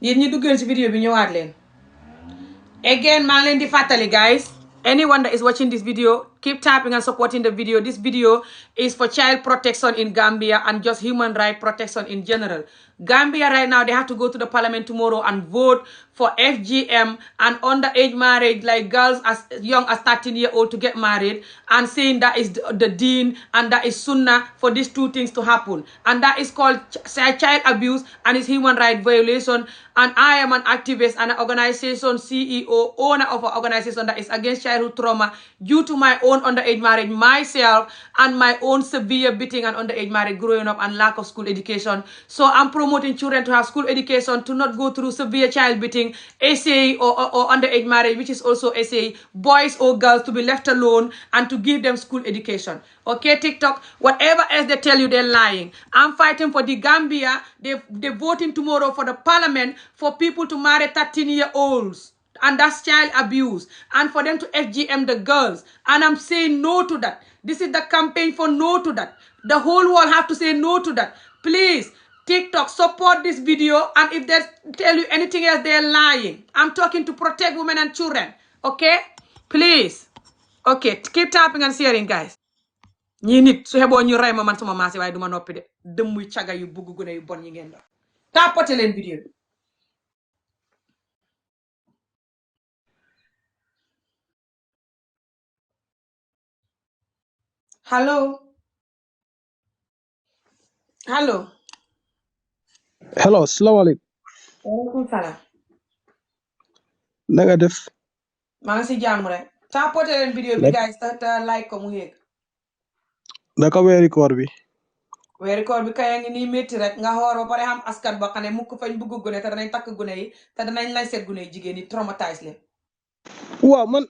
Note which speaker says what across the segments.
Speaker 1: yéen ñi duggoon ci vidéo bi ñëwaat leen. Again, maa ngi leen di fàttali guys. Anyone that is watching this video, keep tapping and supporting the video. This video is for child protection in Gambia and just human rights protection in general. Gambia right now, they have to go to the parliament tomorrow and vote for FGM and underage marriage, like girls as young as 13-year-old to get married, and saying that is the deen and that is sunnah for these two things to happen. And that is called child abuse and is human rights violation. And I am an activist and an organization CEO, owner of an organization that is against childhood trauma due to my own underage marriage myself and my own severe beating and underage marriage growing up and lack of school education. So I'm promoting children to have school education, to not go through severe child beating, SAE or underage marriage, which is also SAE, boys or girls to be left alone and to give them school education. Okay, TikTok, whatever else they tell you, they're lying. I'm fighting for the Gambia. They're voting tomorrow for the parliament for people to marry 13-year-olds. And that's child abuse. And for them to FGM the girls. And I'm saying no to that. This is the campaign for no to that. The whole world have to say no to that. Please, TikTok, support this video. And if they tell you anything else, they're lying. I'm talking to protect women and children. Okay? Please. Okay, keep tapping and sharing, guys. ñii nit su xeboo ñu rey ma man suma maasi waaye duma noppi de dëmmuy caga yu bugg gune yu bon ñi ngeen doon tapote leen vidéo bi allo allo
Speaker 2: hello salaamaaleykum.
Speaker 1: waaleykum salaam.
Speaker 2: na nga def.
Speaker 1: maa ngi si jàmm rek tapote leen vidéo bi guys te like ko mu yéeg.
Speaker 2: naka weeri koor bi.
Speaker 1: weeri koor bi kaya ngi nii métti rek nga xoor ba pare xam askan ba xam ne mukk fañ bugg gune te danañ takk gune yi te danañ lay seet gune yi jigéen yi traumatise leen.
Speaker 2: waaw man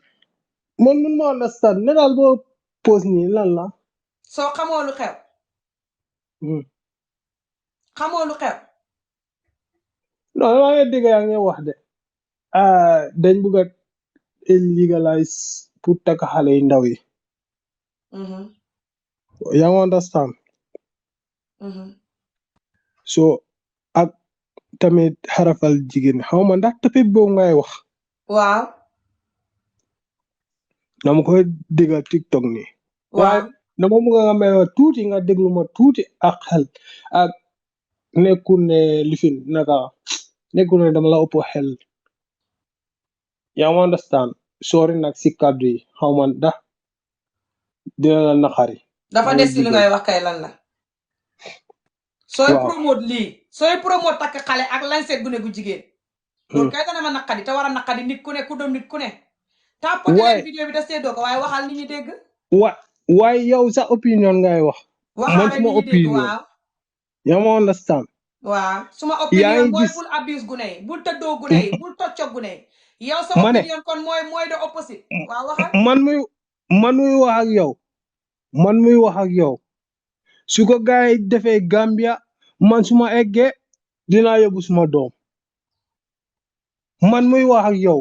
Speaker 2: mun ma understand ne daal boo pose nii lan la.
Speaker 1: soo xamoo lu xew. xamoo lu xew.
Speaker 2: non maa ngi dégg yaa ngi wax de. dañ bugg a legalize pour takk xale yu ndaw yi. yaa ngi understand. so ak tamit xarafal jigéen xaw ma ndax topic boobu ngay wax.
Speaker 1: waaw.
Speaker 2: dama koy déggal TikTok nii.
Speaker 1: waaw
Speaker 2: dama bëgg nga may ma tuuti nga déglu ma tuuti ak xel ak nekkul ne lifin naka nekkul ne dama la ëpp xel. yaa ngi understand sorry nag si kàddu yi xaw ma ndax dina la naqari.
Speaker 1: dafa des ci li ngay wax kay lan la. sooy promote lii sooy promote takk xale ak lancet gune gu jigéen. loolu kay dana ma naqadi te war a naqadi nit ku ne ku doon nit ku ne. tapote leen vidéo bi da seedoo ko waaye waxal nit ñi dégg.
Speaker 2: waaye yow sa opinion ngay wax. man suma opinion yaa ma understand.
Speaker 1: waaw suma opinion mooy bul abuse gune yi bul tëddoo gune yi bul tocco gune yi. yow sa opinion kon mooy the opposite. waaw waxal
Speaker 2: man muy wax ak yow. man muy wax ak yow. su ko gars yi defee Gambia man suma eggee dinaa yóbbu suma doom. man muy wax ak yow.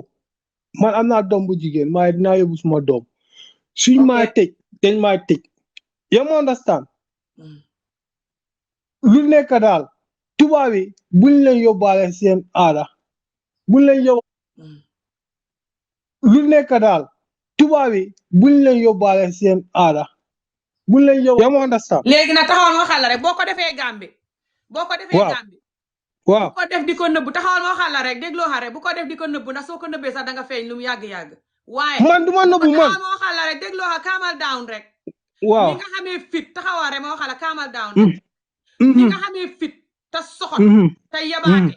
Speaker 2: man am naa doom bu jigéen waaye dinaa yóbbu suma doom. suñ maa tëj dañ maa tëj. yaa ma understand. lu nekk daal tubaab yi buñ leen yóbbaale seen aada buñ leen lu nekk daal tubaab yi buñ leen yóbbaale seen aada buñ leen yaa ma understand.
Speaker 1: léegi nag taxawal ma xala rek boo ko defee Gambie. boo ko defee Gambie.
Speaker 2: waaw
Speaker 1: bu ko def di ko nëbbu taxawal ma xala rek dégloo xare bu ko def di ko nëbbu ndax soo ko nëbbee sax danga feeñ lu mu yàgg-yàgg. waaye
Speaker 2: man du ma nëbbu man
Speaker 1: taxawal ma xala rek dégloo xa calmal down rek.
Speaker 2: waaw
Speaker 1: ñi nga xamee fit taxawal rek ma xala calmal down rek. ñi nga xamee fit te soxot te yabaate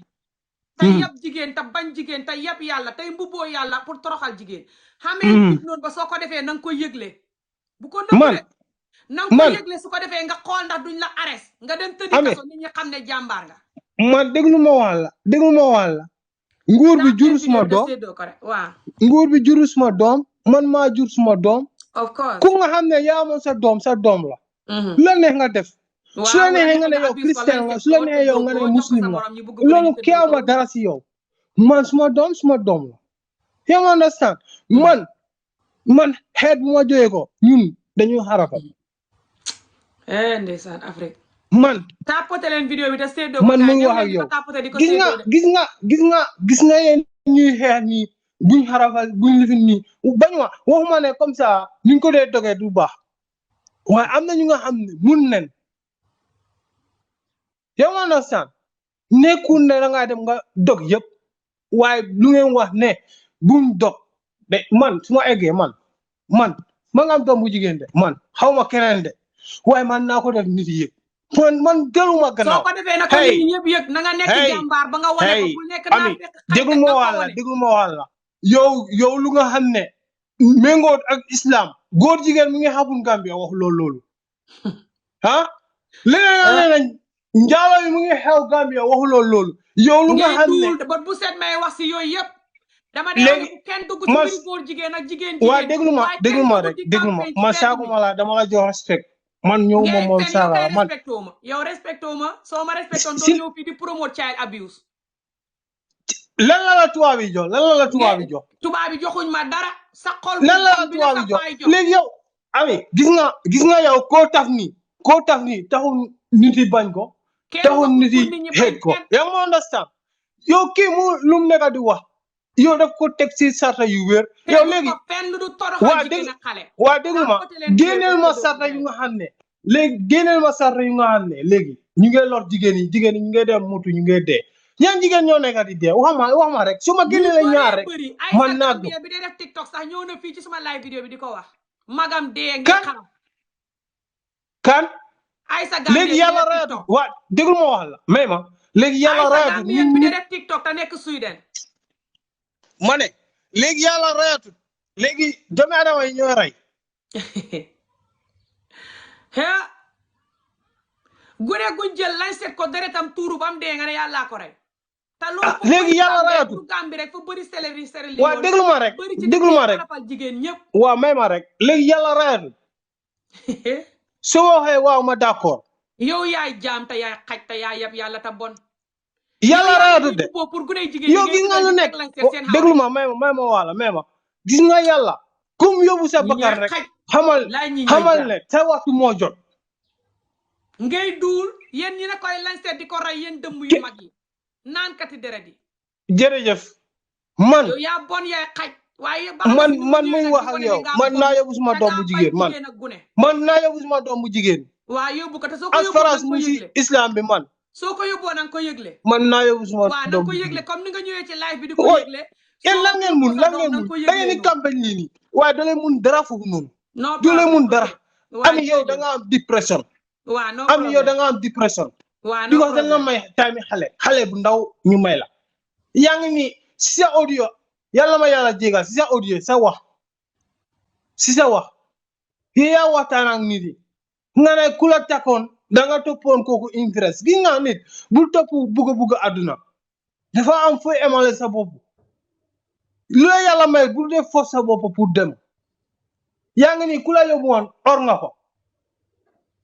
Speaker 1: te yab jigéen te bañ jigéen te yab yàlla tey mbubboo yàlla pour toroxal jigéen xamee fit noonu ba soo ko defee na nga ko yëgle bu ko nëbbee na nga ko yëgle su ko defee nga xool ndax duñ la arrest nga dem tëddi kaso nit ñi xam ne jàmbaar nga
Speaker 2: man déglu ma wax la nguur bi juru suma doom
Speaker 1: waaw
Speaker 2: nguur bi juru suma doom man maa jur suma doom
Speaker 1: of course
Speaker 2: ku nga xam ne yaa moom sa doom la lu la neex nga def su la neexee nga ne yow christian nga su la neexee yow nga ne muslim nga loolu keew ma dara si yow man suma doom la yaa ma understand man xeet bu ma jógee ko ñun dañuy xarafal
Speaker 1: ndeysaan Afrique
Speaker 2: man
Speaker 1: tapoté leen vidéo bi te séddoo ko
Speaker 2: man
Speaker 1: gaay
Speaker 2: muy
Speaker 1: ñëw
Speaker 2: wax
Speaker 1: leen
Speaker 2: ak
Speaker 1: di ko
Speaker 2: yow
Speaker 1: tapoté di ko
Speaker 2: gis nga
Speaker 1: séddoo de
Speaker 2: gis nga gis nga gis nga yéen ñuy xeex nii buñ xarafal buñ lifin nii bañ ma waxuma ne comme ça niñ ko dee dogee du baax waaye am na ñu nga xam ne mun nen yow nga understand nekkul ne da ngaa dem nga dog yëpp waaye lu ngeen wax ne buñ dog de man su ma eggee man ma nga am doom bu jigéen de man xaw ma keneen de waaye man naa ko def nit yëpp man deluma
Speaker 1: soo
Speaker 2: gannaaw
Speaker 1: ko defee na ko nit ñi ñëpp yëg na nga nekk jàmbaar ba nga wane ko bu nekk naa
Speaker 2: ami
Speaker 1: fekk
Speaker 2: déglu
Speaker 1: xarit
Speaker 2: ma
Speaker 1: nga ko
Speaker 2: waxal la
Speaker 1: wane
Speaker 2: déglu ma waxal la yow lu nga xam ne méngoot ak islam góor jigéen mi ngi xamul Gambia wax loolu ah leneen njaalo yi mu ngi xew Gambia waxu loolu yow lu nga
Speaker 1: ngay
Speaker 2: xam ne
Speaker 1: duul ba bu set may wax si yooyu yëpp dama dee wax ne
Speaker 2: léegi
Speaker 1: bu kenn dugg ci
Speaker 2: mas
Speaker 1: mbiri góor jigéen ak jigéen
Speaker 2: waa
Speaker 1: jigéen waaye
Speaker 2: déglu
Speaker 1: kenn
Speaker 2: ma
Speaker 1: dugg
Speaker 2: rek
Speaker 1: di
Speaker 2: déglu ma
Speaker 1: campagne ci
Speaker 2: man
Speaker 1: mbedd
Speaker 2: saaku
Speaker 1: mi
Speaker 2: ma la dama la jox respect man ñëw ma moom
Speaker 1: ngay fen yow kay
Speaker 2: saaga man
Speaker 1: respecté wu ma yow respecté wu ma soo ma respecté woon doo
Speaker 2: si
Speaker 1: ñëw fii di promote child abuse
Speaker 2: lan la tubaab yi jox lan la tubaab yi jox
Speaker 1: tubaab yi joxuñ ma dara sa xol
Speaker 2: lan la
Speaker 1: bu bi la
Speaker 2: tubaab
Speaker 1: sa
Speaker 2: yi jox
Speaker 1: baay jox
Speaker 2: léegi yow ami gis nga yow koo taf nii taxul nit yi bañ ko
Speaker 1: kenn
Speaker 2: taxul
Speaker 1: waxul
Speaker 2: nit
Speaker 1: pour
Speaker 2: yi
Speaker 1: nit ñi bañ
Speaker 2: xeet ko
Speaker 1: kenn
Speaker 2: yaa ma understand yow kii mu lu mu nekk di wax yow daf ko teg si sarta yu wér yow léegi
Speaker 1: fenn du toroxal jigéen ak xale
Speaker 2: déglu ma génneel ma sarta yu nga xam ne léegi génneel ma sarta yu nga xam ne léegi ñu ngi lor jigéen yi ñu ngi dem mutu ñu ngi dee ñaan jigéen ñoo nekk di dee wax ma rek su ma génneele ñaar rek man naa gëm
Speaker 1: bi day def TikTok sax ñëw na fii ci suma live vidéo bi di ko wax magam dee ngi xaram
Speaker 2: kan
Speaker 1: ay sa Gambia
Speaker 2: léegi yàlla rayatu waa déglu ma wax la mais ma léegi yàlla rayatu
Speaker 1: Gambien bi day def TikTok te nekk Sweden
Speaker 2: ma ne léegi yàlla rayatu léegi doomi adama yi ñooy rey
Speaker 1: gune guñ jël lañ set ko deretam tuuru bam dee nga ne yàllaa ko rey te loolu
Speaker 2: léegi yàlla rayatu
Speaker 1: Gambi rek fa bëri célébrité
Speaker 2: waa déglu ma rek
Speaker 1: jigéen ñëpp
Speaker 2: waaw may ma rek léegi yàlla rayatu su waxee waaw ma d'accord
Speaker 1: yow yaay jaam te yaay xaj te yaay yab yàlla ta bon
Speaker 2: yàlla rayatu de
Speaker 1: pour gune jigéen
Speaker 2: yow gis nga lu nekk déglu ma may ma wala may ma gis nga yàlla comme yóbbu sa bakkan rek xamal ne sa waxtu moo jot
Speaker 1: ngay duul yéen ñi ne koy lañseet di ko rey yéen dëmm yu mag yi naan kati deret yi
Speaker 2: jërëjëf man
Speaker 1: yow yaa bon yaay xaj waaye
Speaker 2: man muy wax ak yow man naa yóbbu suma doom bu jigéen man naa yóbbu suma doom bu jigéen
Speaker 1: waa yóbbu ko te soo ko
Speaker 2: assurance mu si islam bi man
Speaker 1: soo ko yóbboo nanga ko yëgle
Speaker 2: man naa yóbbu suma doom
Speaker 1: ko yëgle comme ni nga ñëwee ci live bi di ko yëgle
Speaker 2: yéen lan ngeen mun da ngeen di campagne lii nii waaye doo leen mun dara foofu noonu doo leen mun dara ami yow da nga am dépression ami yow da nga am dépression di wax dañ la may time xale bu ndaw ñu may la yaa ngi nii si sa audio yàlla ma yàlla jégal si sa audio si sa wax yaa waxtaan ak nit yi nga ne ku la takkoon da nga toppoon kooku interest gi nga nit bul topp bugg àdduna dafa am fooy emale sa bopp lu la yàlla may bul def force sa bopp pour dem yaa ngi nii ku la yóbbu woon or nga ko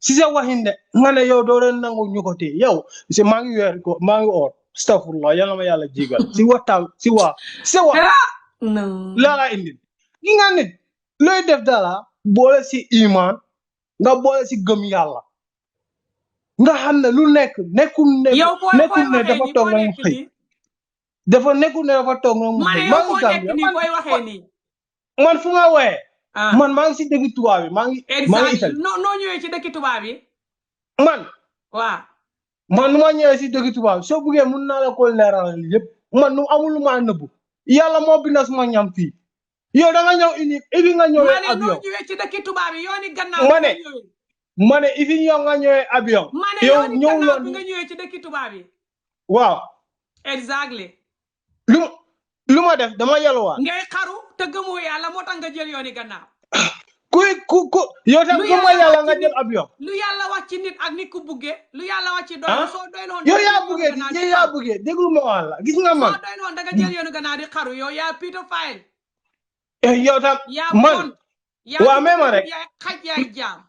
Speaker 2: si sa waxin de nga ne yow doo leen nangu ñu ko téye yow si maa ngi or astafurlah yàlla ma yàlla jégal si waxtaan si wax laa indil gi nga nit looy def dara boole si iman nga boole si gëm yàlla nga xam ne lu nekkul ne dafa toog na mu xëy nekkul ne dafa toog na mu xëy maa ngi Gambia man fu nga waxee man maa ngi si dëkki tubaab bi maa ngi Italie
Speaker 1: noo ñëwee ci dëkki tubaab yi
Speaker 2: man nu ma ñëwee si dëkki tubaab bi soo buggee mun naa la ko leeral yëpp man nu amul lu ma nëbbu yàlla moo binda suma ñam fii yow da nga ñëw ibi nga ñëwee avion
Speaker 1: ci dëkki tubaab yi yooni gannaaw
Speaker 2: ma ne ifi yow nga ñëwee avion yow ñëw loon
Speaker 1: bi nga ñëwee ci dëkki tubaab yi
Speaker 2: waaw
Speaker 1: exactly
Speaker 2: lu ma def dama yalwaan
Speaker 1: ngay xaru te gëmoo yàlla moo tax nga jël yooni gannaaw
Speaker 2: yow tam gëmoo yàlla nga jël avion
Speaker 1: lu yàlla wax ci nit ak nit ku buggee lu yàlla wax ci doy soo doy noon
Speaker 2: yow yaa buggee déglu ma wax la gis nga man
Speaker 1: soo doy noon da nga jël yooni gannaaw di xaru yow yaa pédophile
Speaker 2: yow tam man waaw même ma rek
Speaker 1: yaay xaj yaay jaam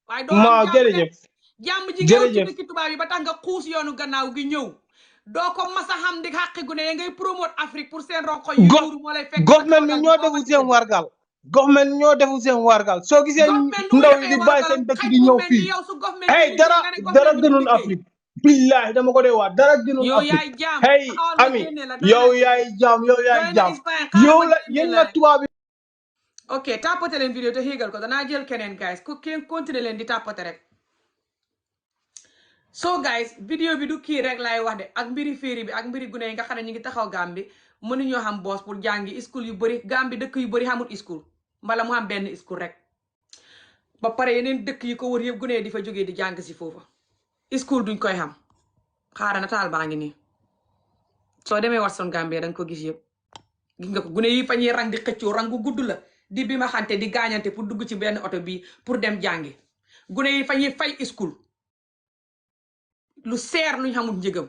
Speaker 1: waaye
Speaker 2: waaw jërëjëf
Speaker 1: jàmm ji nga ci dëkki tubaab yi ba tax nga xuus yoonu gannaaw gi ñëw doo ko masa xam di xàqi gu ne ngay promote Afrique pour seen ronko yi moo lay fekk
Speaker 2: government mi ñoo defu seen wargal government ñoo defu seen wargal soo gisee
Speaker 1: government lu muy
Speaker 2: ndaw yi
Speaker 1: defee
Speaker 2: di bàyyi
Speaker 1: wargalam
Speaker 2: seen dëkk
Speaker 1: xaj
Speaker 2: di
Speaker 1: bu
Speaker 2: ñëw
Speaker 1: mel
Speaker 2: fii
Speaker 1: ni yow su government di
Speaker 2: hey
Speaker 1: liggéey nga ne
Speaker 2: dara
Speaker 1: government bi du
Speaker 2: gënul
Speaker 1: liggéey
Speaker 2: Afrique billahi dama ko dee waa dara gënul
Speaker 1: yow
Speaker 2: Afrique
Speaker 1: yaay jaam
Speaker 2: hey
Speaker 1: taxawal ma
Speaker 2: ami
Speaker 1: génnee la doy na
Speaker 2: yow yaay
Speaker 1: doy na
Speaker 2: jaam
Speaker 1: is fine xaaral
Speaker 2: yow
Speaker 1: ma
Speaker 2: la
Speaker 1: génnee
Speaker 2: yéen
Speaker 1: la
Speaker 2: la
Speaker 1: rek
Speaker 2: tubaab yi
Speaker 1: ok tapoté leen vidéo te xiigal ko danaa jël keneen guys ku kenn continuer leen di tapoté rek so guys vidéo bi du kii rek laay wax de ak mbiri féeri bi ak mbiri gune yi nga xam ne ñu ngi taxaw Gambie mënuñoo xam boos pour jàngi school yu bëri Gambie dëkk yu bëri xamul school mbala mu am benn school rek ba pare yeneen dëkk yi ko wër yëpp gune yi di fa jógee di jàng si foofa school duñ koy xam xaaral nataal baa ngi nii soo demee Watson Gambie danga ko gis yëpp gis nga ko gune yi fa ñuy rang di xëccoo rang gu gudd la di bi ma xante di gaañante pour dugg ci benn oto bi pour dem jàngi gune yi fa ñuy fay school lu seer luñ xamul njëgam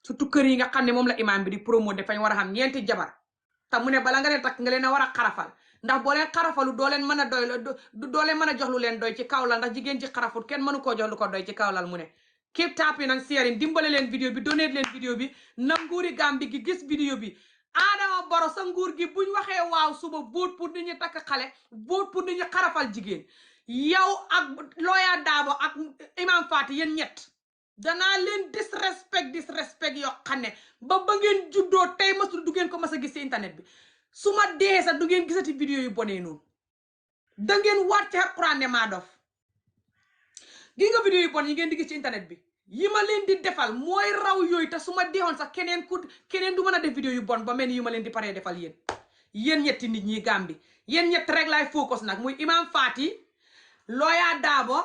Speaker 1: surtout kër yi nga xam ne moom la imaam bi di promo dafañ war a xam ñeenti jabar te mu ne bala nga leen takk nga leen a war a xarafal ndax boo leen xarafalu doo leen mën a doy doo leen mën a jox lu leen doy ci kawlal ndax jigéen ci xarafut kenn mënu koo jox lu ko doy ci kawlal mu ne keep tapping and sharing dimbale leen vidéo bi donate leen vidéo bi na nguuri Gambie gi gis vidéo bi Adama Barrow sa nguur gi buñ waxee waaw suba vote pour nit ñi takk xale vote pour nit ñi xarafal jigéen yow ak Lawyer Darboe ak Imam Fatty yéen ñett danaa leen disrespect yoo xam ne ba ngeen juddoo tey masul du ngeen ko mas a gis ci internet bi su ma dee sax du ngeen gisati vidéo yu bonee noonu da ngeen waat ci Alxuraan ne maa dof gi nga vidéo yu bon yi ngeen di gis ci internet bi yi ma leen di defal mooy raw yooyu te su ma deexoon sax keneen du mën a def vidéo yu bon ba mel ni yu ma leen di paree defal yéen ñetti nit ñi Gambie yéen ñett rek laay focus nag muy Imam Fatty Lawyer Darboe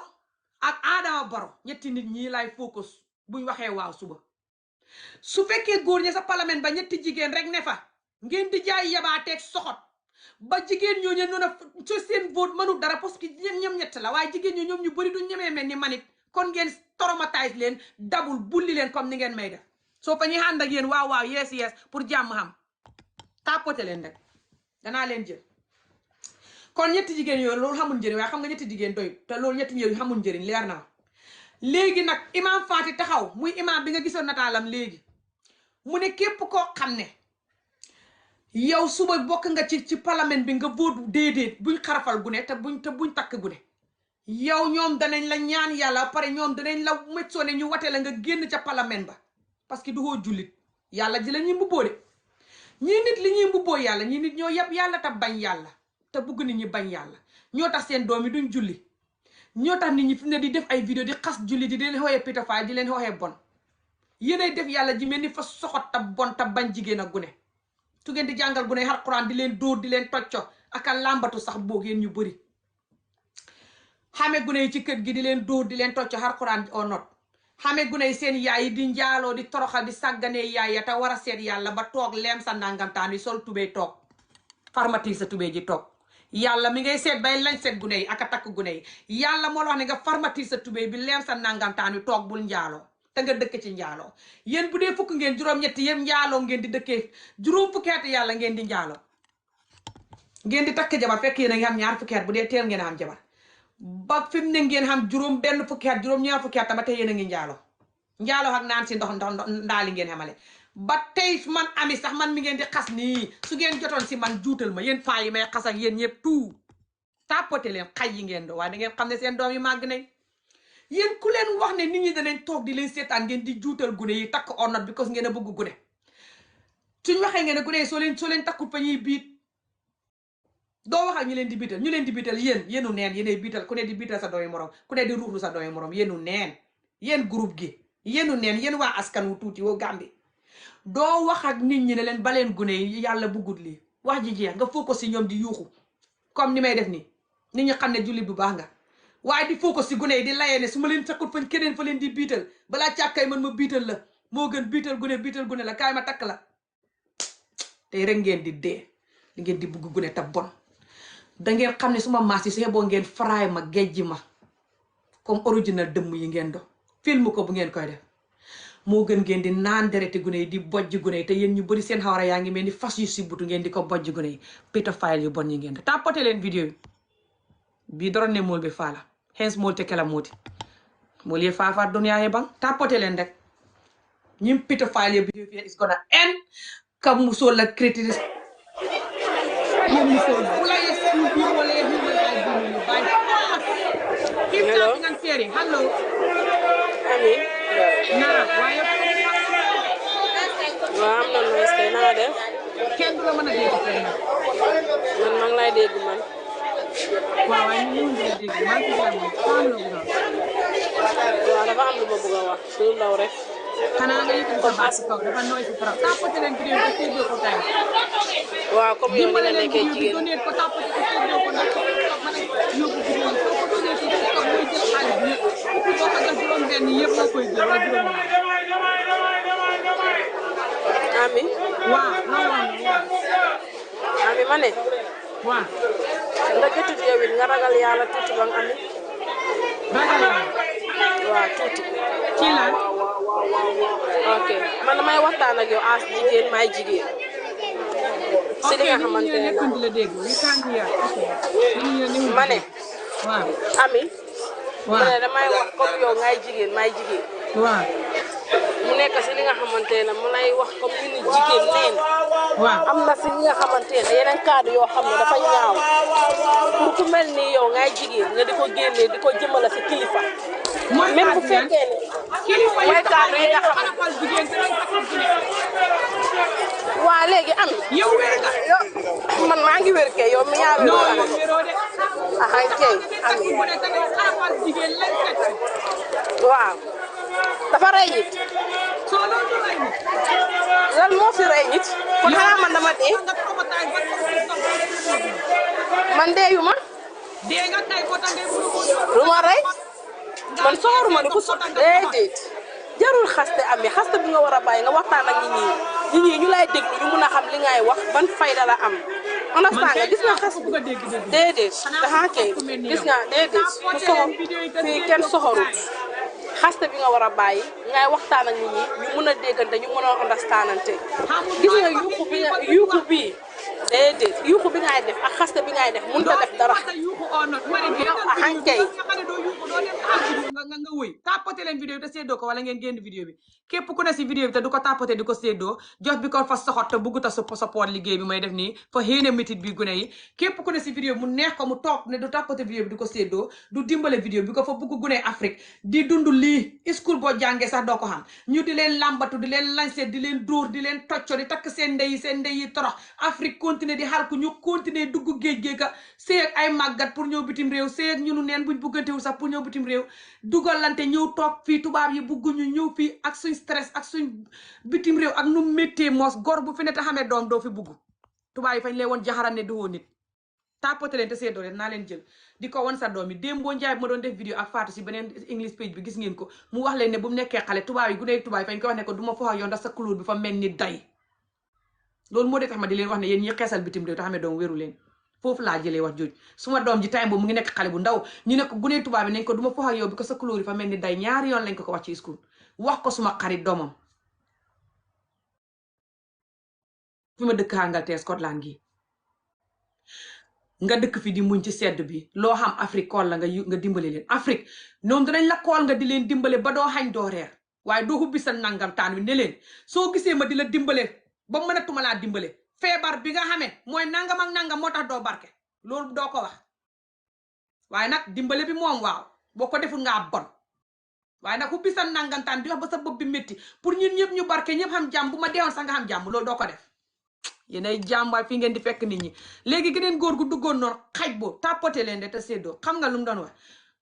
Speaker 1: ak Adama Barrow ñetti nit ñi lay focus buñ waxee waaw suba su fekkee góor ña sa parlement ba ñetti jigéen rek ne fa ngeen di jaay yabaateeg soxot ba jigéen ñooñu noonu su seen vote mënul dara parce que ñoom ñett la waaye jigéen ñoo ñoom ñu bëri du ñemee mel ni manit kon ngeen traumatise leen dabul bulli leen comme ni ngeen may def soo fa ñuy ànd ak yéen waaw yes pour jàmm xam tapoté leen rek danaa leen jël kon ñetti jigéen yooyu loolu xamul njëriñ waaye xam nga ñetti jigéen doy te loolu ñetti yooyu xamul njëriñ leer na léegi nag Imam Fatty taxaw muy imam bi nga gisoon nataalam léegi mu ne képp koo xam ne yow suba bokk nga ci parlement bi nga vote déedéet buñ xarafal gune te buñ takk gune yow ñoom danañ la ñaan yàlla pare ñoom danañ la méccoone ñu wate la nga génn ca parlement ba parce que du koo jullit yàlla ji la ñuy mbubboo de ñii nit li ñuy mbubboo yàlla ñii nit ñoo yab yàlla te bañ yàlla te bugg nit ñi bañ yàlla ñoo tax seen doom yi duñ julli ñoo tax nit ñi fi ne di def ay vidéo di xas julli di leen xooxee pédophile di leen xooxee bon yéenay def yàlla ji mel ni fa soxot ta bon ta bañ jigéen ak gune su ngeen di jàngal gune Alxuraan di leen dóor di leen tocco ak a làmbatu sax boog yéen ñu bëri xame gune yi ci kër gi di leen dóor di leen tocco Alxuraan o not xame gune yi seen yaay yi di njaaloo di toroxal di sàgganee yaay ya te war a seet yàlla ba toog leem sa ndangamtaan yi sol tubéy toog farmatir sa tubéy ji toog yàlla mi ngay seet bay lañ seet gune yi ak a takk gune yi yàlla moo la wax ne nga farmatir sa tubéy bi leem sa nangamtaan yi toog bul njaaloo te nga dëkk ci njaaloo yéen bu dee fukk ngeen juróom-ñetti yéen njaaloo ngeen di dëkkee juróom fukki at yàlla ngeen di njaaloo ngeen di takk jabar fekk yéen a ngi am ñaar fukki at bu dee teel ngeen a am jabar ba fi mu ne ngeen xam juróom benn fukki at juróom ñaar fukki at ba tey yéen a ngi njaaloo ak naan si ndox ndaali ngeen xamale ba tey man ami sax man mi ngeen di xas nii su ngeen jotoon si man juutal ma yéen faa yi may xas ak yéen ñëpp tout tapoté leen xay yi ngeen do waaye da ngeen xam ne seen doom yi màgg nañ yéen ku leen wax ne nit ñi danañ toog di leen seetaan ngeen di juutal gune yi takk ornat because ngeen a bëgg gune suñ waxee ngeen ne gune yi soo leen takkul fa ñuy biit doo wax ak ñu leen di biital yéenu neen yéenay biital ku ne di biital sa doomi morom ku ne di ruuxlu sa doomi morom yéenu neen yéen groupe gi yéenu neen yéen waa askan wu tuuti woo Gambie doo wax ak nit ñi ne leen baleen gune yi yàlla bëggut lii wax ji jeex nga focus si ñoom di yuuxu comme ni may def nii nit ñi xam ne jullit bu baax nga waaye di focus si gune yi di layee ne su ma leen takkut fañ keneen fa leen di biital balaa càkkay man ma biital la moo gën biital gune la kaay ma takk la tey rek ngeen di dee di ngeen di bugg gune ta bon dangeen xam ne suma maas yi su xeboo ngeen faraay ma gejji ma comme original dëmm yi ngeen do film ko bu ngeen koy def moo gën ngeen di naan dereti gune yi di bojj gune yi te yéen ñu bëri seen xawara yaa ngi mel ni fas yu si butu ngeen di ko bojj gune yi pédophile yu bon yi ngeen do tapoté leen vidéo bi doron ne mool bi faala hens mool te kela mooti mool ye faafaat duniyaa he bang tapoté leen rek ñim pédophile ye vidéo fi is gonna end kam musoo la critique yéen musóor yi bu la yee school bi wala yee human rights bi ñu by force. Keep tapping and sharing. Hello.
Speaker 3: Ami.
Speaker 1: Naam waaye foofu wax na nooy de.
Speaker 3: waaw am na noise kay naa def.
Speaker 1: kenn du la mën a dégg foofu nag.
Speaker 3: man maa ngi lay dégg man.
Speaker 1: waaw waaye ñun mënuñ la dégg maa ngi ci jàmm soo am loo bëgg a wax.
Speaker 3: waaw dafa am lu ma bëgg a wax suñu ndaw rek.
Speaker 1: xanaa nga yëkkati sa baat ci kaw dafa nooy si trop tapoté leen vidéo te séddoo ko gars yi.
Speaker 3: waaw comme yow ni
Speaker 1: dimbale
Speaker 3: nga
Speaker 1: leen
Speaker 3: nekkee
Speaker 1: vidéo bi
Speaker 3: jigéen.
Speaker 1: donné ko tapoté ko séddoo ko ndax TikTok mën a yóbbu vidéo bi soo ko donné ci TikTok mooy jël xaalis bi yëpp boo ko jox juróom-benn yëpp moo koy jël wala juróom-ñaar.
Speaker 3: Ami.
Speaker 1: waaw loolu wax na waaw.
Speaker 3: Ami ma ne.
Speaker 1: waaw.
Speaker 3: nga jotut yow it nga ragal yàlla tuuti ba nga ami.
Speaker 1: ragal yàlla.
Speaker 3: waaw tuuti.
Speaker 1: ci lan.
Speaker 3: ok man damay waxtaan ak yow as jigéen maay jigéen. si li nga xamante ne
Speaker 1: nekkuñ di la dégg we can't hear.
Speaker 3: ma ne.
Speaker 1: waaw.
Speaker 3: Ami.
Speaker 1: waaw
Speaker 3: ma ne damay wax comme yow ngay jigéen maay jigéen.
Speaker 1: waaw.
Speaker 3: mu nekk si li nga xamante ne mu lay wax comme ñu ni jigéen neen.
Speaker 1: waaw
Speaker 3: am na si li nga xamante ne yeneen cadre yoo xam ne dafa ñaaw pour ku mel ni yow ngay jigéen nga di ko génnee di ko jëmale si kilifa. même bu fekkee ne.
Speaker 1: kilifa yi
Speaker 3: mooy cadre yi nga xam
Speaker 1: xarafal jigéen te dañ taxaw ci ne.
Speaker 3: waa léegi am.
Speaker 1: yow wér nga.
Speaker 3: man maa ngi wér kay yow mi yaa wér.
Speaker 1: non yow wéroo de.
Speaker 3: axay kay am
Speaker 1: bu ne te dañ xarafal jigéen lañ teg ci.
Speaker 3: waaw dafa rey nit.
Speaker 1: soo loolu du rey nit.
Speaker 3: lan moo fi rey nit. kon xanaa man dama dee.
Speaker 1: nga traumatise ba toog ci toog
Speaker 3: man deeyu ma.
Speaker 1: dee nga tey ko tàngee bu ko
Speaker 3: lu ma rey. man soxoruma ni ku so déedéet jarul xaste ami xaste bi nga war a bàyyi nga waxtaan ak nit ñi ñu lay déglu ñu mun a xam li ngay wax ban fayda la am. understand nga gis nga xas déedéet daxa kay gis nga déedéet ku soxor fii kenn soxorut xaste bi nga war a bàyyi ngay waxtaan ak nit ñi ñu mun a déggante ñu mun a understandante gis nga yuuxu bii déedéet yuuxu bi ngay def ak xaste bi ngay def mun ta def dara axankay
Speaker 1: nga wëy tapoté leen vidéo bi te séddoo ko wala ngeen génn vidéo bi képp ku ne si vidéo bi te du ko tapoté di ko séddoo jox bi ko fa soxot te bugg ta support liggéey bi may def nii fa xéene métit bi gune yi képp ku ne si vidéo bi mu neex ko mu toog ne du tapoté vidéo bi di ko séddoo du dimbale vidéo bi ko fa bugg gune Afrique di dund lii school boo jàngee sax doo ko xam ñu di leen làmbatu di leen lancé di leen dóor di leen tocco di takk seen ndeyi torox Afrique continuer di xal ku ñu continuer dugg géej géeka sëy ak ay màggat pour ñëw bitim réew sëy ak ñunu neen buñ buggantewul sax pour ñëw bitim réew dugalante ñëw toog fii tubaab yi bugguñu ñëw fii ak suñ stress ak suñ bitim réew ak nu méttee moos gor bu fi ne te xamee doom doo fi bugg tubaab yi fañ lee woon jaxaran ne duhoo nit tapoté leen te seedoo leen naa leen jël di ko won sa doom yi démboo njaay ma doon def vidéo ak Fatou si beneen English page bi gis ngeen ko mu wax leen ne bu mu nekkee xale tubaab yi gu tubaab yi fañ ko wax ne ko du ma foxa yoon ndax sa couleur bi fa mel ni day loolu moo dee tax ma di leen wax ne yéen ñi xeesal bitim réew te xamee doom wéru leen foofu laa jëlee wax jooj suma doom ji time boobu mu ngi nekk xale bu ndaw ñu ne ko gunee tubaab bi nañ ko du ma fox ak yow bi ko sa couleur yi fa mel ni day ñaari yoon lañ ko wax ci school wax ko suma xarit doomam fi ma dëkk Angleterre Scotland gi nga dëkk fi di muñ ci sedd bi loo xam Afrique kool la nga dimbale leen Afrique noonu dinañ la kool nga di leen dimbale ba doo xañ doo reer waaye doo hubbi sa nangamtaan wi ne leen soo gisee ma di la dimbale ba mënatuma laa dimbale feebar bi nga xamee mooy nangam ak nangam moo tax doo barke loolu doo ko wax waaye nag dimbale bi moom waaw boo ko deful ngaa bon waaye nag hubbi sa nangamtaan di wax ba sa bopp bi métti pour ñun ñëpp ñu barke ñëpp xam jàmm bu ma deewoon sax nga xam jàmm loolu doo ko def yéenay jàmm waaye fii ngeen di fekk nit ñi léegi geneen góor gu duggoon noonu xaj boo tapoté leen de te séddoo xam nga lu mu doon wax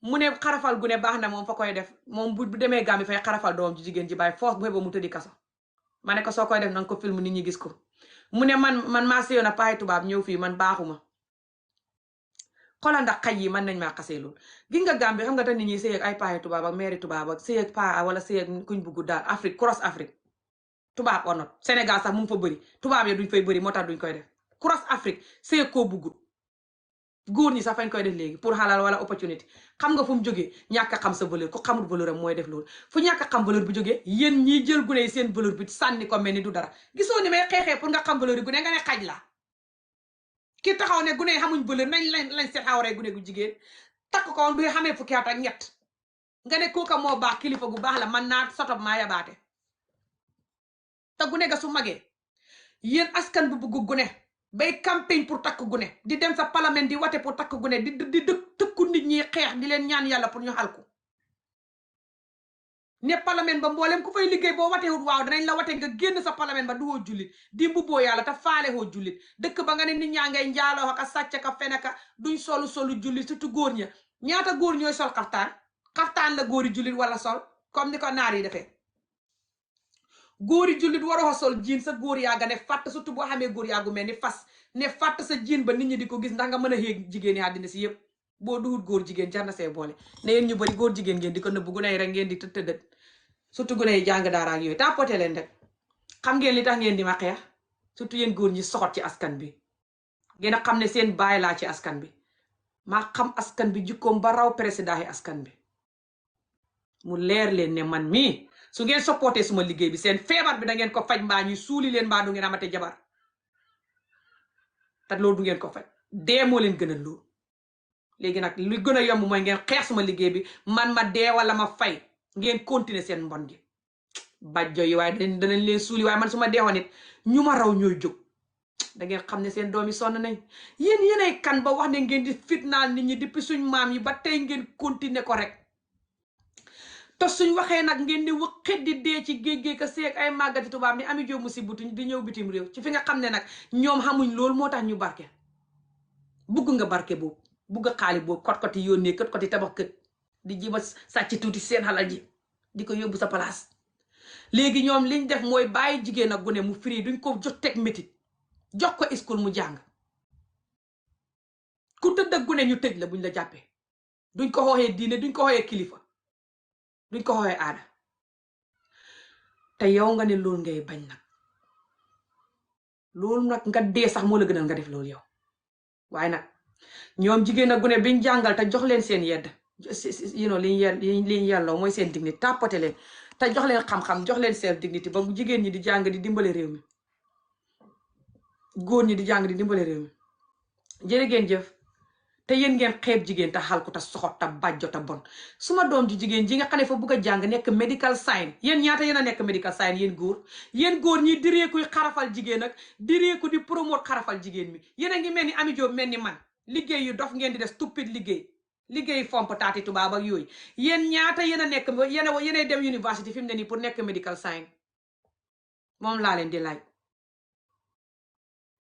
Speaker 1: mu ne xarafal gu ne baax na moom fa koy def moom bu demee Gambie fay xarafal doomam ji jigéen ji bàyyi force bu xeba mu tëddi kaso ma ne ko soo koy def nanga ko film nit ñi gis ko mu ne man maa séyoon a paay tubaab ñëw fii man baaxuma xoolal ndax xaj yi mën nañ maa xasee loolu gi nga Gambie xam nga te nit ñi sëy ak ay paay tubaab ak mairie tubaab ak sëy ak paa wala sëy ak kuñ bugg daal Afrique cross Afrique tubaab onot Sénégal sax mu ngi fa bëri tubaab yi duñ fay bëri moo tax duñ koy def cross Afrique sëy ak koo buggut góor ñi sax fañ koy def léegi pour xalal wala opportunité xam nga fu mu jógee ñàkk a xam sa valeur ku xamul valeur am mooy def loolu fu ñàkk a xam valeur bu jógee yéen ñiy jël gune yi seen valeur bi sànni ko mel ni du dara gisoo ni may xeexee pour nga xam valeur yi gune nga ne xaj la ki taxaw ne gune yi xamuñ valeur nañ lañ seet xawaree gune gu jigéen takk ko woon bu xamee fukki at ak ñett nga ne kooka moo baax kilifa gu baax la man naa sotob maa yabaate te gune ga su magee yéen askan bu bugg gune bay campagne pour takk gune di dem sa parlement di wate pour takk gune di tëkku nit ñi xeex di leen ñaan yàlla pour ñu xal ko ne parlement ba mboolem ku fay liggéey boo watee wut waaw danañ la wate nga génn sa parlement ba du woo jullit di mbubboo yàlla te faale woo jullit dëkk ba nga ne nit ñaa ngay njaaloo aka sàcc ka feneka duñ solu jullit surtout góor ña ñaata góor ñooy sol xaftaan la góori jullit wala sol comme ni ko naar yi defee góori jullit waroo sol jiin sa góor yaa nga ne fàtt surtout boo xamee góor yaa gu mel ni fas ne fàtt sa jiin ba nit ñi di ko gis ndax nga mën a xéeg jigéen yi àddina si yëpp boo duhut góor jigéen jar na see boole ne yéen ñu bëri góor jigéen ngeen di ko nëbb gune yi rek ngeen di tëddët surtout gune yi jàng daara ak yooyu tapoté leen rek xam ngeen li tax ngeen di ma xeex surtout yéen góor ñi soxot ci askan bi ngeen a xam ne seen baay laa ci askan bi maa xam askan bi jikkoom ba raw président yi askan bi mu leer leen ne man mii su ngeen supporté suma liggéey bi seen feebar bi da ngeen ko faj mbaa ñuy suuli leen mbaa du ngeen amate jabar te loolu du ngeen ko faj dee moo leen gënal loolu léegi nag lu gën a yomb mooy ngeen xeex suma liggéey bi man ma dee wala ma fay ngeen continuer seen mbon gi bàjjo yi waaye danañ leen suuli waaye man su ma deewoon it ñu ma raw ñooy jóg da ngeen xam ne seen doom yi sonn nañ yéenay kan ba wax ne ngeen di fitnaal nit ñi depuis suñ maam yi ba tey ngeen continuer ko rek te suñ waxee nag ngeen di waxit di dee ci géej ka seeg ay màggati tubaab ni ami joomu si butu di ñëw bitim réew ci fi nga xam ne nag ñoom xamuñ loolu moo tax ñu barke bugg nga barke boobu bugg a xaali boobu kot-kot yi yónnee kot-kot yi tabax kët di jima sàcc tuuti seen xalal ji di ko yóbbu sa place léegi ñoom liñ def mooy bàyyi jigéen ak gune mu firi duñ ko jot teg métit jox ko school mu jàng ku tëdd ak gune ñu tëj la buñ la jàppee duñ ko xooxee diine duñ ko xooxee kilifa duñ ko xooxee aada te yow nga ne loolu ngay bañ nag loolu nag nga dee sax moo la gënal nga def loolu yow waaye nag ñoom jigéen ak gune biñ jàngal te jox leen seen yedd liñ yelloo mooy seen dignité tàppate leen te jox leen xam-xam jox leen seen dignité ba jigéen ñi di jàng di dimbale réew mi góor ñi di jàng di dimbale réew mi jërë ngeen jëf te yéen ngeen xeeb jigéen te xal ko te soxot te bàjjo te bon suma doom ji jigéen ji nga xam ne fa bugg a jàng nekk medical science yéen ñaata yéen a nekk medical science yéen góor ñi direekuy xarafal jigéen ak direeku di promote xarafal jigéen mi yéen a ngi mel ni Ami Jóob mel ni man liggéey yu dof ngeen di def stupide liggéey fomp taati tubaab ak yooyu yéen ñaata yéen a nekk yéen dem université fi mu ne nii pour nekk medical science moom laa leen di laaj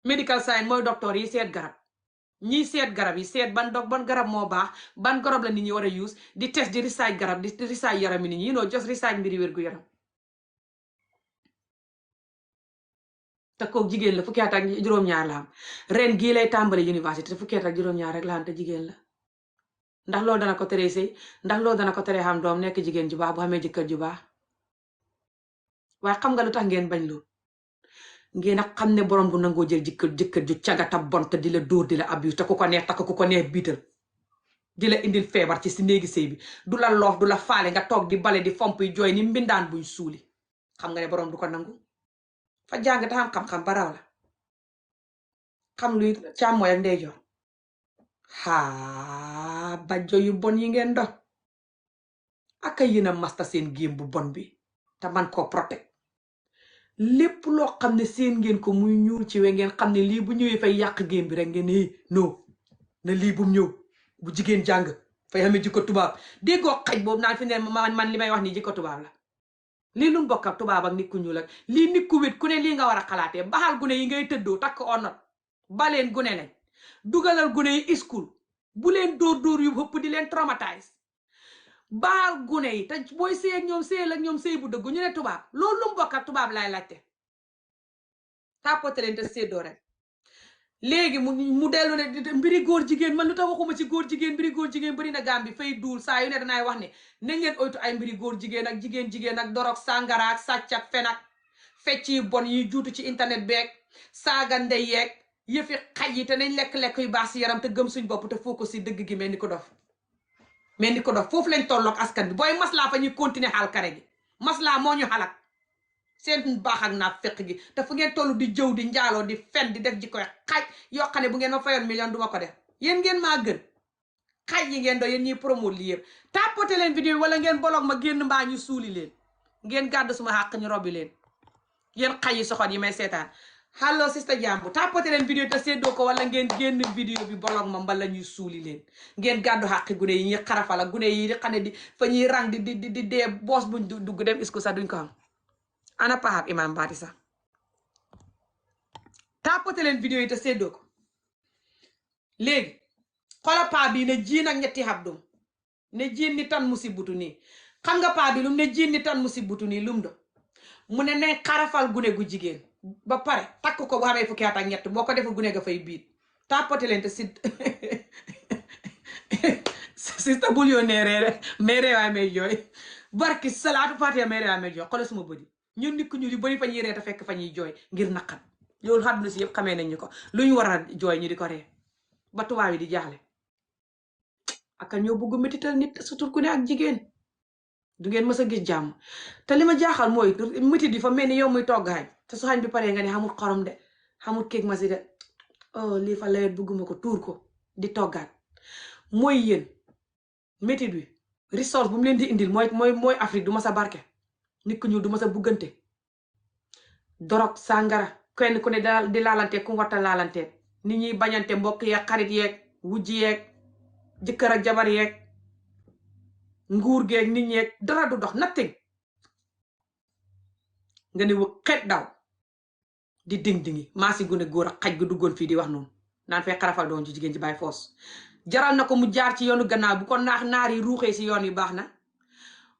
Speaker 1: medical science mooy docteur yi seet garab ñiy seet garab yi seet ban garab moo baax ban garab la nit ñi war a use di test di research garab di research yaram nit ñi just research mbiri wér gu yaram te kook jigéen la fukki at ak juróom-ñaar la am ren gii lay tàmbali université te fukki at ak juróom-ñaar rek la am te jigéen la ndax loolu dana ko teree sëy ndax loolu dana ko teree xam doom nekk jigéen ju baax bu xamee jëkkër ju baax waaye xam nga lu tax ngeen bañ loolu ngeen a xam ne borom bu nangoo jël jëkkër ju cagata bon te di la dóor di la abuse te ku ko neex takk ku ko neex biital di la indil feebar ci si néegi sëy bi du la loof du la faale nga toog di bale di fomp yi jooy ni mbindaan buñ suuli xam nga ne borom du ko nangu fa jàng te xam-xam baraw la xam luy càmmooy ak ndeyjoor haa bajjo yu bon yi ngeen dox aka yéen a masta seen géem bu bon bi te man koo protect lépp loo xam ne seen ngeen ko muy ñuul ci we ngeen xam ne lii bu ñëwee fay yàq géem bi rek ngeen non na lii bum ñëw bu jigéen jàng fay xamee jikko tubaab déggoo xaj boobu naan fi ne man li may wax nii jikko tubaab la lii lu mu bokk ak tubaab ak nit ku ñuul ak lii nit ku wét ku ne lii nga war a xalaatee baxal gune yi ngay tëddoo takk onot baleen gune lañ dugalal gune yi school bu leen dóor yu hëpp di leen traumatise baal gune yi te booy sëy ak ñoom sëy bu dëggu ñu ne tubaab loolu lu mu bokk ak tubaab laay laajte tàppote leen te séddoo rek léegi mu dellu ne mbiri góor jigéen man lu tax waxuma ci góor jigéen mbiri góor jigéen bëri na Gàmbi fay duul saa yu ne danaay wax ne na ngeen oytu ay mbiri góor jigéen ak jigéen ak dorog sàngara ak sàcc ak fen ak fecc yi bon yi juutu ci internet beeg saaga ndey yeeg yëfi xaj yi te nañ lekk-lekk yu baax si yaram te gëm suñ bopp te foo ko si dëgg gi mel ni ko dof foofu lañ tolloog askan bi booy maslaa fa ñuy continuer xaal kare gi maslaa moo ñu xalak seen baax ak naa fekk gi te fu ngeen toll di jëw di njaaloo di fen di def ji koy xaj yoo xam ne bu ngeen ma fayoon million duma ko def yéen ngeen maa gën xaj yi ngeen do yéen ñuy promote li yëpp tapoté leen vidéo wala ngeen bolog ma génn mbaa ñu suuli leen ngeen gàdd suma xàq ñu robbi leen yéen xaj yi soxot yi may seetaan Hello sister Jambu tapote leen vidéo te seddoo ko wala ngeen génn vidéo bi bolog ma mbala ñuy suuli leen ngeen gàddu xàqi gune yi ñuy xarafala gune yi di xane di fa ñuy rang di dee boos buñ dugg dem isko sax duñ ko xam ana paxab imam baati sax tapote leen vidéo yi te seddoo ko léegi xola paa bi ne jiin ak ñetti xabdum ne jiin ni tan musibutu nii xam nga paa bi lum ne jiin ni tan musibutu nii lum do mu ne ne xarafal gune gu jigéen ba pare takk ko bu xamee fukki at ak ñett boo ko deful gune ga fay biit tapote leen te sista bul yoo neeree mais reewaay may jooy barki salaatu fatiha may reewaay may jooy xoolal suma bëdi ñun nit ku ñu yu bëri fa ñuy ree te fekk fa ñuy jooy ngir naqat loolu xadduna si yëpp xamee nañ ñu ko lu ñu war a jooy ñu di ko ree ba tubaab yi di jaaxle aka ñoo bëgg métital nit surtout ku ne ak jigéen du ngeen mës a gis jàmm te li ma jaaxal mooy métit yi fa mel ni yow muy togg xañ te su xañ bi paree nga ne xamul xorom de xamul kéeg ma si de oh lii fa lawet bëgguma ko tuur ko di toggaat mooy yéen métit bi ressource bu mu leen di indil mooy Afrique du ma sa barke nit ku ñuul du ma sa buggante dorog sàngara kenn ku ne di laalante ku warta laalante nit ñuy bañante mbokk yeeg xarit yeeg wujj yeeg jëkkër ak jabar yeeg nguur geeg nit ñeeg dara du dox nothing nga ne wëg xet daw di ding-dingi maa si gune góor ak xaj gu duggoon fii di wax noonu naan fay xarafal doon ci jigéen ci bàyyi foos jaral na ko mu jaar ci yoonu gannaaw bu ko naar yi ruuxee si yoon yi baax na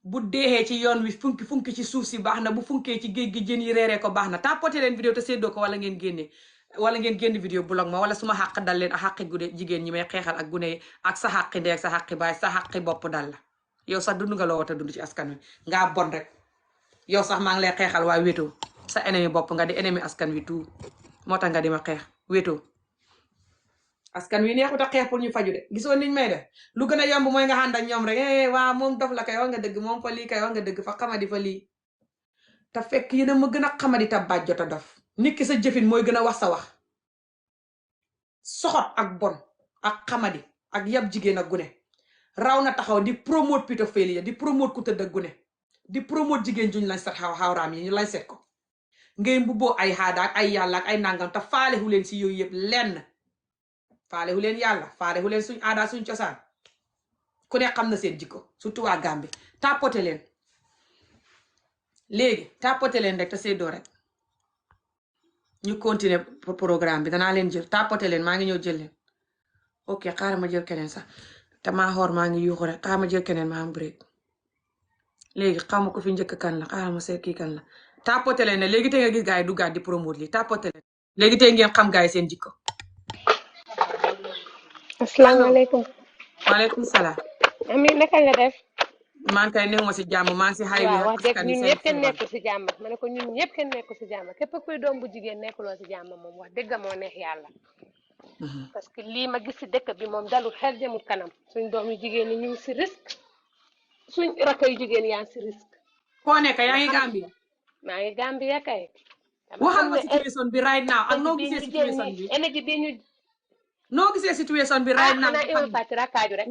Speaker 1: bu deexee ci yoon wi funki ci suuf si baax na bu funkee ci géej gi jën yi reeree ko baax na tapoté leen vidéo te séddoo ko wala ngeen génn vidéo blog ma wala suma xàq dal leen ak xàqi gune jigéen ñi may xeexal ak gune yi ak sa xàqi ndey ak sa xàqi baay sa xàqi bopp dal la yow sax dund nga loo wata dund ci askan wi ngaa bon rek yow sax maa ngi lay xeexal waaye wéetoo sa ennemi bopp nga di ennemi askan wi tout moo tax nga di ma xeex wéetoo askan wi neexut a xeex pour ñu faju de gisoo niñ may def lu gën a yomb mooy nga ànd ak ñoom rek waa moom dof la kay wax nga dëgg moom fa lii kay wax nga dëgg fa xamadi fa lii te fekk yéen a ma gën a xamadi ta bàjj jota dof nit ki sa jëfin mooy gën a wax sa wax soxot ak bon ak xamadi ak yab jigéen ak gune raw na taxaw di promote pédophilie di promote ku tëdd ak gune di promote jigéen juñ lañ set xawraam yi ñu lañ set ko ngay mbubboo ay xaada ak ay yàlla ak ay nangam te faalehu leen si yooyu yëpp lenn faalehu leen yàlla faalehu leen suñ aada suñ cosaan ku ne xam na seen jikko surtout waa Gambie tapoté leen léegi tapoté leen rek te seddoo rek ñu continuer programme bi danaa leen jël tapoté leen maa ngi ñëw jël leen ok xaaral ma jël keneen sax te maa xoor maa ngi yuuxu rek xaaral ma jël keneen ma am break léegi xawma ko fi njëkk kan la xaaral ma seet kii kan la tapoté leen ne léegi tey nga gis gars yi duggaat di promote li tapoté leen léegi tey ngeen xam gars yi seen jikko
Speaker 4: asalaamaaleykum.
Speaker 1: waaleykum salaam.
Speaker 4: Ami naka nga def.
Speaker 1: maa ngi kay néew ma si jàmm maa ngi si xay bi
Speaker 4: waaw wax dëgg ñun ñëpp kenn nekkul si jàmm ma ne ko ñun ñëpp kenn nekkul si jàmm képp kuy doom bu jigéen nekkuloo si jàmm moom wax dëgg moo neex yàlla. parce que lii ma gis si dëkk bi moom dalul xel jëmul kanam suñ doom yu jigéen ñi ñu ngi si risque suñ rakk yu jigéen yaa ngi si risque.
Speaker 1: foo nekk yaa ngi Gambia.
Speaker 4: maa ngi Gambia kay.
Speaker 1: waxal ma situation bi right now ak noo gisee situation bi
Speaker 4: énergie bi ñu.
Speaker 1: noo gisee situation bi right now
Speaker 4: rek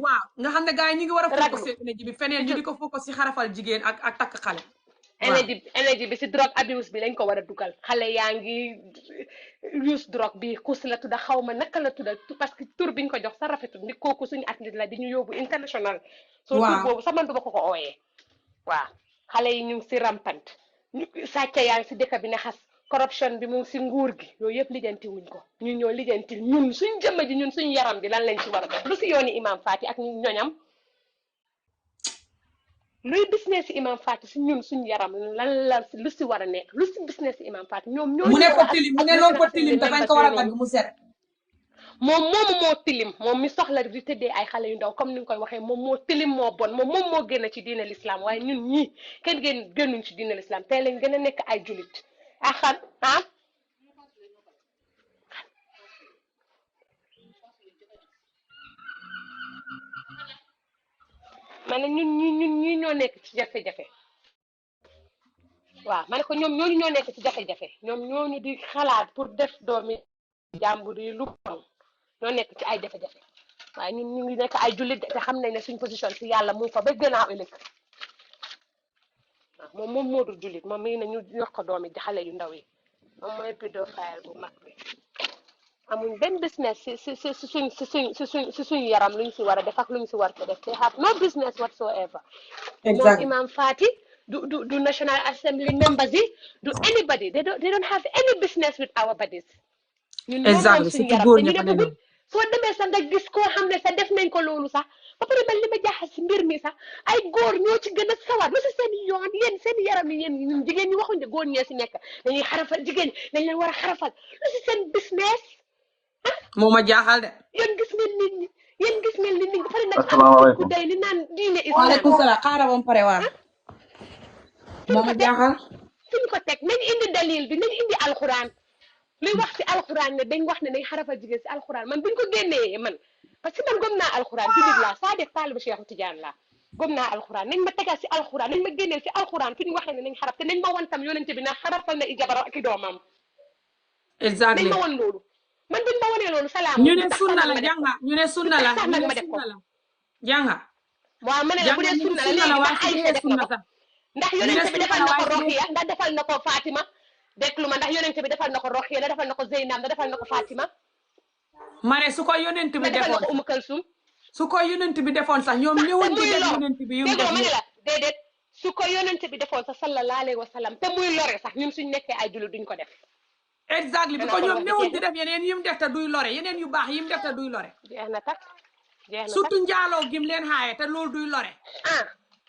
Speaker 1: waaw nga xam ne gars yi ñu ngi war a focus seen énergie bi feneen ñu di ko focus si xarafal jigéen ak takk xale.
Speaker 4: énergie bi si drogue abuse bi lañ ko war a dugal xale yaa ngi use drogue bi kus la tudda xaw ma naka la tudda parce que tur biñ ko jox sa rafetul ndi kooku suñu athlète la di ñu yóbbu international. soo tur boobu sax man du ma ko ooyee. waaw xale yi ñu ngi si rampant sàcca yaa ngi si dëkk bi ne xas. corruption bi mu ngi si nguur gi yooyu yëpp lijjanti wuñ ko ñun ñoo lijjanti ñun suñ jëmm ji ñun suñ yaram bi lan lañ ci war a def lu si yooni imam Fati ak ñoñam luy business imam Fati si ñun suñ yaram lan la lu si war a nekk lu si business imam Fati ñoom ñoo
Speaker 1: mu ne ko tilim mu ne loolu ko tilim dafañ ko war a dagg mu set
Speaker 4: moom moo tilim moom mi soxla di tëddee ay xale yu ndaw comme ni nga koy waxee moom moo tilim moo bon moom moo génn ci diine l'islam waaye ñun ñii kenn génnuñ ci diine l'islam tey lañ gën a nekk ay julit axan ma ne ñun ñoo nekk ci jafe-jafe waaw ma ne ko ñoom ñoo nekk ci jafe-jafe ñoom ñooñu di xalaat pour def doomi jàmbur yi lu bon ñoo nekk ci ay jafe-jafe waaye ñun ñu ngi nekk ay jullit te xam nañ ne suñ position ci yàlla mu fa ba gënaaw ëllëg waaw moom moo dul jullit moom mii ne ñu jox ko doomi xale yu ndaw yi moom mooy pédophile bu mag bi amuñ benn business si suñ yaram luñ si war a def ak luñ si war a def they have no business whatsoever du moom
Speaker 1: exactly
Speaker 4: Imam Fati du National Assembly members yi du anybody they don't have any business with our bodies ñun moom
Speaker 1: exactly
Speaker 4: suñ
Speaker 1: surtout
Speaker 4: yaram
Speaker 1: góor
Speaker 4: te ñu
Speaker 1: ña
Speaker 4: ne
Speaker 1: fa ne
Speaker 4: bëgguñ
Speaker 1: noonu
Speaker 4: soo demee sax nga gis koo xam ne sax def nañ ko loolu sax ba pare man li ma jaaxal si mbir mi sax ay góor ñoo ci gën a sawar lu si seen yoon yéen seen yaram yi yéen ñun jigéen ñi waxuñ de góor ñee si nekk dañuy xarafal jigéen dañ leen war a xarafal lu si seen business
Speaker 1: moo ma jaaxal de
Speaker 4: yéen gis ngeen nit ñi yéen gis ngeen nit ñi ba pare nag am fit ku
Speaker 5: asalaamaaleykum.
Speaker 4: day ni naan diine islam
Speaker 1: waaleykum salaam xaaral ba mu pare waa
Speaker 4: fuñ
Speaker 1: moo
Speaker 4: ko
Speaker 1: ma
Speaker 4: teg
Speaker 1: jaaxal
Speaker 4: fuñ ko teg nañ indi dalil bi nañ indi alxuraan luy wax si alxuraan ne dañ wax ne dañ xarafal jigéen si alxuraan man buñ ko génnee man parce que man gëm naa alxuraan jullit laa saa def taalibu Cheikh Tidiane laa gëm naa alxuraan nañ ma tegal si alxuraan nañ ma génneel si alxuraan fi ñu waxee ne nañ xaraf te nañ ma wan tam yonente bi na xarafal na i jabaram ak i doomam nañ
Speaker 1: exactly
Speaker 4: ma wan loolu man buñ ma wanee loolu salaam
Speaker 1: ñu
Speaker 4: du
Speaker 1: ne
Speaker 4: tax
Speaker 1: sunna
Speaker 4: sax
Speaker 1: la
Speaker 4: nag ma def ko
Speaker 1: jànga ñu ne
Speaker 4: du
Speaker 1: sunna
Speaker 4: tax
Speaker 1: la
Speaker 4: sax
Speaker 1: ñu
Speaker 4: nag
Speaker 1: ne
Speaker 4: ma def ko
Speaker 1: sunna la jànga
Speaker 4: waaw ma ne la bu
Speaker 1: jànga
Speaker 4: dee
Speaker 1: ñu ne
Speaker 4: sunna la
Speaker 1: sunna la
Speaker 4: léegi
Speaker 1: waaye
Speaker 4: ndax
Speaker 1: su dee
Speaker 4: Aïcha def na
Speaker 1: sunna
Speaker 4: ko
Speaker 1: sax
Speaker 4: ndax
Speaker 1: ñu ne
Speaker 4: yonente bi
Speaker 1: sunna
Speaker 4: defal
Speaker 1: la
Speaker 4: na ko
Speaker 1: waaye su dee
Speaker 4: Roxiya ndax defal na ko Fatima déglu ma ndax yonente bi defal na ko Roxiya ndax defal na ko Zeynab ndax defal na ko Fatima
Speaker 1: ma ne su ko yonent bi
Speaker 4: ndax defal na
Speaker 1: defoon
Speaker 4: ko Umu Kalsum
Speaker 1: su ko yonent bi defoon sax ñoom
Speaker 4: te
Speaker 1: ñëwoon di
Speaker 4: muy
Speaker 1: def
Speaker 4: lor
Speaker 1: yonent bi yum
Speaker 4: déglu
Speaker 1: def
Speaker 4: ma ne
Speaker 1: yëpp
Speaker 4: la déedéet su ko yonente bi defoon sax sallallahu alayhi wa sallam te muy lore sax ñun suñ nekkee ay jullit duñ ko def
Speaker 1: exactly bi ko ñoom ñëwoon di def yeneen yim def te duy lore yeneen yu baax yim def te duy lore
Speaker 4: jeex na tak jeex na tak
Speaker 1: surtout njaaloo gim leen xaaye te loolu duy lore
Speaker 4: ah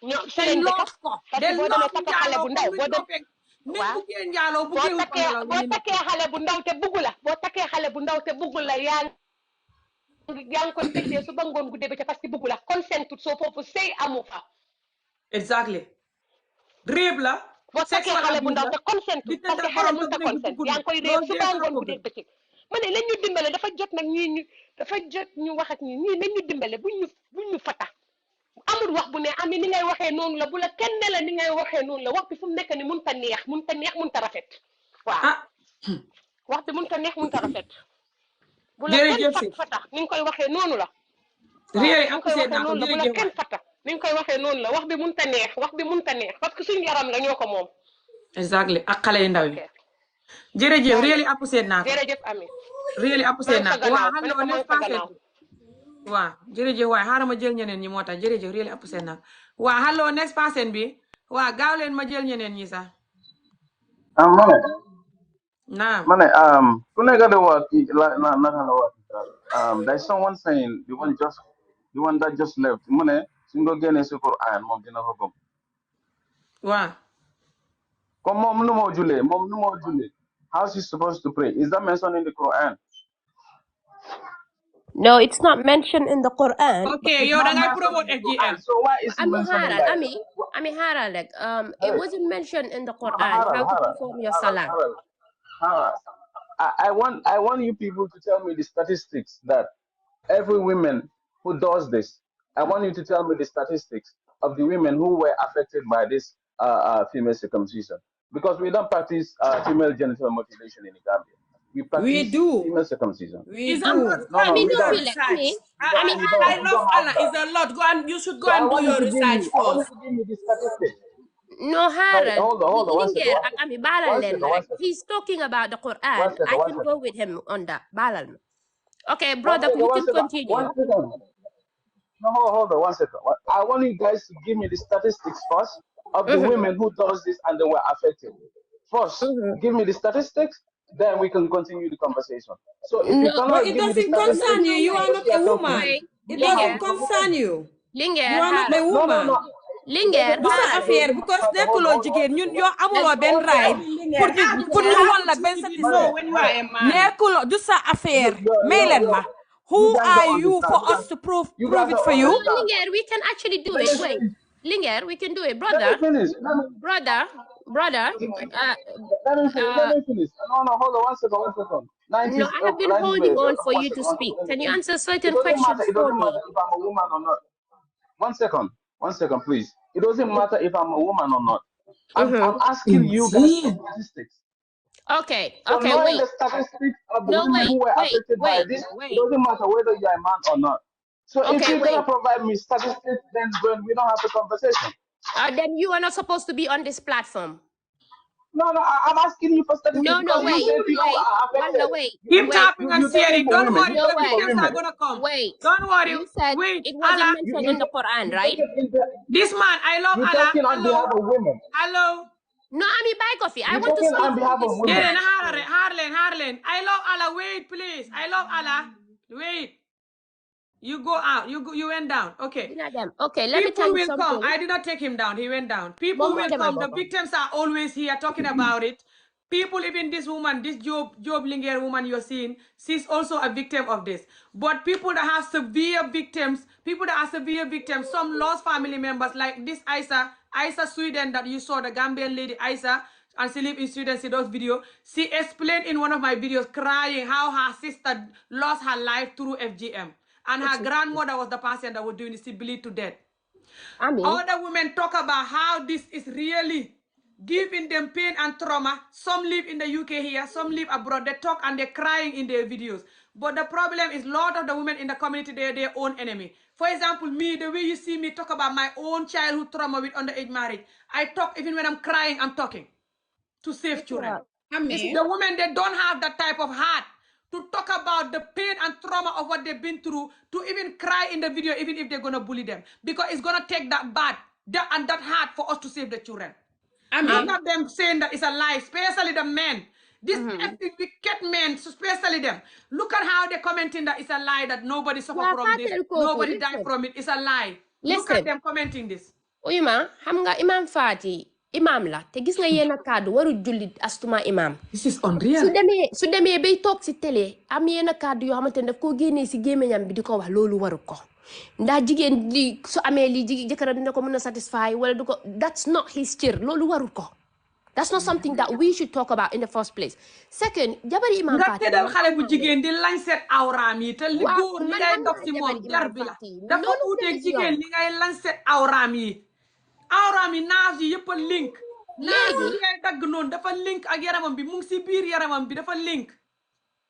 Speaker 4: ñoom si
Speaker 1: tey
Speaker 4: lañ dëkk
Speaker 1: loof ko
Speaker 4: parce
Speaker 1: de
Speaker 4: que boo demee
Speaker 1: loof
Speaker 4: takk xale
Speaker 1: njaaloo
Speaker 4: bu ndaw
Speaker 1: comme
Speaker 4: boo
Speaker 1: luñ
Speaker 4: dem
Speaker 1: loofee niñ
Speaker 4: waaw
Speaker 1: buggee njaaloo
Speaker 4: boo
Speaker 1: buggee wuñ ko
Speaker 4: takkee
Speaker 1: nelaw
Speaker 4: boo
Speaker 1: ñu nekk
Speaker 4: takkee xale bu ndaw te bugg la boo takkee xale bu ndaw te bugg la yaa ngi ko tëddee su ba ngoon guddee ba ca parce que bugg la consent tout soo foofu sëy amu fa
Speaker 1: exactly réeb la
Speaker 4: boo takkee
Speaker 1: sexual
Speaker 4: xale bu
Speaker 1: abuse
Speaker 4: ndaw
Speaker 1: la
Speaker 4: te consent
Speaker 1: di
Speaker 4: tout parce que
Speaker 1: tëdd
Speaker 4: xale
Speaker 1: borom
Speaker 4: mënut a
Speaker 1: kër bu nekk
Speaker 4: consent
Speaker 1: bugg
Speaker 4: yaa
Speaker 1: la
Speaker 4: ngi koy réeb
Speaker 1: loolu
Speaker 4: su
Speaker 1: dee
Speaker 4: ba
Speaker 1: kaa
Speaker 4: ngoon
Speaker 1: ko
Speaker 4: guddee
Speaker 1: gën
Speaker 4: bëccëg ma ne lañ ñu dimbale dafa jot nag dafa jot ñu wax ak ñii nañ ñu dimbale buñ ñu fata amul wax bu ne ami ni ngay waxee noonu la bu la kenn ne la ni ngay waxee noonu la wax bi fu mu nekk ni mun ta neex mun ta rafet waaw
Speaker 1: ah
Speaker 4: wax bi mun ta neex mun ta rafet bu la kenn
Speaker 1: jërëjëf si
Speaker 4: fata ni nga koy waxee noonu la waaw
Speaker 1: réeri
Speaker 4: ni nga koy
Speaker 1: apprécié
Speaker 4: waxee
Speaker 1: naa ko
Speaker 4: noonu la bu la
Speaker 1: jërëjëf
Speaker 4: kenn
Speaker 1: waay
Speaker 4: fata ni nga koy waxee noonu la wax bi mun ta neex wax bi mun ta neex parce que suñu yaram la ñoo ko moom
Speaker 1: exactly ak xale yu ndaw
Speaker 4: ok
Speaker 1: yi jërëjëf réeri apprécié naa ko
Speaker 4: jërëjëf ami
Speaker 1: réeri
Speaker 4: maa
Speaker 1: apprécié
Speaker 4: ngi
Speaker 1: naa
Speaker 4: sa
Speaker 1: ko waaw
Speaker 4: gannaaw ma
Speaker 1: xam
Speaker 4: ne
Speaker 1: nga
Speaker 4: ko maa
Speaker 1: next
Speaker 4: ngi sa
Speaker 1: passé
Speaker 4: gannaaw
Speaker 1: waaw jërëjëf waay xaaral ma jël ñeneen ñi moo tax jërëjëf réeri apprécié naa ko waaw allo next passé bi waaw gaaw leen ma jël ñeneen ñi sax naam
Speaker 5: Ku nekk di wax naka la wax there's someone saying the one that just left. Mu ne suñ ko génnee si Quran moom dina ko gëm.
Speaker 1: waaw
Speaker 5: Comme moom nu moo julee. How's he supposed to pray? Is that mentioned in the Quran?
Speaker 6: No, it's not mentioned in the Quran.
Speaker 1: ok
Speaker 5: It's
Speaker 1: yow da
Speaker 5: not
Speaker 1: ngay
Speaker 5: mentioned
Speaker 1: promote
Speaker 5: in the
Speaker 1: FGM
Speaker 5: Quran. So why is he
Speaker 6: Ami
Speaker 5: mentioning
Speaker 6: Haral,
Speaker 5: that?
Speaker 6: Ami Haral, like, it
Speaker 5: Hey,
Speaker 6: wasn't mentioned in the
Speaker 5: no,
Speaker 6: Quran how to
Speaker 5: Haral.
Speaker 6: perform your salah.
Speaker 5: I want you people to tell me the statistics that every woman who does this. I want you to tell me the statistics of the women who were affected by this female circumcision, because we don't practice female genital mutilation in Gambia. We
Speaker 7: We
Speaker 5: practice
Speaker 7: do.
Speaker 5: female circumcision.
Speaker 7: We
Speaker 1: it's a lot
Speaker 7: do.
Speaker 1: go
Speaker 5: No,
Speaker 1: and
Speaker 5: no,
Speaker 1: do
Speaker 5: we
Speaker 6: Ami
Speaker 1: your
Speaker 5: don't.
Speaker 6: Nofi, like,
Speaker 1: research
Speaker 6: Ami
Speaker 1: I
Speaker 5: We
Speaker 1: love
Speaker 5: don't have
Speaker 1: Allah
Speaker 5: that.
Speaker 1: it's a lot you should go
Speaker 5: So I
Speaker 1: and do
Speaker 5: want you
Speaker 1: your
Speaker 5: to give
Speaker 1: research
Speaker 5: me. I want
Speaker 1: first
Speaker 5: you to give me the statistics.
Speaker 6: no
Speaker 5: Hey,
Speaker 6: Haral,
Speaker 5: hold on, one second,
Speaker 6: Linger, ak Ami Balal
Speaker 5: one
Speaker 6: len,
Speaker 5: second, one
Speaker 6: like,
Speaker 5: second,
Speaker 6: he's talking about the
Speaker 5: one
Speaker 6: Quran.
Speaker 5: second,
Speaker 6: I
Speaker 5: one
Speaker 6: can
Speaker 5: second,
Speaker 6: go with him on that. Balal. Okay,
Speaker 5: one
Speaker 6: brother,
Speaker 5: second,
Speaker 6: you
Speaker 5: one
Speaker 6: can
Speaker 5: second,
Speaker 6: continue.
Speaker 5: one second. No, hold on one second. I want you guys to give me the statistics first of the
Speaker 6: Mm-hmm.
Speaker 5: women who does this and they were affected. First, give me the statistics, then we can continue the conversation. So if you
Speaker 6: No,
Speaker 7: But
Speaker 5: cannot
Speaker 7: it
Speaker 5: give me the
Speaker 7: doesn't
Speaker 6: no, no,
Speaker 5: statistics
Speaker 7: concern you.
Speaker 6: no
Speaker 7: You are
Speaker 6: way.
Speaker 5: because
Speaker 7: not
Speaker 5: you
Speaker 7: a
Speaker 5: are
Speaker 6: No
Speaker 5: talking,
Speaker 7: woman.
Speaker 6: way.
Speaker 7: It
Speaker 5: you don't have
Speaker 6: Linger,
Speaker 7: doesn't
Speaker 5: the
Speaker 7: concern
Speaker 5: conversation.
Speaker 7: you. You
Speaker 6: Linger,
Speaker 7: are not a
Speaker 6: Haral.
Speaker 7: woman.
Speaker 5: It doesn't
Speaker 6: Linger,
Speaker 7: Du sa
Speaker 5: matter. It
Speaker 6: Haral.
Speaker 7: affaire
Speaker 5: doesn't
Speaker 7: because
Speaker 5: matter.
Speaker 7: nekkuloo jigéen ñun yoo amuloo benn
Speaker 5: Hold
Speaker 7: right
Speaker 5: on.
Speaker 1: Linguère how
Speaker 7: pour
Speaker 1: to
Speaker 7: ñu
Speaker 1: how
Speaker 7: wan
Speaker 1: to
Speaker 7: la benn
Speaker 1: treat it in
Speaker 7: statistique.
Speaker 1: law when you are a man
Speaker 7: Nekkuloo du sa affaire. May leen ma.
Speaker 5: You
Speaker 7: Who
Speaker 5: guys
Speaker 7: are
Speaker 5: don't
Speaker 7: you
Speaker 5: understand.
Speaker 7: for us to prove
Speaker 5: You guys
Speaker 7: it
Speaker 5: don't
Speaker 7: for
Speaker 6: No,
Speaker 7: you?
Speaker 5: understand.
Speaker 6: Linger, we can actually do
Speaker 5: Let
Speaker 6: it.
Speaker 5: me
Speaker 6: Wait.
Speaker 5: finish.
Speaker 6: Linger, we can do it.
Speaker 5: Let me
Speaker 6: Brother,
Speaker 5: finish.
Speaker 6: brother,
Speaker 5: Let me finish. No, hold on one second.
Speaker 6: no,
Speaker 5: 90s,
Speaker 6: I have been
Speaker 5: 90s,
Speaker 6: holding on for
Speaker 5: one
Speaker 6: you to
Speaker 5: second,
Speaker 6: speak.
Speaker 5: let me
Speaker 6: Can you
Speaker 5: finish.
Speaker 6: answer
Speaker 5: It
Speaker 6: certain
Speaker 5: doesn't matter.
Speaker 6: questions
Speaker 5: It
Speaker 6: for
Speaker 5: doesn't
Speaker 6: me?
Speaker 5: matter if I'm a woman or not. One second, please. It doesn't matter if I'm a woman or not.
Speaker 6: Mm-hmm.
Speaker 5: I'm asking you guys for statistics.
Speaker 6: Okay,
Speaker 5: So
Speaker 6: okay,
Speaker 5: knowing
Speaker 6: wait.
Speaker 5: the statistics of the
Speaker 6: No,
Speaker 5: women who were
Speaker 6: wait,
Speaker 5: affected by this, it
Speaker 6: wait.
Speaker 5: doesn't matter whether you're a man or not. So if
Speaker 6: Okay,
Speaker 5: you're gonna
Speaker 6: wait.
Speaker 5: provide me statistics, then we don't have a conversation.
Speaker 6: Then you are not supposed to be on this platform.
Speaker 5: No, no, I'm asking you for statistics
Speaker 6: No,
Speaker 5: because you
Speaker 6: wait,
Speaker 5: say people
Speaker 6: wait.
Speaker 5: are
Speaker 6: Walla,
Speaker 5: affected.
Speaker 6: wait,
Speaker 1: Keep
Speaker 6: wait.
Speaker 1: tapping and
Speaker 5: You're taking
Speaker 1: sharing.
Speaker 5: for
Speaker 1: Don't
Speaker 5: women.
Speaker 1: worry,
Speaker 6: No,
Speaker 5: You're
Speaker 1: the
Speaker 5: taking for
Speaker 6: wait,
Speaker 1: victims are
Speaker 5: women.
Speaker 1: gonna come.
Speaker 6: wait.
Speaker 1: Don't worry.
Speaker 6: You said
Speaker 1: Wait,
Speaker 6: it wasn't
Speaker 1: Allah.
Speaker 6: mentioned in the Quran,
Speaker 5: You're
Speaker 6: right?
Speaker 1: This man, I love
Speaker 5: you're
Speaker 1: Allah.
Speaker 5: talking on behalf
Speaker 1: Hello.
Speaker 5: of women.
Speaker 1: Hello.
Speaker 6: No, I'm by coffee. I
Speaker 5: You're
Speaker 6: want to
Speaker 5: talking
Speaker 6: speak
Speaker 5: on
Speaker 6: to
Speaker 5: behalf of
Speaker 6: this
Speaker 5: women.
Speaker 1: Yeah,
Speaker 6: man.
Speaker 1: Harlan. I love Allah. Wait, please. I love Allah. Wait. You go out. You went down. Okay.
Speaker 6: You know them. Okay, let me tell
Speaker 1: People
Speaker 6: you
Speaker 1: will come.
Speaker 6: something.
Speaker 1: I did not take him down. He went down. People
Speaker 6: Mom
Speaker 1: will
Speaker 6: demal
Speaker 1: come. The
Speaker 6: bopam.
Speaker 1: victims are always here talking about it. People, even this woman, this Job Linger woman you're seeing, she's also a victim of this. But people that have severe victims, some lost family members, like this Isa Sweden that you saw, the Gambian lady Isa, and she live in Sweden, see those videos. She explained in one of my videos, crying how her sister lost her life through FGM. And her grandmother was the person that was doing it. She bleed to death.
Speaker 6: Ami.
Speaker 1: Other women talk about how this is really giving them pain and trauma. Some live in the UK here, some live abroad. They talk and they're crying in their videos. But the problem is a lot of the women in the community, they're their own enemy. For example, me, the way you see me talk about my own childhood trauma with underage marriage, I talk even when I'm crying, I'm talking to save children. The women, they don't have that type of heart to talk about the pain and trauma of what they've been through, to even cry in the video, even if they're going to bully them. Because it's going to take that that heart for us to save the children. Look at them saying that it's a lie, especially the men. This wicked men, especially them. Look at how they're commenting that it's a lie, that nobody suffer from this, nobody die from it. It's a lie. Look at them commenting this.
Speaker 6: Uyuma, xam nga Imam Fati imam la te gis nga yenn kàddu waru jullit astuma imam.
Speaker 1: This is unreal.
Speaker 6: su demee bay toog si télé am yenn kàddu yoo xamante ne daf koo génnee si gémmiñam bi di ko wax loolu waru ko. Ndax jigéen li su amee lii jëkkëram dina ko mën a satisfy wala du ko, that's not his cër, loolu waru ko. That's not something that we should talk about in the first place. Second, jabari imam Fati.
Speaker 1: Nga teddal xale bu jigéen di lancet awraam yi te li góor li ngay dox ci moom jar bi la. Dafa uuteeg jigéen li ngay lancet awraam yi. Awraam yi naaf yi yëpp a link. Naaf yi ngay dagg noonu dafa link ak yaramam bi mu ngi si biir yaramam bi dafa link.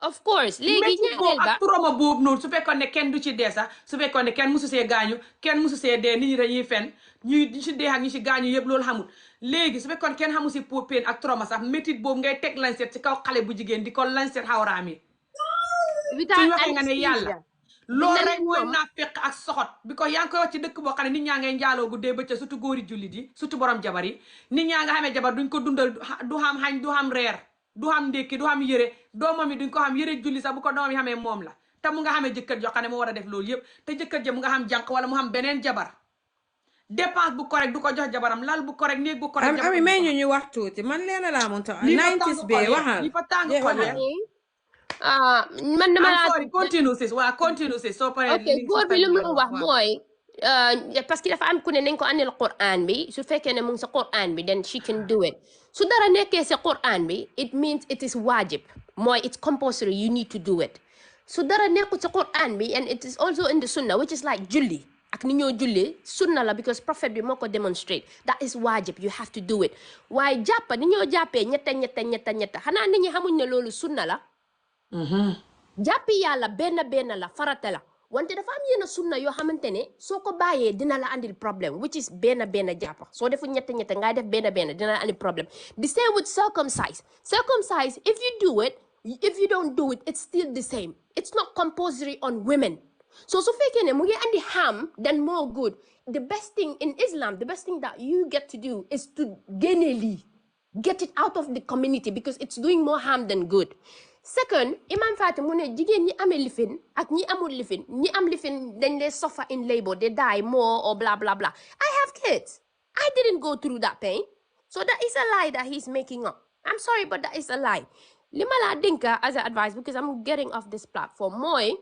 Speaker 6: Of course, léegi ñaareel ba
Speaker 1: ak trauma boobu noonu su fekkoon ne kenn du ci dee sax su fekkoon ne kenn musu see gaañu kenn musu see dee nit ñi dañuy fen ñi ci dee ak ñi ci gaañu yëpp loolu xamul. Léegi su fekkoon kenn xamu si pain ak trauma sax métit boobu ngay teg lancet ci kaw xale bu jigéen di ko lancet awraam yi. Suñu waxee nga ne yàlla loolu rek mooy naafeq ak soxot bi ko yaa ngi koy wax ci dëkk boo xam ne nit ñaa ngay njaaloo guddee bëccëg surtout góori jullit yi surtout borom jabar yi nit ñaa nga xamee jabar duñ ko dundal du xam xañ du xam reer du xam ndékki du xam yëre doomam yi duñ ko xam yëre julli sax bu ko doomam yi xamee moom la te mu nga xamee jëkkër joo xam ne moo war a def loolu yëpp te jëkkër ja mu nga xam jànq wala mu xam beneen jabar dépense bu correct du ko jox jabaram lal bu correct néeg bu correct
Speaker 7: Ami may ñu wax tuuti man leena laa mun ta 90s be waxal
Speaker 1: li fa tàng xol
Speaker 6: man dama
Speaker 1: I'm sorry continue sis waa continue sis soo paree
Speaker 6: ok góor bi lu mu wax mooy parce que dafa am ku ne nañ ko andil Quran bi su fekkee ne mu ngi sa Quran bi then she can do it su dara nekkee sa Quran bi it means it is wajib mooy it's compulsory you need to do it su dara nekkul sa Quran bi and it is also in the sunnah which is like julli ak ni ñoo julli sunna la because prophet bi moo ko demonstrate that is wajib you have to do it waaye jàppa ni ñoo jàppee ñetta xanaa nit ñi xamuñ ne loolu sunna la jàppi yàlla benn la farata la wante dafa am yenn sunna yoo xamante ne soo ko bàyyee dina la andil problème which is benn jàppa soo defu ñetta ngay def benn dina la andil problème the same with circumcise if you do it if you don't do it it's still the same it's not compulsory on women so su fekkee ne mu ngi andi harm then more good the best thing in Islam the best thing that you get to do is to génne lii get it out of the community because it's doing more harm than good. Second, Imam Fati mu ne jigéen ñi amee lifin ak ñi amul lifin ñi am lifin dañ lay suffer in labor they die more or blah blah blah. I have kids. I didn't go through that pain. So that is a lie that he's making up. I'm sorry but that is a lie. Li ma la dinka as an advice because I'm getting off this platform mooy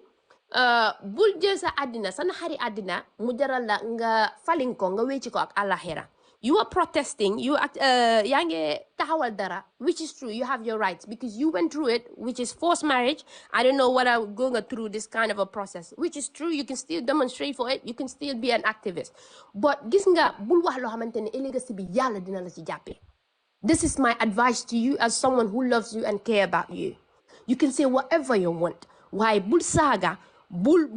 Speaker 6: bul jël sa àddina sa naxari àddina mu jaral la nga falin ko nga wécci ko ak àllaxira. You are protesting, yaa ngi taxawal dara, which is true, you have your rights, because you went through it, which is forced marriage. I don't know what I'm going through this kind of a process, which is true, you can still demonstrate for it, you can still be an activist. But gis nga, bul wax loo xamante ne ëllëg si bi yàlla dina la ci jàppee. This is my advice to you as someone who loves you and care about you. You can say whatever you want. Waaye bul saaga, bul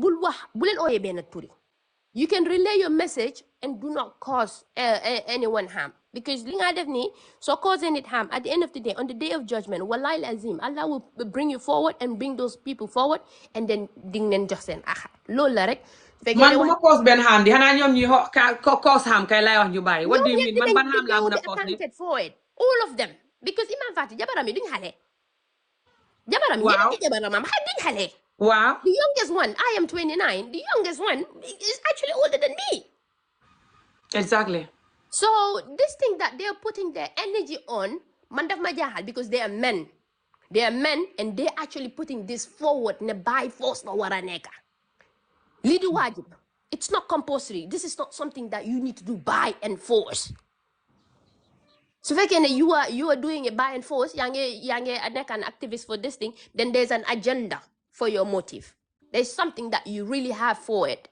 Speaker 6: leen ooyee benn turi. You can relay your message and do not cause anyone harm. because li nga def nii so causing it harm at the end of the day on the day of judgment wallahi azim Allah will bring you forward and bring those people forward and then ding leen jox seen axa loolu la rek
Speaker 1: man bu ma cause benn harm di xanaa ñoom ñi cause harm kay lay wax ñu bàyyi what do you mean man ban harm laa mën a cause nit
Speaker 6: accounted for it all of them because Imam Fati jabaram yi duñ xale jabaram
Speaker 1: Wow.
Speaker 6: ñetti jabaram duñ xale
Speaker 1: waaw
Speaker 6: the youngest one I am 29 the youngest one is actually older than me
Speaker 1: exactly
Speaker 6: so this thing that they are putting their energy on man daf ma jaaxal because they are men and they actually putting this forward ne by force la war a nekk lii di waajib it's not compulsory this is not something that you need to do by and force so fekkee ne you are doing it by and force yaa ngi nekk an activist for this thing then there's an agenda for your motive there's something that you really have for it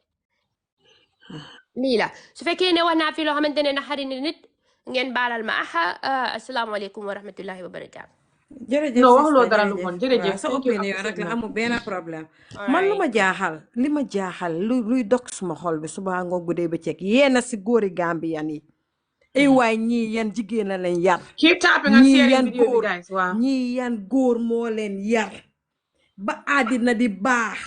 Speaker 6: lii la su fekkee ne wax naa fi loo xamante ne naxari na nit ngeen baalal ma asalaamaaleykum wa rahmatullahi wa barakaatu
Speaker 7: jërëjëf
Speaker 1: non waxuloo
Speaker 7: sister,
Speaker 1: dara lu bon jërëjëf
Speaker 7: sa
Speaker 1: thank you
Speaker 7: opinion rek la amul benn problème
Speaker 6: Alright.
Speaker 7: man li ma jaaxal luy dog suma xol bi suba ngoo guddee ba ceeg yéena si góori Gambian yi ay waay ñii yan jigéen la leen yar
Speaker 1: keep tapping and
Speaker 7: ñii
Speaker 1: sharing
Speaker 7: yan
Speaker 1: video bi
Speaker 7: góor
Speaker 1: guys waaw
Speaker 7: ñii yan góor moo leen yar ba àddina di baax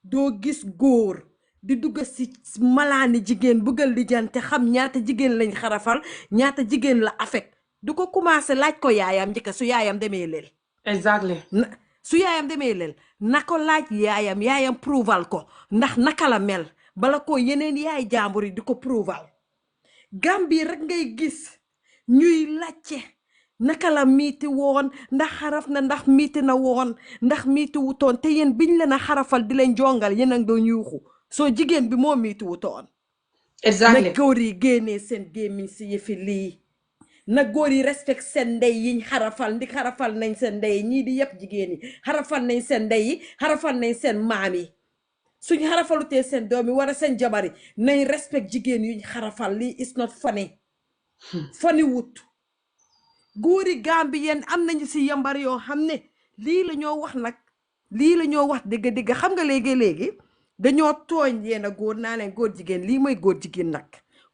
Speaker 7: doo gis góor di dugg si malaani jigéen bëggal di jante xam ñaata jigéen lañ xarafal ñaata jigéen la affect du ko commencé laaj ko yaayam njëkk su yaayam demee leel
Speaker 1: exactly
Speaker 7: su yaayam demee leel na ko laaj yaayam prouval ko ndax naka la mel bala ko yeneen yaay jàmbur yi di ko prouval Gambie rek ngay gis ñuy lacce naka la miiti woon ndax xaraf na ndax miiti na woon ndax miiti wutoon te yéen biñ leen a xarafal di leen jongal yéen a ngi doon yuuxu soo jigéen bi moo miiti wutoon
Speaker 1: exactly
Speaker 7: na góor yi génnee seen gémmiñ si yëfi lii na góor yi respect seen ndey yiñ xarafal ndi xarafal nañ seen ndey ñii di yëpp jigéen yi xarafal nañ seen ndey yi xarafal nañ seen maam yi suñ xarafalutee seen doom yi wala seen jabar yi nañ respect jigéen yuñ xarafal lii is not funny funny wut góori Gambien am nañu si yambar yoo xam ne lii la ñoo wax nag lii la ñoo wax dëgg xam nga léegi dañoo tooñ yéen a góor naa leen góor jigéen lii mooy góor jigéen nag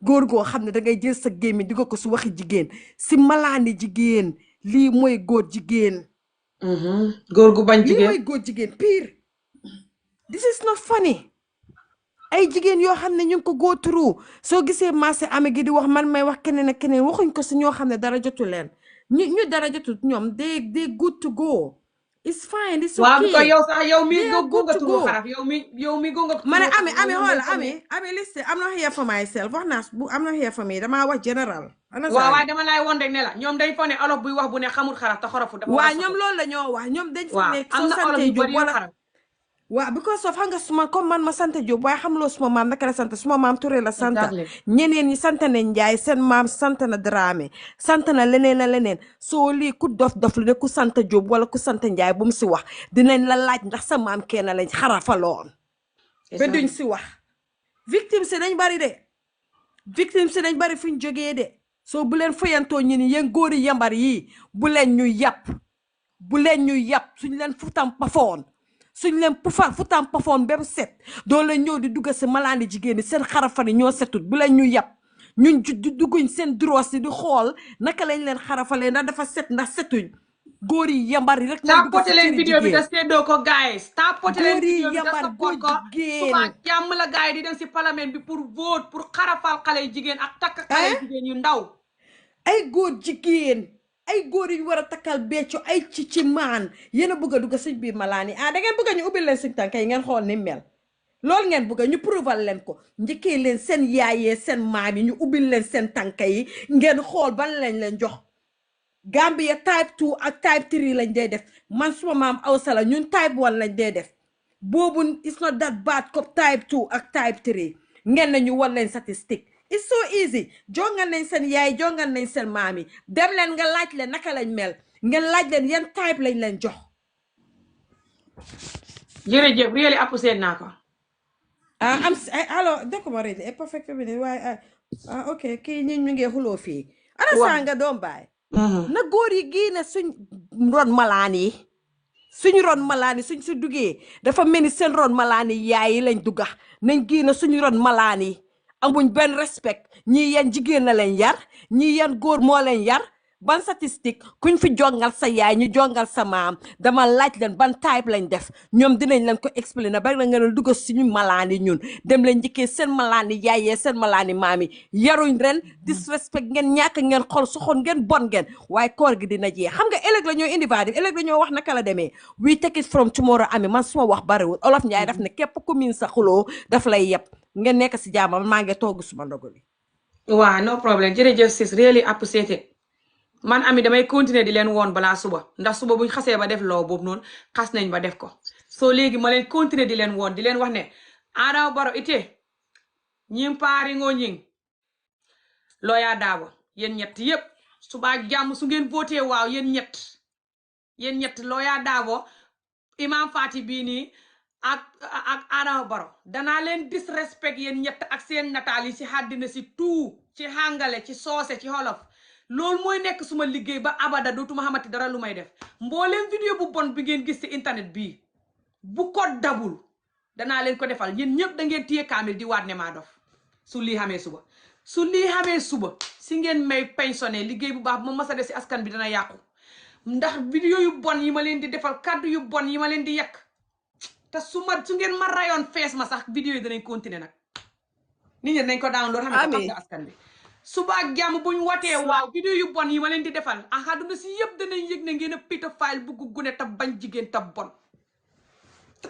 Speaker 7: góor goo xam ne dangay jël sa gémmiñ di ko su waxi jigéen si malaani jigéen lii mooy góor jigéen
Speaker 1: góor gu bañ
Speaker 7: lii
Speaker 1: jigéen
Speaker 7: mooy góor jigéen pire this is not funny ay jigéen yoo xam ne ñu ngi ko go through soo gisee marché ame gi di wax man may wax keneen ak keneen waxuñ ko si ñoo xam ne dara jotu leen ñu dara jotu ñoom they good to go it's fine it's okay
Speaker 1: waaw bi ko yow sax yow mi
Speaker 7: They are
Speaker 1: góor nga
Speaker 7: good to
Speaker 1: turu
Speaker 7: go.
Speaker 1: xaraf yow mi góor nga
Speaker 7: ma ne ame xoola ame listen I'm not here for myself wax naa I'm not here for me damaa wax general
Speaker 1: waaw waaye dama lay won rek ne la ñoom dañ fa ne olof buy wax bu ne xamul xaraf te xorofu dafa
Speaker 7: waa ñoom loolu la ñoo wax ñoom dañ fa
Speaker 1: waaw
Speaker 7: nekk
Speaker 1: am
Speaker 7: soo
Speaker 1: na olof
Speaker 7: sante
Speaker 1: yu
Speaker 7: Jóob
Speaker 1: bari yu
Speaker 7: wala
Speaker 1: xaraf
Speaker 7: waaw because of xam nga suma comme man ma sante Jóob waaye xamuloo suma maam naka la sant suma maam Touré la santa
Speaker 1: Exactly.
Speaker 7: ñeneen ñi sant na Njaay seen maam sant na Dramé sant na leneen soo lii ku dof lu ne ku sant Jóob wala ku sant Njaay bu mu si wax dinañ la laaj ndax sa maam kenn lañ xarafaloon ba duñ si wax victime si dañ bari de victime si dañ bari fuñ jógee de soo bu leen fayantoo ñi ni yéen góori yambar yi bu leen ñu yàpp suñ leen futam pafoon suñ leen futam pafoon ba mu set doo leen ñëw di dugg si malaani jigéen ñi seen xarafani ñoo setut bu leen ñu yàpp ñun dugguñ seen droit si di xool naka lañ leen xarafalee ndax dafa set ndax setuñ góor yi yambar yi rek lañ dugg
Speaker 1: tapote
Speaker 7: si
Speaker 1: leen
Speaker 7: cëri
Speaker 1: vidéo bi te
Speaker 7: jigéen
Speaker 1: seddoo ko guys tapote leen
Speaker 7: góor yi
Speaker 1: vidéo bi te
Speaker 7: yambar
Speaker 1: support ko
Speaker 7: góor jigéen
Speaker 1: suba jàmm la gars yi di dem si parlement bi pour vote pour xarafal xale yu jigéen ak takk xale yu jigéen yu ndaw
Speaker 7: ay góor jigéen ay góor yu war a takkal becco ay ci maan yéen a bëgg a dugg suñ biir malaani da ngeen bëgg ñu ubbil leen suñ tànk yi ngeen xool ni mel loolu ngeen bëgg ñu prouval leen ko njëkkee leen seen yaayee seen maam yi ñu ubbil leen seen tànk yi ngeen xool ban lañ leen jox Gambia type 2 ak type 3 lañ dee def man suma maam awsala ñun type 1 lañ dee def boobu it's not that bad comme type 2 ak type 3 ngeen nañu war leen statistique it's so easy jongal nañ seen yaay jongal nañ seen maam yi dem leen nga laaj leen naka lañ mel ngeen laaj leen yan type lañ leen jox
Speaker 1: jërëjëf really apprécié naa ko
Speaker 7: am alors d'accord ready et perfect bi waaye ok kii ñun ñu ngi xuloo fii ana sanga doom baay na góor yi génne suñ ron malaan yi suñ ron malaan yi suñ si duggee dafa mel ni seen ron malaan yi yaay yi lañ dugga nañ génne suñ ron malaan yi amuñ benn respect ñii yeen jigéen na leen yar ñii yeen góor moo leen yar ban statistique kuñ fi jongal sa yaay ñu jongal sa maam dama laaj leen ban type lañ def ñoom dinañ leen ko expliquer bari na nga ne dugg suñu malaani ñun dem leen njëkkee seen malaani yaayee seen malaani maam yi yaruñ ren disrespect ngeen ñàkk ngeen xol soxoon ngeen bon ngeen waaye koor gi dina jeex xam nga ëllëg la ñoo indi vaadi ëllëg la ñoo wax naka la demee we take it from tomorrow Ami man suma wax bariwul olof Njaay daf ne képp ku miin sa xuloo daf lay yeb ngeen nekk si jaama maa ngi togg suma ndogu li
Speaker 1: waaw no problem jërëjëf sis really appreciate man Ami damay continuer di leen woon balaa suba ndax suba buñ xasee ba def loo boobu noonu xas nañ ba def ko soo léegi ma leen continuer di leen woon di leen wax ne Adama Barrow ite ñing paari ngoo ñing Lawyer Darboe yéen ñett yépp suba jàmm su ngeen voté waaw yéen ñett Lawyer Darboe Imam Fati bii nii ak Adama Barrow danaa leen disrespect yéen ñett ak seen nataal yi ci àddina si tout ci hàngale ci soose ci xolof loolu mooy nekk suma liggéey ba abada dootuma xamati dara lu may def mbooleem vidéo bu bon bi ngeen gis ci internet bii bu ko dabul danaa leen ko defal yéen ñëpp da ngeen téye kaamil di waat ne maa dof su lii xamee suba si ngeen may pensionné liggéey bu baax bu ma masa def si askan bi dana yàqu ndax vidéo yu bon yi ma leen di defal kaddu yu bon yi ma leen di yekk te su ngeen ma rayoon fees ma sax vidéo yi danañ continuer nag nit ñi dinañ ko download xam ne ko parce que askan bi suba ak jàmm buñ watee waaw vidéo yu bon yi ma leen di defal ak àdduna si yëpp danañ yëg ne ngeen a pédophile bugg gune te bañ jigéen te bon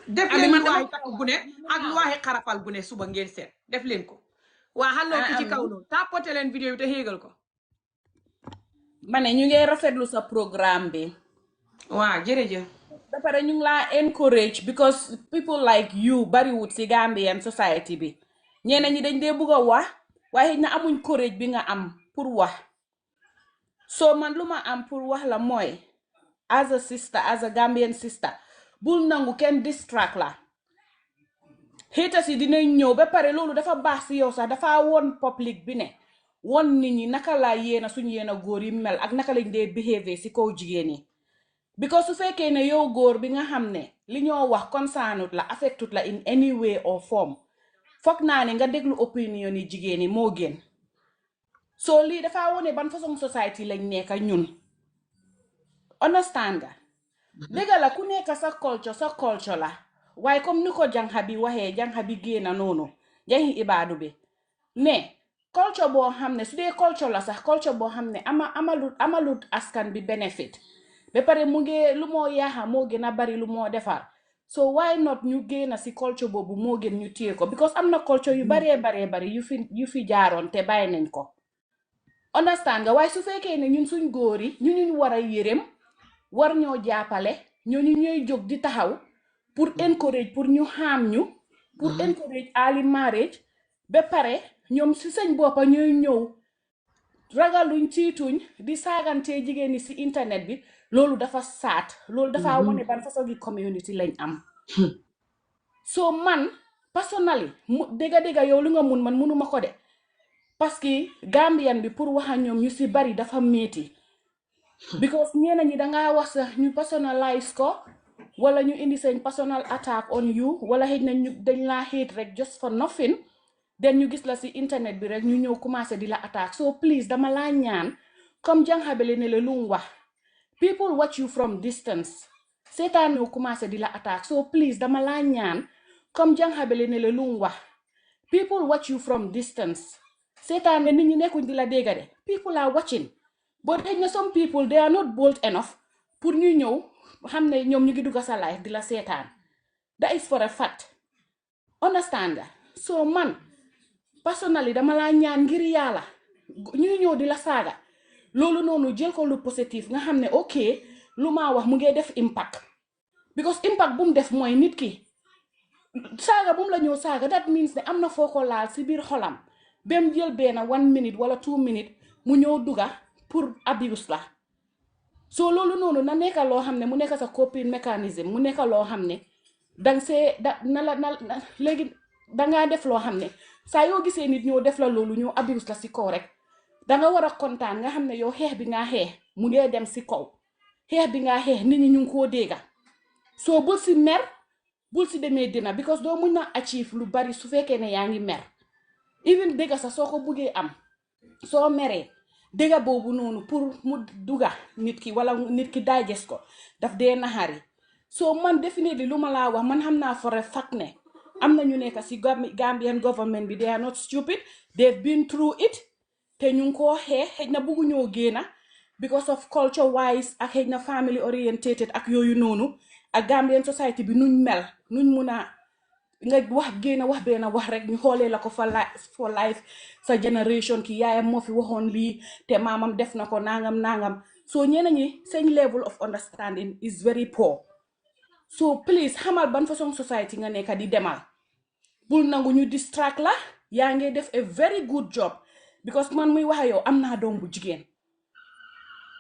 Speaker 1: def leen lu waaxi takk gune ak lu waaxi xarafal gune suba ngeen seet def leen ko waa xaloo ki ci kaw noonu tapoté leen vidéo bi te xéegal ko
Speaker 8: ma ne ñu ngi rafetlu sa programme bi
Speaker 1: waaw jërëjëf
Speaker 8: ba pare ñu ngi laa encourage because people like you bariwut si Gambian society bi ñeneen ñi dañ dee bugg a wax waaye na amuñ courage bi nga am pour wax so man lu ma am pour wax la mooy as a sister as a Gambian sister bul nangu kenn distract la haters yi dinañ ñëw ba pare loolu dafa baax si yow sax dafa won public bi ne won nit ñi naka la yéena suñu yéena góor yi mel ak naka lañ dee behave si kaw jigéen yi because su fekkee ne yow góor bi nga xam ne li ñoo wax concernut la affectut la in any way or form foog naa ne nga déglu opinion yi jigéen yi moo gën so lii dafa wone ban façon society lañ nekk ñun understand nga dëgg la ku nekk sa culture la waaye comme ni ko jànxa bi waxee jànxa bi génna noonu jangi ibaadu bi ne culture boo xam ne su dee culture la sax culture boo xam ne amalut askan bi benefit ba pare mu ngi lu moo yaaxa moo gën a bari lu moo defar so why not ñu génna si culture boobu moo gën ñu téye ko because am na culture yu bari yu fi jaaroon te bàyyi nañ ko understand nga waaye su fekkee ne ñun suñ góor yi ñu war a yërëm war ñoo jàppale ñooñu ñooy jóg di taxaw pour encourage pour ñu xam ñu pour encourage early marriage ba pare ñoom si seen boppa ñooy ñëw ragaluñ tiituñ di saagantee jigéen ñi si internet bi loolu dafa saat loolu dafa wane ban façon gi community lañ am so man personally dégga yow lu nga mun man munuma ko de parce que Gambian bi pour wax ak ñoom ñu si bari dafa metti because ñeena ñi dangaa wax sax ñu personalize ko wala ñu indi seen personal attack on you wala xëy na ñu dañ laa hate rek just for nothing den ñu gis la si internet bi rek ñu ñëw commencé di la attack so please dama laa ñaan comme jànxabele ne la lu mu wax people watch you from distance seetaan ñëw commencé di la attack so please dama laa ñaan comme jànxabele ne la lu mu wax people watch you from distance seetaan ne nit ñi nekkuñ di la dégga de people are watching but xëy na some people they are not bold enough pour ñu ñëw xam ne ñoom ñu ngi dugg sa life di la seetaan that is for a fact understand nga so man personally dama laa ñaan ngir yàlla ñuy ñëw di la saaga loolu noonu jël ko lu positif nga xam ne ok lu maa wax mu ngi def impact because impact bu mu def mooy nit ki saaga bu mu la ñëw saaga that means ne am na foo ko laal si biir xolam bem jël benn 1 minute wala 2 minutes mu ñëw dugga pour abuse la so loolu noonu na nekka loo xam ne mu nekka sa coping mécanisme mu nekka loo xam ne dang see léegi dangaa def loo xam ne saa yoo gisee nit ñoo def la loolu ñoo abuse la si kaw rek danga war a kontaan nga xam ne yow xeex bi nga xeex mu ngee dem si kaw xeex bi nga xeex nit ñi ñu ngi koo dégga soo bul si mer bul si demee dina because doo mun na achieve lu bari su fekkee ne yaa ngi mer even dëgga sa soo ko buggee am soo meree dëgga boobu noonu pour mu duga nit ki wala nit ki digest ko daf dee naxari so man definitely lu ma laa wax man xam naa for a fact ne am na ñu nekk si Gambian government bi they are not stupid they've been through it te ñu ngi koo xëj na buggu ñoo génna because of culture wise ak xëj na family orientated ak yooyu noonu ak Gambian society bi nuñ mel nuñ mun a nga wax génn wax benn wax rek ñu xoolee la ko for life sa generation ki yaayam moo fi waxoon lii te maamam def na ko nangam so ñeneen ñi seen level of understanding is very poor so please xamal ban façon society nga nekk di demal bul nangu ñu distract la yaa ngi def a very good job because man muy wax yow am naa doom bu jigéen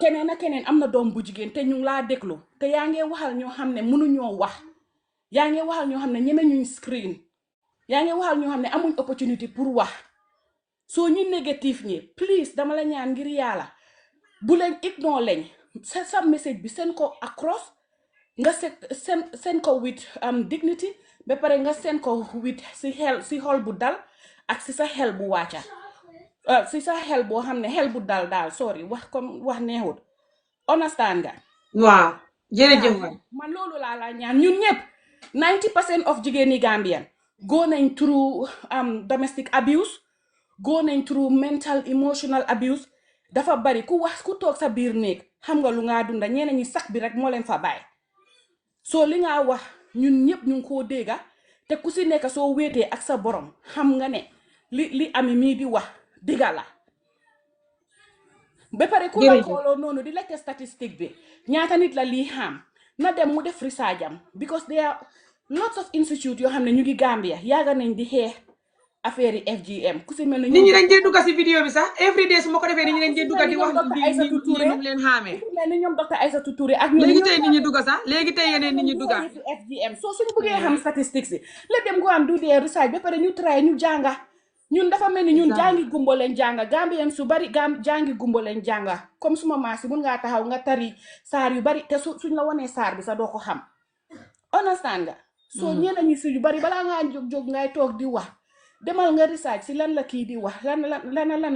Speaker 8: keneen ak keneen am na doom bu jigéen te ñu ngi laa déglu te yaa ngi waxal ñoo xam ne mënuñoo wax yaa ngi waxal ñoo xam ne ñeme ñuy screen yaa ngi waxal ñoo xam ne amuñ opportunity pour wax soo ñu négatif ñi please dama la ñaan ngir yàlla bu leen ignore lañ sa message bi seen ko across nga seen ko with dignity ba pare nga seen ko with si xol bu dal ak si sa xel bu wàcca si sa xel boo xam ne xel bu dal daal sorry wax comme wax neexut understand nga
Speaker 1: waaw jërëjëf
Speaker 8: man loolu laa la ñaan ñun ñëpp 90% of jigéeni Gambian go nañ through domestic abuse go nañ through mental emotional abuse dafa bari ku wax ku toog sa biir néeg xam nga lu ngaa dunda ñeneen ñi sax bi rek moo leen fa bàyyi soo li nga wax ñun ñëpp ñu ngi koo dégga te ku si nekk soo wéetee ak sa borom xam nga ne li ami mii di wax digga la ba pare ku la kooloo noonu di lekk statistique bi ñaata nit la lii xam na dem mu def research am because there are lots of institute yoo xam ne ñu ngi Gambia yaaga nañ di xeex affaire yi FGM ku si mel ne
Speaker 1: nit ñi dañ dee dugga si vidéo bi sax every day su ma ko defee nit ñi dañ dee dugga di wax ñu leen xaamee
Speaker 8: mel ni ñoom docteur Aïssatou Touré ak
Speaker 1: léegi tey nit ñi dugga sax léegi tey yeneen nit ñi dugga
Speaker 8: FGM soo suñu bëggee xam statistiques yi let them go and do their research ba pare ñu try ñu jànga ñun dafa mel ni ñun jàngi gumbo leen jànga Gambien su bari jàngi gumbo leen jànga comme suma maas yi mun ngaa taxaw nga tari saar yu bari te suñ la wanee saar bi sax doo ko xam understand nga soo ñeneen ñi si yu bari balaa ngaa jóg ngay toog di wax demal nga research si lan la kii di wax lan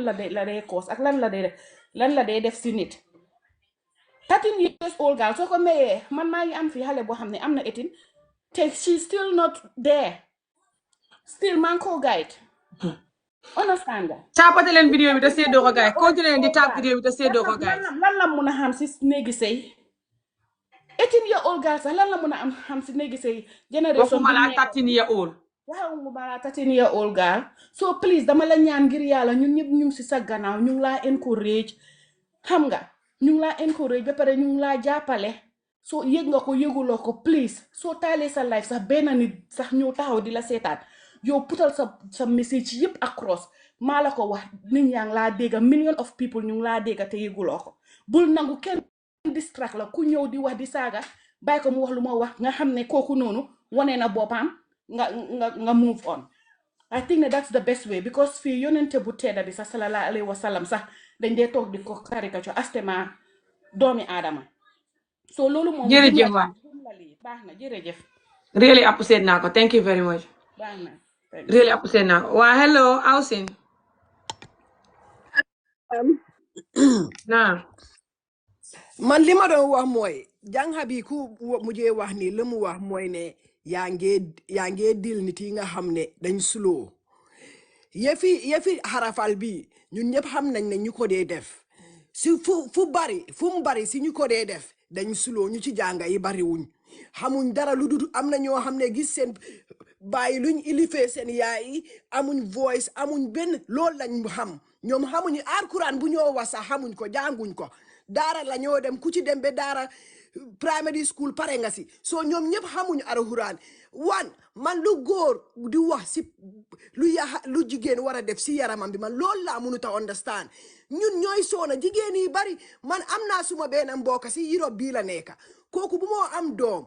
Speaker 8: la dee cause ak lan la dee def si nit 13 years old girl soo ko mayee man maa ngi am fii xale boo xam ne am na 18 te she still not there still maa ngi koo guide understand nga
Speaker 1: taapate leen vidéo bi te seedoo ko gaay continuer leen di taap vidéo bi te seedoo ko gaay
Speaker 8: lan la mun a xam si néegi sëy 18 year old girl sax lan la mun a am xam si néegi sëy génération
Speaker 1: waxuma la 13 year old
Speaker 8: waxuma la 13 year old girl so please dama la ñaan ngir yàlla ñun ñëpp ñu ngi si sa gannaaw ñu ngi laa encourage xam nga ñu ngi laa encourage ba pare ñu ngi laa jàppale soo yëg nga ko yëguloo ko please soo taalee sa life sax benn nit sax ñëw taxaw di la seetaan yow putal sa message yëpp across maa la ko wax nit ñaa ngi laa dégga million of people ñu ngi laa dégga te yëguloo ko bul nangu kenn distract la ku ñëw di wax di saaga bàyyi ko mu wax lu ma wax nga xam ne kooku noonu wane na boppam nga move on. I think that that's the best way because fii yonente bu tedda bi sax sallallahu alayhi wa sallam sax dañ dee toog di ko caricature astema doomi aadama so loolu moom
Speaker 1: jërëjëf waay
Speaker 8: baax na jërëjëf
Speaker 1: really appreciate naa ko thank you very much
Speaker 8: baax na
Speaker 1: really appreciate naa ko waa hello Awsin naa
Speaker 7: man li ma doon wax mooy jànga bi ku mujjee wax ni li mu wax mooy ne yaa ngee dil nit yi nga xam ne dañ slow yëfi xarafal bi ñun ñëpp xam nañ ne ñu ko dee def si fu mu bari si ñu ko dee def dañ slow ñu ci jànga yi bari wuñ xamuñ dara lu dul am na ñoo xam ne gis seen bàyyi luñ ilifee seen yaay yi amuñ voice amuñ benn loolu lañ xam ñoom xamuñu alquran bu ñoo wax sax xamuñ ko jànguñ ko daara la ñoo dem ku ci dem ba daara primary school pare nga si so ñoom ñëpp xamuñu alquran man lu góor di wax si lu jigéen war a def si yaramam bi man loolu laa mënut a understand ñun ñooy soona jigéen yi bari man am naa suma benn mbokk si Europe bii la nekka kooku bu moo am doom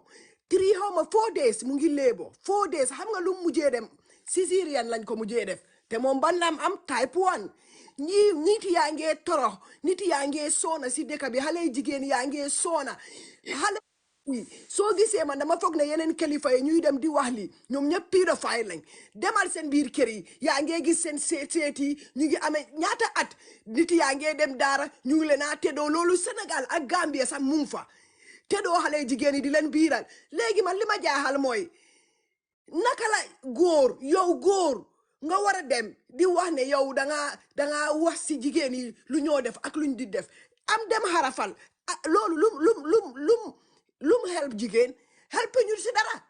Speaker 7: 4 days mu ngi léebo 4 days xam nga lu mujjee dem césarienne lañ ko mujjee def te moom ban lam am type 1 nit yaa ngee torox nit yaa ngee soona si dëkk bi xale jigéen yaa ngee soona xale
Speaker 9: soo gisee man dama foog ne yeneen kilifa yi ñuy dem di wax li ñoom ñëpp pédophile lañ demal seen biir kër yi yaa ngee gis seen seet yi ñu ngi amee ñaata at nit yaa ngee dem daara ñu ngi leen a teddoo loolu Sénégal ak Gambia sax mu ngi fa teddoo xale jigéen yi di leen biiral léegi man li ma jaaxal mooy naka la góor yow góor nga war a dem di wax ne yow dangaa wax si jigéen yi lu ñoo def ak luñ di def am dem xarafal loolu lum help jigéen help ñu si dara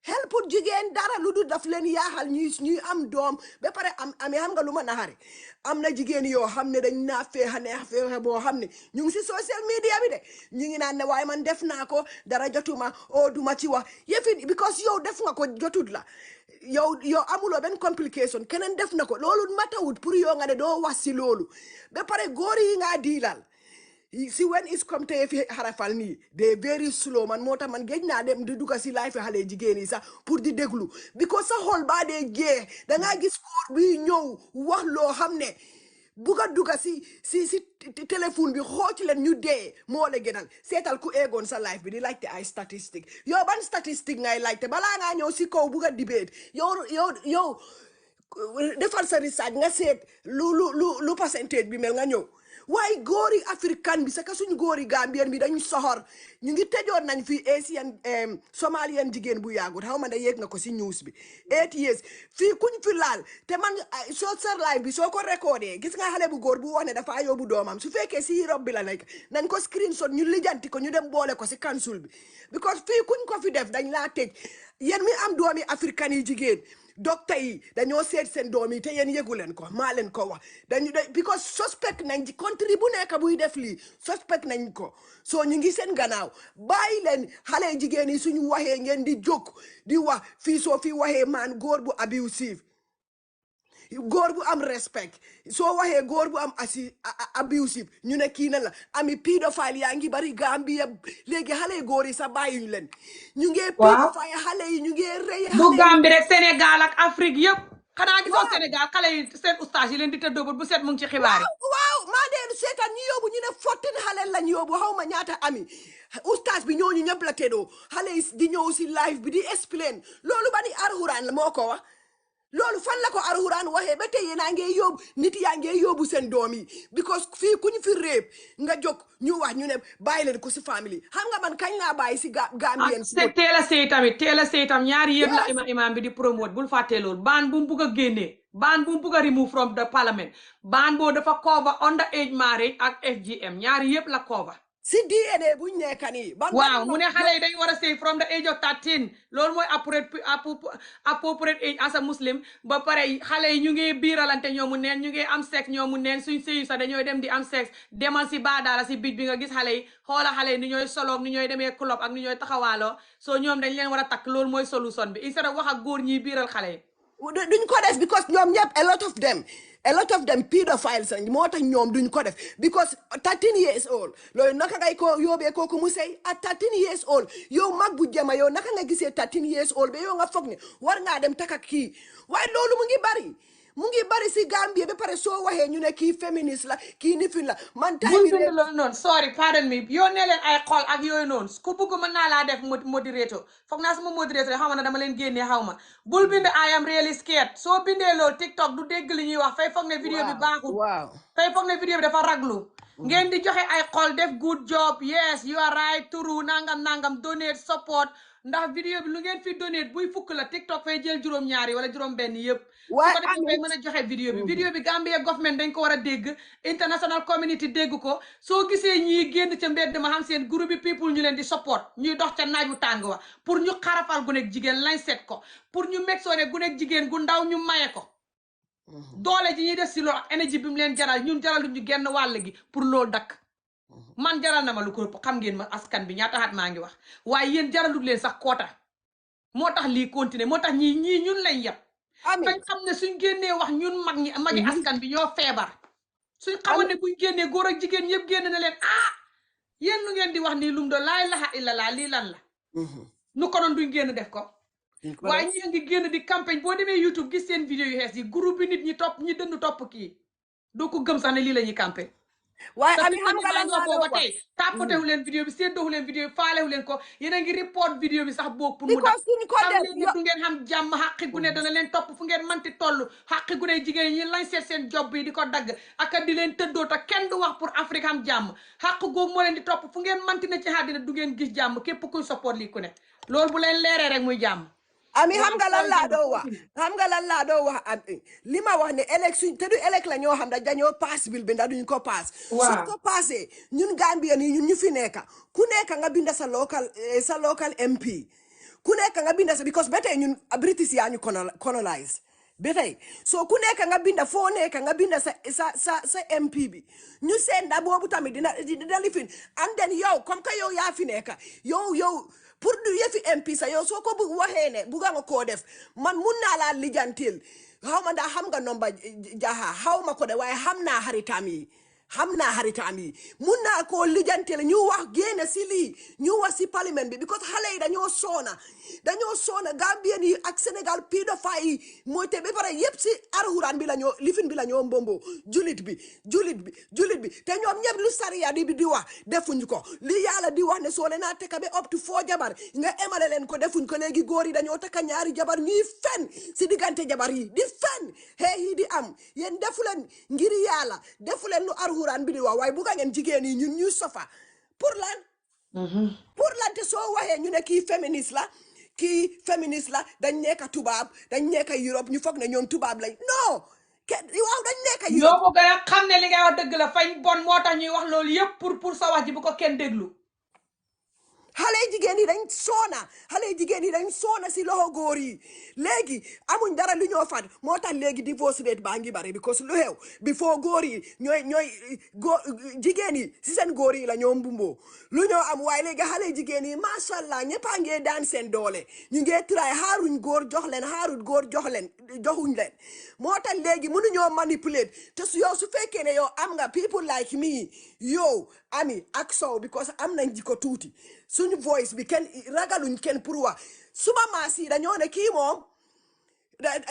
Speaker 9: help jigéen dara lu du daf leen yaaxal ñuy am doom ba pare amee xam nga lu ma naxari am na jigéen yoo xam ne dañ naa feexe boo xam ne ñu ngi si social media bi de ñu ngi naan ne waaye man def naa ko dara jotuma o duma ci wax yëfi because yow def nga ko jotut la yow amuloo benn complication keneen def na ko loolu matawut pour yow nga ne doo wax si loolu ba pare góor yi nga diilal si when is come te fi xarafal nii they very slow man moo tax man géej naa dem di dugga si life xale jigéen yi sax pour di déglu because sa xol baa dee jeex dangaa gis góor bi ñëw wax loo xam ne buga dugga si téléphone bi xooc leen ñu dee moo la gënal seetal ku eegoon sa life bi di laajte ay statistique yow ban statistique ngay laajte balaa ngaa ñëw si kaw buga debate yow defal sa research nga seet lu percentage bi mel nga ñëw waaye góori africain bi sa ka suñu góori Gambien bi dañu soxor ñu ngi tëjoon nañ fi Asian Somalian jigéen bu yàggut xaw ma da yéeg nga ko si news bi 8 years fii kuñ fi laal te man soo sar live bi soo ko recordé gis nga xale bu góor bu wax ne dafa yóbbu doomam su fekkee si Europe bi la nekk nañ ko screenshot ñu lijjanti ko ñu dem boole ko si council bi because fii kuñ ko fi def dañ laa tëj yéen mi am doomi africain yi jigéen docteur yi dañoo seet seen doom yi te yéen yëgu leen ko maa leen ko wax because suspect nañ ci country bu nekk buy def lii suspect nañ ko soo ñu ngi seen gannaaw bàyyi leen xale jigéen yi suñu waxee ngeen di jóg di wax fii soo fi waxee maan góor bu abusive góor bu am respect soo waxee góor bu am abusive ñu ne kii na la ami pédophile yaa ngi bari Gambia léegi xale góor yi sax bàyyuñu leen ñu ngi pédophile xale yi ñu ngi rey
Speaker 1: bu Gambie rek Sénégal ak Afrique yëpp xanaa gisoo Sénégal xale yi seen ustaas yi leen di tëddoo bu set mu ngi ci xibaar yi
Speaker 9: waaw maa dee seetaan ñu yóbbu ñu ne 14 xale lañ yóbbu xaw ma ñaata ami ustaas bi ñooñu ñëpp la tëddoo xale yi di ñëw si live bi di explain loolu ba ni Alxuraan la moo ko wax loolu fan la ko Alxuraan waxee ba tey yéen a ngi yóbbu nit yaa ngi yóbbu seen doom yi because fii ku ñu fi réeb nga jóg ñu wax ñu ne bàyyi leen ko si famille xam nga man kañ laa bàyyi si Gambien si
Speaker 1: teel a sëy tam ñaari yëpp la imam bi di promote bul fàtte loolu baan bu mu bugg a génnee baan bu mu bugg a remove from the parliament baan boo dafa cover under age marriage ak FGM ñaari yëpp la cover
Speaker 9: si DNA buñ nekk nii
Speaker 1: waaw mu ne xale yi dañ war a sëy from the age of 13 loolu mooy appropriate age as a muslim ba pare xale yi ñu ngi biiralante ñoomu neen ñu ngi am sexe ñoomu neen suñ sëyu sax dañooy dem di am sexe demal si baadaala si bij bi nga gis xale yi xoola xale yi ni ñooy soloog ni ñooy demee club ak ni ñooy taxawaaloo soo ñoom dañ leen war a takk loolu mooy solution bi instead of wax ak góor ñiy biiral xale yi
Speaker 9: duñ ko def because ñoom ñëpp a lot of them pedophiles lañ moo tax ñoom duñ ko def because 13 years old loolu naka ngay ko yóbbee kooku mu sey at 13 years old yow mag bu jema yow naka nga gisee 13 years old ba yow nga foog ne war ngaa dem taka kii waaye loolu mu ngi bari si Gambie ba pare soo waxee ñu ne kii féministe la kii nifin la man tay
Speaker 1: bul bind loolu noonu sorry pardon me yónnee leen ay xol ak yooyu noonu ku bugg mën naa laa def moderator foog naa sama moderator xaw ma ne dama leen génnee xaw ma bul bind I am really scared soo bindee loolu TikTok du dégg li ñuy wax fay foog ne vidéo bi baaxul fay foog ne vidéo bi dafa raglu ngeen di joxe ay xol def good job yes you are right turu nangam donate support ndax vidéo bi lu ngeen fi donate buy fukk la TikTok fay jël juróom-ñaari wala juróom-benn yëpp su ko defee fay mën a joxe vidéo bi Gambia government dañ ko war a dégg international community dégg ko soo gisee ñii génn ca mbedd ma xam seen groupe bi people ñu leen di support ñuy dox ca naaju tàng wa pour ñu xarafal gu nekk jigéen lañ set ko pour ñu meg soo ne gu nekk jigéen gu ndaw ñu maye ko doole ji ñuy def si loolu ak énergie bi mu leen jaral ñun jaralu ñu genn wàll gi pour loolu dakk man jaral na ma lu ko xam ngeen ma askan bi ñaata at maa ngi wax waaye yéen jaralut leen sax koota moo tax lii continuer moo tax ñii ñun lañ yeb fañ xam ne suñ génnee wax ñun magi askan bi ñoo feebar suñ xamoon ne buñ génnee góor ak jigéen yëpp génn na leen yéen lu ngeen di wax nii lum doon laa ilaha illallah lii lan la nu ko noon duñ génn def ko waaye ñi ngi génn di campagne boo demee YouTube gis seen vidéo yu xees yi groupe bi nit ñi topp ñi dënd topp kii doo ko gëm sax ne lii la ñuy campagne
Speaker 9: waaye
Speaker 1: te
Speaker 9: ami
Speaker 1: fekk
Speaker 9: xam
Speaker 1: ñu
Speaker 9: nga
Speaker 1: baa
Speaker 9: lan
Speaker 1: ñoo
Speaker 9: laa doon
Speaker 1: booba
Speaker 9: wax
Speaker 1: tey tàppatewu leen vidéo bi séddoowu leen vidéo bi faalewu leen ko yéen a ngi report vidéo bi sax boog pour mu dak
Speaker 9: because suñ ko
Speaker 1: xam
Speaker 9: def
Speaker 1: leen ne du ngeen xam jàmm xaqi gune dana leen topp fu ngeen manti toll xaqi gune jigéen ñi lañ seet seen job yi di ko dagg aka di leen tëddoo te kenn du wax pour Afrique am jàmm xaq googu moo leen di topp fu ngeen manti ne ci àddina du ngeen gis jàmm képp kuy support lii ku ne loolu bu leen leeree rek muy jàmm
Speaker 9: ami xam
Speaker 1: waaw
Speaker 9: nga lan
Speaker 1: sorry
Speaker 9: laa
Speaker 1: Demba
Speaker 9: doon wax
Speaker 1: continue
Speaker 9: xam nga lan laa doon wax li ma wax ne élection te du élec la ñoo xam ne dañoo pass bil bi ndax duñ ko pass suñ
Speaker 1: waaw
Speaker 9: ko passé ñun Gambien yi ñun ñu fi nekka ku nekka nga binda sa local MP ku nekka nga binda sa because ba tey ñun British yaa ñu colonize ba tey so ku nekka nga binda foo nekka nga binda sa MP bi ñu seen da boobu tamit dina lifin and then yow comme que yow yaa fi nekka yow pour du yëfi MP sa yow soo ko bu waxee ne bugga nga koo def man mun naa laa lijantil xaw ma ndax xam nga nomba jaha xaw ma ko de waaye xam naa xaritam yi mun naa koo lijantil ñu wax génne si lii ñu wax si parlement bi because xale yi dañoo soona Gambien yi ak Sénégal pédophile yi mooy te ba pare yëpp si arxuraan bi la ñoo lifin bi la ñoo mbombo julit bi te ñoom ñëpp lu sariya bi di wax defuñ ko li yàlla di wax ne soo leen a tekka ba up to 4 jabar nga emale leen ko defuñ ko léegi góor yi dañoo takka ñaari jabar ñuy fen si diggante jabar yi di fen xee yi di am yéen defu leen ngir yàlla defu leen lu arxuraan bi di wax waaye bugga ngeen jigéen yi ñun ñu sofa pour lan te soo waxee ñu ne kii féministe la dañ nekk tubaab dañ nekk Europe ñu foog ne ñoom tubaab lañ non waaw dañ nekk
Speaker 1: ñoo
Speaker 9: Europe
Speaker 1: ko gën a xam ne li ngay wax dëgg la fañ bon moo tax ñuy wax loolu yëpp pour sa wax ji bu ko kenn déglu
Speaker 9: xale jigéen yi dañ soona si loxo góor yi léegi amuñ dara lu ñoo fat moo tax léegi divorce rate baa ngi bari because lu xew before góor yi ñooy jigéen yi si seen góor yi la ñoo mbumboo lu ñoo am waaye léegi xale jigéen yi macha allah ñëpp a ngee daan seen doole ñu ngee try xaaruñ góor joxuñ leen moo tax léegi mënuñoo manipulate te yow su fekkee ne yow am nga people like me yow ami ak sow because am nañ jikko tuuti suñu voice bi kenn ragaluñ kenn pour wax suma maas yi dañoo ne kii moom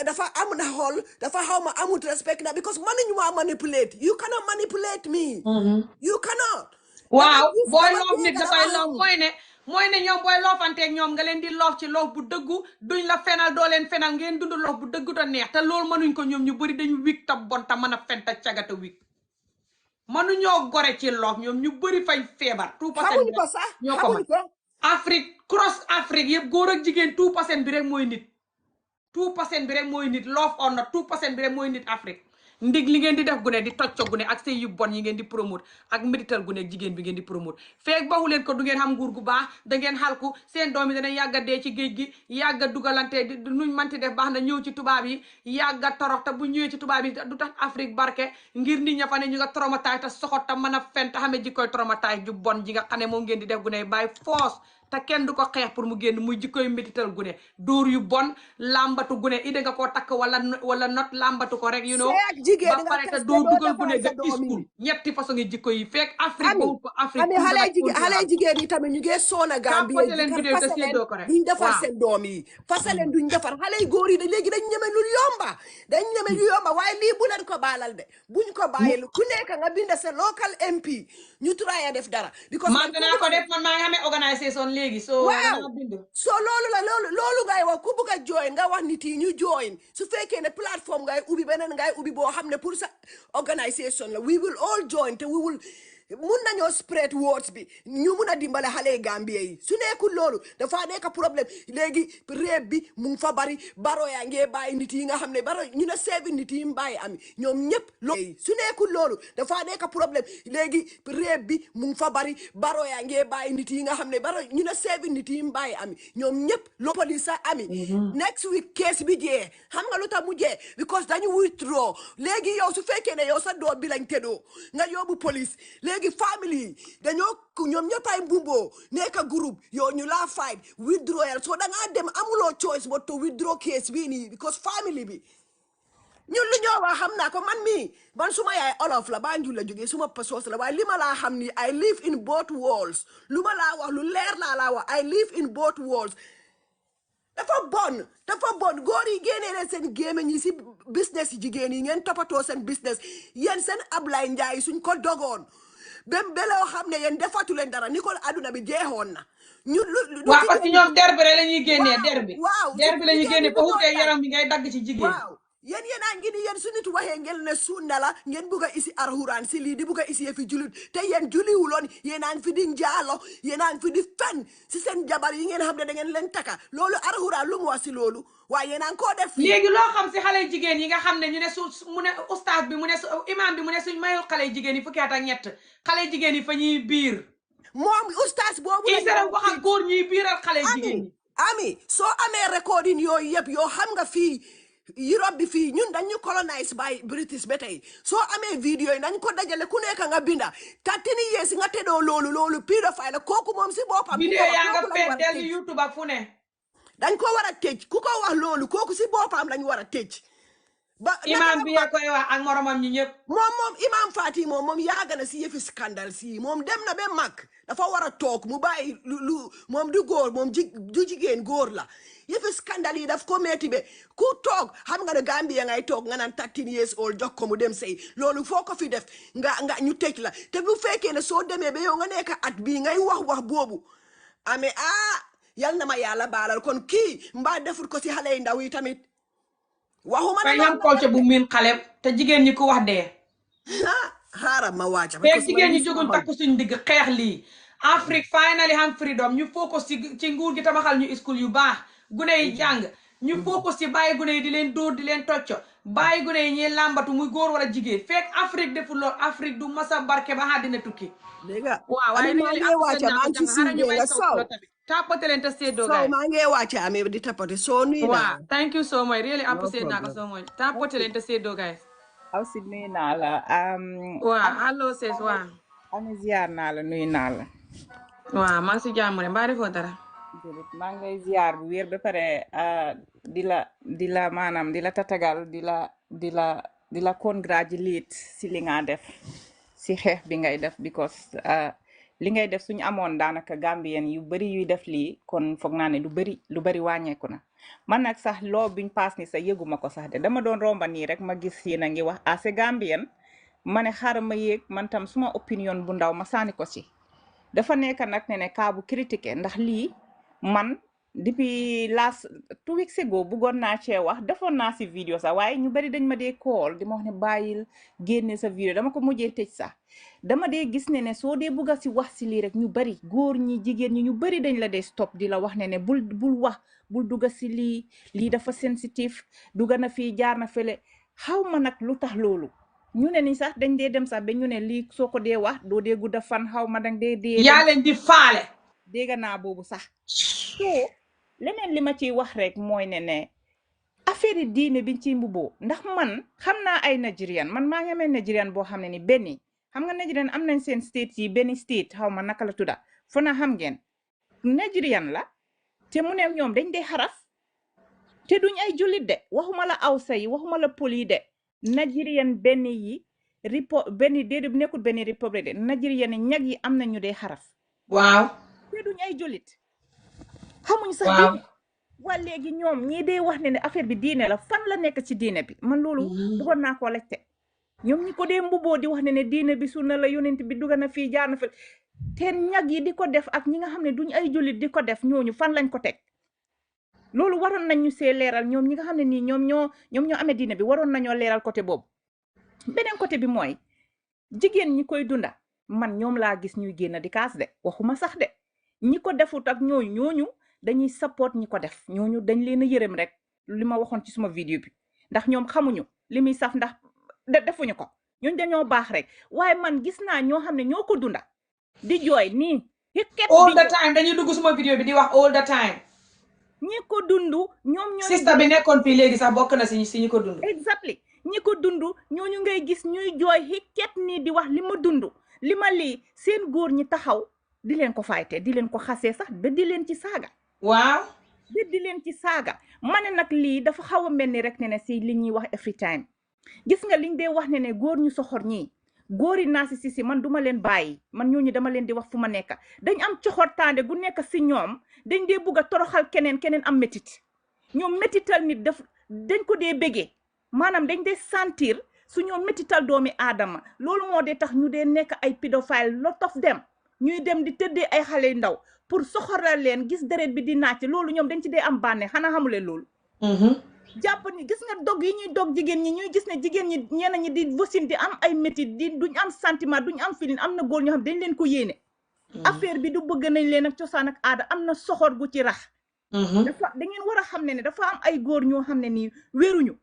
Speaker 9: dafa am na xool dafa xaw ma amut respect na because mënuñu ma manipulate you cannot manipulate me you cannot
Speaker 1: waaw booy loof nit nga koy loof mooy ne ñoom booy loofanteeg ñoom nga leen di loof ci loof bu dëggu duñ la fenal doo leen fenal ngeen dund loof bu dëggu te neex te loolu mënuñ ko ñoom ñu bëri dañu wik ta bon ta mën a fen ta cagata wik mënuñoo gore ci loof ñoom ñu bëri fañ feebar tout
Speaker 9: xamuñ ko sax
Speaker 1: ñoo ko mën Afrique cross Afrique yëpp góor ak jigéen 2% bi rek mooy nit 2% bi rek mooy nit love or not 2% bi rek mooy nit Afrique ndig li ngeen di def gune di tocco gune ak sëy yu bon yi ngeen di promote ak médital gune ak jigéen bi ngeen di promote feeg baxu leen ko du ngeen xam nguur gu baax da ngeen xalku seen doom yi dana yàgga dee ci géej gi yàgga dugalante nuñ manti def baax na ñëw ci tubaab yi yàgga torox te bu ñëwee ci tubaab yi du tax Afrique barke ngir nit ña fa ne ñu nga traumatise te soxot te mën a fen te xamee jikkoy traumatise ju bon ji nga xam ne moom ngeen di def gune by force te kenn du ko xeex pour mu génn muy jikkoy médital gune dóor yu bon lambatu gune ide nga koo takk wala not lambatu ko rek ba pare te doo dugal gune ga iskul ñetti façon ngi jikko yi fekk Afrique boobu ko Afrique
Speaker 9: ami xale jigéen yi tamit ñu ngee soona Gambie duñ defar seen doom yi fasaleen duñ defar xale yi góor yi léegi dañ ñeme lu yomba waaye lii bu leen ko baalal de buñ ko bàyyil ku nekk nga binda sa local MP ñu try a def dara
Speaker 1: man dinaa ko def man maa ngi xamee organisation léegi
Speaker 9: so loolu ngay wax ku bugg a join nga wax nit yi ñu join su fekkee ne plateforme ngay ubbi beneen ngay ubbi boo xam ne pour sa organisation la we will all join te we will mun nañoo spread words bi ñu mun a dimbale xale Gambie yi su nekkul loolu dafa nekk problème léegi réeb bi mu ngi fa bari baro yaa ngee bàyyi nit yi nga xam ne baro ñu ne seebi nit yi mbàyyi ami ñoom ñëpp loolu su nekkul loolu dafa nekk problème léegi réeb bi mu ngi fa bari baro yaa ngee bàyyi nit yi nga xam ne baro ñu ne seebi nit yi mbàyyi ami ñoom ñëpp lo police sa ami next week case bi jee xam nga lu tax mu jee because dañu withdraw léegi yow su fekkee ne yow sa doom bi lañ tëddoo nga yóbbu police léegi family dañoo ñoom ñëppay mbumboo nekk groupe yow ñu laa fight withdrawal so dangaa dem amuloo choice but to withdraw case bii nii because family bi ñun lu ñoo wax xam naa ko man suma yaay olof la Banjul la jógee suma pasos la waaye li ma laa xam ni I live in both worlds lu ma laa wax lu leer laa wax I live in both worlds dafa bon góor yi génnee leen seen gémmiñ yi si business yi jigéen yi ngeen toppatoo seen business yéen seen Ablaye Njaay suñ ko dogoon bem beloo xam ne yéen defatu leen dara ni ko aduna bi jeexoon na ñu lu
Speaker 1: waaw parce que
Speaker 9: jigéen
Speaker 1: ñoom der bi rek la ñuy génnee der bi
Speaker 9: waaw
Speaker 1: der bi la ñuy
Speaker 9: jigéen
Speaker 1: génnee
Speaker 9: ñi
Speaker 1: ba
Speaker 9: bu ñoo
Speaker 1: wutee
Speaker 9: dal
Speaker 1: yaram bi ngay dagg ci jigéen
Speaker 9: waaw yéen a ngi ni yéen su nit waxee ngeen ne sunna la ngeen bugg a isi arxuraan si lii di bugg a isi fi julit te yéen juliwuloon yéen a ngi fi di njaalo yéen a ngi fi di fen si seen jabar yi ngeen xam ne da ngeen leen taka loolu arxuraan lu mu wax si loolu waaye yéen a ngi koo def fii
Speaker 1: léegi loo xam si xale jigéen yi nga xam ne ñu ne mu ne ustaas bi mu ne imam bi mu ne suñ mayul xale jigéen yi fukki at ak ñett xale jigéen yi fa ñuy biir
Speaker 9: moom ustaas boobu lañ
Speaker 1: isara wax ak góor ñuy biiral xale jigéen yi
Speaker 9: ami soo amee recording yooyu yëpp yoo xam nga fii Europe bi fii ñun dañu colonize by British ba tey soo amee vidéo yi nañ ko dajale ku nekk nga binda 13 years nga teddoo loolu pédophile la kooku moom si boppam
Speaker 1: vidéo yaa nga fees dellu YouTube ak fu ne
Speaker 9: dañ ko war a tëj ku ko wax loolu kooku si boppam lañ war a tëj ba
Speaker 1: imam bi ya koy wax ak moromam ñi ñëpp
Speaker 9: moom imam Fati moom yaaga na si yëfi scandale si moom dem na ba mag dafa war a toog mu bàyyi lu moom du góor moom du jigéen góor la yëfi scandale yi daf ko metti be ku toog xam nga ne Gambia ngay toog nga naan 13 years old jox ko mu dem sëy loolu foo ko fi def nga ñu tëj la te bu fekkee ne soo demee ba yow nga nekk at bii ngay wax boobu amee yal na ma yàlla baalal kon kii mbaa defut ko si xale yi ndaw yi tamit waxuma
Speaker 1: fay ñam culture bu miin xale te jigéen ñi ko wax dee
Speaker 9: xaaral ma waaja
Speaker 1: fekk jigéen ñi jóguñ takku suñ digg xeex lii Afrique finally am freedom ñu focus ci nguur gi tamaxal ñu school yu baax gune yi jàng ñu focus ci bàyyi gune yi di leen dóor di leen tocco bàyyi gune yi ñuy làmbatu muy góor wala jigéen fekk Afrique deful lool Afrique du masa barke ba àddina tukki waaw waaye
Speaker 9: maa ngi wàcce maa ngi ci suuf nga sow
Speaker 1: tapote leen te seddoo
Speaker 9: so maa ngi wàcce amee di tapote so nuyu naa
Speaker 1: thank you so much really appreciate naa ko so much tapote leen te seddoo guys
Speaker 10: aw si nuyu naa la
Speaker 1: waaw allo sis waaw
Speaker 10: ami ziar naa la nuyu naa la
Speaker 1: waaw maa ngi si jàmm ne mbaa defoo dara
Speaker 10: jërëjëf maa ngi lay ziar bu wér ba pare di la maanaam di la tatagal di la congratulate si li nga def si xeex bi ngay def because li ngay def suñu amoon daanaka Gambien yu bari yuy def lii kon foog naa ne lu bari wàññeeku na man nag sax loo biñ paas ni sax yëguma ko sax de dama doon romba nii rek ma gis yéen a ngi wax assez Gambien ma ne xaaral ma yéeg man tam suma opinion bu ndaw ma sànni ko ci dafa nekk nag ne kaa bu critiqué ndax lii man depuis last 2 weeks ago bëggoon naa cee wax defoon naa si vidéo sax waaye ñu bari dañ ma dee call di ma wax ne bàyyil génne sa vidéo dama ko mujjee tëj sax dama dee gis ne soo dee bëgg a si wax si lii rek ñu bari góor ñi jigéen ñi ñu bari dañ la dee stop di la wax ne bul wax bul dugga si lii dafa sensitive dugga na fii jaar na fele xaw ma nag lu tax loolu ñu ne ni sax dañ dee dem sax ba ñu ne lii soo ko dee wax doo dee gudda fan xaw ma dang dee
Speaker 1: yaa leen di faale
Speaker 10: dégg naa boobu sax so leneen li ma ciy wax rek mooy ne affaire yi diine biñ ciy mbubboo ndax man xam naa ay Nigerian man maa ngi amee Nigerian boo xam ne ni benn xam nga Nigerian am nañ seen state yi benn state xaw ma naka la tudda fo na xam ngeen Nigerian la te mu ne ñoom dañ dee xaraf te duñ ay jullit de waxuma la awsa yi waxuma la pol yi de Nigerian benn yi nekkul benn république de Nigerian yi ñag yi am nañu dee xaraf
Speaker 1: waaw
Speaker 10: te duñ ay jullit xamuñ sax
Speaker 1: waaw
Speaker 10: diine waa léegi ñoom ñii dee wax ne affaire bi diine la fan la nekk ci diine bi man loolu bëggoon naa koo laajte ñoom ñi ko dee mbubboo di wax ne diine bi sunna la yonent bi dugga na fii jaar na fi te ñag yi di ko def ak ñi nga xam ne duñ ay jullit di ko def ñooñu fan lañ ko teg loolu waroon nañ ñu see leeral ñoom ñi nga xam ne nii ñoom ñoo amee diine bi waroon nañoo leeral côté boobu beneen côté bi mooy jigéen ñi koy dunda man ñoom laa gis ñuy génn di kaas de waxuma sax de ñi ko defut ak ñooñu dañuy support ñi ko def ñooñu dañ leen a yërëm rek li ma waxoon ci suma vidéo bi ndax ñoom xamuñu li muy saf ndax defuñu ko ñooñu dañoo baax rek waaye man gis naa ñoo xam ne ñoo ko dunda di jooy nii
Speaker 1: all the time dañuy dugg suma vidéo bi di wax all the time
Speaker 10: ñi ko dundu ñoom ñoo
Speaker 1: sista bi nekkoon fii léegi sax bokk na si ñi ko dund
Speaker 10: exactly ñi ko dundu ñooñu ngay gis ñuy jooy xikket nii di wax li ma dundu li ma lii seen góor ñi taxaw di leen ko fayte di leen ko xasee sax ba di leen ci saaga
Speaker 1: waaw
Speaker 10: ba di leen ci saaga ma ne nag lii dafa xaw a mel ni rek ne si li ñuy wax every time gis nga liñ dee wax ne góor ñu soxor ñii góori narcissiste man duma leen bàyyi man ñooñu dama leen di wax fu ma nekk dañ am coxortaande gu nekk si ñoom dañ dee bugg a toroxal keneen am métit ñoom métital nit dañ ko dee bégee maanaam dañ dee sentir su ñoo métital doomi aadama loolu moo dee tax ñu dee nekk ay pédophile lot of them ñuy dem di tëddee ay xale yu ndaw pour soxoral leen gis deret bi di naaj loolu ñoom dañ ci dee am bànne xanaa xamuleen loolu jàpp ni gis nga dog yi ñuy dog jigéen ñi ñuy gis ne jigéen ñi ñenn ñi di wasin di am ay métit duñ am sentiment duñ am feeling am na góor ñoo xam dañ leen ko yéene affaire bi du bëgg nañ leen ak cosaan ak aada am na soxor gu ci rax dafa da ngeen war a xam ne dafa am ay góor ñoo xam ne nii wéruñu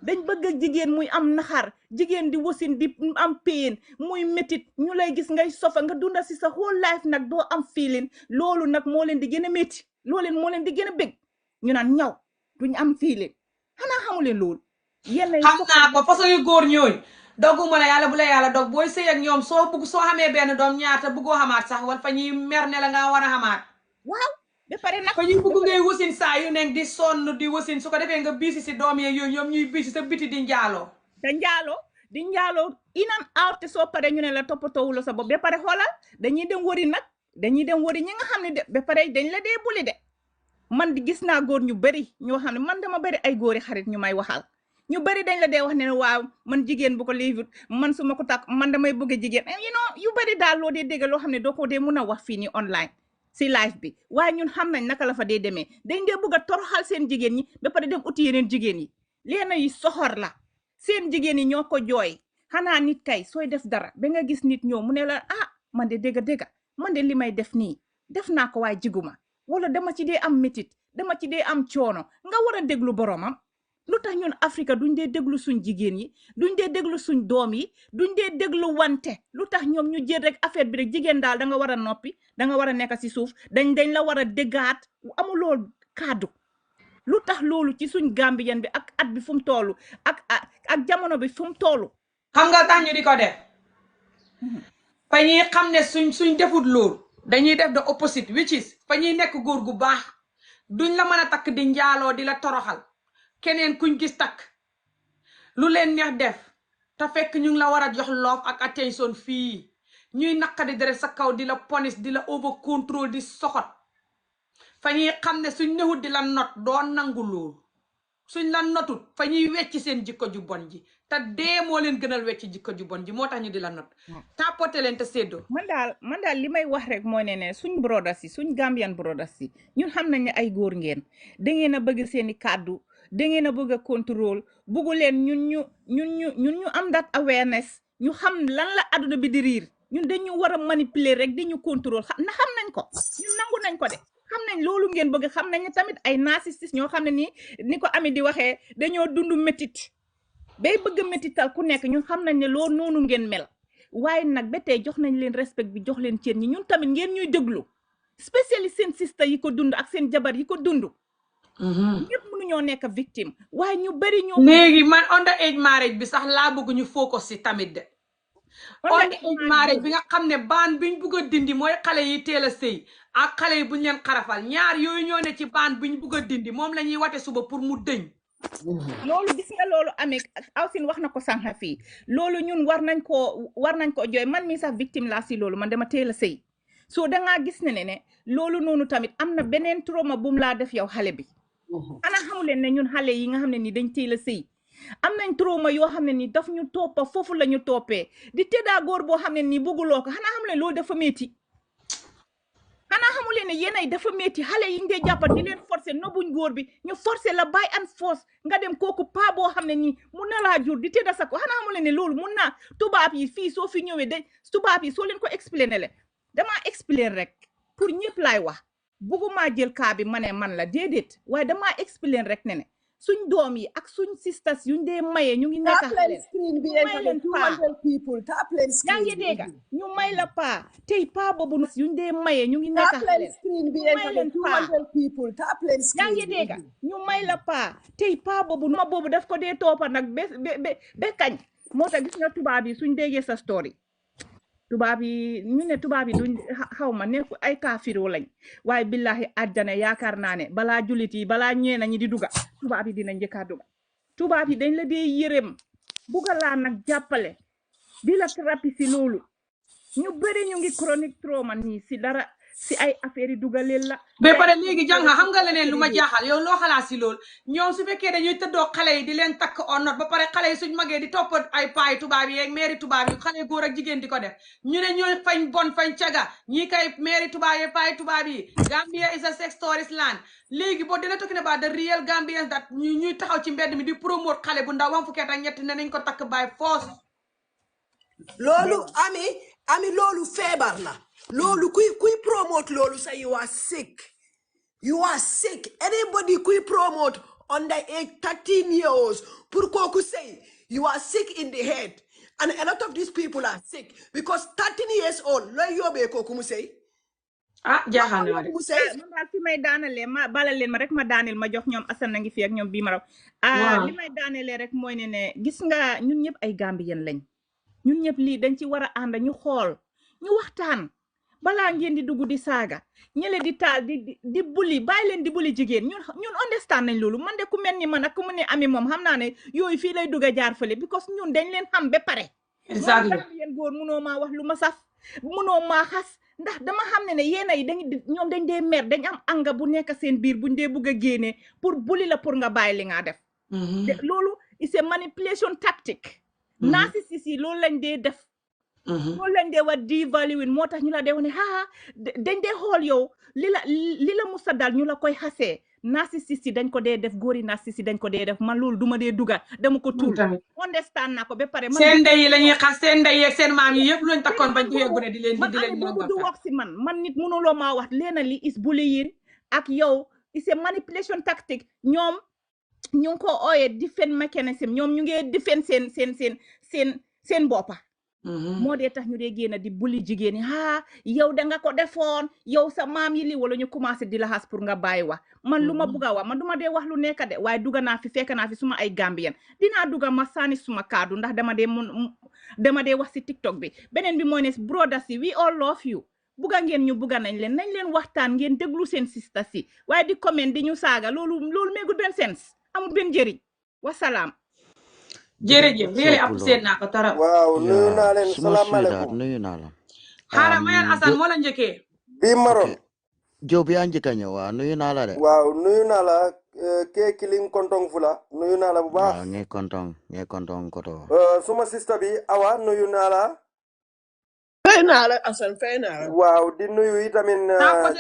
Speaker 10: dañ bëgg ak jigéen muy am naxar jigéen di wasin di am pain muy métit ñu lay gis ngay sofa nga dunda si sa whole life nag doo am feeling loolu nag moo leen di gën a métti loolu moo leen di gën a bég ñu naan ñaw duñ am feeling xanaa xamuleen loolu yenn
Speaker 1: xam naa ko façon yu góor ñooy dogguma la yàlla bu la yàlla dog booy sëy ak ñoom soo xamee benn doom ñaata bëggoo xamaat sax wala fa ñuy mer ne la nga war a xamaat
Speaker 10: waaw ba pare nag
Speaker 1: fa ñuy bëgg ngay wasin saa yu nekk di sonn di wasin su ko defee nga biisi si doom yeeg yooyu ñoom ñuy biisi sa biti di njaaloo
Speaker 10: di njaaloo in and out te soo pare ñu ne la toppatoowu la sa bopp ba pare xoolal dañuy dem wari nag dañuy dem wari ñi nga xam ne de ba pare dañ la dee buli de man di gis naa góor ñu bari ñoo xam ne man dama bari ay góori xarit ñu may waxal ñu bari dañ la dee wax ne waaw man jigéen bu ko liivut man su ma ko takk man damay bëgg jigéen yu bari daal loo dee dégg loo xam ne doo ko dee mun a wax fii nii online si live bi waaye ñun xam nañ naka la fa dee demee dañ dee bëgg a toroxal seen jigéen ñi ba pare dem uti yeneen jigéen yi leena yi soxor la seen jigéen yi ñoo ko jooy xanaa nit kay sooy def dara ba nga gis nit ñëw mu ne la man de dégg man de li may def nii def naa ko waaye jiguma wala dama ci dee am métit dama ci dee am coono nga war a déglu boromam lu tax ñun Afrika duñ dee déglu suñ jigéen yi duñ dee déglu suñ doom yi duñ dee déglu wante lu tax ñoom ñu jël rek affaire bi rek jigéen daal da nga war a noppi da nga war a nekk si suuf dañ la war a déggaat amuloo kàddu lu tax loolu ci suñ Gambian bi ak at bi fu mu toll ak jamono bi fu mu toll
Speaker 1: xam nga tax ñu di ko def fa ñuy xam ne suñ defut loolu dañuy def the opposite which is fa ñuy nekk góor gu baax duñ la mën a takk di njaaloo di la toroxal keneen kuñ gis takk lu leen neex def te fekk ñu ngi la war a jox love ak attention fii ñuy naqadi deret sa kaw di la ponis di la over control di soxot fa ñuy xam ne suñ newut di la not doo nangu loolu suñ la notut fa ñuy wecci seen jikko ju bon ji te dee moo leen gënal wecci jikko ju bon ji moo tax ñu di la not tapote leen te séddoo
Speaker 10: man daal li may wax rek mooy ne suñ brothers yi suñ Gambian brothers yi ñun xam nañ ne ay góor ngeen dangeen a bëgg seeni kàddu dangeen a bëgg a contrôle buggu leen ñun ñu am that awareness ñu xam lan la adduna bi di riir ñun dañu war a manipuler rek di ñu contrôle na xam nañ ko ñun nangu nañ ko de xam nañ loolu ngeen bëgg xam nañ ne tamit ay narcissistes ñoo xam ne nii ni ko Ami di waxee dañoo dund métit bay bëgg métital ku nekk ñun xam nañ ne loolu noonu ngeen mel waaye nag ba tey jox nañ leen respect bi jox leen cër ñi ñun tamit ngeen ñuy déglu spécialiste seen sister yi ko dund ak seen jabar yi ko dund ñëpp mënuñoo nekk victime waaye ñu bari ñoo
Speaker 1: léegi man under age marriage bi sax laa bëgg ñu focus si tamit de under age marriage bi nga xam ne baan biñ bugg a dindi mooy xale yi teel a sëy ak xale yi buñ leen xarafal ñaar yooyu ñoo ne ci baan biñ bugg a dindi moom la ñuy wate suba pour mu dëñ
Speaker 10: loolu gis nga loolu amee Awsin wax na ko sànq fii loolu ñun war nañ ko jooy man mii sax victime laa si loolu man dama teel a sëy soo dangaa gis ne loolu noonu tamit am na beneen trauma bu mu laa def yow xale bi ana xamu leen ne ñun xale yi nga xam ne ni dañ teel a sëy am nañ trauma yoo xam ne ni daf ñu toppa foofu la ñu toppee di teddaa góor boo xam ne nii bëgguloo ko xanaa xamu leen loolu dafa métti xanaa xamu leen ne yéenay dafa métti xale yi ñu dee jàppat di leen forcer nobuñ góor bi ñu forcer la by and force nga dem kooku paa boo xam ne nii mun na laa jur di tedda sa ko xanaa xamu leen ne loolu mun naa tubaab yi fii soo fi ñëwee de tubaab yi soo leen ko expliqué le damaa expliqué rek pour ñëpp laay wax bëgguma jël kaa bi ma ne man la déedéet waaye damaa expliqué rek ne suñ doom yi ak suñ sisters yuñ dee maye ñu ngi nekk xale yaa ngi dégg ñu may la paa tey paa boobu yuñ dee maye ñu ngi nekk xale yaa ngi dégg ñu may la paa tey paa boobu ma boobu daf ko dee toppa nag be kañ moo tax gis nga tubaab yi suñ déggee sa story tubaab yi ñu ne tubaab yi duñ xaw ma nekk ay kaafiru lañ waaye billahi àjjana yaakaar naa ne balaa julit yi balaa ñeena ñi di duga tubaab yi dinañ njëkkaa duga tubaab yi dañ la dee yërëm buga laa nag jàppale di la thérapie si loolu ñu bëri ñu ngi chronique trauma nii si dara si ay affaire yi dugaleel la
Speaker 1: ba
Speaker 10: si ay
Speaker 1: pare
Speaker 10: affaire
Speaker 1: léegi
Speaker 10: yi
Speaker 1: jànga xam nga
Speaker 10: ay
Speaker 1: leneen lu
Speaker 10: affaire
Speaker 1: ma
Speaker 10: yi
Speaker 1: jaaxal yow loo xalaat si lool ñoom su fekkee dañuy tëddoo xale yi di leen takk on not ba pare xale yi suñ magee di topp ay paay tubaab yi yeeg meeri tubaab yi xale góor ak jigéen di ko def ñu ne ñooy fañ bon fañ caga ñii kay meeri tubaab yi paay tubaab yi Gambia is a sex tourist land léegi boo dina talking about the real Gambians that ñuy taxaw ci mbedd mi di promote xale bu ndaw wam fukki at ak ñett ne nañ ko takk by force
Speaker 9: loolu ami loolu feebar la loolu kuy promote loolu say you are sick. You are sick. Anybody kuy promote under age 13 years pour kooku say you are sick in the head. And a lot of these people are sick because 13 years old looy yóbbee kooku mu say.
Speaker 1: ah jaaxal na ma de
Speaker 9: mu say.
Speaker 10: man daal fi may daanelee ma balal leen ma rek ma daaneel ma jox ñoom Assane na ngi fi ak ñoom bii ma raw li may daanelee rek mooy ne gis nga ñun ñëpp ay Gambien lañ ñun ñëpp lii dañ ci war a ànd ñu xool ñu waxtaan balaa ngeen di dugg di saaga ñële di taal di bulli bàyyi leen di bulli jigéen ñun understand nañ loolu man de ku mel ni man ak ku mu ne ami moom xam naa ne yooyu fii lay dugg a jaar fële because ñun dañ leen xam ba pare man Gambien góor munoo maa wax lu ma saf munoo maa xas ndax dama xam ne yéena yi ñoom dañ dee mer dañ am anga bu nekk seen biir buñ dee bugg a génnee pour bulli la pour nga bàyyi li nga def loolu c'est manipulation tactique narcissistes yi loolu lañ dee def loolu lañ dee wax devaluing moo tax ñu la dee wax ne dañ dee xool yow li la musa dal ñu la koy xasee narcissistes yi dañ ko dee def góori narcissistes yi dañ ko dee def man loolu duma dee dugal dama ko tuul understand naa ko ba pare
Speaker 1: seen ndey yi lañuy xas seen ndey yeeg seen maam yi yëpp luñ takkoon bañ ko gune di leen
Speaker 10: boobu du wax si man nit mënuloo maa wax leena li is bullying ak yow c'est manipulation tactique ñoom ñu ngi ko ooyee defense mechanism ñoom ñu ngi defense seen boppa moo dee tax ñu dee génn di bulli jigéen ñi yow da nga ko defoon yow sa maam yi li wala ñu commencé di la xas pour nga bàyyi wax man lu ma bugg a wax man duma dee wax lu nekk de waaye dugga naa fi fekk naa fi suma ay Gambien dinaa dugga ma sànni suma kaddu ndax dama dee wax si TikTok bi beneen bi mooy ne brothers yi we all love you bugga ngeen ñu bugga nañ leen waxtaan ngeen déglu seen sisters yi waaye di comment di ñu saaga loolu meegul benn sens amul benn njëriñ wasalaam
Speaker 1: jërëjëf really apprécié naa ko torop
Speaker 11: waaw nuyu naa leen salaamaaleykum
Speaker 12: nuyu naa la
Speaker 1: xaaral mayal Assane moo la njëkkee
Speaker 11: bii maroon
Speaker 12: Job yaa njëkk a ñëw waaw nuyu naa la de
Speaker 11: waaw nuyu naa la ke kiling kontong fula nuyu naa la bu baax
Speaker 12: waaw nge kontong koto
Speaker 11: suma sista bi Awa nuyu naa la
Speaker 9: fay naa la Assane fay naa la
Speaker 11: waaw di nuyu itamit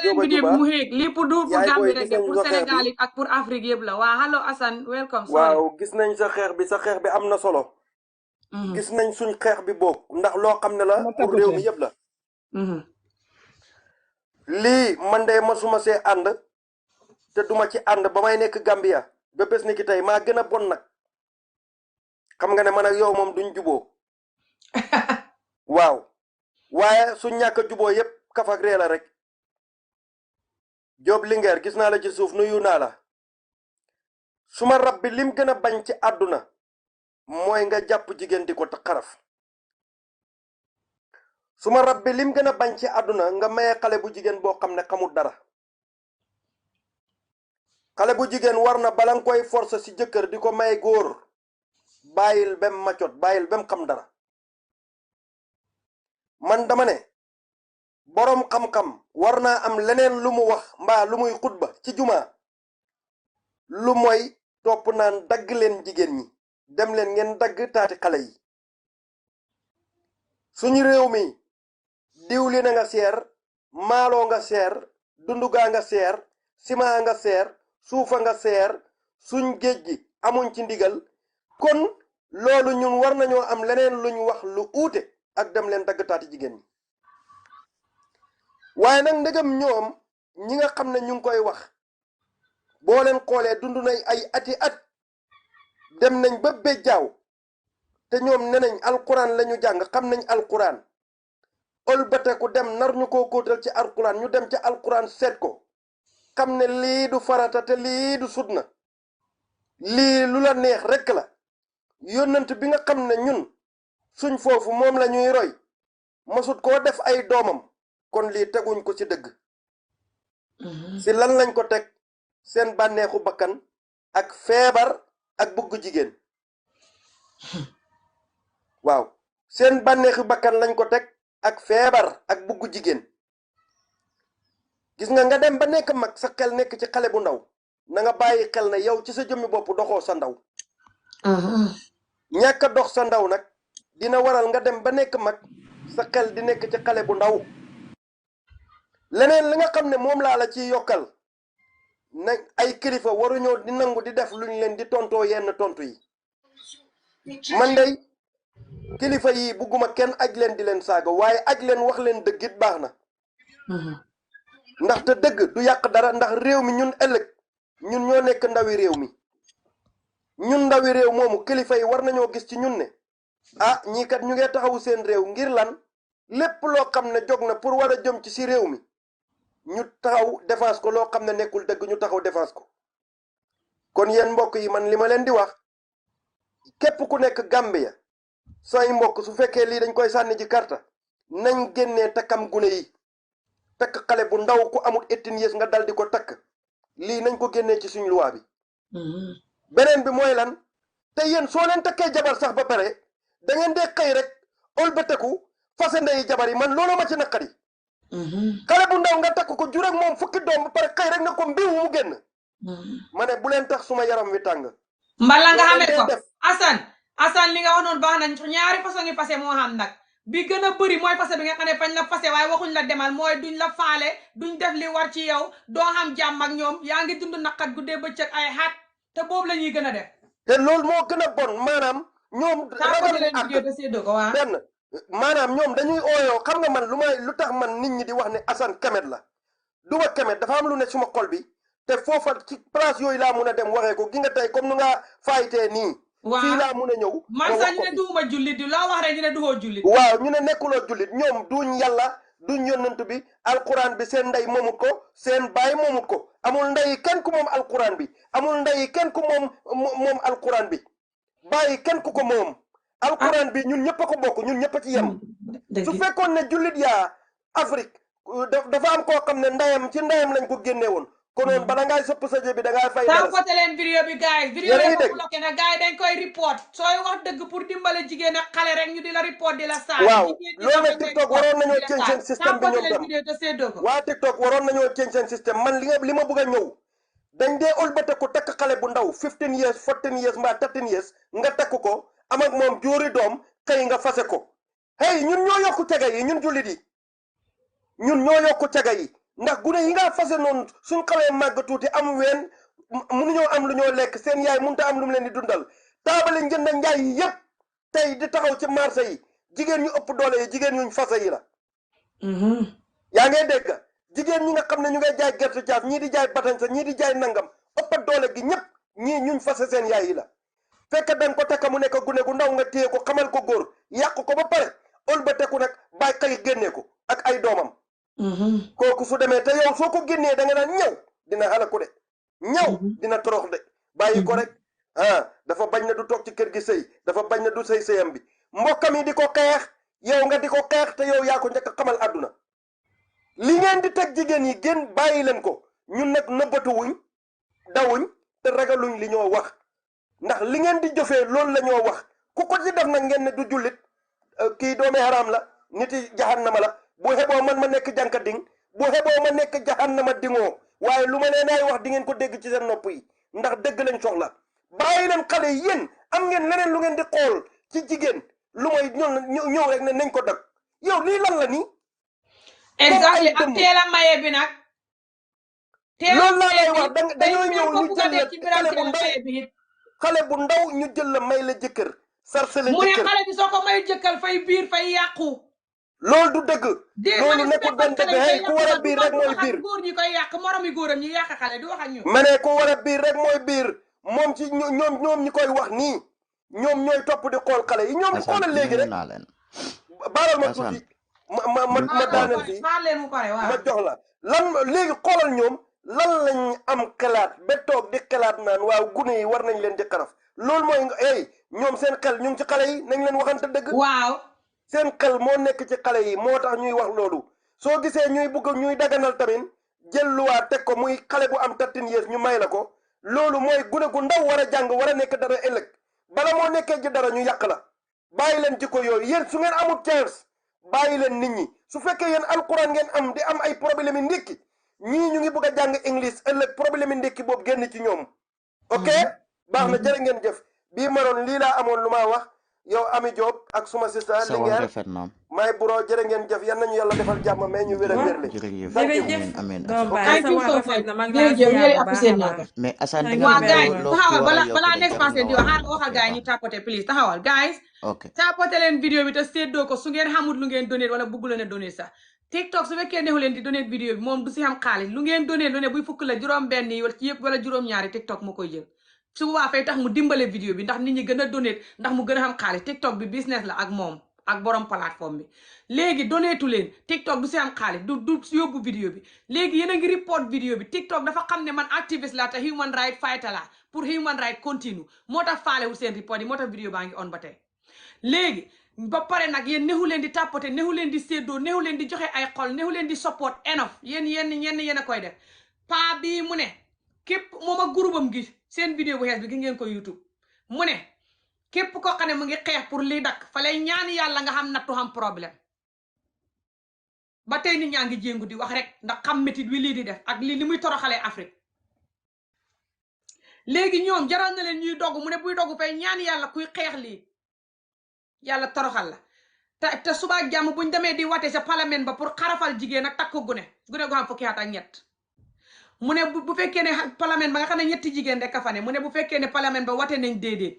Speaker 11: Joba Juba
Speaker 1: mu xeeg lii pour du pour Gambie rek pour Sénégal ak pour Afrique yëpp la waa hello Assane welcome
Speaker 11: waaw gis nañ sa xeex bi am na solo gis nañ suñ xeex bi boobu ndax loo xam ne la pour réew mi yëpp la lii man de masuma see ànd te duma ci ànd ba may nekk Gambia ba bés ni ki tey maa gën a bon nag xam nga ne man ak yow moom duñ juboo waaw waaye suñ ñàkk a juboo yépp kaf ak ree la rek Job Linguère gis naa la ci suuf nuyu naa la suma rab bi lim gën a bañ ci àdduna mooy nga jàpp jigéen di ko xaraf suma rab bi lim gën a bañ ci àdduna nga maye xale bu jigéen boo xam ne xamul dara xale bu jigéen war na bala nga koy forcer ci jëkkër di ko may góor bàyyil bem macot bàyyil bem xam dara man dama ne boroom xam-xam war naa am leneen lu mu wax mbaa lu muy xutba ci jumaa lu mooy topp naan dagg leen jigéen ñi dem leen ngeen dagg taati xale yi suñu réew mi diwlin a nga seer maaloo nga seer dundugaa nga seer simaa nga seer suufa nga seer suñ géej gi amuñ ci ndigal kon loolu ñun war nañoo am leneen luñ wax lu uute ak dem leen dagg taati jigéen ñi waaye nag ndegam ñoom ñi nga xam ne ñu ngi koy wax boo leen xoolee dund nañ ay ati at dem nañ ba bejjaaw te ñoom ne nañ alquran lañu jàng xam nañ alquran ëlbateku dem nar ñu koo kóotal ci alquran ñu dem ci alquran seet ko xam ne lii du farata te lii du sunna lii lu la neex rekk la yónnant bi nga xam ne ñun suñ foofu moom la ñuy roy masut koo def ay doomam kon lii teguñ ko ci dëgg si lan lañ ko teg seen bànneexu bakkan ak feebar ak bëgg jigéen waaw seen bànneexu bakkan lañ ko teg ak feebar ak buggu jigéen gis nga dem ba nekk mag sa xel nekk ci xale bu ndaw na nga bàyyi xel ne yow ci sa jëmmi bopp doxoo sa ndaw ñàkk a dox sa ndaw nag dina waral nga dem ba nekk mag sa xel di nekk ci xale bu ndaw leneen li nga xam ne moom laa la ci yokkal na ay kilifa waruñoo di nangu di def luñ leen di tontoo yenn tontu yi man day kilifa yi bugguma kenn aj leen di leen saaga waaye aj leen wax leen dëgg it baax na ndaxte dëgg du yàq dara ndax réew mi ñun ëllëg ñun ñoo nekk ndawi réew mi ñun ndawi réew moomu kilifa yi war nañoo gis ci ñun ne ah ñii kat ñu ngi taxawu seen réew ngir lan lépp loo xam ne jóg na pour war a jëm ci si réew mi ñu taxaw défense ko loo xam ne nekkul dëgg ñu taxaw défense ko kon yéen mbokk yi man li ma leen di wax képp ku nekk Gambia say mbokk su fekkee lii dañ koy sànni ji karta nañ génnee takkam gune yi takk xale bu ndaw ku amul 18 years nga dal di ko takk lii nañ ko génnee ci suñ loi bi beneen bi mooy lan te yéen soo leen takkee jabar sax ba pare da ngeen dee xëy rek ëlbateku fase ndeyi jabar yi man loolu ma ci naqari xale bu ndaw nga takk ko jur ak moom fukki doom ba pare xëy rek na ko mbiw mu génn ma ne bu leen tax suma yaram wi tàng
Speaker 1: mbala nga xamee ko Assane li nga wax noonu baax nañ ñaari façon ngi fase moo xam nag bi gën a bëri mooy fase bi nga xam ne fañ la fase waaye waxuñ la demal mooy duñ la faale duñ def li war ci yow doo xam jàmm ak ñoom yaa ngi dund naqat guddee bëccëg ay xaat te boobu la ñuy gën a def
Speaker 11: te loolu moo gën a bon maanaam ñoom ragal ak benn maanaam ñoom dañuy ooyoo xam nga man lu tax man nit ñi di wax ne Assane kemet la du ma kemet dafa am lu ne suma xol bi te foofa ci place yooyu laa mun a dem waxee ko gi nga tey comme nu nga faytee nii fii laa mun a ñëw
Speaker 1: man sax ñu ne duuma jullit di loo wax rek ñu ne duhoo jullit
Speaker 11: waaw ñu ne nekkuloo jullit ñoom duñ yàlla duñ yónnantu bi alquran bi seen ndey moomut ko seen baay moomut ko amul ndey kenn ku moom alquran bi amul ndey kenn ku moom alquran bi bàyyi kenn ku ko moom alquran bi ñun ñëpp a ko bokk ñun ñëpp a ci yem su fekkoon ne jullit yaa Afrique dafa am koo xam ne ndeyam ci ndeyam lañ ko génnee woon konoon bala ngay sopp sa jëbi da ngay fay dara
Speaker 1: tampote leen vidéo bi gars yi bloqué na gars yi dañ koy report sooy wax dëgg pour dimbale jigéen ak xale rek ñu di la report di la saa
Speaker 11: waaw loolu nag TikTok waroon nañoo change seen système bi ñoom tam waa TikTok waroon nañoo change seen système man li ma bëgg a ñëw dañ dee ëlbate ko takk xale bu ndaw 15 years 14 years mbaa 13 years nga takk ko am ak moom jóori doom xëy nga fase ko hey ñun ñoo yokku caga yi ñun jullit yi ñun ñoo yokku caga yi ndax gune yi nga fase noonu suñ xawee màgg tuuti am ween mënuñoo am lu ñoo lekk seen yaay mënut a am lu mu leen di dundal taabale njënd njaay yi yëpp tey di taxaw ci marché yi jigéen ñu ëpp doole yi jigéen ñuñ fase yi la yaa ngay dégg jigéen ñi nga xam ne ñu ngay jaay gerte caaf ñii di jaay batañsa ñii di jaay nangam ëpp doole gi ñëpp ñii ñuñ fase seen yaay yi la fekk dañ ko takka mu nekk gune gu ndaw nga téye ko xamal ko góor yàq ko ba pare ol ba teku nag bàyyi xëy génnee ko ak ay doomam kooku su demee te yow soo ko génnee da nga naan ñëw dina xalaku de ñëw dina torox de bàyyi ko rek dafa bañ na du toog ci kër gi sëy dafa bañ na du sëy sëyam bi mbokkam yi di ko xeex yow nga di ko xeex te yow yaa ko njëkk a xamal àdduna li ngeen di teg jigéen yi gën bàyyi leen ko ñun nag nëbbatuwuñ dawuñ te ragaluñ li ñoo wax ndax li ngeen di jëfee loolu la ñoo wax ku ko ci def nag ngeen ne du jullit kii doomi haram la nit yi jahannama la bu xeboo man ma nekk jànka ding bu xeboo ma nekk jahannama dingoo waaye lu ma leen ay wax di ngeen ko dégg ci seen nopp yi ndax dëgg lañ soxla bàyyi leen xale yi yéen am ngeen leneen lu ngeen di xool ci jigéen lu may ñëw rek ne nañ ko dag yow lii lan la nii
Speaker 1: exactly ak teel a maye bi nag
Speaker 11: loolu laa lay wax dañoo ñëw ñu jël la xale bu ndaw ñu jël la may la jëkkër sarse la
Speaker 1: mu ne
Speaker 11: jëkkër
Speaker 1: xale bi soo ko may jëkkal fay biir fay yàqu
Speaker 11: loolu du dëgg loolu nekkul benn dëgg hey ku war a biir rek mooy biir
Speaker 1: góor ñi koy yàq moromi góoram ñi yàq xale di wax ak ñu
Speaker 11: ma ne ku war a biir rek mooy biir moom ci ñoom ñi koy wax nii ñoom ñooy topp di xool xale yi ñoom xoolal léegi rek baaral ma tuuti ma daaneel fii ma jox la lan léegi xoolal ñoom lan lañ am xalaat ba toog di xalaat naan waaw gune yi war nañ leen di xaraf loolu mooy hey ñoom seen xel ñu ngi ci xale yi nañ leen waxante dëgg
Speaker 1: waaw
Speaker 11: seen xel moo nekk ci xale yi moo tax ñuy wax loolu soo gisee ñuy bugg ñuy daganal tamit jël luwaa teg ko muy xale bu am 13 years ñu may la ko loolu mooy gune gu ndaw war a jàng war a nekk dara ëllëg bala moo nekkee ji dara ñu yàq la bàyyi leen jikko yooyu yéen su ngeen amul chance bàyyi leen nit ñi su fekkee yéen alquran ngeen am di am ay problème yi ndékki ñii ñu ngi bëgg a jàng english ëllëg problème yi ndékki boobu génn ci ñoom ok baax na jërë ngeen jëf bii maroon lii laa amoon lu ma wax yow Ami Diop ak suma sista
Speaker 12: sa wax
Speaker 11: Linguère
Speaker 12: rafet na
Speaker 11: may buro jërë ngeen jëf yan nañu yàlla defal jàmm may ñu wér a wérle
Speaker 12: jërëjëf
Speaker 7: jërëjëf
Speaker 12: amiin
Speaker 7: doom baay
Speaker 1: thank
Speaker 7: sa
Speaker 1: you
Speaker 7: wax
Speaker 1: so
Speaker 7: rafet
Speaker 1: much
Speaker 7: na mag laa
Speaker 1: jërëjëf
Speaker 7: ziar
Speaker 1: yéen
Speaker 7: bu baax
Speaker 1: apprécié
Speaker 7: a
Speaker 1: naa ko
Speaker 7: baax
Speaker 12: mais Assane
Speaker 7: Thank
Speaker 12: nga
Speaker 7: you
Speaker 1: waa
Speaker 12: xam
Speaker 7: very
Speaker 1: guys
Speaker 12: ne
Speaker 7: much.
Speaker 12: loo fi
Speaker 1: taxawal
Speaker 12: war a
Speaker 1: bala
Speaker 12: yokk
Speaker 1: balaa
Speaker 12: de
Speaker 1: next
Speaker 12: jarul
Speaker 1: person
Speaker 12: nga
Speaker 1: di wax
Speaker 12: wax
Speaker 1: xaar nga waxal
Speaker 12: ok
Speaker 1: gars yi ñu tapoté please taxawal guys
Speaker 12: ok
Speaker 1: tapoté leen vidéo bi te séddoo ko su ngeen xamul lu ngeen donate wala bëggu leen a donate sax TikTok su fekkee neexu leen di donate vidéo bi moom du si xam xaalis lu ngeen donate lu ne buy fukk la juróom benn yi wala ci yëpp wala juróom-ñaari TikTok moo koy jël su boobaa fay tax mu dimbale vidéo bi ndax nit ñi gën a donate ndax mu gën a xam xaalis TikTok bi business la ak moom ak borom plateforme bi léegi doneetu leen TikTok du si am xaalis du yóbbu vidéo bi léegi yéen a ngi report vidéo bi TikTok dafa xam ne man activiste la te human right fighter la pour human right continue moo tax faalewul seen report yi moo tax vidéo baa ngi on ba tey léegi ba pare nag yéen neexu leen di tapoter neexu leen di séddoo neexu leen di joxe ay xol neexu leen di support enough yéen a koy def paa bii mu ne képp moom ak groupam gi seen vidéo bu xees bi gi ngeen ko YouTube mu ne képp koo xam ne mu ngi xeex pour lii dakk fa lay ñaan yàlla nga xam nattu xam problème ba tey nit ñaa ngi jéngu di wax rek ndax xam métit wi lii di def ak lii li muy toroxalee Afrique léegi ñoom jaral na leen ñuy dogg mu ne buy dogg fay ñaan yàlla kuy xeex lii yàlla toroxal la te subaa jàmm buñ demee di wate sa parlement ba pour xarafal jigéen ak takk gune gu xam fukki at ak ñett mu ne bu fekkee ne parlement ba nga xam ne ñetti jigéen rek a fa ne mu ne bu fekkee ne parlement ba wate nañ déedéet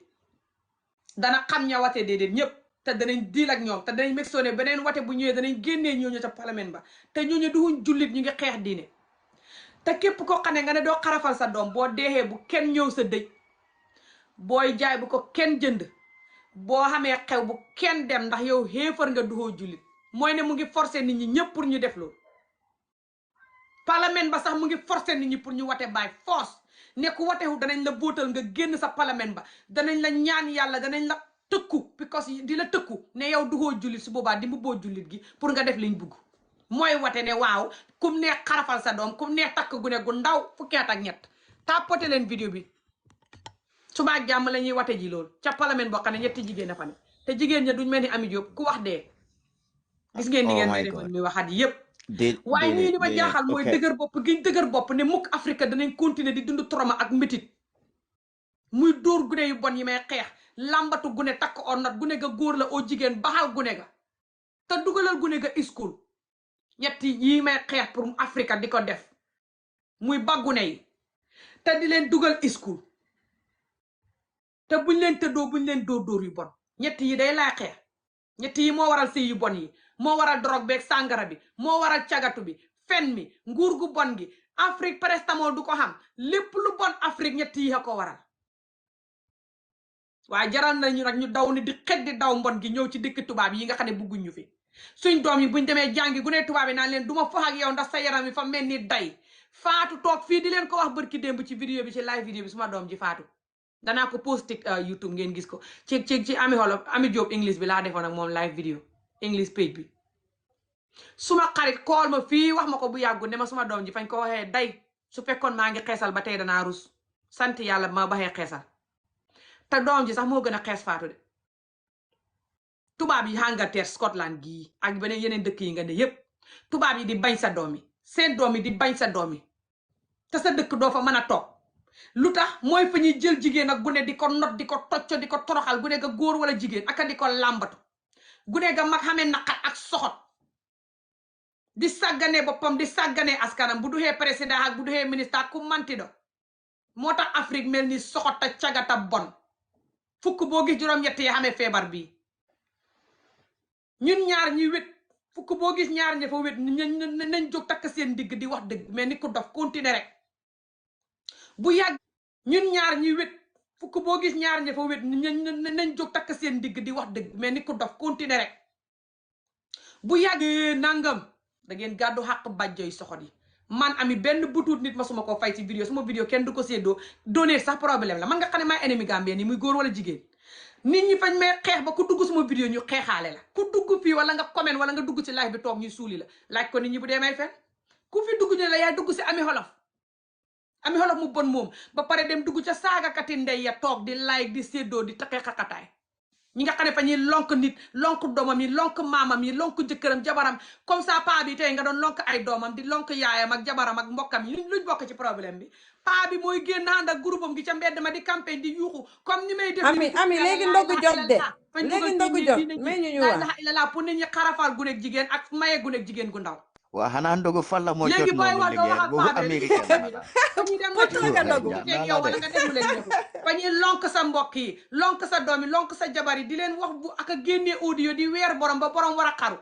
Speaker 1: dana xam ña wate déedéet ñëpp te danañ diil ak ñoom te danañ meg soone beneen wate bu ñëwee danañ génnee ñooñu ca parlement ba te ñooñu duhuñ jullit ñu ngi xeex diine te képp koo xam ne nga ne doo xarafal sa doom boo deexee bu kenn ñëw sa dëj booy jaay bu ko kenn jënd boo xamee xew bu kenn dem ndax yow xéefar nga duhoo jullit mooy ne mu ngi forcer nit ñi ñëpp pour ñu def loolu parlement ba sax mu ngi forcer nit ñi pour ñu wate by force ne ku watewu danañ la bóotal nga génn sa parlement ba danañ la ñaan yàlla danañ la tëkku because di la tëkku ne yow duhoo jullit su boobaa di mu boo jullit gi pour nga def liñ bugg mooy wate ne waaw kum neex xarafal sa doom kum neex takk gune gu ndaw fukki at ak ñett tapoté leen vidéo bi subaa jàmm la ñuy wate ji loolu ca parlement boo xam ne ñetti jigéen a fa ne te jigéen ña duñ mel ni Ami Diop ku wax dee gis ngeen ni ngeen may defal mi waxat yépp waaye ñii li ma jaaxal mooy dëgër bopp giñ dëgër bopp ne mukk Afrique danañ continuer di dund trauma ak métit muy dóor gune yu bon yi may xeex lambatu gune takk or not gune ga góor la oo jigéen baxal gune ga te dugalal gune ga school ñetti yi may xeex pour Afrique di ko def muy ba gune yi te di leen dugal school te buñ leen tëddoo buñ leen dóor yu bon ñetti yi day laa xeex ñetti yi moo waral sëy yu bon yi moo waral drogue beeg sàngara bi moo waral cagatu bi fen mi nguur gu bon gi Afrique prestamol du ko xam lépp lu bon Afrique ñetti yi a ko waral waaye jaral nañu nag ñu daw ni di xet di daw mbon gi ñëw ci dëkk tubaab yi nga xam ne bugguñ ñu fi suñ doom yi buñ demee jàngi gu ne tubaab yi naan leen duma fox ak yow ndax sa yaram yi fa mel ni day faatu toog fii di leen ko wax bërki démb ci vidéo bi ci live vidéo bi suma doom ji faatu danaa ko post YouTube ngeen gis ko ci Amieolof Ami Diop English bi laa defoon ak moom live vidéo English page bi suma xarit kool ma fii wax ma ko bu yàggu ne ma suma doom ji fañ ko waxee day su fekkoon maa ngi xeesal ba tey danaa rus sant yàlla ma baxee xeesal te doom ji sax moo gën a xees faatu de tubaab yi Angleterre Scotland gii ak beneen yeneen dëkk yi nga ne yépp tubaab yi di bañ sa doom yi seen doom yi di bañ sa doom yi te sa dëkk doo fa mën a toog lu tax mooy fa ñuy jël jigéen ak gune di ko not di ko tocco di ko toroxal gune ga góor wala jigéen aka di ko làmbatu gune ga mag xamee naqat ak soxot di sàgganee boppam di sàgganee askanam bu duxee président ak bu duxee ministre ak ku manti do moo tax Afrique mel ni soxota cagata bon fukk boo gis juróom-ñett yi xamee feebar bii ñun ñaar ñi wét fukk boo gis ñaar ña fa wét nañ jóg takk seen digg di wax dëgg mais ni ko dof continuer rek bu yàgg ñun ñaar ñi wét fukk boo gis ñaar ña fa wét nañ jóg takk seen digg di wax dëgg mais ni ko dof continuer rek bu yàggee nangam da ngeen gàddu xàq bàjjoy soxot yi man Ami benn butuut nit ma suma ko fay ci vidéo suma vidéo kenn du ko séddoo donner sax problème la man nga xam ne maay ennemi Gambien ni muy góor wala jigéen nit ñi fañ may xeex ba ku dugg suma vidéo ñu xeexaale la ku dugg fii wala nga comment wala nga dugg ci live bi toog ñuy suuli la laaj ko nit ñi bu dee may fen ku fi dugg ñu la yaay dugg si Amieolof mu bon moom ba pare dem dugg ca saagakati ndey ya toog di like di séddoo di taqee xaqataay ñi nga xam ne fa ñuy lonk nit lonk doomam yi lonk maamam yi lonk jëkkëram jabaram comme ça paa bi tey nga doon lonk ay doomam di lonk yaayam ak jabaram ak mbokkam yi luñ bokk ci problème bi paa bi mooy génn ànd ak groupe am gi ca mbedd ma di campagne di yuuxu comme ni may def
Speaker 7: ami léegi ndogu jot de léegi ndogu jot mais ñu
Speaker 1: laa
Speaker 7: wax
Speaker 1: ilaha illallah pour nit ñi xarafal guneeg jigéen ak maye guneeg jigéen gu ndaw
Speaker 12: waa xanaa ndogu fan la moo jot
Speaker 1: léegi booy
Speaker 12: noonu
Speaker 1: wax doo wax
Speaker 12: liggéey
Speaker 1: ak
Speaker 12: boobu
Speaker 1: paa bi
Speaker 12: américain la la
Speaker 1: fa ñuy dem
Speaker 7: Pot la nga ndogu.
Speaker 1: nag teeg yow wala nga def lu leen neexul fa ñuy lonk sa mbokk yi lonk sa doom yi lonk sa jabar yi di leen wax bu ak a génnee audio di weer borom ba borom war a xaru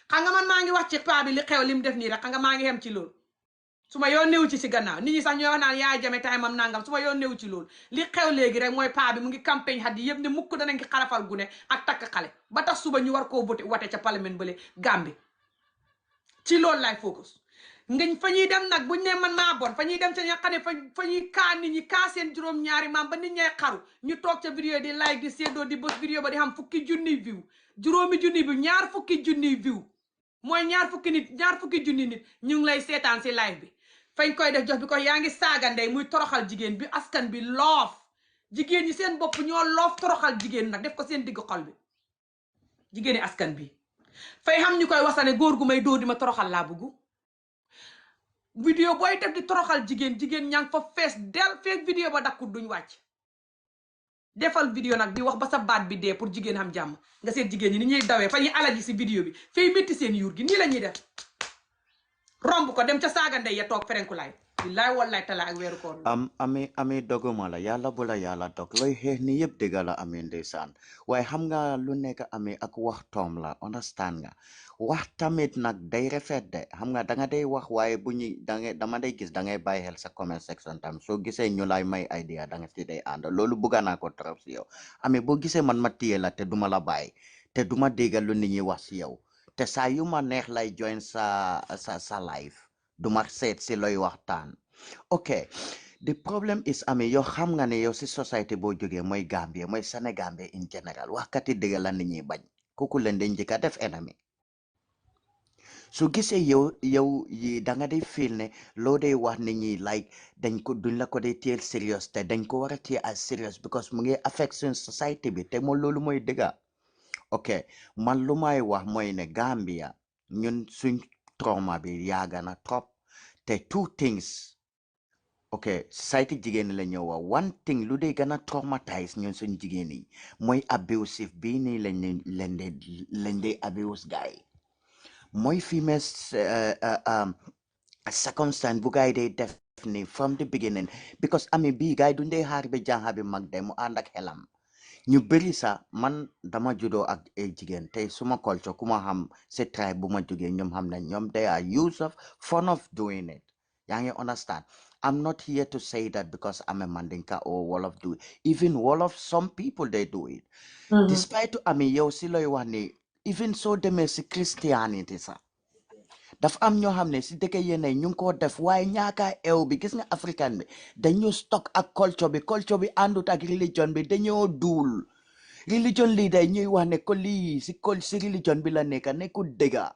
Speaker 1: xam nga man maa ngi wax ci paa bi li xew li mu def nii rek xam nga maa ngi xem ci loolu su ma yoon néew ci gannaaw nit ñi sax ñoo wax naan yaay jame tay mam nangam su ma yoon néew ci loolu li xew léegi rek mooy paa bi mu ngi campagne xat yi yëpp ne mukk dana ngi xarafal gune ak takk xale ba tax suba ñu war koo voté wate ca parlement bële Gambie ci loolu laay focus ngañ fa ñuy dem nag buñ ne man maa bon fa ñuy dem ca ña xam ne fa ñuy kaa nit ñi kaa seen juróom-ñaari maam ba nit ñay xaru ñu toog ca vidéo di like di seddoo di bës vidéo ba di xam fukki junniy view juróomi junniy view ñaar fukki junniy view mooy ñaar fukki junni nit ñu ngi lay seetaan si live bi fañ koy def jox bi ko yaa ngi saaga ndey muy toroxal jigéen bi askan bi loof jigéen ñi seen bopp ñoo loof toroxal jigéen nag def ko seen digg xol bi jigéeni askan bi fay xam ñu koy wasane góor gu may dóor di ma toroxal laa bëggu vidéo booy def di toroxal jigéen ñaa ngi fa fees del feek vidéo ba dakkut duñ wàcc defal vidéo nag di wax ba sa baat bi dee pour jigéen xam jàmm nga seet jigéen ñi ni ñuy dawee fa ñuy alaji si vidéo bi fay métti seen yuur gi nii la ñuy def romb ko dem ca saaga ndey ya toog ferenkulaay billaay wallaay tala ak weeru koor
Speaker 12: ami doguma la yàlla bu la yàlla dog looy xeex ni yëpp dëgg la ami ndeysaan waaye xam nga lu nekk ami ak wax toom la understand nga wax tamit nag day rafet de xam nga danga day wax waaye bu ñu dama day gis dangay bàyyi xel sa comment section tam soo gisee ñu lay may idea danga si day ànd loolu bugga naa ko trop si yow ami boo gisee man ma téye la te duma la bàyyi te duma déggal lu nit ñi wax si yow te saa yu ma neex lay join sa live duma seet si looy waxtaan ok the problem is ami yow xam nga ne yow si society boo jógee mooy Gambia mooy Sénégambie in general waxkati dëgg la nit ñi bañ kooku leen dañ njëkk a def ennemi su gisee yow yi da nga day feel ne loo day wax nit ñi like duñ la ko day téel serious te dañ ko war a téye as serious because mu ngi affect suñ society bi te moom loolu mooy dëgga ok man lu may wax mooy ne Gambia ñun suñ trauma bi yaaga na trop te two things ok society jigéen la ñëw wax one thing lu dee gën a traumatise ñun suñ jigéen yi mooy abusive bii nii lañ dee abuse guy mooy female circumstance bu gaay day def ni from the beginning because ami bii gaay duñ dee xaar bi jànxa bi mag de mu ànd ak xelam ñu bëri sax man dama juddoo ak ay jigéen tey suma culture ku ma xam si tribe bu ma jógee ñoom xam nañ ñoom they are used of fun of doing it yaa ngi understand I'm not here to say that because I'm a Mandinka or Wolof do it. Even Wolof, some people they do it. Despite to ami yow si looy wax ni even so demee si Christianity sax dafa am ñoo xam ne si dëkk yeneen ñu ngi ko def waaye ñaaka eew bi gis nga africain bi dañu stock ak culture bi àndut ak religion bi dañoo duul religion lii day ñuy wax ne ko lii si religion bi la nekka nekkul dëgga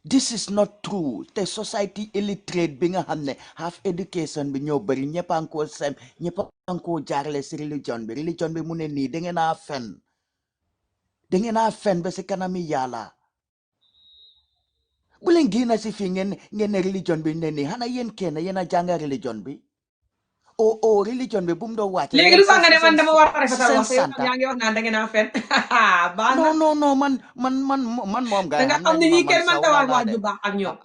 Speaker 12: this is not true te society illiterate bi nga xam ne half education bi ñoo bëri ñëpp a ngi koo jaarale si religion bi mu ne nii da ngeen a fen ba si kanami yàlla bu leen génn si fii ngeen ne religion bi ne nii xanaa yéen kenn yéen a jànga religion bi religion bi bu mu doon wàcce
Speaker 1: léegi lu tax nga ne man dama war a rafetal wax yow yaa ngi wax naan da ngeen a fen
Speaker 12: non man moom gars
Speaker 1: danga xam ne ñii kenn man ta wax ju baax ak ñoom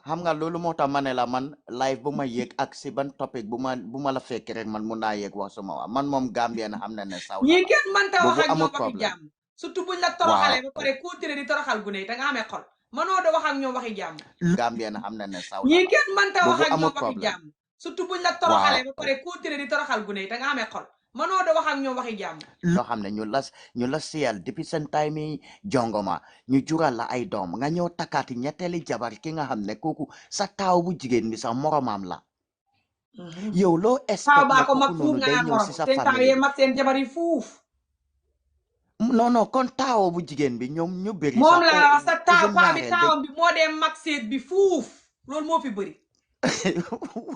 Speaker 12: xam nga loolu moo tax ma ne la man live bu ma yéeg ak si ban topic bu ma la fekk rek man mun naa yéeg wax suma wax man moom Gambian xam na ne saw
Speaker 1: ñii kenn man ta wax ak ñoom waxi jàmm surtout buñ la toroxalee ba pare continuer di toroxal gune yi da nga amee xol mënoo da wax ak ñoom waxi jàmm
Speaker 12: Gambian xam na ne saw
Speaker 1: ñii kenn man ta wax ak ñoom waxi jàmm surtout buñ la toroxalee ba pare continuer di toroxal gune yi da nga amee xol mënoo da wax ak ñoom waxi jàmm
Speaker 12: loo xam ne ñu la siyal depuis seen time yi jongoma ñu jural la ay doom nga ñëw takkaati ñetteeli jabar ki nga xam ne kooku sa taaw bu jigéen bi sax moromam la yow loo expect
Speaker 1: baa ko mag
Speaker 12: kooku
Speaker 1: fuuf
Speaker 12: noonu
Speaker 1: nga
Speaker 12: day
Speaker 1: naan
Speaker 12: ñëw
Speaker 1: morom
Speaker 12: si sa
Speaker 1: seen taaw
Speaker 12: famille
Speaker 1: yee mag seen jabar yi fuuf
Speaker 12: non kon taaw bu jigéen bi ñoom ñu bëri
Speaker 1: moom laa wax sa taaw paa bi
Speaker 12: ñaareel
Speaker 1: taawam bi moo dee mag seet bi fuuf loolu moo fi bëri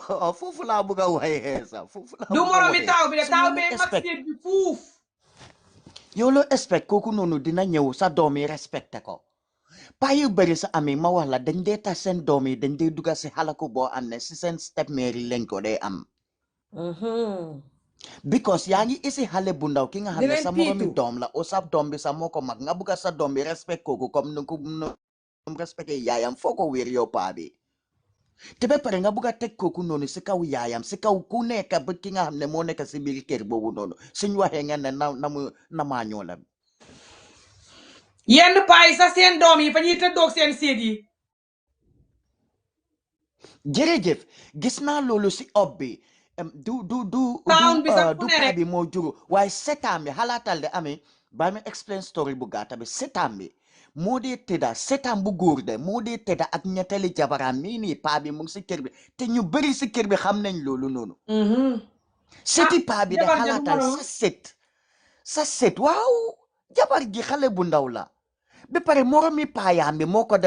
Speaker 12: waaw foofu laa bëgg a waxee sax foofu laa
Speaker 1: du
Speaker 12: bëgg a
Speaker 1: moromi
Speaker 12: waxee
Speaker 1: taaw bi de
Speaker 12: su
Speaker 1: taaw
Speaker 12: ngeen
Speaker 1: bee mag
Speaker 12: expect
Speaker 1: seet bi fuuf
Speaker 12: yow loo expect kooku noonu dina ñëw sa doom yi respecté ko paa yu bëri sa ami ma wax la dañ dee tax seen doom yi dañ dee duga si xalaku boo am ne si seen step mère lañ ko dee am because yaa ngi isi xale bu ndaw ki nga xam
Speaker 7: di
Speaker 12: ne
Speaker 7: leen
Speaker 12: sa moromi
Speaker 7: piitu
Speaker 12: doom la o sa doom bi sa moo ko mag nga bugga sa doom bi respect kooku comme nu ko respecté yaayam foo ko wér yow paa bi te ba pare nga bugg a teg kooku noonu si kaw yaayam si kaw ku nekk ba ki nga xam ne moo nekk si biir kër boobu noonu suñ waxee nga ne na maa ñoo la
Speaker 1: yenn paa yi sax seen doom yi fa ñuy tëddoog seen séet yi.
Speaker 12: jërëjëf gis naa loolu si ob bi
Speaker 1: town bi sax fu
Speaker 12: du
Speaker 1: ne
Speaker 12: paa
Speaker 1: rek.
Speaker 12: bi moo juru waaye setaan bi xalaatal de amee ba mi explain story bu gàtta bi setaan bi moo dee tëdda setaan bu góor de moo dee tëdda ak ñettali jabaram nii nii paa bi mu ngi si kër bi te ñu bëri si kër bi xam nañ loolu noonu seti paa bi de
Speaker 1: jabar ja du
Speaker 12: xalaatal
Speaker 1: moroom.
Speaker 12: sa set waaw jabar ji xale bu ndaw la ba pare moromi paayaam bi moo ko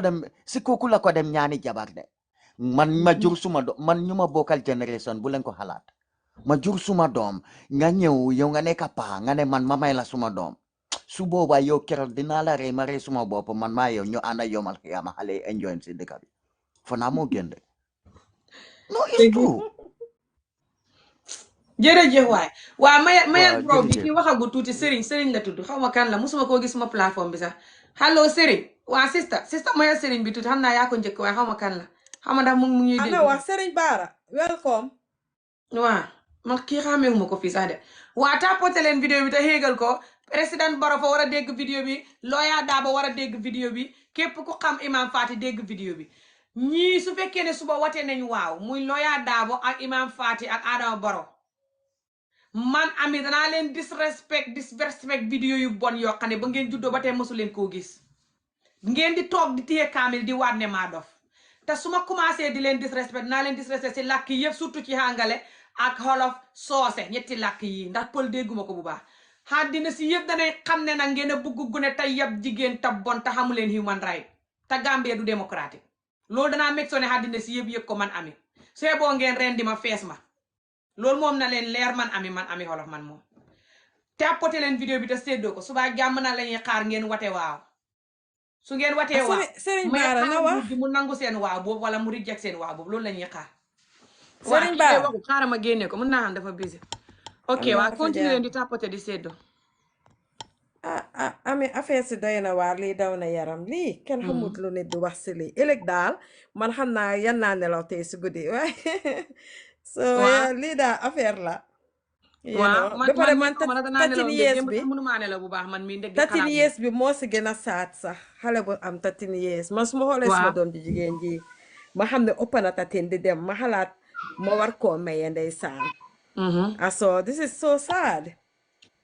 Speaker 12: dem si kooku la ko dem ñaani jabar de man ma jur suma doom man ñu ma bokkal génération bu leen ko xalaat ma jur suma doom nga ñëw yow nga nekk paa nga ne man ma may la suma doom su boobaa yow keroog dinaa la rey ma rey suma bopp man maa yow ñu ànda yomal xiyaama xale enjoy si dëkk bi fa naa moo gën de no it's true
Speaker 1: jërëjëf waay waa mayal
Speaker 12: waaw
Speaker 1: bro bi
Speaker 12: jërëjëf
Speaker 1: ki waxagul tuuti Serigne la tudd xaw ma kan la musuma koo gis suma plateforme bi sax allo Serigne waa sista mayal Serigne bi tuuti xam naa yaa ko njëkk waaye xaw ma kan la xam ma ndax mu ñuy dégg.
Speaker 7: ana wax Serigne Bara welcome.
Speaker 1: waa man kii xameewuma ko fii sax de waa tapote leen vidéo bi te xéegal ko président Barrow fa war a dégg vidéo bi Lawyer Darboe war a dégg vidéo bi képp ku xam Imam Fatty dégg vidéo bi ñii su fekkee ne suba wate nañ waaw muy Lawyer Darboe ak Imam Fatty ak Adama Barrow man ami danaa leen disrespect vidéo yu bon yoo xam ne ba ngeen juddoo ba tey mosu leen koo gis ngeen di toog di téye kaamil di waat ne maa dof te su ma commencé di leen disrespect dinaa leen disrespect si làkk yi yëpp surtout ci hàngale ak xolof soose ñetti làkk yi ndax pël dégguma ko bu baax àddina si yëpp danay xam ne nag ngeen a bugg gune te yab jigéen te bon te xamu leen human right te Gambia du démocratique loolu danaa meg soo ne àddina si yëpp ko man ami soo boo ngeen ren di ma fees ma loolu moom na leen leer man ami xolof man moom tapote leen vidéo bi te séddoo ko suba jàmm na la ñuy xaar ngeen wate waaw su ngeen watee waaw
Speaker 7: Serigne Bara na wax
Speaker 1: mu nangu seen waaw boobu wala mu reject seen waaw boobu loolu la ñuy xaar.
Speaker 7: Serigne Bara
Speaker 1: waxu xaaral ma génne ko mën naa xam dafa busy. ok waa continue leen di tapote di séddoo.
Speaker 7: ami affaire si doy na waar lii daw na yaram lii kenn xamut lu nit di wax si lii ëllëg daal man xam naa yan naa nelaw tey si guddi waaye so lii daal affaire la.
Speaker 1: waaw
Speaker 7: ba pare man 13 years bi
Speaker 1: mënuma nelaw bu baax man mii ndeg
Speaker 7: 13 years bi moo si gën a saat sax xale bu am 13 years man su ma xoolee suma doom ji jigéen ji ma xam ne ëpp na 13 di dem ma xalaat ma war koo maye ndeysaan. so this is so sad.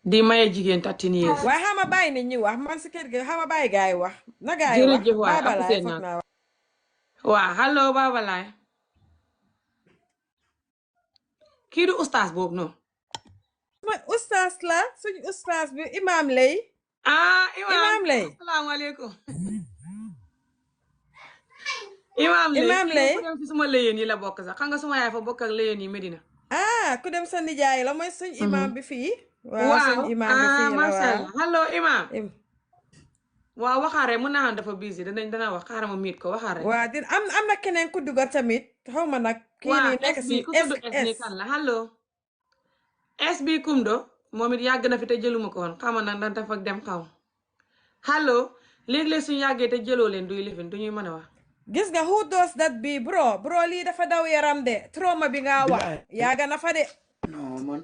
Speaker 1: di maye jigéen 13 years.
Speaker 7: waaye xama bàyyi nit ñi wax man si kër gi xama bàyyi gaay wax na gaay wax baabalaay foog naa wax.
Speaker 1: waaw allo baabalaay kii du ustaas boobu noonu.
Speaker 7: mooy ustaas la suñu ustaas bi imam lay. imam lay
Speaker 1: asalaamaaleykum. imam lay ku dem si suma léyeen yi la bokk sax xam nga suma yaay fa bokk ak léyeen yi Medina.
Speaker 7: ku dem sa nijaay la mooy suñ imam bi fii. waaw suñ imam bi fii la waaw
Speaker 1: allo imam. waaw waxaare mën naa xam dafa busy dana wax xaaral ma miit ko waxaare.
Speaker 7: waaw di am na keneen ku dugal tamit xaw ma nag. kii nii nekk si
Speaker 1: SB kan la allo. SB Kumdo moom it yàgg na fi te jëluma ko woon xam nga nag dafa dem xaw allo léeg-léeg suñu yàggee te jëloo leen duy lifin duñuy mën a wax.
Speaker 7: gis nga who does that bi bro lii dafa daw yaram de trauma bi nga wax yàgg na fa de.
Speaker 12: non man.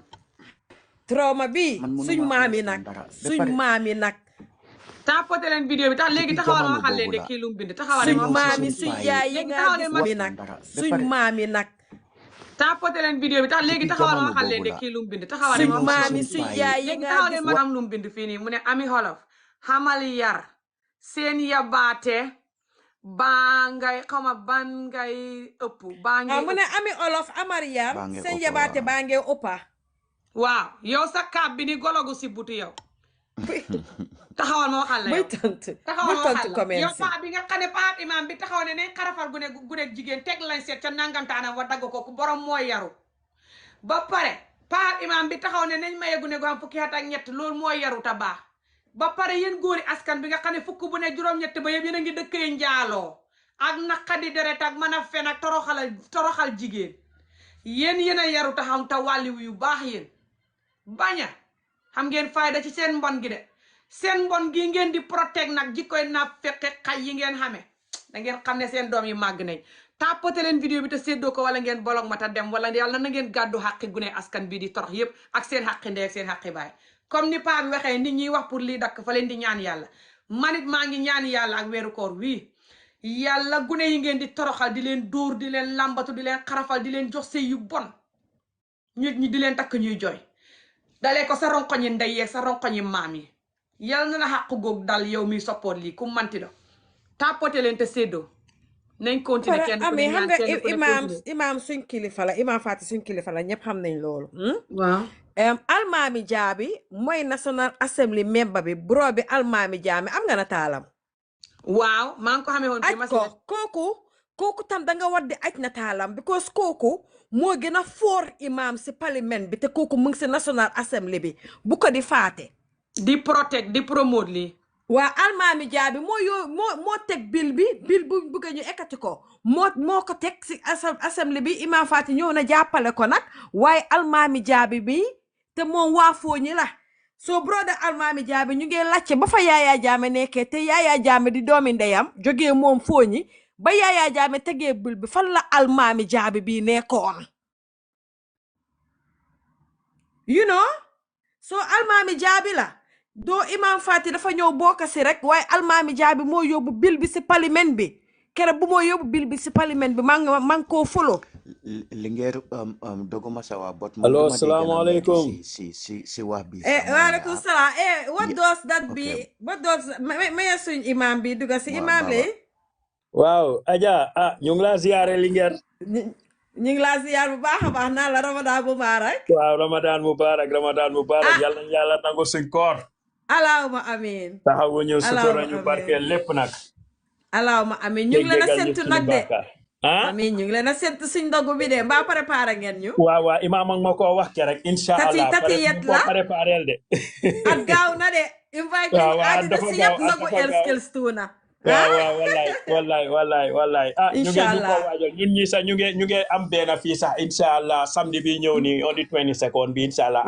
Speaker 7: trauma bi suñ maam yi nag.
Speaker 1: tapote leen vidéo bi tax léegi taxawal ma waxal leen de kii lu mu bind taxawal
Speaker 7: suñ maam yi suñ yaay yi nga gis bi nag suñ maam yi nag.
Speaker 1: tapote leen vidéo bi tax léegi taxawal ma waxal leen de kii lu mu bind taxawal
Speaker 7: suñ maam yi suñ yaay yi nga gis
Speaker 1: ma am lu mu bind fii nii mu ne ami xolof xamal yar seen yabaate baa ngay xawma ban ngay ëpp baa ngay
Speaker 7: mu ne ami olof amar yar seen yabaate baa ngay ëppa
Speaker 1: waaw yow sa kaab bi ni gologu si butu yow taxawal ma waxal la yow taxawal ma waxal la yow paa bi nga xam ne paa imam bi taxaw ne nañ xarafal gune jigéen teg lañ seet ca nangamtaanam wa dagg ko ku borom mooy yaru ba pare pa imam bi taxaw ne nañ maye gune gu am fukki at ak ñett loolu mooy yaru ta baax ba pare yéen góori askan bi nga xam ne fukk bu ne juróom-ñett ba yëpp yéen a ngi dëkkee njaaloo ak naqadi deret ak mën a fen ak toroxal jigéen yéen a yaru taxaw ta wàlliwu yu baax yéen baña xam ngeen fayda ci seen mbon gi de seen mbon gi ngeen di protect nag jikkoy na fekke xay yi ngeen xame da ngeen xam ne seen doom yi màgg nañ tàppate leen vidéo bi te séddoo ko wala ngeen bolog ma ta dem wala yàlla na ngeen gàddu xaqi gune askan bi di torox yépp ak seen xaqi ndey ak seen xaqi baay comme ni paa bi waxee nit ñi wax pour lii dakk fa leen di ñaan yàlla manit maa ngi ñaan yàlla ak weeru koor wii yàlla gune yi ngeen di toroxal di leen dóor di leen lambatu di leen xarafal di leen jox sëy yu bon ñi di leen takk ñuy jooy dalee ko sa ronkoñi ndey yeeg sa ronkoñi maam yi yàlla na la xàqu góog dal yow mi support lii ku manti do tàppate leen te séddoo nañ continuer kenn ku ne ñaan kenn ku ne
Speaker 7: imam suñ kilifa la imam Fati suñ kilifa la ñëpp xam nañ loolu
Speaker 1: waaw
Speaker 7: Almami Jaabi mooy National Assembly member bi bro bi Almami Jaame am nga na taalam
Speaker 1: waaw maa ngi ko xamee woon
Speaker 7: aj ko kooku tam danga war di aj na taalam because kooku moo gën a foor imam si parlement bi te kooku mu ngi si National Assembly bi bu ko di faate
Speaker 1: di protect di promote lii
Speaker 7: waa Almami Jaabi moo teg bil bu bëgg ñu ekkati ko moo ko teg si assembly bi imam Fati ñëw na jàppale ko nag waaye Almami Jaabi bi te moom waa fooñi la soo brother Almami Jaabi ñu ngi lacce ba fa Yaya Jammeh nekkee te Yaya Jammeh di doomi ndeyam jógee moom fooñi ba Yaya Jammeh tegee bil bi fan la Almami Jaabi bi nekkoon you know soo Almami Jaabi la doo imam Fati dafa ñëw bokk si rek waaye Almami Jaabi moo yóbbu bil bi si parlement bi kere bu moo yóbbu bil bi si parlement bi maa ngi koo follow
Speaker 12: lingeer doguma sawa bot
Speaker 13: allo salaamaaleykum
Speaker 12: si wax bi
Speaker 7: waaleykum salaam what does that be what does maya suñ imam bi duga si imam lay
Speaker 13: waaw Adja ñu ngi laa ziyaare lingeer
Speaker 7: ñu ngi laa ziyaar bu baax a baax naa la ramadan mubarak
Speaker 13: waaw ramadan mubarak yàlla na yàlla nangu suñ koor
Speaker 7: allahumma amin
Speaker 13: taxawu ñu sutura ñu barkeel lépp nag
Speaker 7: allahumma amin ñu ngi leen a sentu nag de amin ñu ngi leen a sentu suñ ndogu bi de mbaa préparé ngeen ñu
Speaker 13: waaw imaam ak ma ko wax ke rek insha allah
Speaker 7: tati yet la
Speaker 13: préparé de
Speaker 7: at gaaw na de invite ñu adina si ñëpp ndogu skills tuuna
Speaker 13: waaw wallaay ñu ngi ko waajal ñun ñi sax ñu ngi am benn fii sax insha allah samedi bi ñëw ni on the 22nd bi insha allah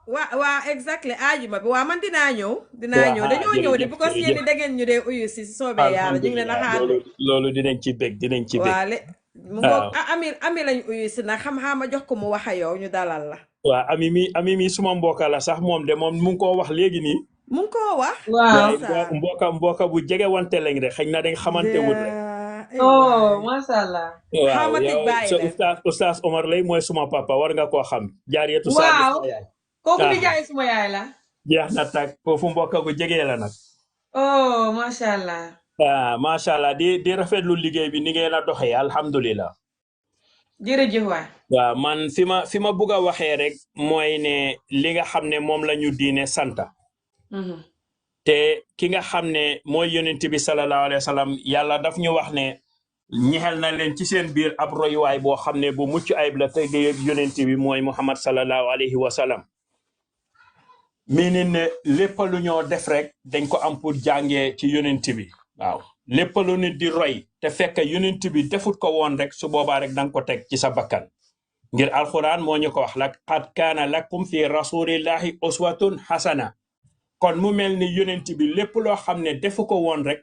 Speaker 7: waaw exactly ajuma bi waaw man dinaa ñëw dañoo ñëw de because yéen da ngeen ñu dee uyu si soobee yàlla ñu ngi leen a xaar
Speaker 13: loolu dinañ ci bég
Speaker 7: waaw mu ngoog ami lañ uyu si nag xam-xam ma jox ko mu wax a yow ñu dalal la
Speaker 13: waaw ami mi suma mbokk la sax moom de moom mu ngi koo wax léegi nii
Speaker 7: mu ngi koo wax
Speaker 1: waaw
Speaker 13: mbokk bu jege wante lañ rek xëy na dañ xamante wut rek
Speaker 1: masha Allah
Speaker 13: waaw yow Oustaz Omar lay mooy suma papa war nga koo xam jaariyatu
Speaker 1: waaw kooku di jaay suma yaay la
Speaker 13: jeex na tag foofu mbokk bu jege la nag
Speaker 1: masha Allah
Speaker 13: masha Allah di rafetlu liggéey bi ni ngeen a doxee alhamdulillah
Speaker 1: jërëjëf waay
Speaker 13: waaw man fi ma bugg a waxee rek mooy ne li nga xam ne moom la ñu diine santa te ki nga xam ne mooy yonent bi sallallahu alayhi wa sallam yàlla daf ñu wax ne ñexel na leen ci seen biir ab royuwaay boo xam ne bu mucc ayib la te di yonent bi mooy Muhammad sallallahu alayhi wa sallam meaning ne lépp lu ñoo def rek dañ ko am pour jàngee ci yonent bi waaw lépp lu nit di roy te fekk yonent bi defut ko woon rek su boobaa rek danga ko teg ci sa bakkan ngir alquran moo ñu ko wax laqad kaana lakum fi rasulillahi uswatun hasana kon mu mel ni yonent bi lépp loo xam ne defu ko woon rek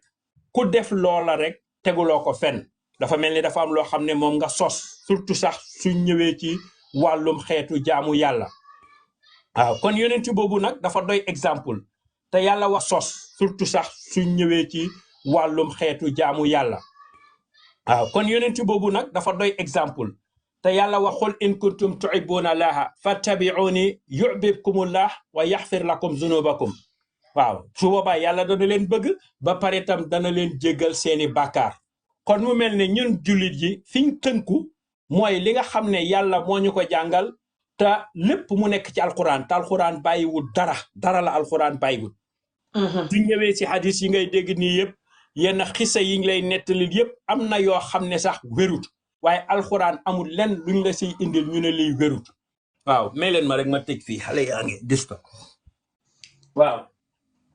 Speaker 13: ku def loola rek teguloo ko fenn dafa mel ni dafa am loo xam ne moom nga sos surtout sax suñ ñëwee ci wàllum xeetu jaamu yàlla waaw kon yonent boobu nag dafa doy exemple te yàlla wax sos surtout sax suñ ñëwee ci wàllum xeetu jaamu yàlla waaw kon yonent boobu nag dafa doy exemple te yàlla wax qul in kuntum tuhibbuna allaha fattabi'uni yuhbibkumullah wa yaghfir lakum zunubakum waaw su boobaa yàlla dana leen bëgg ba pare tam dana leen jéggal seeni bàkkaar kon mu mel ne ñun jullit yi fiñ tënku mooy li nga xam ne yàlla moo ñu ko jàngal te lépp mu nekk ci alquran te alquran bàyyiwul dara la alquran bàyyiwul su ñëwee ci hadis yi ngay dégg nii yëpp yenn xisa yi ngi lay nettalil yëpp am na yoo xam ne sax wérut waaye alquran amul lenn luñ la siy indil ñu ne liy wérut waaw may leen ma rek ma tëj fii xale yaa ngi disturb waaw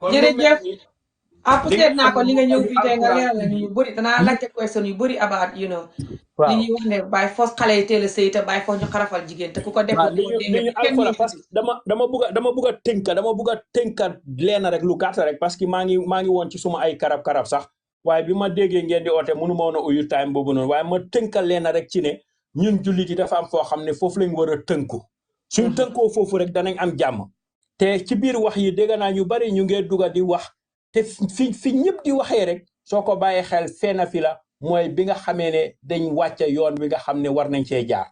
Speaker 13: kon mu mel
Speaker 1: jërëjëf
Speaker 13: ni li nga
Speaker 1: appreciate naa
Speaker 13: xam
Speaker 1: ko
Speaker 13: ne
Speaker 1: li nga
Speaker 13: moom la
Speaker 1: ñëw
Speaker 13: ñu
Speaker 1: fii tey nga
Speaker 13: alquran
Speaker 1: leeral la
Speaker 13: indi
Speaker 1: ñu bëri danaa laajte question yu bëri about you know li
Speaker 13: waaw
Speaker 1: ñuy wax ne by force xale yi teel a sëy te by force ñu xarafal jigéen te ku ko
Speaker 13: waaw
Speaker 1: defut doo dee
Speaker 13: li
Speaker 1: nga
Speaker 13: ñu
Speaker 1: fi kenn
Speaker 13: alquran parce
Speaker 1: ñëwuti
Speaker 13: que dama bugg a tënka leena rek lu gàtt rek parce que maa ngi woon ci suma ay karab sax waaye bi ma déggee ngeen di oote mënu ma woon a uyu time boobu noonu waaye ma tënka leena rek ci ne ñun jullit yi dafa am foo xam ne foofu lañ war a tënku suñ tënkoo foofu rek danañ am jàmm te ci biir wax yi dégg naa ñu bari ñu ngee duga di wax te fi ñëpp di waxee rek soo ko bàyyee xel feena fi la mooy bi nga xamee ne dañ wàcce yoon wi nga xam ne war nañ cee jaar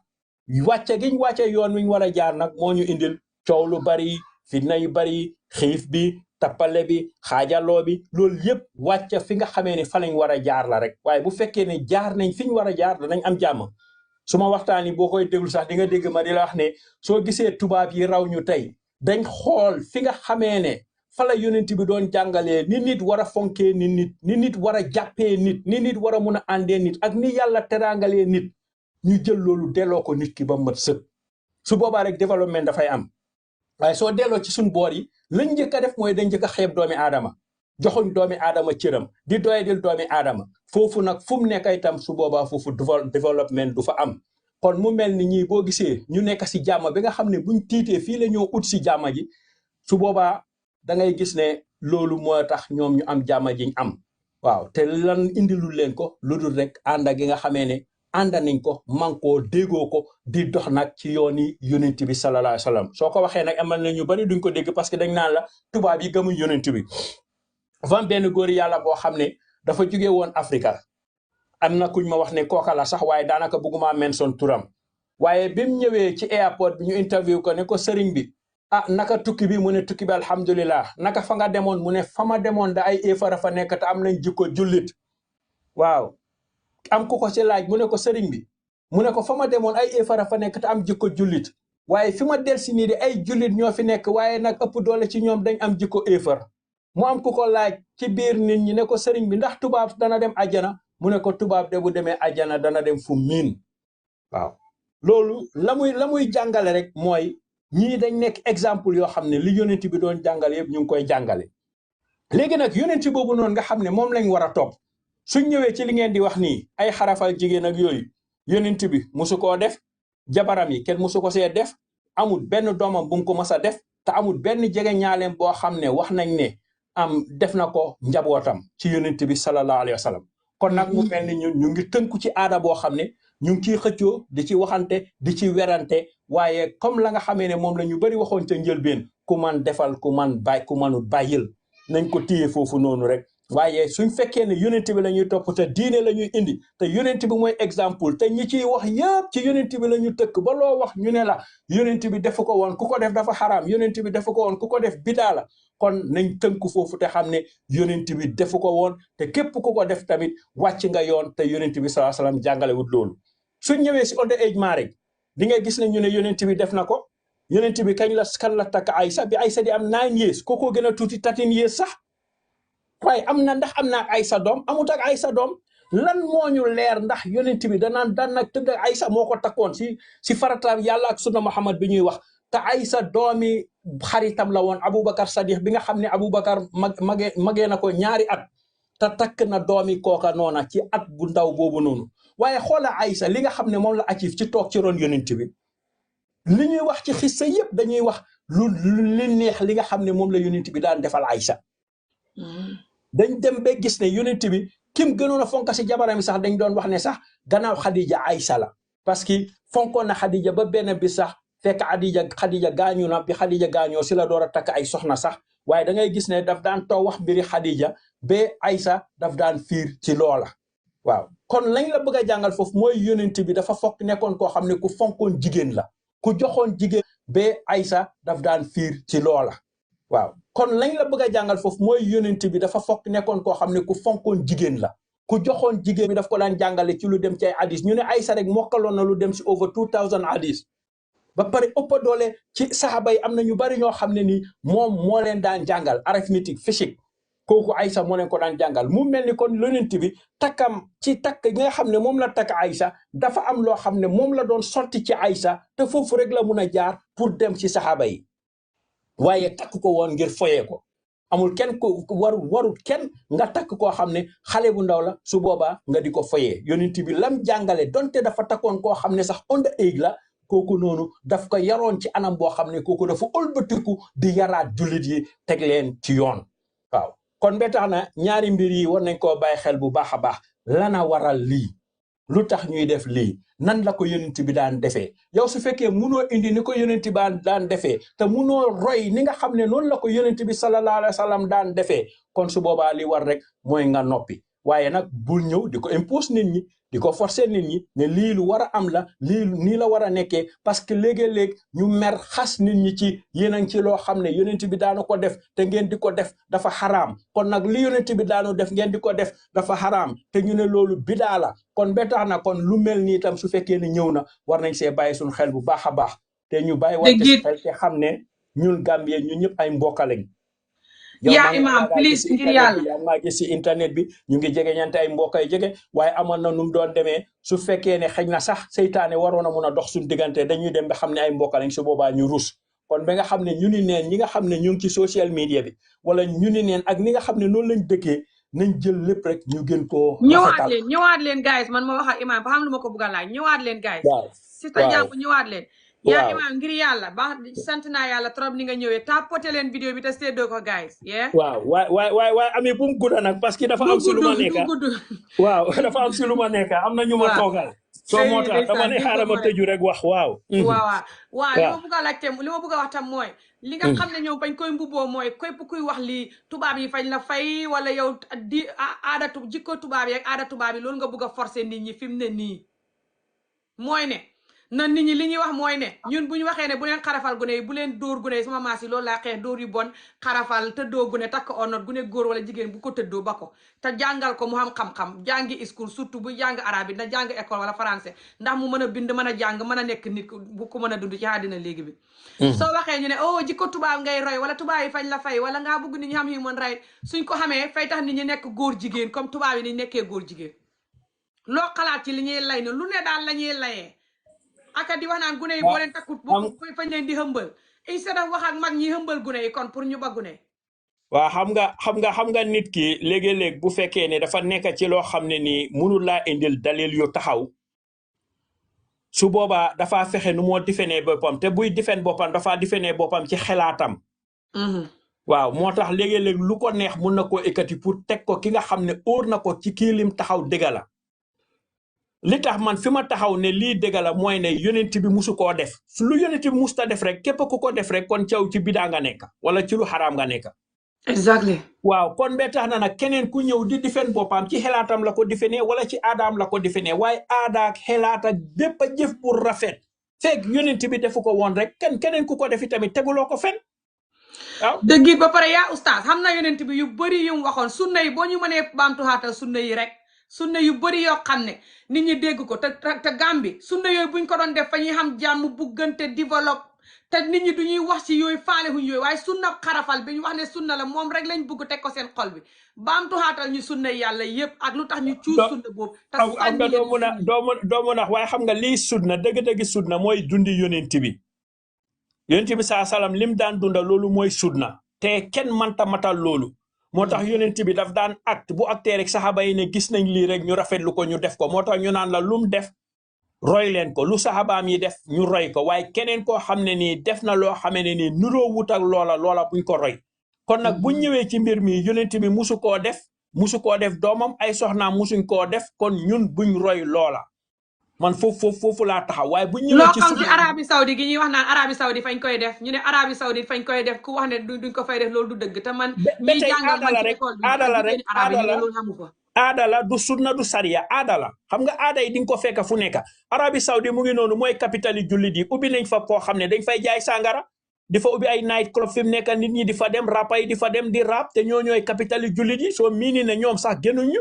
Speaker 13: wàcce giñ wàcce yoon wi ñu war a jaar nag moo ñu indil coow lu bari fitna yu bari xiif bi tappale bi xaajaloo bi loolu yëpp wàcce fi nga xamee ne fa lañ war a jaar la rek waaye bu fekkee ne jaar nañ fi ñu war a jaar danañ am jàmm suma waxtaan yi boo koy déglu sax di nga dégg ma di la wax ne soo gisee tubaab yi raw ñu tey dañ xool fi nga xamee ne fa la yonent bi doon jàngalee ni nit war a fonkee ni nit war a jàppee ni nit war a mun a àndee nit ak ni yàlla teraangalee nit ñu jël loolu delloo ko nit ki ba mat sëkk su boobaa rek développement dafay am waaye soo delloo ci suñ boor yi lañ njëkk a def mooy dañ njëkk a xeeb doomi aadama joxuñ doomi aadama cëram di doyadil doomi aadama foofu nag fu mu nekk itam su boobaa foofu développement du fa am kon mu mel ni ñii boo gisee ñu nekk si jàmm bi nga xam ne buñ tiitee fii la ñoo ut si jàmm ji su boobaa da ngay gis ne loolu moo tax ñoom ñu am jàmm jiñ am waaw te lan indilul leen ko lu dul rek ànda gi nga xamee ne ànda nañ ko mankoo déggoo ko di dox nag ci yooni yonent bi sallallahu alayhi wa sallam soo ko waxee nag amal na ñu bari duñ ko dégg parce que dañ naan la tubaab yi gëmuñ yonent bi dafa am benn góor yàlla boo xam ne dafa jóge woon Afrika am na kuñ ma wax ne kooka la sax waaye daanaka bëgguma mention turam waaye bi mu ñëwee ci airport bi ñu interview ko ne ko sëriñ bi naka tukki bi mu ne tukki bi alhamdulilah naka fa nga demoon mu ne fa ma demoon da ay éefara fa nekk te am nañ jikko jullit waaw am ku ko ci laaj mu ne ko sëriñ bi mu ne ko fa ma demoon ay éefara fa nekk te am jikko jullit waaye fi ma del si nii de ay jullit ñoo fi nekk waaye nag ëpp doole ci ñoom dañ am jikko éefar mu am ku ko laaj ci biir nit ñi ne ko sëriñ bi ndax tubaab dana dem ajjana mu ne ko tubaab de bu demee ajjana dana dem fu miin waaw loolu la muy jàngale rek mooy ñii dañ nekk exemple yoo xam ne li yonent bi doon jàngale yëpp ñu ngi koy jàngale léegi nag yonent boobu noonu nga xam ne moom lañ war a topp suñ ñëwee ci li ngeen di wax nii ay xarafal jigéen ak yooyu yonent bi musu koo def jabaram yi kenn musu ko see def amul benn doomam bu mu ko mas a def te amul benn jege ñaaleem boo xam ne wax nañ ne am def na ko njabootam ci yonent bi sallallahu alayhi wa sallam kon nag mu mel ni ñun ñu ngi tënku ci aada boo xam ne ñu ngi ciy xëccoo di ci waxante di ci werante waaye comme la nga xamee ne moom la ñu bari waxoon ca njëlbeen ku man defal ku man bàyyi ku manut bàyyil nañ ko téye foofu noonu rek waaye suñ fekkee ne yonent bi la ñuy topp te diine la ñuy indi te yonent bi mooy exemple te ñi ciy wax yëpp ci yonent bi la ñu tëkk ba loo wax ñu ne la yonent bi defu ko woon ku ko def dafa xaraam yonent bi defu ko woon ku ko def bidaa la kon nañ tënk foofu te xam ne yonent bi defu ko woon te képp ku ko def tamit wàcc nga yoon te yonent bi sallallahu alayhi wasallam jàngale wut loolu suñ ñëwee si under age marriage di nga gis ne ñu ne yonent bi def na ko yonent bi kan la takk Aysa bi Aysa di am 9 years kookoo gën a tuuti 13 years sax waaye am na ndax am na ak Aysa doom amut ak Aysa doom lan moo ñu leer ndax yonent bi daan nag tëdd ak Aysa moo ko takkoon si farataam yàlla ak sunna Muhammad bi ñuy wax te Aysa doomi xaritam la woon Aboubacar Sadiq bi nga xam ne Aboubacar magee na ko 2 at te takk na doomi kooka noona ci at bu ndaw boobu noonu waaye xoola Aysa li nga xam ne moom la acif ci toog ci roon yonent bi li ñuy wax ci xissa yëpp dañuy wax li neex li nga xam ne moom la yonent bi daan defal Aysa dañ dem ba gis ne yonent bi kim gënoon a fonka si jabaram sax dañ doon wax ne sax gannaaw Xadija Aysa la parce que fonkoon na Xadija ba benn bi sax fekk Xadija gaañu na bi Xadija gaañoo si la door a takk ay soxna sax waaye da ngay gis ne daf daan toog wax mbiri Xadija ba Aysa daf daan fiir ci loola waaw kon lañ la bëgg a jàngal foofu mooy yonent bi dafa fokk nekkoon koo xam ne ku fonkoon jigéen la ku joxoon jigéen ba Aysa daf daan fiir ci loola waaw kon lañ la bëgg a jàngal foofu mooy yonent bi dafa fokk nekkoon koo xam ne ku fonkoon jigéen la ku joxoon jigéen bi daf ko daan jàngale ci lu dem ci ay hadis ñu ne Aysa rek mokkaloon na lu dem si over 2000 hadis ba pare ëpp doole ci saxaba yi am na ñu bari ñoo xam ne ni moom moo leen daan jàngal arithmétique physique kooku Aïssa moo leen ko daan jàngal mu mel ni kon yonent bi takkam ci takk gi nga xam ne moom la takk Aïssa dafa am loo xam ne moom la doon sotti ci Aïssa te foofu rek la mun a jaar pour dem ci saxaaba yi waaye takk ko woon ngir foyee ko amul kenn ko warul kenn nga takk koo xam ne xale bu ndaw la su boobaa nga di ko foyee yonent bi lam jàngale donte dafa takkoon koo xam ne sax under age la kooku noonu daf ko yaroon ci anam boo xam ne kooku dafa ëlbatiku di yaraat jullit yi teg leen ci yoon waaw kon ba tax na ñaari mbir yi war nañ koo bàyyi xel bu baax a baax lana waral lii lu tax ñuy def lii nan la ko yonent bi daan defee yow su fekkee munoo indi ni ko yonent bi daan defee te munoo roy ni nga xam ne noonu la ko yonent bi sallallahu alayhi wa sallam daan defee kon su boobaa li war rek mooy nga noppi waaye nag bul ñëw di ko impose nit ñi di ko forcer nit ñi ne lii lu war a am la lii nii la war a nekkee parce que léegi-léeg ñu mer xas nit ñi ci yéen a ngi ci loo xam ne yonent bi daanu ko def te ngeen di ko def dafa xaraam kon nag li yonent bi daanu def ngeen di ko def dafa xaraam te ñu ne loolu bidaa la kon ba tax na kon lu mel nii itam su fekkee ne ñëw na war nañ see bàyyi suñu xel bu baax a baax te ñu bàyyi wante si xel te xam ne ñun Gambien ñun ñëpp ay mbokk lañ
Speaker 1: yaa imam please ngir yàlla
Speaker 13: yaa maa gis si internet bi ñu ngi jege ñante ay mbokk ay jege waaye amoon na nu mu doon demee su fekkee ne xëy na sax seytaane waroon a mun a dox suñu diggante dañuy dem ba xam ne ay mbokk lañ su boobaa ñu rus kon ba nga xam ne ñu ni neen ñi nga xam ne ñu ngi ci social media bi wala ñu ni neen ak ni nga xam ne noonu lañ dëkkee nañ jël lépp rek ñu gën koo
Speaker 1: ñëwaat leen guys man ma wax ak imam ba xam lu ma ko bëgg a laaj ñëwaat leen guys si ta jàmm ñëwaat leen yaa imam ngir yàlla baax sant naa yàlla trop ni nga ñëwee tapoté leen vidéo bi te séddoo ko guys
Speaker 13: waaw waay amee bu mu gudda nag parce que dafa am si lu ma nekka waaw dafa am si lu ma nekka am na ñu ma toogal soo moo tax dama ne xaaral ma tëju rek wax waaw li ma bëgg a laajte li ma bëgg a wax tam mooy li nga xam ne ñoom bañ koy mbubboo mooy képp kuy wax lii tubaab yi fañ la fay wala yow di jikko tubaab yi ak aada tubaab yi loolu nga bëgg a forcer nit ñi fi mu ne nii mooy ne na nit ñi li ñuy wax mooy ne ñun bu ñu waxee ne bu leen xarafal gune yi bu leen dóor gune yi sama maas yi loolu laa xeex dóor yu bon xarafal tëddoo gune takk onot gune góor wala jigéen bu ko tëddoo ba ko te jàngal ko mu xam xam-xam jàngi school surtout bu jàng arabe na jàng école wala français ndax mu mën a bind mën a jàng mën a nekk nit bu ko mën a dund ci àddina léegi bi soo waxee ñu ne oh jikko tubaab ngay roy wala tubaab yi fañ la fay wala ngaa bëgg nit ñi xam human right suñ ko xamee fay tax nit ñi nekk góor jigéen comme tubaab yi ni nekkee góor jigéen loo xalaat ci li ñuy lay ne lu ne daal la ñuy layee aka di wax naan gune yi boo leen takkut boo fañ leen di hëmbal instead of wax ak mag ñi hëmbal gune yi kon pour ñu ba gune waaw xam nga nit ki léegi-léeg bu fekkee ne dafa nekk ci loo xam ne nii mënul laa indil dalil yu taxaw su boobaa dafa fexe nu moo difenee boppam te buy difen boppam dafa difenee boppam ci xelaatam waaw moo tax léegi-léeg lu ko neex mun na koo ekkati pour teg ko ki nga xam ne óor na ko ci kii lim taxaw dëgg la li tax man fi ma taxaw ne lii dëgg la mooy ne yonent bi musu koo def lu yonent bi musta def rek képp ku ko def rek kon caw ci bidaa nga nekk wala ci lu xaraam nga nekk
Speaker 1: exactly
Speaker 13: waaw kon ba tax na nag keneen ku ñëw di difen boppam ci xelaatam la ko difenee wala ci aadaam la ko difenee waaye aada ak xelaat ak bépp a jëf pour rafet fekk yonent bi defu ko woon rek keneen ku ko defi tamit teguloo ko fen waaw
Speaker 1: dëgg ba pare yaa oustaz xam na yonent bi yu bëri yu mu waxoon sunna yi boo ñu mënee baamtuwaatal sunna yi rek sunna yu bëri yoo xam ne nit ñi dégg ko te Gambie sunna yooyu buñ ko doon def fa ñuy xam jàmm buggante développe te nit ñi duñuy wax ci yooyu faale huñ yooyu waaye sunna xarafal bi ñu wax ne sunna la moom rek lañ bugg teg ko seen xol bi baamtu xaatal ñu sunna yàlla yëpp ak lu tax ñu cuus sunna boobu te
Speaker 13: am nga doo mun a waaye xam nga lii sunna dëgg-dëgg sunna mooy dundi yonent bi saa salaam lim daan dunda loolu mooy sunna te kenn manta matal loolu moo tax yonent bi daf daan acte bu actee rek saxaaba yi ne gis nañ lii rek ñu rafetlu ko ñu def ko moo tax ñu naan la lum def roy leen ko lu saxaabaam yi def ñu roy ko waaye keneen koo xam ne nii def na loo xamee ne nii nuroo wut ak loola buñ ko roy kon nag buñ ñëwee ci mbir mi yonent bi musu koo def doomam ay soxnaam musuñ koo def kon ñun buñ roy loola man foofu laa taxaw waaye buñ ñëwee ci
Speaker 1: loo xam ci Arabie Saoudi gi ñuy wax naan Arabie Saoudi fañ koy def ñu ne Arabie Saoudi fañ koy def ku wax ne duñ ko fay def loolu du dëgg te man ñi jàngal man ci école bi
Speaker 13: aada la du sunna du sariya aada la xam nga aada yi di nga ko fekk fu nekk Arabie Saoudi mu ngi noonu mooy capitale jullit yi ubbi nañ fa koo xam ne dañ fay jaay sàngara di fa ubbi ay night club fi mu nekk nit ñi di fa dem rapa yi di fa dem di rap te ñooy capitale jullit yi soo miini ne ñoom sax gënuñu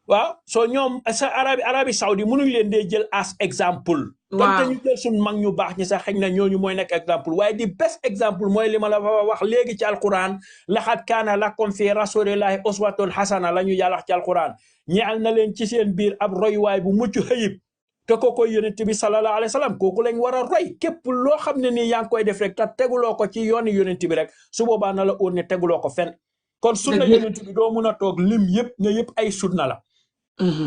Speaker 13: waaw soo ñoom sa Arabie Saoudi mënuñ leen dee jël as exemple donte
Speaker 1: waaw
Speaker 13: ñu jël suñ mag ñu baax ñi sax xëy na ñooñu mooy nekk exemple waaye di best exemple mooy li ma la wax léegi ci alquran laxat kaana lakum fi rasulillahi uswatun hasana la ñu yàlla ci alquran ñeal na leen ci seen biir ab royuwaay bu mucc xëyib te kooku yonent bi sallallahu alayhi wa sallam kooku lañ war a roy képp loo xam ne nii yaa ngi koy def rek te teguloo ko ci yooni yonent bi rek su boobaa na la óor ne teguloo ko fen kon sunna yonent bi doo mun a toog lim yëpp ne yëpp ay sunna la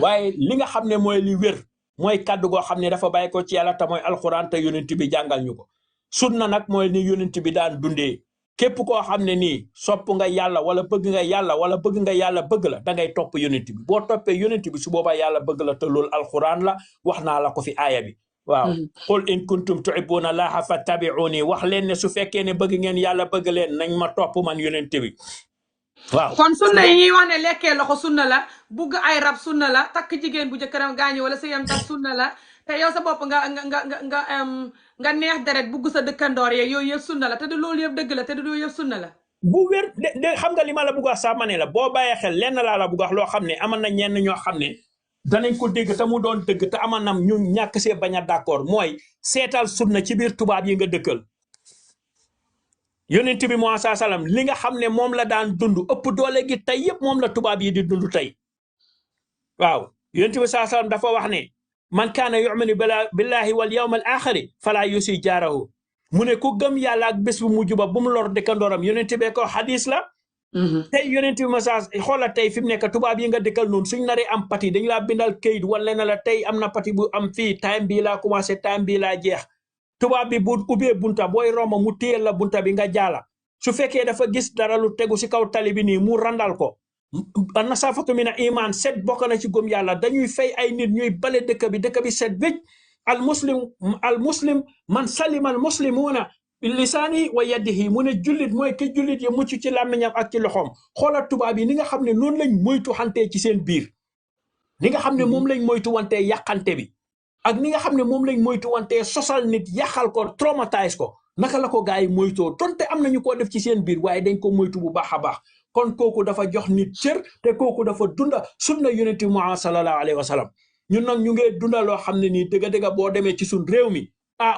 Speaker 13: waaye li nga xam ne mooy li wér mooy kàddu goo xam ne dafa bàyyi ko ci yàlla te mooy alxuraan te yonent bi jàngal ñu ko sunna nag mooy ni yonent bi daan dundee képp koo xam ne nii sopp nga yàlla wala bëgg nga yàlla wala bëgg nga yàlla bëgg la da ngay topp yonent bi boo toppee yonent bi su boobaa yàlla bëgg la te loolu alxuraan la wax naa la ko fi aaya bi waaw qul in kuntum tuhibbuna allaha fattabi'uni wax leen ne su fekkee ne bëgg ngeen yàlla bëgg leen nañ ma topp man yonent bi waaw
Speaker 1: kon sunna yi ñuy wax ne lekkee loxo sunna la bugg ay rab sunna la takk jigéen bu jëkkëram gaañu wala sëyam tas sunna la te yow sa bopp nga neex deret bugg sa dëkkandoor yeeg yooyu yëpp sunna la te du loolu yëpp dëgg la te du loolu yëpp sunna la
Speaker 13: bu wér de xam nga li ma la bugg a sax ma ne la boo bàyyee xel lenn laa la bugg a loo xam ne aman na ñenn ñoo xam ne danañ ko dégg te mu doon dëgg te aman nam ñu ñàkk see bañ a d'accord mooy seetal sunna ci biir tubaab yi nga dëkkal yonent bi moo saa salam li nga xam ne moom la daan dund ëpp doole gi tey yëpp moom la tubaab yi di dund tey waaw yonent bi saa salam dafa wax ne man kaana yuminu billahi wal yawm al axiri fala yusi jaarahu mu ne ku gëm yàlla ak bés bu mujj ba bu mu lor dëkkandooram yonent bee ko xadis la tey yonent bi ma saa xoola tey fi mu nekk tubaab yi nga dëkkal noonu suñ naree am pati dañ laa bindal kayit wala na la tey am na pati bu am fii time bii laa commencé time bii laa jeex tubaab bi bu ubbee bunta booy romb mu téyel la bunta bi nga jaala su fekkee dafa gis dara lu tegu si kaw tali bi nii mu randal ko nasaafatu mina iman set bokk na ci gëm yàlla dañuy fay ay nit ñuy bale dëkk bi set wécc al muslim man salima al muslimuuna lisaani wa yadihi mu ne jullit mooy ke jullit yi mucc ci làmmiñam ak ci loxoom xoolal tubaab yi ni nga xam ne noonu lañ moytu xantee ci seen biir ni nga xam ne moom lañ moytu wantee yàqante bi ak ni nga xam ne moom lañ moytu wante sosal nit yàqal ko traumatise ko naka la ko gars yi moytoo donte am nañu ko def ci seen biir waaye dañ ko moytu bu baax a baax kon kooku dafa jox nit cër te kooku dafa dunda sunna yonent bi Muhammad sallallahu alayhi wa sallam ñun nag ñu ngee dunda loo xam ne nii dëgg-dëgg boo demee ci sun réew mi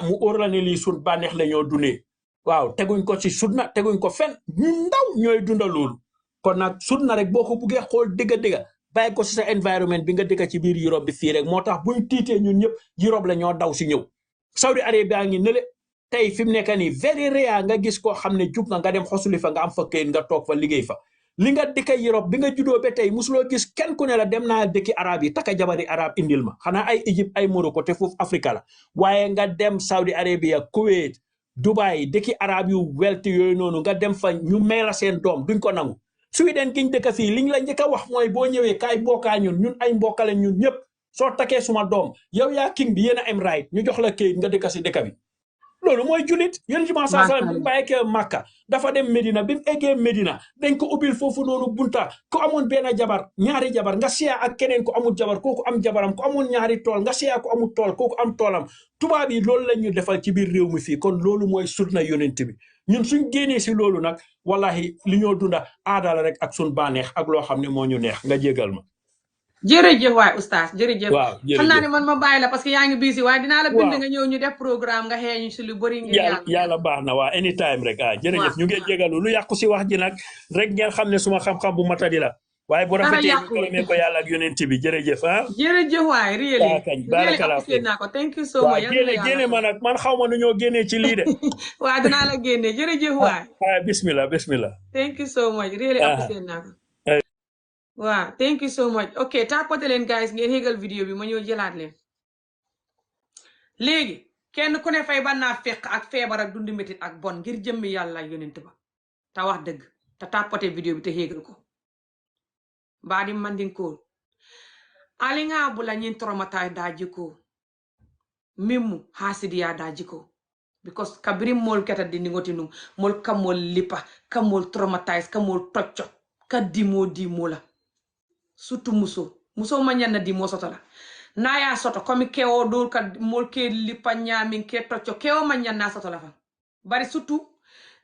Speaker 13: mu óor la ne lii sun bànneex la ñoo dundee waaw teguñ ko ci sunna teguñ ko fen ñu ndaw ñooy dunda loolu kon nag sunna rek boo ko buggee xool dëgg-dëgg bàyyi ko si sa environnement bi nga dëkk ci biir Europe bi fii rek moo tax buñ tiitee ñun ñëpp Europe la ñoo daw si ñëw Saudi Arabia ngi nële tey fi mu nekk nii very rare nga gis koo xam ne jug nga dem xosuli fa nga am fa këyit nga toog fa liggéey fa li nga dëkk Europe bi nga juddoo ba tey musuloo gis kenn ku ne la dem naa dëkki arab yi taka jabari arab indil ma xanaa ay Égypte ay Morocco te foofu Afrique la waaye nga dem Saudi Arabia Kuwait Dubai dëkki arab yu welti yooyu noonu nga dem fa ñu may la seen doom duñ ko nangu Sweden giñ dëkk fii liñ la njëkk a wax mooy boo ñëwee kaay mbokkaa ñun ay mbokkale ñun ñëpp soo takkee suma doom yow yaa king bi yéen a am right ñu jox la kayit nga dëkk si dëkk bi loolu mooy julit yéen juma saa salaam bi mu bàyyee Makka dafa dem Medina bi mu eggee Medina dañ ko ubbil foofu noonu bunta ku amoon benn jabar ñaari jabar nga siya ak keneen ku amul jabar kooku am jabaram ku amoon ñaari tool nga siya ku amul tool kooku am toolam tubaab yi loolu lañ ñu defal ci biir réew mi fii kon loolu mooy sunna yonent bi ñun suñ génnee si loolu nag wallahi li ñoo dunda aada la rek ak sun bànneex ak loo xam ne moo ñu neex nga jégal ma
Speaker 1: jërëjëf waay oustaz jërëjëf
Speaker 13: waaw
Speaker 1: xam naa ne man ma bàyyi la parce que yaa ngi busy waaye dinaa la bind nga ñëw ñu def programme nga xeeñu si lu bëri ngir
Speaker 13: yàlla baax na waa anytime rek jërëjëf ñu ngi jégalu lu yàqu si wax ji nag rek ngeen xam ne suma xam-xam bu matadi la waaye bu rafetee ñu gërëmee ko yàlla ak yonent bi jërëjëf
Speaker 1: jërëjëf waay really
Speaker 13: kañ barakallah
Speaker 1: naa ko thank you so much
Speaker 13: génne ma nag man xaw ma nu ñoo génnee ci lii de
Speaker 1: waaw dinaa la génne jërëjëf waay
Speaker 13: bismillah
Speaker 1: thank you so much really apprécié naa ko waaw thank you so much ok tapote leen guys ngeen yégal vidéo bi ma ñëw jëlaat leen léegi kenn ku ne fay ba naa fekk ak feebar ak dund métit ak bon ngir jëmmi yàlla ak yonent ba te wax dëgg te tapote vidéo bi te yégal ko mbaadi mandinkool alinga bula ñin traumatize da jiko mimmu hasidiya da jiko because kabiri mol keta di ngoti num mol kamol lipa kamol traumatize kamol tocco kadimo la surtout muso ma ñanna di mo soto la naya soto comme kewo dol ka mol ke lipa ñamin ke tocco kewo ma ñanna soto la fa bari surtout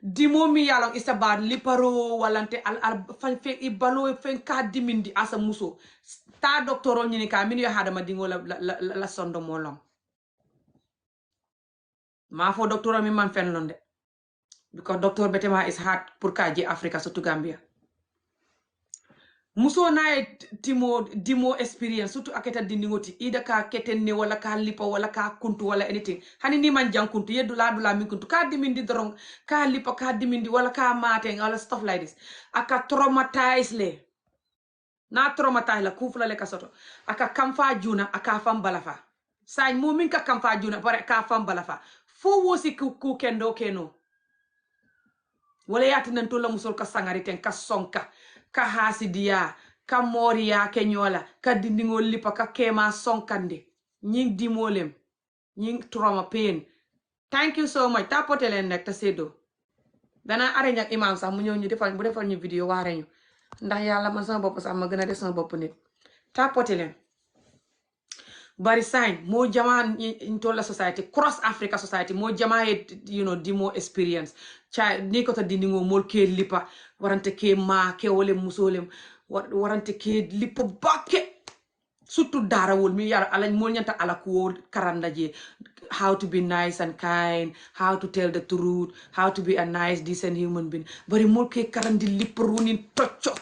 Speaker 1: dimo mi yalon isa ba liparo walante al fan fe i balo fen ka dimindi asa muso ta docteur ñini ka min yo hadama dingo la sondo molom ma fo docteur mi man fen londe because docteur betema is hard pour ka je Africa surtout Gambia muso naye dimo experience surtout aketa dindingoti ida ka ketenne wala ka lipa wala ka kuntu wala anything hani ni man jankuntu yeddu dula min kuntu ka dimindi dorong ka lipa ka dimindi wala ka mate wala stuff like this aka traumatize le na traumatize la kufla le ka soto aka kamfa juna aka fam balafa say mo min ka kamfa juna bare ka fam balafa fo wosi ku kendo keno wala yati nan to la musol ka sangari ten ka sonka ka hasidiya ka moriya ke nyola ka dindingol lipa ka kema sonkande nying dimolem nying trauma pain. Thank you so much tapote len nek ta sedo dana are ñak imam sax mu ñew ñu defal bu defal ñu vidéo waare ñu ndax yàlla man sama bopp sax ma gën a def sama bopp nit tapote len bari sign mo jaman into la society cross Africa society mo jama dimo experience cha ni ko ta dindingo mol ke lipa warante ke ma ke wole musolem warante ke lipa bakke surtout darawol mi yar alañ mol ñanta ala ko karanda je how to be nice and kind, how to tell the truth, how to be a nice decent human being bari mol ke karandi lipa runin tocco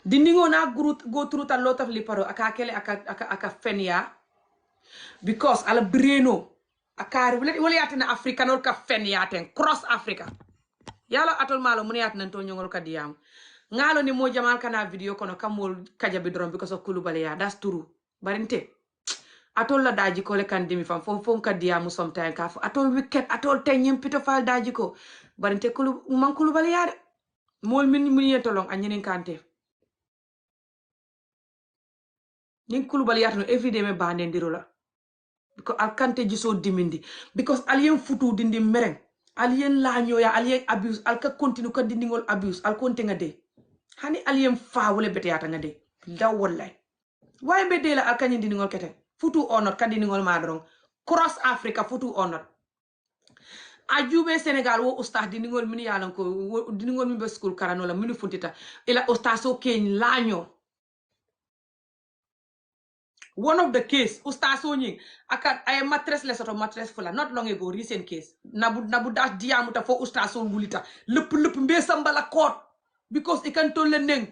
Speaker 1: dindingo na go through a lot of liparo aka kele aka fenya because ala breno akari wala yatina africa nol ka fenya ten cross Africa yalo atol malo mun yat nan to nyongol ka diyam ngalo ni mo jamal kana video kono kamol kajabi drom because of kulubale ya that's true barinte atol la daji ko le kan demi fam fom ka diyamu sometime ka atol weekend atol ten nyim pito fal daji ko barinte man kulubale ya de mol min yetolong anyen kante nin kulubali yatano everyday me bande ndiro la because alkante jiso dimindi because alien futu dindi mereng alien lañoya alien abuse alka continue ka dindingol abuse al konte nga de hani alien fa wala bete yata nga de daw wallahi way be de la alkany dindingol kete futu onot ka dindingol madron cross Africa futu onot ajube Senegal wo ustaz dindingol min yalan ko dindingol min be school karano la min funtita ila ustaz o ken laño. One of the case, Ustaso nying, I mattress le soto mattress fula, not long ago, recent case. Nabu dash diamuta for Ustaso wulita. Lup mbe sambala court. Because it can tell the neng.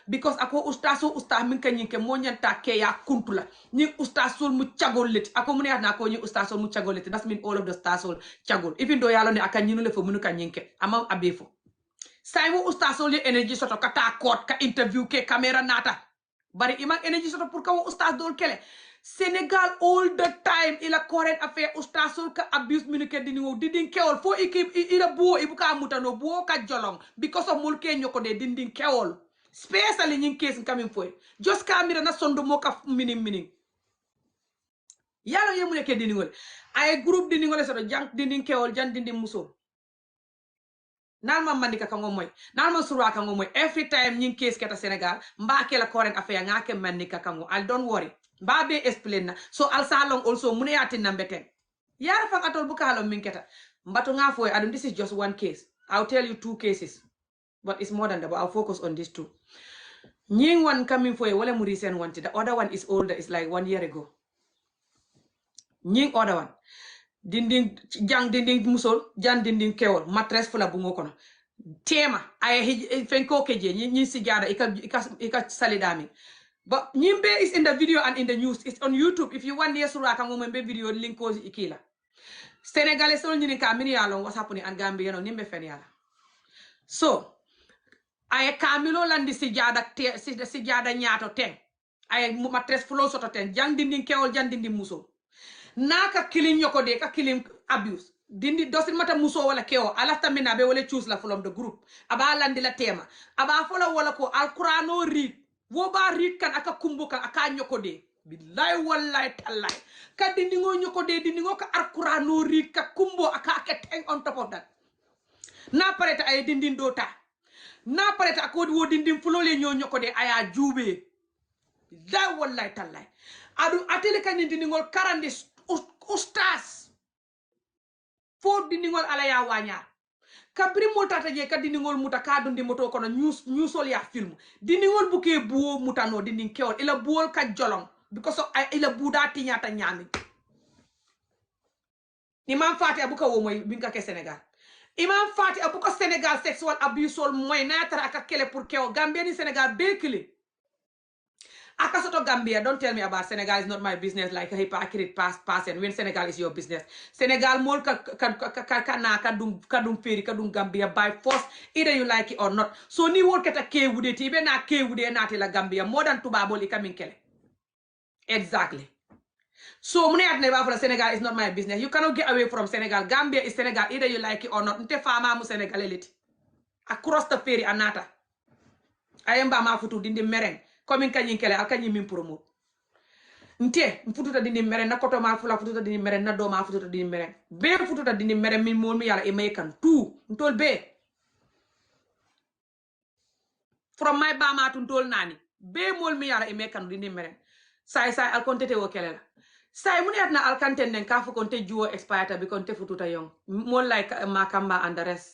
Speaker 1: Because ako Ustaso min kanyinke monyanta ke ya kuntula. Nying Ustaso mu chagol lit. Ako mune na ako nying Ustaso mu chagol lit. That mean all of the Ustaso chagol. Even though yalo ne akanyinu le fo munu kanyinke. Ama abefo. Saimu Ustaso le energy soto kata court ka interview ke camera nata. Bari imang energy soto pour kawo ustaz dol kele Senegal all the time ila current affair ustaz sol ka abuse minike dinding kewol fo ila buo ibuka mutano buo ka jolong because of mulke nyoko de dinding kewol especially nyin case coming for just camera na sondo moka mining yalo yemune ke dindingol ay groupe dindingol soto jang dinding kewol jan dinding muso nalma mandika kango moy nalma surwa kango moy every time nyin case keta Senegal mbake la current affair ngake mandika kango al don't worry babe explain na so al salong also mune yatin nambeten yara fang atol buka halom min keta mbato ngafo adum this is just one case I'll tell you two cases but it's more than that but I'll focus on these two nying one coming for wala mu recent one the other one is older it's like 1 year ago nying other one dinding jang dinding musol jan dinding kewol mattress fula bungo kono tema ay fenko keje ñi si jada ika salidami but nyimbe is in the video and in the news it's on YouTube if you want yesura kan mo membe video link ko ikila Senegalais sol ñini ka min yalon what's happening and Gambia no nimbe fen yala so ay kamilo landi si jada ñaato ten ay mattress fulo soto ten jang dinding kewol jan dinding musol naka killing yoko de ka killing abuse dindi dosin mata muso wala keo ala tamina be wala choose la from the group aba landi la tema aba fola wala ko alqurano read wo ba read kan aka kumbuka aka nyoko de billahi wallahi tallahi ka dindi ngo nyoko de dindi ngo ka alqurano read ka kumbo aka ten on top of that na pareta ay dindin dota na pareta ko wo dindin fulole nyoko de aya jube billahi wallahi tallahi adu atele kan dindi ngol karandi ustaz fo dindingol ala ya wanyar kabri motata je ka dindingol muta ka dundi moto kono newsol ya film dindingol buke buo mutano dinding kewol ila buol ka jolong because of ila buda tinyata nyami Imam Fati abuka wo moy binka ke Senegal. Imam Fati abuka Senegal sexual abuse moy natara aka kele pour keo Gambia ni Senegal bekili. Aka soto Gambia, don't tell me about Senegal is not my business like a hypocrite person when Senegal is your business. Senegal mol kadum feri kadum Gambia by force either you like it or not. So ni wol keta ke wude tibe na ke wude na la Gambia more than tubabol ikamin kele. Exactly. So mune at never for Senegal is not my business. You cannot get away from Senegal. Gambia is Senegal either you like it or not. Nte fama mu Senegal elite. Across the ferry anata. Ayemba ma futu dindi mereng. Komin kanyin kele al kanyin min promote. Nte mfututa dindi mereng na koto ma fula fututa dindi mereng na do ma fututa dindi mereng. Be fututa dindi mereng min mol mi yala emekan tout. Ntol be. From my bama to ntol nani. Be mol mi yala emekan dindi mereng. Sai al kontete wo kele la. Sai muni atna al kanten nen kafu konte juo expire bi konte fututa yong. More like Makamba and the rest.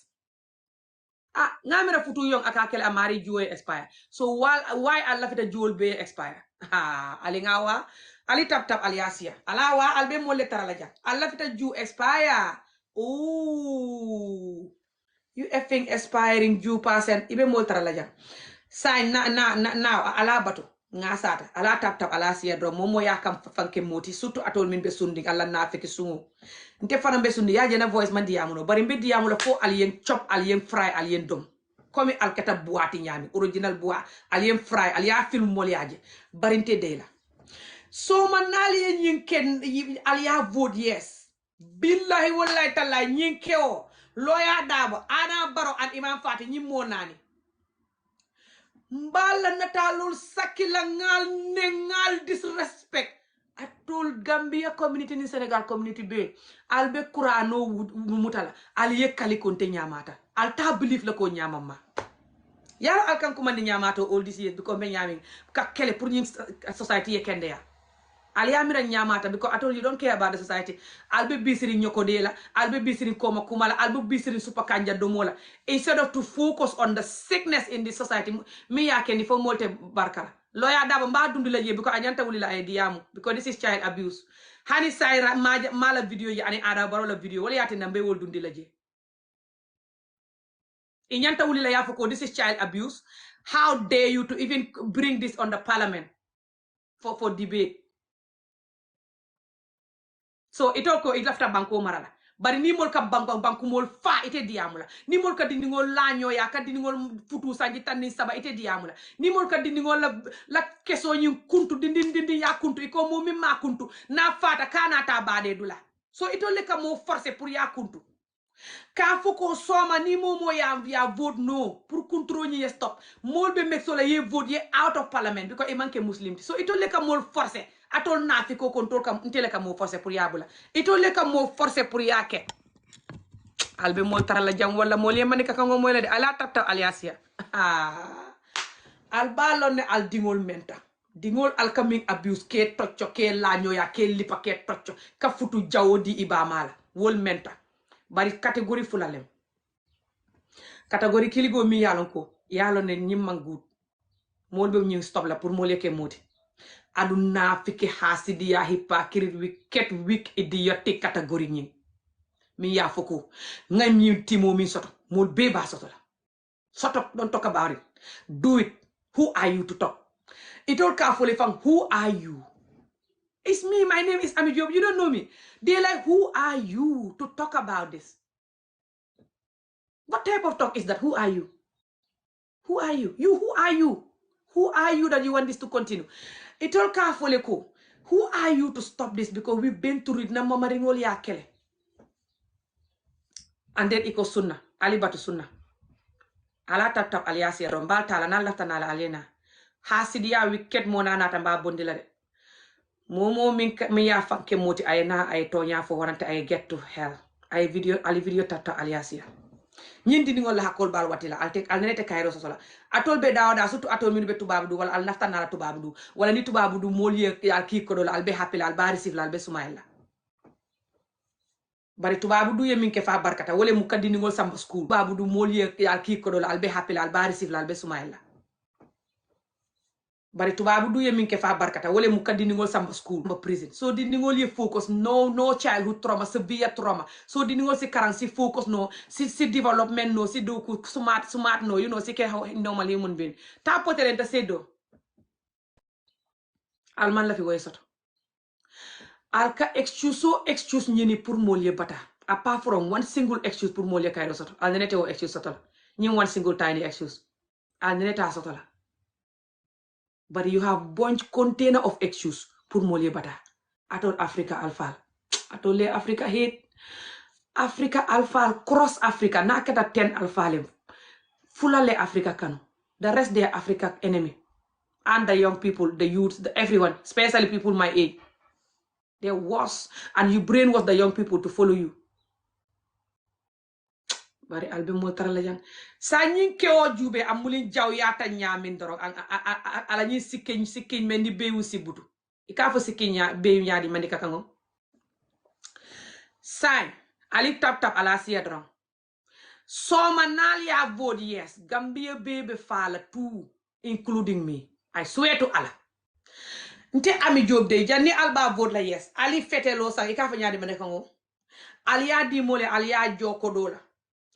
Speaker 1: Ah, ngamira futu yong akakele amari juo expire. So why Allah fita juol be expire? Ah, alingawa ali tap aliasia. Alawa albe mole taralaja. Allah fita ju expire. Ooh. You effing expiring ju percent ibe mol taralaja. Sai na ala batu. Ngasata ala tap alasia do momo yakam fanke moti surtout atol min be sundi Allah na feki sungu. Nte fana be sundi ya jena voice man diamuno bari mbe diamulo fo alien chop alien fry alien dom comme alkata buati nyami original bois alien fry alia film moliaje barinte de la so man nali nyinken alia vote yes billahi wallahi taala nyinkeo loya dabo ana baro an imam fati nyimmo nani mbala natalul sakila ngal disrespect atol Gambia community ni Senegal community be albe kurano mutala al yekali konte nyamata al ta believe la ko nyamama yaro al kan kumandi nyamato all this years because be nyami ka kele pour ñing society ye kende ya al yamira nyamata because atol you don't care about the society albe bisiri nyoko de la albe bisiri koma kumala albe bisiri super kanja domola instead of to focus on the sickness in the society mi yakendi fo molte barkala lawyer daba mba dundu la je because anyanta wuli la ay diamu because this is child abuse hani sayra mala video yi ani ada barola video wala yati nambe wol dundi la je inyanta wuli la yafo ko this is child abuse. How dare you to even bring this on the parliament for debate? So it ko it lafta banko marala bari ni mol ka banko mol fa ite diamula ni mol ka dindi ngol laño ya ka dindi ngol futu sanji tanni saba ite diamula ni mol ka dindi ngol la keso nyi kuntu dindi ya kuntu iko mo mi ma kuntu na fata kana ta bade dula so ito le ka mo forcer pour ya kuntu ka foko soma ni momo ya vote no pour contrôle ni stop mol be mek so la ye vote ye out of parliament because e manke muslim so ito le ka mol forcer atol na fi ko contrôle kam ntele ka mo forcer pour yabula ito le ka mo forcer pour yake albe mol tarala jam wala mol ye manika kango moy la de ala tapta aliasia al balon ne al dingol menta dingol al coming abuse ke toccio ke laño ya ke lipa ke toccio ka futu jawodi ibamala wol menta bari catégorie fulalem catégorie kiligo mi yalon ko yalon ne nyimman good mol be ñu stop la pour mol yake moti aduna fiki hasidiya hypocrite weak idiotic catégorie ñi mi ya foko ngam ñu timo mi soto mol be ba soto la soto don't talk about it do it. Who are you to talk? It all carefully from who are you? It's me, my name is Amieolof. You don't know me. They're like, who are you to talk about this? What type of talk is that? Who are you? Who are you? Who are you? Who are you that you want this to continue? It all carefully ko. Who are you to stop this? Because we've been through it. Na mama ringol ya kele. And then iko sunna. Ali batu sunna. Ala tap aliasi rombal tala na lafta na alena. Hasidiya wicked mona na tamba bondila de. Momo mi ya fanke moti ayena ay tonya fo warante ay get to hell. Ay video tata aliasia. Nyindi ngol la hakol bal watila altek alnete kayro sosola. Atol be dawda surtout atol min be tubabu du wala al nafta na tubabu du wala ni tubabu du molier ya ki ko do al be happy al ba receive al be sumayla. Bari tubabu du yemin ke fa barkata wala mu kadini ngol samba school. Tubabu du molier ya ki ko do al be happy al ba receive al be sumayla. bari tubabu du yemin ke fa barkata wala mu kadiningol samba school samba prison so diningol ye focus no childhood trauma severe trauma so diningol si karang si focus no si development no si do ku smart no si ke normal human being ta potere ta sedo alman la fi woy soto alka excuse nyini pour molye bata apart from one single excuse pour molye kayro soto al nete wo excuse soto nyim one single tiny excuse al nete soto la but you have bunch container of excuse pour molye bata atol Africa alfal atole Africa hate Africa alfal cross Africa nakata 10 alfalem fulale Africa kanu the rest they are Africa enemy and the young people the youth everyone especially people my age they're worse and you brainwash the young people to follow you bari albe mo tarala jang sa nyin kewo jube amulin jaw yata nyamin doro ala nyin sikkeñ men ni bewu sibutu ikafo sikkeñ bewu nyaadi mandika kango sai ali tap ala siya dron soma nal ya vote yes Gambia baby fala too including me I swear to Allah nte ami job de janni alba vote la yes ali fetelo sa ikafo nyaadi mandika kango ali ya di mole ali ya joko dola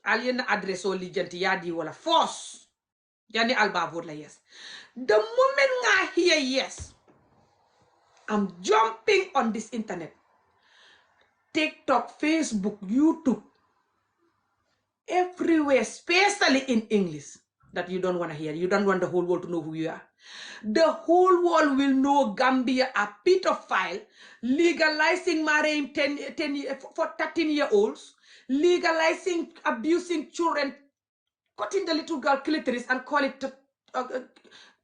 Speaker 1: alien address o lijanti yadi wala force yani alba vote la yes the moment I hear yes I'm jumping on this internet TikTok, Facebook, YouTube, everywhere, especially in English that you don't want to hear. You don't want the whole world to know who you are. The whole world will know Gambia a pedophile legalizing marrying 10 for 13-year-olds, legalizing abusing children, cutting the little girl clitoris and call it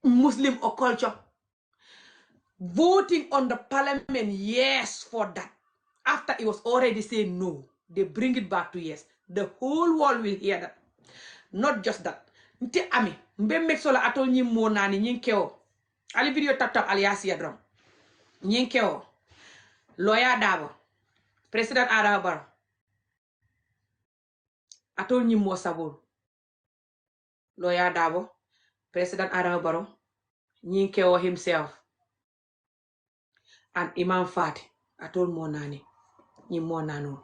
Speaker 1: Muslim or culture. Voting on the parliament, yes, for that. After it was already saying no, they bring it back to yes. The whole world will hear that. Not just that. Nte ami, mbe meksola atol nyi monani nyi keo. Ali video tap ali asiya drum. Nyi keo. Lawyer Dabo. President Adama Barrow. Atol nyi mo sabol. Lawyer Dabo. President Adama Barrow. Nyi keo himself. And Imam Fati. Atol monani. Nyi monano.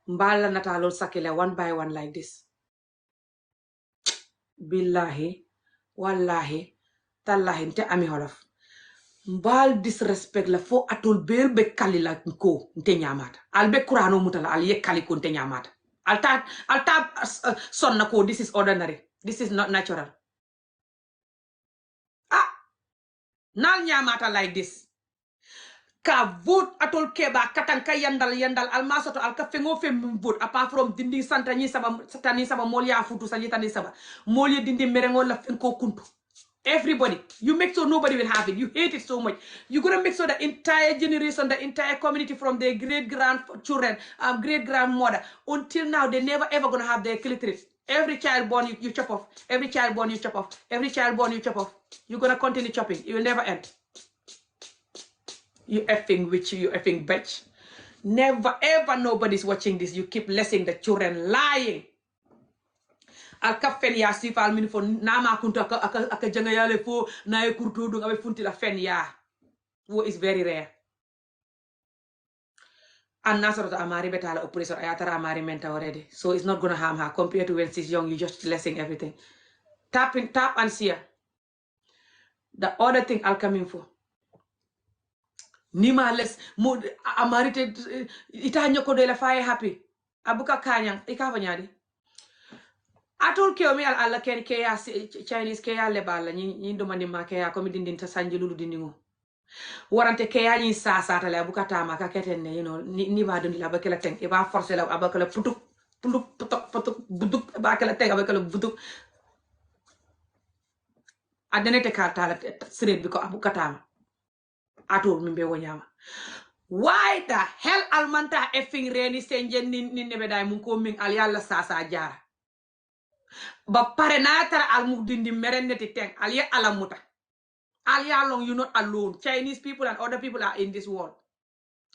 Speaker 1: Mbala natalol sakile one by one like this. Billahi, wallahi, tallahi, nte Amieolof. Mbal disrespect la fo atol be kali la ko nte nyamata. Albe kurano mutala al ye kali ko nte nyamata. Alta sonna ko this is ordinary. This is not natural. Nal nyamata like this. Ka vote atol keba katan ka yandal almasoto al ka fengo fem vote apart from dindi santani saba molia futu sanitani saba molia dindi merengo la fenko kuntu everybody you make sure nobody will have it. You hate it so much. You're gonna make sure the entire generation, the entire community from their great grandchildren, great grandmother until now they never ever gonna have their clitoris. Every child born you chop off. Every child born you chop off. Every child born you chop off. You're gonna continue chopping. It will never end. You effing witch, you effing bitch. Never ever nobody's watching this. You keep letting the children lying. Al ka fen ya sifal min fo nama kunto aka janga yale fo na e kurto do ngabe funti la fen ya. Wo is very rare. And Nasarota Amari betala operation ayatara Amari menta already. So it's not gonna harm her. Compared to when she's young, you just letting everything. Tap and see her. The other thing I'll come in for. Nima les mo amarite ita nyoko de la faye happy abuka kanyang ika fanyadi atol ke mi alla ken ke ya Chinese ke ya le bala ni do mani ma ke ya ko mi dindin ta sanji lulu dindingo warante ke ya ni sa ta le abuka tama ka keten ne ni ba dun la ba kala ten e ba forcer la abaka la futuk buduk ba kala ten abaka la buduk adene te karta la sred bi ko abuka tama atol mi be wonyama. Why the hell almanta effing reni senjen ni nebe day mun ko min al yalla sasa jara ba pare na tara al mu dindi mereneti ten al ya alamuta al ya long you not alone. Chinese people and other people are in this world.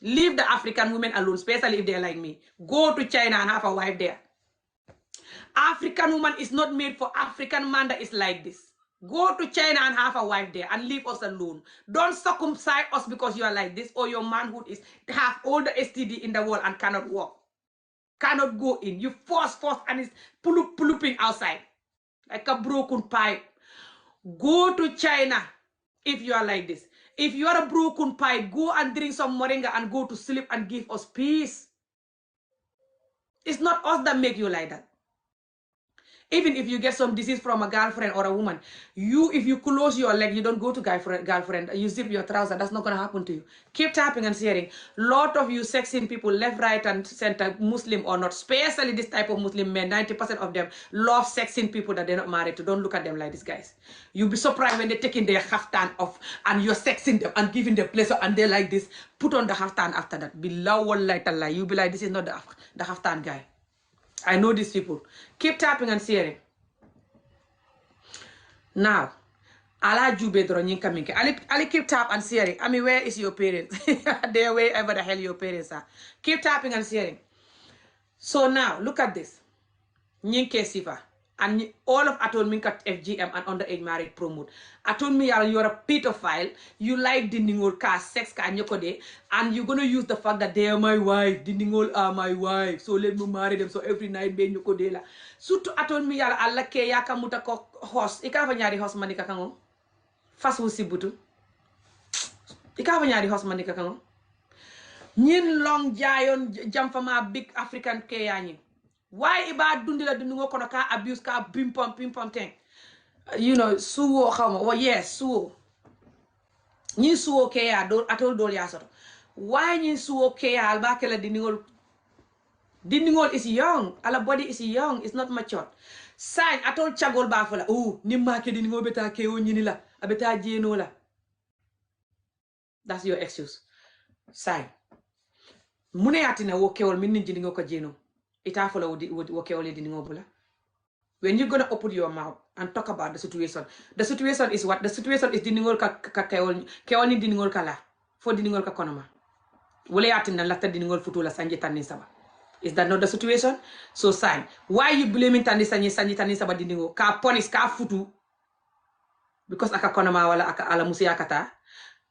Speaker 1: Leave the African women alone, especially if they're like me. Go to China and have a wife there. African woman is not made for African man that is like this. Go to China and have a wife there and leave us alone. Don't circumcise us because you are like this or your manhood is have all the STD in the world and cannot walk. Cannot go in. You force and it's puluping outside like a broken pipe. Go to China if you are like this. If you are a broken pipe, go and drink some moringa and go to sleep and give us peace. It's not us that make you like that. Even if you get some disease from a girlfriend or a woman, if you close your leg, you don't go to girlfriend, you zip your trouser, that's not going to happen to you. Keep tapping and sharing. Lot of you sexing people, left, right, and center, Muslim or not, especially this type of Muslim men, 90% of them love sexing people that they're not married to. Don't look at them like these guys. You'll be surprised when they're taking their kaftan off and you're sexing them and giving them pleasure and they're like this. Put on the kaftan after that. Billah wallahi tallah. You'll be like, this is not the kaftan guy. I know these people. Keep tapping and sharing. Now, ala jube doro nyinka minke. Ali keep tap and sharing. I mean, where is your parents? They're wherever the hell your parents are. Keep tapping and sharing. So now, look at this. Nyinke sifa. And all of Aton Minka FGM and underage marriage promote. Aton me you're a pedophile. You like dindingol ka sex ka nyokode, and you're gonna use the fact that they are my wife. Dindingol are my wife. So let me marry them. So every night be nyokode la. Sutu Aton me alla ke yaka muta ko host. Ika fa nyari host manika kango. Fas wusi butu. Ika fa nyari host manika kango. Nyin long jayon jamfama big African ke yanyi. Why iba dundi la dundi ngo kono ka abuse ka pim pom thing. You know, suwo xawma. Oh yes, suwo. Nyi suwo ke ya do atol dol ya soto. Why nyi suwo ke ya alba ke la dindingol is young. Ala body is young, it's not mature. Sign atol chagol ba fola. Oh, nimma ke dindingol beta ke o nyini la. Abeta jeno la. That's your excuse. Sign. Mune yatina wo kewol min dindingo ko jeno. Ita fola wo kewol dindingo bula. When you're gonna open your mouth and talk about the situation is what? The situation is dindingol ka kewol ni dindingol kala. For dindingol ka konoma. Wole yatina lata dindingol futu la sanje tanin saba. Is that not the situation? So sign. Why you blaming tani sanje tanin saba dindingo? Ka punish ka futu. Because aka konoma wala aka ala musi akata.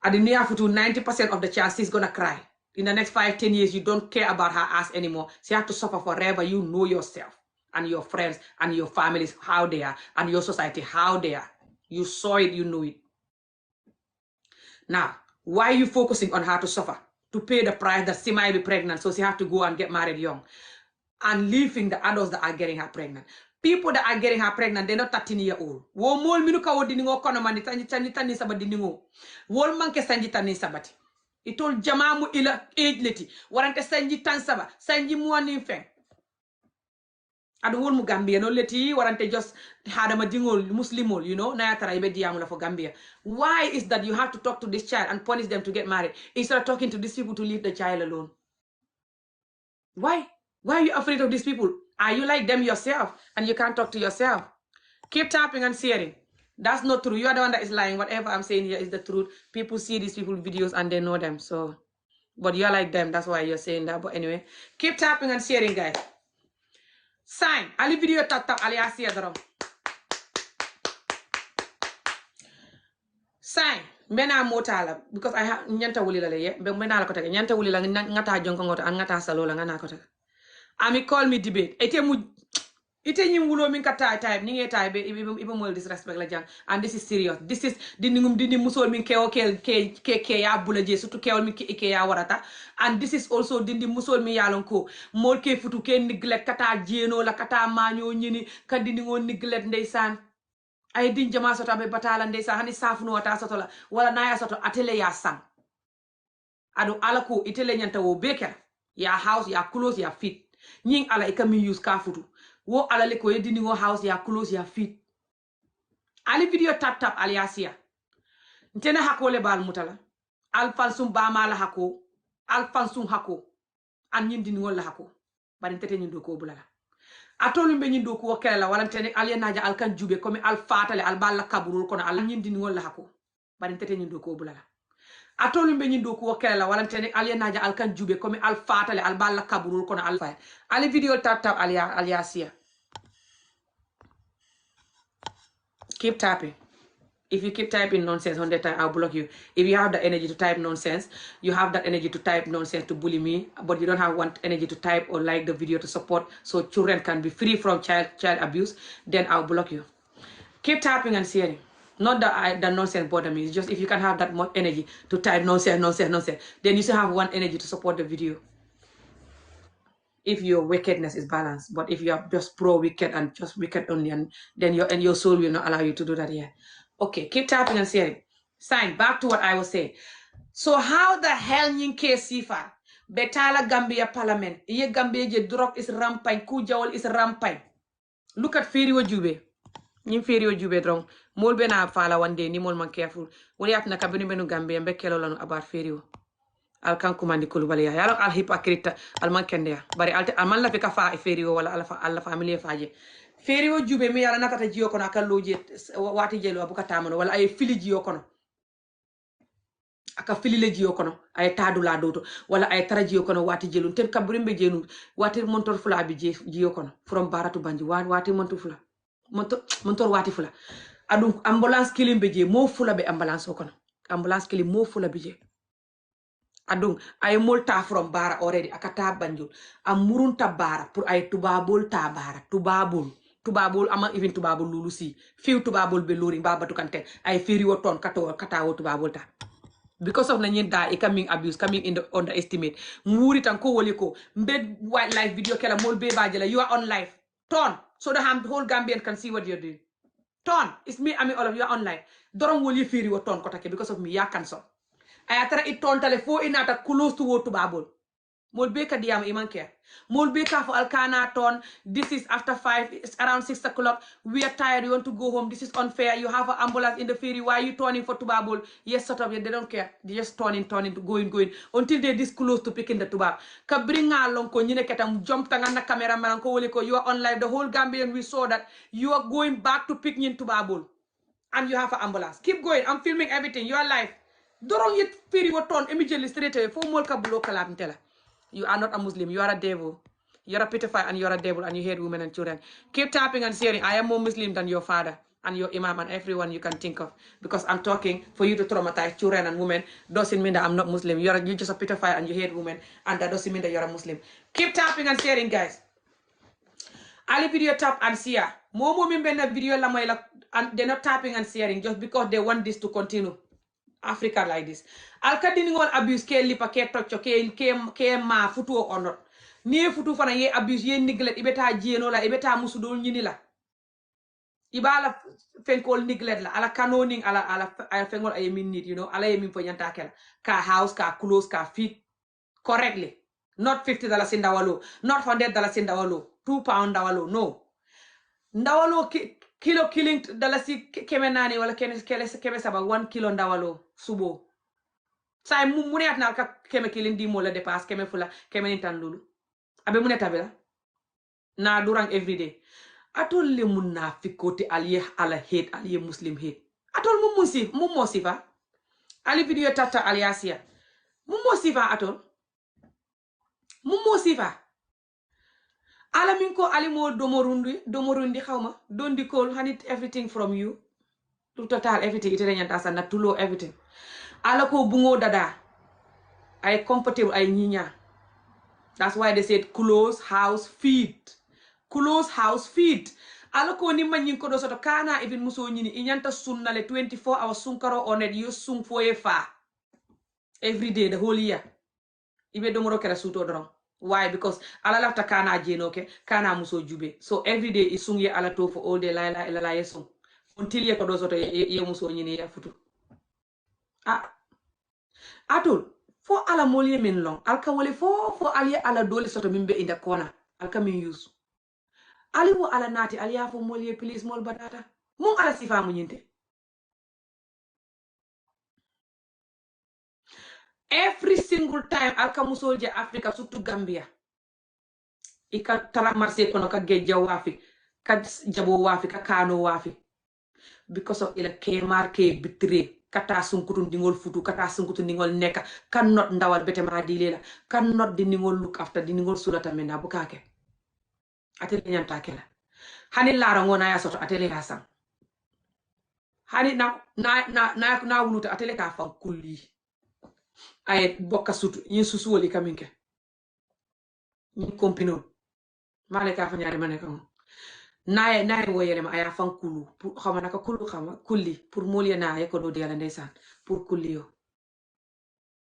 Speaker 1: Adiniya futu 90% of the chance she's gonna cry. In the next 5-10 years, you don't care about her ass anymore. She has to suffer forever. You know yourself and your friends and your families, how they are, and your society, how they are. You saw it, you know it. Now, why are you focusing on her to suffer? To pay the price that she might be pregnant, so she has to go and get married young. And leaving the adults that are getting her pregnant. People that are getting her pregnant, they're not 13-year-old. Wo mol minuka wo diningo kono mani tani sabati diningo. Wol manke sanji tani sabati. Itol jamamu ila age leti. Warante sanji tan saba. Sanji muani feng. Adu wol mu Gambia no leti. Warante just hadama dingol Muslimol, you know. Nayatara ibe diamula for Gambia. Why is that you have to talk to this child and punish them to get married instead of talking to these people to leave the child alone? Why? Why are you afraid of these people? Are you like them yourself and you can't talk to yourself? Keep tapping and sharing. That's not true. You are the one that is lying. Whatever I'm saying here is the truth. People see these people videos and they know them. So, but you're like them. That's why you're saying that. But anyway, keep tapping and sharing, guys. Sign. Ali video tap ali asia drum. Sign. Mena motala because I have nyanta wuli la ye. Mena la kotake nyanta wuli la ngata jonko ngoto an ngata salo la ngana kotake. Ami call me debate. Ite nyim wulo min kata type ni nge type ibe mol disrespect la jang, and this is serious. This is dindi musol min ke ya bula je surtout kewol min ke ya warata, and this is also dindi musol min yalon ko mol ke futu ke neglect kata jeno la kata maño ñini ka dindi ngo neglect ndeysaan ay din jama soto be batala ndeysaan hani safnu wata soto la wala naya soto atele ya sang adu alako itele nyanta wo beker ya house ya close ya fit nying ala ikami use ka futu wo ala le ko yedini ngo house ya close ya fit ali video tap aliasia ntene hakole bal mutala alfansum ba mala hako alfansum hako an nyindi ngol la hako bari ntete nyindo ko bulala atolu be nyindo ko kala wala ntene alienaja alkan jube comme alfatale alballa kaburul kono al nyindi ngol la hako bari ntete nyindo ko bulala atolu be nyindo ko kala wala ntene alienaja alkan jube comme alfatale alballa kaburul kono alfa ali video tap aliasia. Keep tapping. If you keep typing nonsense 100 times, I'll block you. If you have the energy to type nonsense, you have that energy to type nonsense to bully me, but you don't have one energy to type or like the video to support so children can be free from child abuse, then I'll block you. Keep typing and sharing. Not that the nonsense bother me. It's just if you can have that much energy to type nonsense, then you still have one energy to support the video. If your wickedness is balanced, but if you are just pro-wicked and just wicked only, and then your soul will not allow you to do that here. Okay, keep tapping and sharing. Sign, back to what I was saying. So how the hell nyinke sifa betala Gambia parliament, ye Gambia je drug is rampant, kujawol is rampant. Look at Feriwo Jube. Nyim Feriwo Jube drong. Mol bena fala one day, ni mol man careful. Wali at nakabini benu Gambia mbe kelo lanu about Feriwo. Al kan kumandi kulubali ya yalo al hypocrite al man kende ya bari al man la fika fa feriwo wala alla family faje feriwo jube mi yala nakata jiyo kono akal loje wati jelo abuka tamano wala ay fili jiyo kono aka fili le jiyo kono ay tadu la doto wala ay tara jiyo kono wati jelu ten kabrimbe jenu wati montor fula bi jiyo kono from baratu banji wati montor fula montor wati fula adum ambulance kilimbe je mo fula be ambulance kono ambulance kilim mo fula bi je adung ay molta from bara already akata banjul am murunta bara pour ay tubabol ta bara tubabol ama even tubabol lulu si fiw tubabol be lori babatu kante ay feri woton kata wo tubabol ta because of na nyinda e coming abuse coming in the underestimate muri tan ko woli ko mbed wildlife video kala mol be bajala you are on live ton so the whole Gambian can see what you're doing ton it's me Amieolof you are on live dorom woli feri woton ko take because of me ya cancel ayatara itontale fo inata close to wotu babol mol be ka diam iman care mol be ka fo alkana ton this is after 5 it's around 6 o'clock we are tired you want to go home this is unfair you have an ambulance in the ferry why are you turning for tubabol yes sort of they don't care they just turning going until they this close to picking the tubab ka bring along ko nyine ketam jump tanga na camera man ko woli ko you are on live the whole Gambian we saw that you are going back to pick nyin tubabol and you have an ambulance keep going I'm filming everything you are live dorong yet feri woton immediately straight away fo mol ka bulo kalam tela you are not a Muslim you are a devil you're a pedophile and you're a devil and you hate women and children keep tapping and sharing I am more Muslim than your father and your imam and everyone you can think of because I'm talking for you to traumatize children and women doesn't mean that I'm not Muslim you're just a pedophile and you hate women and that doesn't mean that you're a Muslim keep tapping and sharing guys ali video tap and share momo min video la moy la and they're not tapping and sharing just because they want this to continue Africa like this alkadiningol abuse ke lipa ke tocco ke ma futu o onot ni futu fana ye abuse ye neglect ibeta jeno la ibeta musudol nyini la ibala fenkol neglect la ala canoning ala fenkol ay minute you know ala ye min fo nyanta kala ka house ka close ka fit correctly not $50 in dawalo not $100 in dawalo £2 dawalo no ndawalo kilo killing dalasi keme nani wala keme saba 1 kilo ndawalo subo say mu neat na ka keme killing di mo la dépasse keme fula keme nintan lulu abe mu neta bela na durang everyday atol le munafikoti aliye ala hate aliye muslim hate atol mu mosifa ali video tata aliasia mu mosifa atol mu mosifa ala min ko ali mo domorundi xawma dondi call hanit everything from you to total everything ite nyanta sana tulo everything ala ko bungo dada ay compatible ay nyinya that's why they said close house feed ala ko ni manyin ko do soto kana even muso nyini inyanta sunnale 24 hours sunkaro onet yo sung foye fa every day the whole year ibe domoro kera suto dron why because ala lafta kana jenoke kana muso jube so every day is sung ye ala to for all day la yesung until ye ko do soto ye muso nyini ya futu atol fo ala molye min long alka wole fo ali ala dole soto mimbe in the corner alka min use ali wo ala nati ali ya fo molye please mol batata mun ala sifa mu nyinte every single time alka musolje Africa surtout Gambia ika tara marché kono ka gejja wafi ka jabo wafi ka kano wafi because of ila ke marke bitre kata sunkutu dingol futu kata sunkutu dingol neka kan not ndawal bete ma dilela kan not di dingol look after di dingol sulata mena bukake atele nyanta kala hani lara ngona ya soto atele hasan hani na wuluta atele ka fan kulli ay bokka sutu yin susuwoli kaminke yin kompino male ka fa ñaari mané kam naye woyele ma aya fan kulu pour xama naka kulu xama kulli pour mol na ye ko do diala ndeysaan pour kulli yo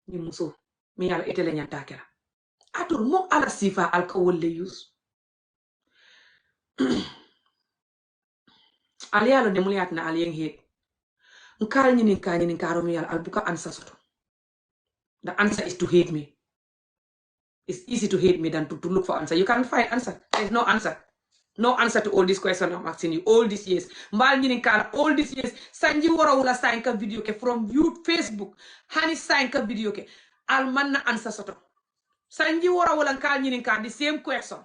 Speaker 1: ni muso mi yala itele ñanta kera atul mo ala sifa al ka wolle yus ali yalo ne muliyat na ali yeng nkal ñinin karo mi yala al buka ansa soto the answer is to hate me. It's easy to hate me than to look for answer. You can't find answer. There's no answer. No answer to all these questions I'm asking you. All these years. Mbal ñinin kala all these years. Sanji wara wula sign ka video ke from you Facebook. Hani sign ka video ke. Al man na answer soto. Sanji wara wula nkal ñinin ka the same question.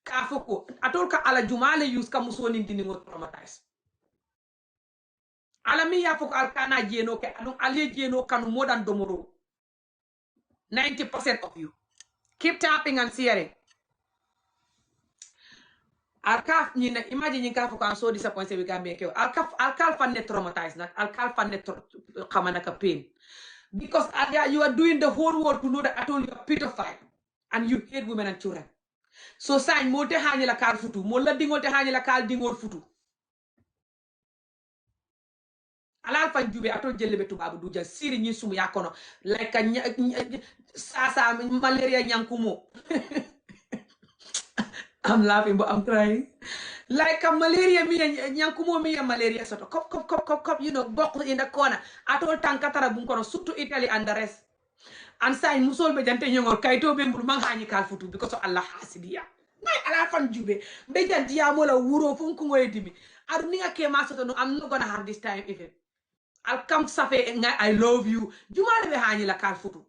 Speaker 1: Ka foko. Atol ka ala jumale use ka muso ni dini ngot traumatized. Ala mi ya foko al kana jeno ke anong ali jeno kanu more than domoro. 90% of you. Keep tapping and sharing. Alkaf imagine you can I'm so disappointed with Gambia. Alkaf fan net traumatized nak. Alkaf fan net kamanaka pain. Because you are doing the whole world to know that at all you are pedophile and you hate women and children. So sign mo te hani la kal futu. Mo la dingol te hani la kal dingol futu. Alal fan jube atol jelle betu babu duja siri nyi sumu yakono like sasa malaria nyankumo. I'm laughing, but I'm crying. Like a malaria, me and Yankumo, me and malaria sort of cop, you know, box in the corner. At all tankatara bunkono, suit to Italy and the rest. And sign Musol Bejante Young or Kaito Bembulman Hani Kalfutu because of Allah Hasidia. My Alafan Jube, Beja Diamola, Wuro Funkumo Edimi. I don't think I came out, no, I'm not gonna have this time even. I'll come Safe and I love you. Jumale Hani La Kalfutu.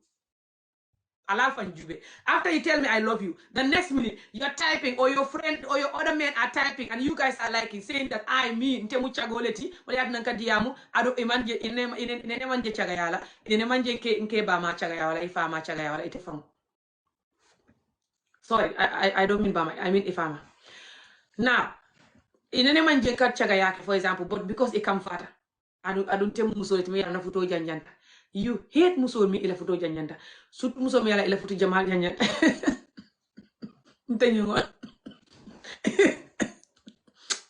Speaker 1: After you tell me I love you, the next minute you're typing or your friend or your other men are typing and you guys are liking, saying that I mean temuchagoleti, waliadnanka diamu, ado imanje inemanje chagayala, inemanje nke bama chagayala, ifama chagayala, itefam. Sorry, I don't mean bama, I mean ifama. Now, inemanje ka chagayake, for example, but because it come fata, I don't tell musoleti me na futo janjanta. You hate musol mi ila futo janjanta. Sut musol mi ala ila futo jamal janjanta. Ntenyo ngo.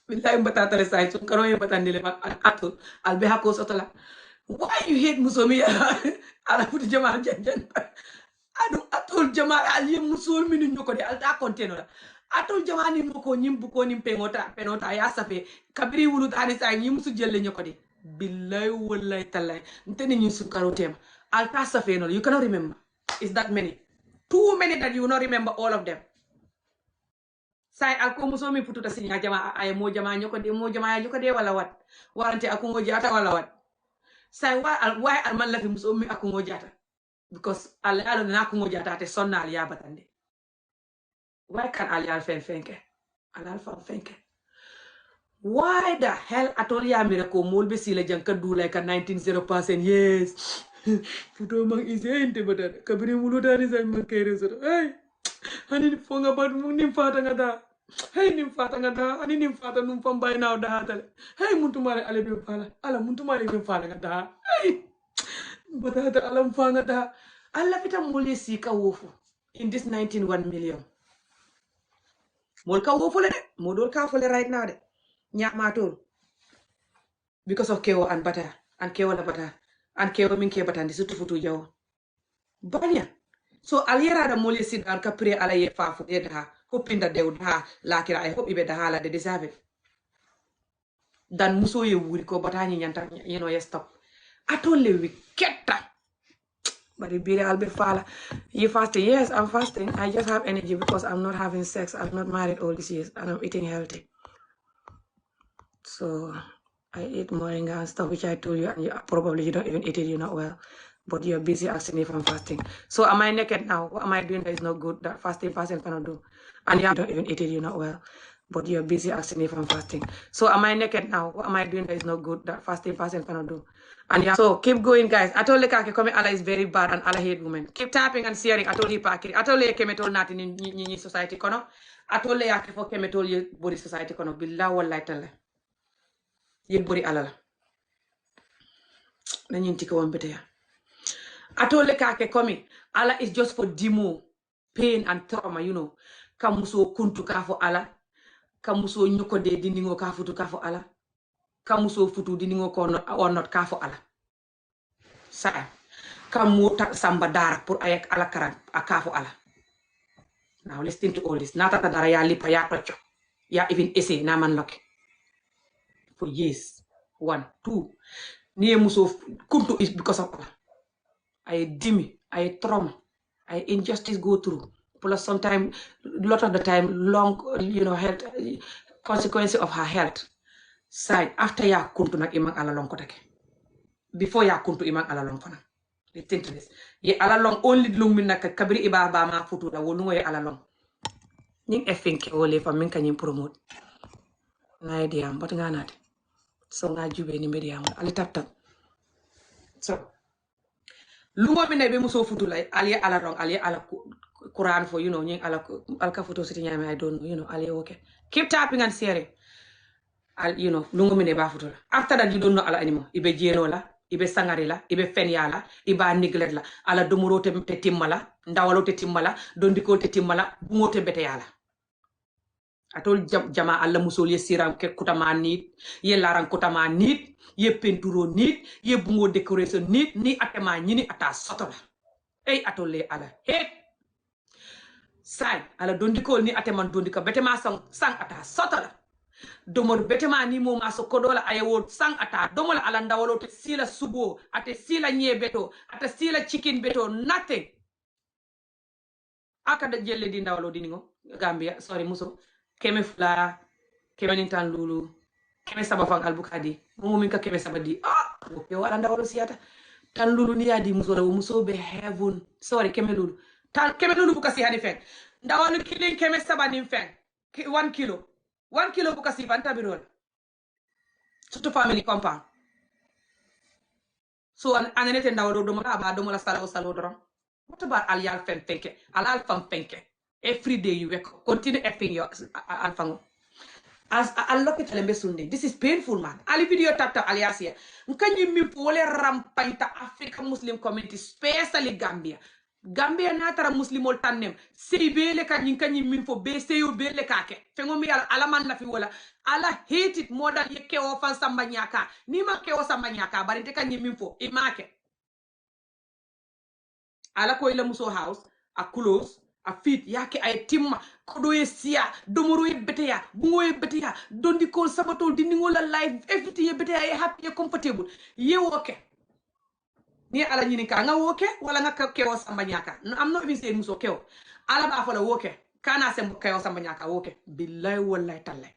Speaker 1: Billahi batata le sai sun karo yo batandile ma atul albe hako sotola. Why you hate musol mi ala futo jamal janjanta? Adu atul jamal ali musol mi nu ko de alta konteno la. Atul jamal ni moko nyim bu ko nim penota ya safe kabiri wulu tani sai nyim su jelle nyoko de. Billahi wallahi talai nteni ñu sukaro tema alta safe no you cannot remember. It's that many, too many that you will not remember all of them. Sai alko muso mi pututa sinya jama ay mo jama ñoko de wala wat warante akungo jata wala wat sai why al man la fi muso mi akungo jata because al na akungo jata te sonnal ya batande. Why can al fenke al fenke? Why the hell atolia miracle molbe sila janka do like a 19.0%? Yes. Futo mang isente badada. Kabiri mulu dari sa makere so. Hey. Ani fonga bad nim fata ngada. Hey nim fata ngada. Ani nim fata num pambay now da hatale. Hey muntu mare ale be fala. Ala muntu mare be fala ngada. Hey. Badada alam fanga da. Alla fita mole sika wofu in this 19.1 million. Mol ka wofu le. Modol ka fole right now de. Nyamatul because of Keo and Bata and Keo la Bata and Keo minke batandi sutu futu jaw banya. So aliera da mole sid al kapre ala ye fafu ha hopinda dewda lakira I hope ibe da hala de deserve it. Dan muso ye wuri ko Bata nyanta you know stop atole we ketta but it be albe fala you fasting. Yes, I'm fasting. I just have energy because I'm not having sex. I'm not married all these years and I'm eating healthy. So I eat moringa and stuff, which I told you, and you don't even eat it, you're not well. But you're busy asking if I'm fasting. So am I naked now? What am I doing that is not good, that fasting cannot do? And you don't even eat it, you're not well. But you're busy asking if I'm fasting. So am I naked now? What am I doing that is not good, that fasting cannot do? And so keep going, guys. I told Lekake come Allah is very bad and Allah hate women. Keep tapping and sharing. I told Hipaki. I told Leke metol nati ni society kono. I told Leke for kemetol ye body society kono. Billah wallahi tala. ye bori alala na nyinti ko wombete ya atole kake komi ala is just for demo pain and trauma, you know. Kamuso kuntu kafo ala, kamuso nyoko de diningo kafutu kafo ala, kamuso futu diningo ko not kafo ala. Sa kamu tak samba dar pour ayak ala karan akafo ala. Now listen to all this. Nata dara ya lipa ya tocho. Ya even essay na man lock for years. 1, 2. Niye muso kuntu is because of ala. I dimi, I trauma, I injustice go through. Plus sometimes, lot of the time, long, health consequences of her health. Side after ya kuntu nak imang ala long kotake. Before ya kuntu imang ala long kona. Listen to this. Ye ala long only lung min nak kabiri iba ba ma futu da wonu ye ala long. Ning effing ke ole fa min kanyim promote. Na diam but nganat. So nga jube ni mediam ali tap tap. So lungo mi ne be muso futu lay aliya ala rong aliya ala Quran for nying ala alka photo siti nyame I don't know aliya okay. Keep tapping and sharing. Lungo mi ne ba futu la. After that you don't know ala anymore. Ibe jeno la, ibe sangari la, ibe fenya la, iba neglect la, ala domoro te timmala, ndawalo te timmala, dondiko te timmala, bungo te bete yala. Atol jama alla musol ye siram ke kutama nit, ye larang kutama nit, ye penturo nit, ye bungo decoration nit, ni atema nyini ata sotola. Ey atole ala het. Sai ala dondiko ni ateman dondika betema sang ata sotola. Domor betema ni mo maso kodola ayewo sang ata domola ala ndawalo te sila subo, ate sila nye beto, ate sila chicken beto, nothing. Akada jelle di ndawalo diningo Gambia, sorry muso. Keme fula, keme nintan lulu, keme saba fang albukadi. Muminka keme saba di. Woke wala ndawalo siata. Tan lulu ni adi muso be heaven. Sorry, keme lulu. Keme lulu buka si hani feng. Ndawalo killing keme saba nim feng. 1 kilo. 1 kilo buka si fanta birol. Sutu family compound. So anenete ndawalo domola salo doron. What about Alial Fem Penke? Alal Fem Penke. Every day you wake, continue effing your alfango. As I look at Lembe Sunday, this is painful, man. Ali video tap alias here. Can you me pole rampaita African Muslim community, especially Gambia? Gambia natara Muslim ol tanem. Say bele kan you mean for be say you bele kake. Fengo mi alaman la fi wala. Ala hate it more than ye ke ofan sambanyaka. Nima ke o sambanyaka, but it can you mean for imake. Ala ko ila muso house, a close. A fit yake ay timma kodo ye siya domoro ye beteya bungo ye beteya dondi ko sabatol diningo la life everything ye beteya ye happy ye comfortable ye woke ni ala nyini ka nga woke wala nga kewo samba nyaka I'm not even saying muso kewo ala ba fola woke kana sem kewo samba nyaka woke billahi wallahi tallahi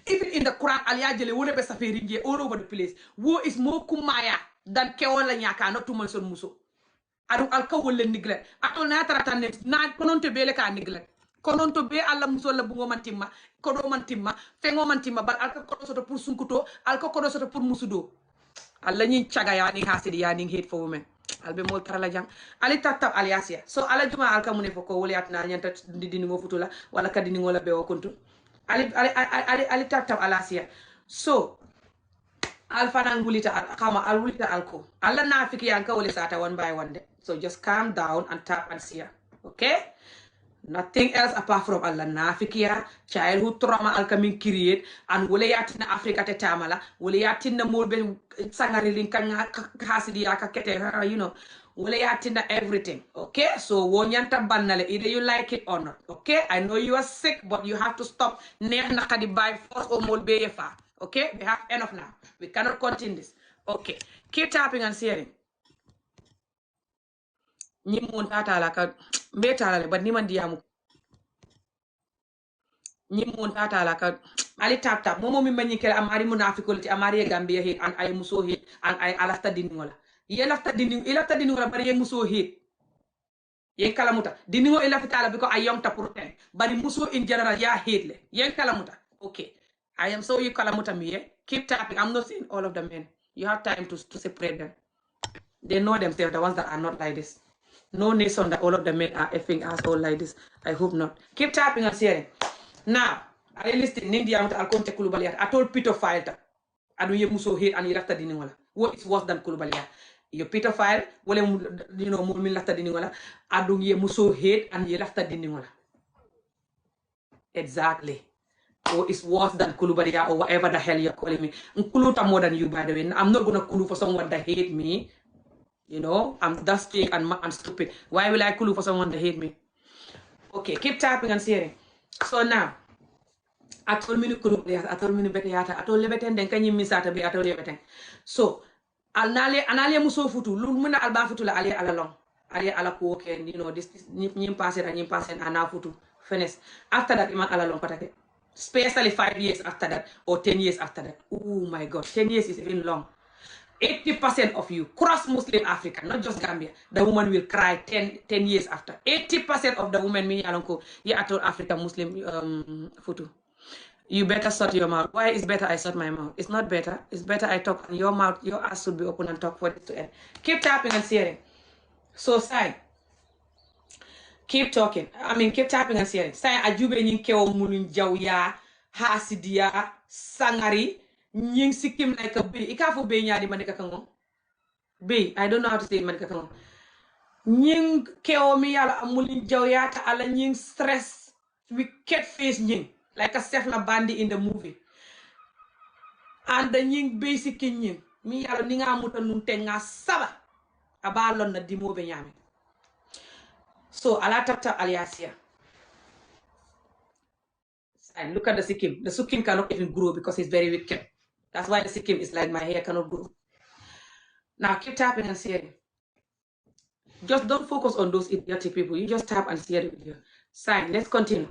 Speaker 1: even in the Quran aliya jele wole be safari nje all over the place wo is more kumaya than kewo la nyaka not to mention muso adu alka wolle neglect atol na tarata ne na kononto bele ka neglect kononto be alla muso la bungo mantimma kodo mantimma fengo mantimma bar alka kodo soto pour sunkuto alka kodo soto pour musudo alla nyi chaga ya ni hasidi ya ni hate for women albe mol tarala jang ali tatab aliasia so ala juma alka mune foko woli atna nyanta dini ngo futula wala kadini ngo la be o kontu ali tatab alasia so alfana ngulita kama alwulita alko alla nafiki yanka wole sata one by one de. So just calm down and tap and see. Okay? Nothing else apart from Allah nafikia, childhood trauma alkamin create, and wole yatina Africa te tamala, wole yatina mulbe sangari linkanga hasidi yaka kete, wole yatina everything. Okay? So wonyanta banale, either you like it or not. Okay? I know you are sick, but you have to stop near nakadi by force or mulbe yefa. Okay? We have enough now. We cannot continue this. Okay. Keep tapping and sharing. Nyimon tata la ka mbeta la but niman diamu nyimon tata la ka ali tap tap momo mi manyi kala amari munafikolti amari Gambia hit and ay muso hit and ay alafta diningola ye lafta diningola bari ye muso hit ye kalamuta diningo ilafta ala biko ay yomta pour ten bari muso in general ya hit le ye kalamuta okay I am so you kalamuta mi ye keep tapping. I'm not saying all of the men, you have time to separate them. They know themselves, the ones that are not like this. No nation that all of the men are effing asshole like this. I hope not. Keep tapping and sharing. Now, I listening India I'll contact Kulubaliat. I told Peter Filter. adu ye muso hate and ye lafta dini wala. What is worse than Kulubaliya? Your pedophile, wala mul min lafta dini wala, adu ye muso hate and ye lafta dini wala. Exactly. Or it's worse than Kulubaliya or whatever the hell you're calling me. Nkuluta more than you, by the way. I'm not gonna kulu for someone that hate me. I'm dusty and stupid. Why will I kulu for someone that hate me? Okay, keep tapping and sharing. So now, atol mini kulu atol mini bete yata atol lebeten den kanyi misata be atol lebeten. So anale muso futu lu muna alba futu la ali ala long. Ali ala ko okay, this nyim pass it and nyim pass it and now futu finish. After that iman ala long patake. Especially 5 years after that or 10 years after that. Oh my god, 10 years is even long. 80% of you, cross Muslim Africa, not just Gambia, the woman will cry 10 years after. 80% of the women, me alonko, you at Africa Muslim photo. You better shut your mouth. Why is better I shut my mouth? It's not better. It's better I talk and your mouth, your ass should be open and talk for it to end. Keep tapping and sharing. So, Sai, keep talking. Keep tapping and sharing. Sai, ajube nyinkewo mulun jawya, hasidia, sangari, nying sikim like a bee. Ikafu bee nyadi manika kango. Bee, I don't know how to say manika kango. Nying keo mi yala amulin jawyata ala nying stress wicked face nying like a Sefla Bandi in the movie. And the nying basic nying mi yala ninga muta nuntenga saba abalon na dimo be nyame. So ala tata aliasia. And look at the Sikkim. The Sikkim cannot even grow because it's very wicked. That's why the Sikkim is like my hair cannot grow. Now keep tapping and sharing. Just don't focus on those idiotic people. You just tap and share the video. Sign. Let's continue.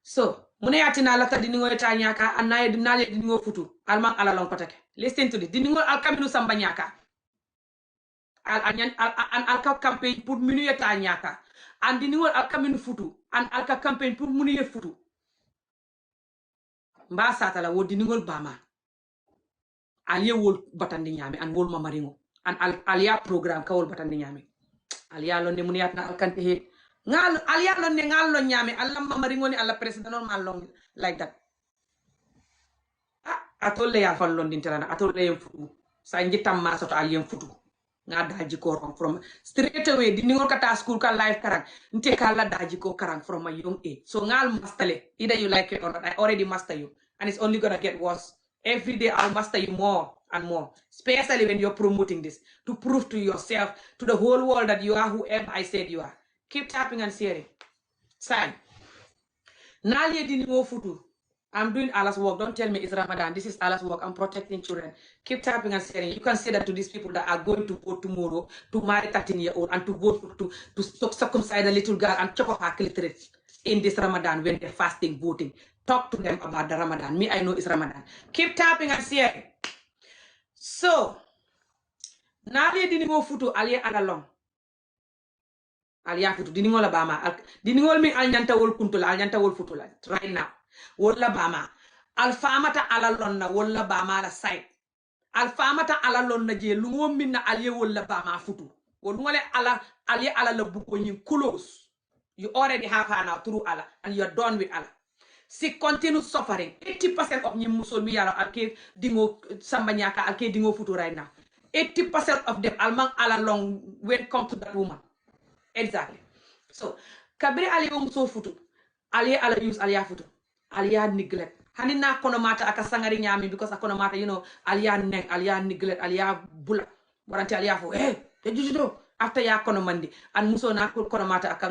Speaker 1: So, mune yatina lata diningo eta nyaka anaye dinale diningo futu. Alman alalong patake. Listen to this. Diningo alkaminu samba nyaka. Alka campaign pour minu yeta nyaka. And diningo alkaminu futu. And alka campaign pour minu ye futu. Mba satala wo diningo bama. Aliye wol batandi nyame and wol mamaringo. And aliya program ka wol batandi nyame. Alialo ne muniat na alkante he ngal alialo ne ngallo nyame alla mamaringo ni alla president non malong like that atolle ya fal londin terana atolle yem futu sa njitam ma soto aliyem futu nga daji ko from straight away di ngol kata school ka live karang nte kala daji ko karang from a young age. So ngal mastale either you like it or not. I already master you and it's only gonna get worse. Every day I'll master you more and more, especially when you're promoting this to prove to yourself, to the whole world that you are whoever I said you are. Keep tapping and sharing. Sign. Nali dini mo futu. I'm doing Allah's work. Don't tell me it's Ramadan. This is Allah's work. I'm protecting children. Keep tapping and sharing. You can say that to these people that are going to vote tomorrow to marry 13-year-old and to vote to circumcise a little girl and chop off her clitoris in this Ramadan when they're fasting, voting. Talk to them about the Ramadan. Me, I know it's Ramadan. Keep tapping and sharing. So, nali dini mo futu aliye alalong. Aliya futu dini ngola bama. Dini ngol mi alnyanta wol kuntula, alnyanta wol futula right now. Wolla bama. Alfamata alalon na wolla bama la site. Alfamata alalon na je lungo minna aliye wolla bama futu. Wolungole ala aliye ala la buko nyin close. You already have her now through Allah and you're done with Allah. She continues suffering. 80% of them musol mi yalo alke dingo sambanyaka alke dingo futu right now. 80% of them almang ala long when it comes to that woman. Exactly. So kabiri ali muso futu. Ali ala use aliya futu. Aliya neglect. Hanina konomata aka sangari nyami because akonomata aliya neng, aliya neglect, aliya bula. Waranti aliya fo te jujudo after ya konomandi and muso na konomata aka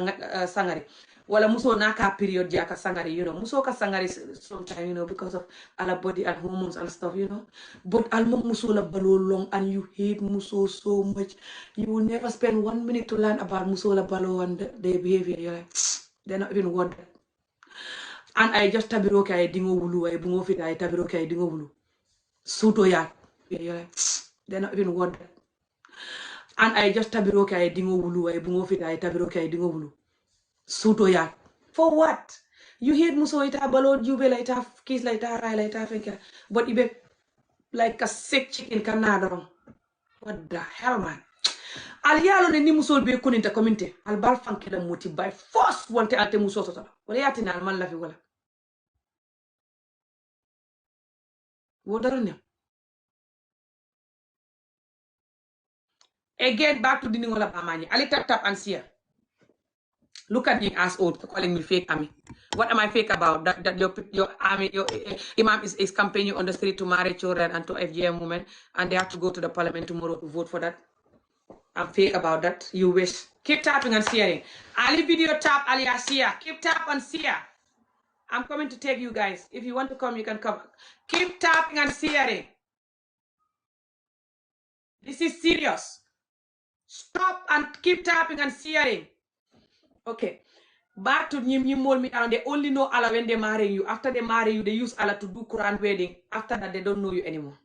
Speaker 1: sangari. Wala muso na ka period ya ka sangari, muso ka sangari sometimes, because of ala body and hormones and stuff, But almo muso la balo long and you hate muso so much. You will never spend 1 minute to learn about muso la balo and their behavior. You're like, they're not even worth that. And I just tabiroke ay dingo wulu ay bungo fit ay tabiroke ay dingo wulu. Suto ya. You're like, they're not even worth that. And I just tabiroke ay dingo wulu ay bungo fit ay tabiroke ay dingo wulu. Suto ya. For what? You hate muso ita balod jube la ita kiss la ita rai la ita fenke. But ibe like a sick chicken kanadong. What the hell, man? Aliyalo ne ni muso be kuninta kominte. Albal fanke da moti by force wante ate muso sota. Wala yati na alman la fi wala. Wodaro ne. Again, back to the Ningola Bamani. Ali tap tap and see her. Look at the asshole calling me fake Ami. What am I fake about? That your army, your imam is campaigning on the street to marry children and to FGM women, and they have to go to the parliament tomorrow to vote for that. I'm fake about that. You wish. Keep tapping and sharing. Ali video tap, Ali Asia. Keep tap and share. I'm coming to take you guys. If you want to come, you can come. Keep tapping and sharing. This is serious. Stop and keep tapping and sharing. Okay. Back to Nyim Mol me down. They only know Allah when they marry you. After they marry you, they use Allah to do Quran wedding. After that, they don't know you anymore.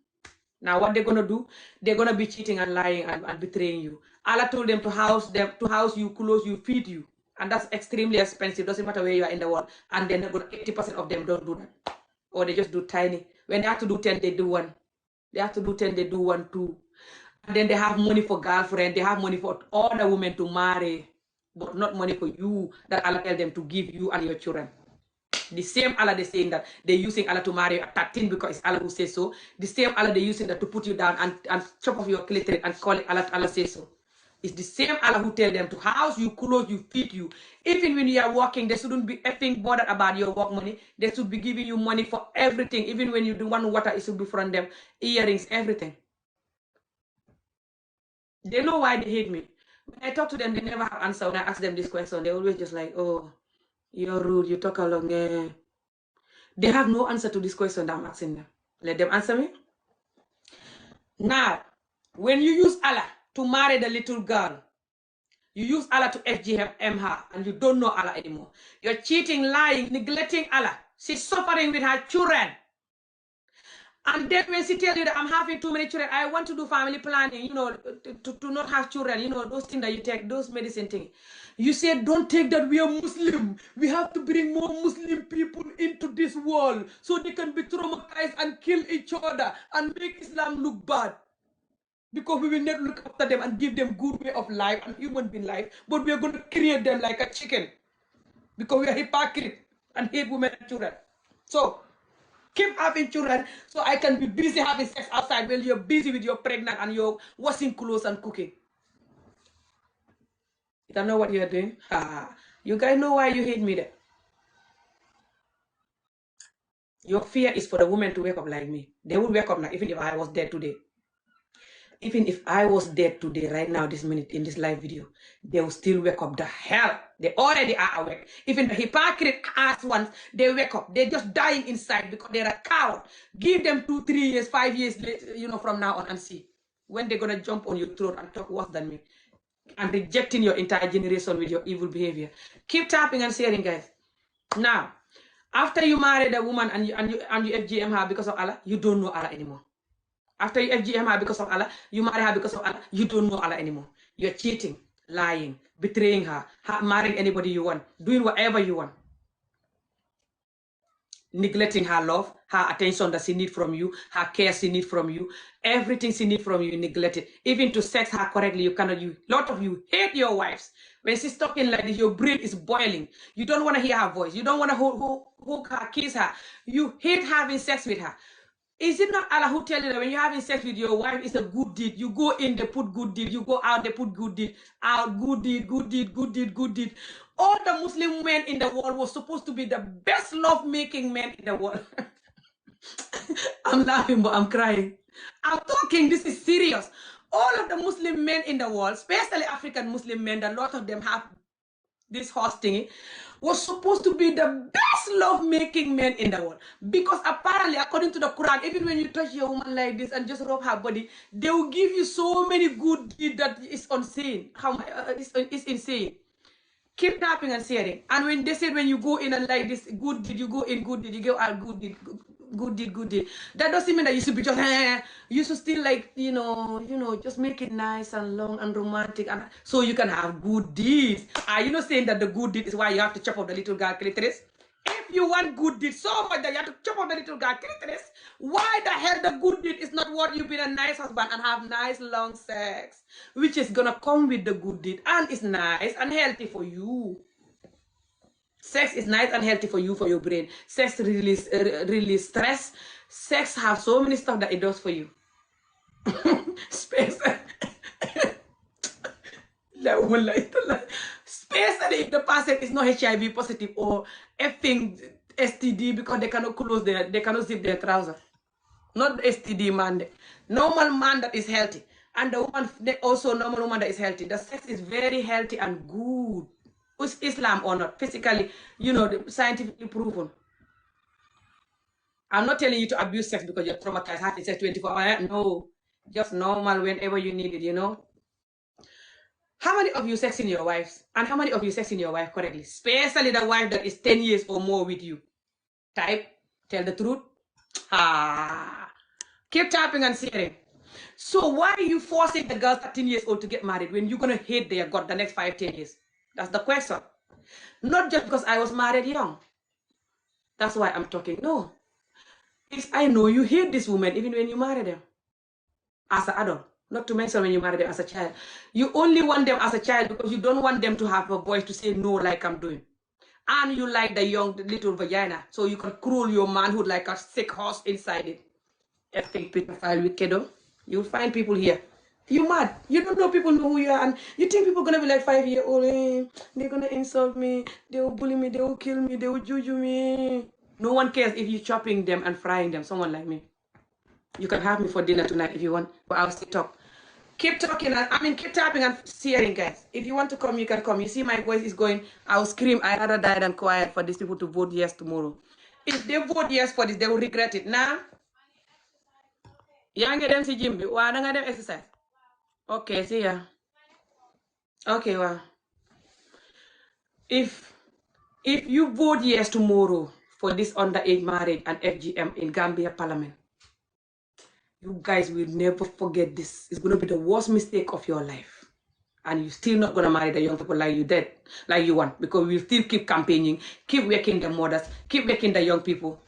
Speaker 1: Now what they're gonna do? They're gonna be cheating and lying and betraying you. Allah told them to house you, clothe you, feed you. And that's extremely expensive. Doesn't matter where you are in the world. And then 80% of them don't do that. Or they just do tiny. When they have to do 10, they do one. They have to do 10, they do one too. And then they have money for girlfriend. They have money for all the women to marry. But not money for you that Allah tell them to give you and your children. The same Allah they're saying that they're using Allah to marry at 13 because it's Allah who says so. The same Allah they're using that to put you down and chop off your clitoris and call it Allah says so. It's the same Allah who tell them to house you, clothe you, feed you. Even when you are working, they shouldn't be effing bothered about your work money. They should be giving you money for everything. Even when you do want water, it should be from them. Earrings, everything. They know why they hate me. When I talk to them, they never have answer. When I ask them this question, they always just like, oh, you're rude, you talk along. They have no answer to this question that I'm asking them. Let them answer me. Now, when you use Allah to marry the little girl, you use Allah to FGM her, and you don't know Allah anymore. You're cheating, lying, neglecting Allah. She's suffering with her children. And then when she tells you that I'm having too many children, I want to do family planning, to not have children, those things that you take, those medicine things. You said, don't take that, we are Muslim. We have to bring more Muslim people into this world so they can be traumatized and kill each other and make Islam look bad. Because we will not look after them and give them good way of life and human being life, but we are going to create them like a chicken. Because we are hypocrite and hate women and children. So, keep having children so I can be busy having sex outside while you're busy with your pregnant and you're washing clothes and cooking. You don't know what you're doing? You guys know why you hate me there. Your fear is for the women to wake up like me. They will wake up now, even if I was dead today. Even if I was dead today, right now, this minute, in this live video, they will still wake up the hell. They already are awake. Even the hypocrite ass ones, they wake up. They're just dying inside because they're a coward. Give them 2, 3 years, 5 years, from now on and see when they're going to jump on your throat and talk worse than me. And rejecting your entire generation with your evil behavior. Keep tapping and sharing, guys. Now, after you marry the woman and you FGM her because of Allah, you don't know Allah anymore. After you FGM her because of Allah, you marry her because of Allah, you don't know Allah anymore. You're cheating, lying, betraying her, marrying anybody you want, doing whatever you want. Neglecting her love, her attention that she needs from you, her care she needs from you, everything she needs from you, you neglect it. Even to sex her correctly, you cannot. A lot of you hate your wives. When she's talking like this, your brain is boiling. You don't want to hear her voice. You don't want to hook her, kiss her. You hate having sex with her. Is it not Allah who tell you that when you're having sex with your wife, it's a good deed? You go in, they put good deed. You go out, they put good deed. Out, good deed, good deed, good deed, good deed. All the Muslim men in the world were supposed to be the best love-making men in the world. I'm laughing, but I'm crying. I'm talking, this is serious. All of the Muslim men in the world, especially African Muslim men, a lot of them have this horse thingy, was supposed to be the best love-making men in the world. Because apparently, according to the Quran, even when you touch your woman like this and just rub her body, they will give you so many good deeds that is insane. It's insane. Keep tapping and sharing. And when they said when you go in and like this, good deed, you go in, good deed, you go out, good deed, good deed, good deed. That doesn't mean that you should be just, you should still like, just make it nice and long and romantic, and so you can have good deeds. Are you not saying that the good deed is why you have to chop off the little girl clitoris? If you want good deed so much that you have to chop off the little girl clitoris, why the hell the good deed is not what you be a nice husband and have nice long sex, which is gonna come with the good deed and is nice and healthy for you. Sex is nice and healthy for you, for your brain. Sex release stress. Sex have so many stuff that it does for you. Space. Especially if the person is not HIV positive or effing STD because they cannot zip their trousers. Not the STD man. Normal man that is healthy. And the woman, also normal woman that is healthy. The sex is very healthy and good. Is Islam or not? Physically, scientifically proven. I'm not telling you to abuse sex because you're traumatized, having sex 24 hours. No. Just normal whenever you need it, How many of you sexing your wives? And how many of you sexing your wife correctly? Especially the wife that is 10 years or more with you. Type. Tell the truth. Keep tapping and sharing. So why are you forcing the girls 13 years old to get married when you're going to hate their God the next 5-10 years? That's the question. Not just because I was married young. That's why I'm talking. No. It's, I know you hate this woman even when you marry them. As an adult. Not to mention when you marry them as a child. You only want them as a child because you don't want them to have a voice to say no like I'm doing. And you like the little vagina. So you can cruel your manhood like a sick horse inside it. Effing pedophile with kiddo. You'll find people here. You mad. You don't know people know who you are. And you think people are going to be like 5-year-old. They're going to insult me. They will bully me. They will kill me. They will juju me. No one cares if you're chopping them and frying them. Someone like me. You can have me for dinner tonight if you want. But I'll still talk. Keep talking. Keep tapping and sharing, guys. If you want to come, you can come. You see my voice is going. I'll scream. I'd rather die than quiet for these people to vote yes tomorrow. If they vote yes for this, they will regret it. Now, yaa ngi dem si gym bi waa da nga dem exercise. Okay, see ya. Okay, wow. If you vote yes tomorrow for this underage marriage and FGM in Gambia Parliament, you guys will never forget this. It's going to be the worst mistake of your life. And you're still not going to marry the young people like you did, like you want, because we'll still keep campaigning, keep working the mothers, keep working the young people.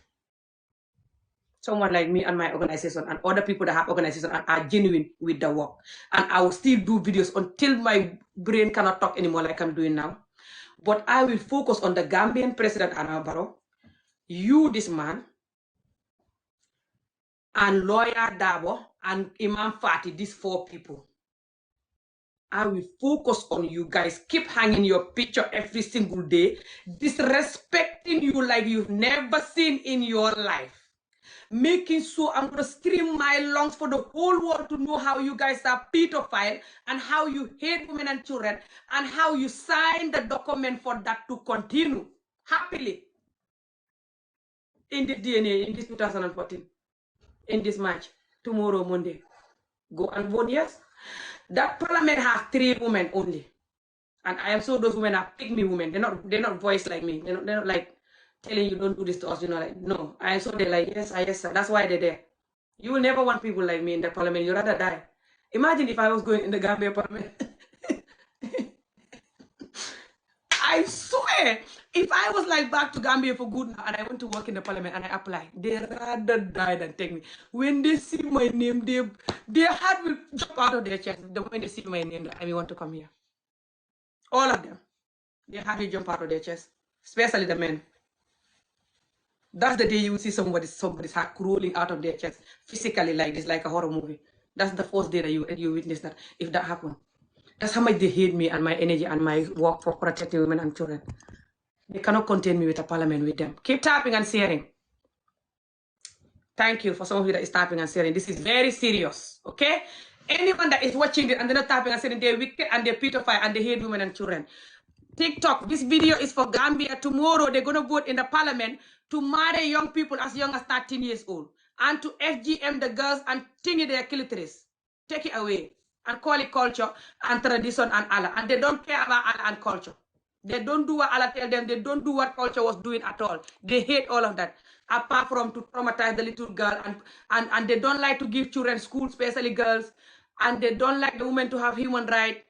Speaker 1: Someone like me and my organization and other people that have organizations and are genuine with the work. And I will still do videos until my brain cannot talk anymore like I'm doing now. But I will focus on the Gambian President Adama Barrow, you, this man, and Lawyer Dabo, and Imam Fati, these 4 people. I will focus on you guys. Keep hanging your picture every single day, disrespecting you like you've never seen in your life. Making sure I'm going to scream my lungs for the whole world to know how you guys are pedophile and how you hate women and children and how you signed the document for that to continue happily in this DNA, in this 2014, in this March, tomorrow, Monday. Go and vote yes. That parliament has 3 women only. And I am sure those women are pygmy women. They're not voiced like me. They're not like telling you don't do this to us, like, no. I am sure they're like, yes, sir. That's why they're there. You will never want people like me in the parliament. You'd rather die. Imagine if I was going in the Gambia parliament. I swear, if I was like back to Gambia for good now and I went to work in the parliament and I apply, they'd rather die than take me. When they see my name, their heart will jump out of their chest. The moment they see my name, I want to come here. All of them. Their heart will jump out of their chest, especially the men. That's the day you will see somebody's heart crawling out of their chest, physically like this, like a horror movie. That's the first day that you witness that, if that happened. That's how much they hate me and my energy and my work for protecting women and children. They cannot contain me with a parliament with them. Keep tapping and sharing. Thank you for some of you that is tapping and sharing. This is very serious, okay? Anyone that is watching it and they're not tapping and sharing, they're wicked and they're pedophile and they hate women and children. TikTok, this video is for Gambia. Tomorrow, they're going to vote in the parliament to marry young people as young as 13 years old and to FGM the girls and tingy their clitoris. Take it away and call it culture and tradition and Allah. And they don't care about Allah and culture. They don't do what Allah tell them. They don't do what culture was doing at all. They hate all of that. Apart from to traumatize the little girl. And they don't like to give children school, especially girls. And they don't like the women to have human rights.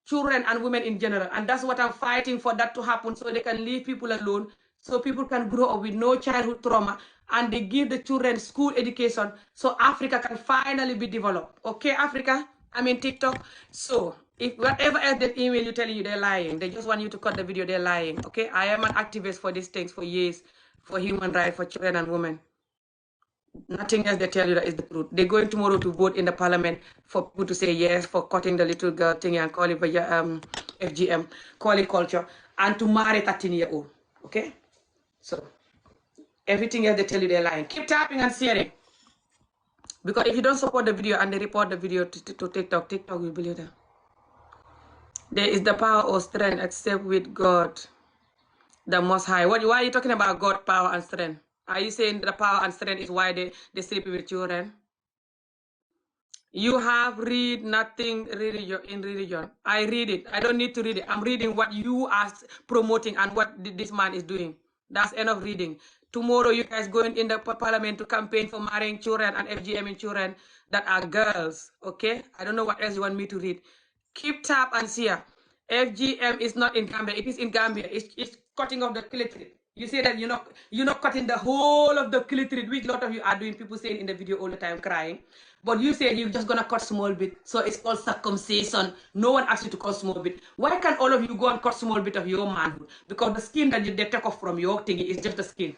Speaker 1: Children and women in general. And that's what I'm fighting for, that to happen, so they can leave people alone, so people can grow up with no childhood trauma, and they give the children school education so Africa can finally be developed. Okay, Africa? TikTok. So if whatever else they email you telling you, they're lying. They just want you to cut the video, they're lying. Okay, I am an activist for these things for years, for human rights, for children and women. Nothing else they tell you that is the truth. They're going tomorrow to vote in the parliament for people to say yes for cutting the little girl thing and call it FGM, call it culture, and to marry 13-year-old. Okay? So everything else they tell you they're lying. Keep tapping and sharing. Because if you don't support the video and they report the video to TikTok, TikTok will believe them. There is the power or strength except with God, the Most High. Why are you talking about God, power, and strength? Are you saying the power and strength is why they sleep with children? You have read nothing in religion. I read it. I don't need to read it. I'm reading what you are promoting and what this man is doing. That's enough reading. Tomorrow you guys going in the parliament to campaign for marrying children and FGM in children that are girls. Okay? I don't know what else you want me to read. Keep tap and see. FGM is not in Gambia. It is in Gambia. It's cutting off the clitoris. You say that you're not cutting the whole of the clitoris, which a lot of you are doing. People saying in the video all the time, crying. But you say you're just gonna cut small bit. So it's called circumcision. No one asks you to cut small bit. Why can't all of you go and cut small bit of your manhood? Because the skin that they take off from your thing is just the skin.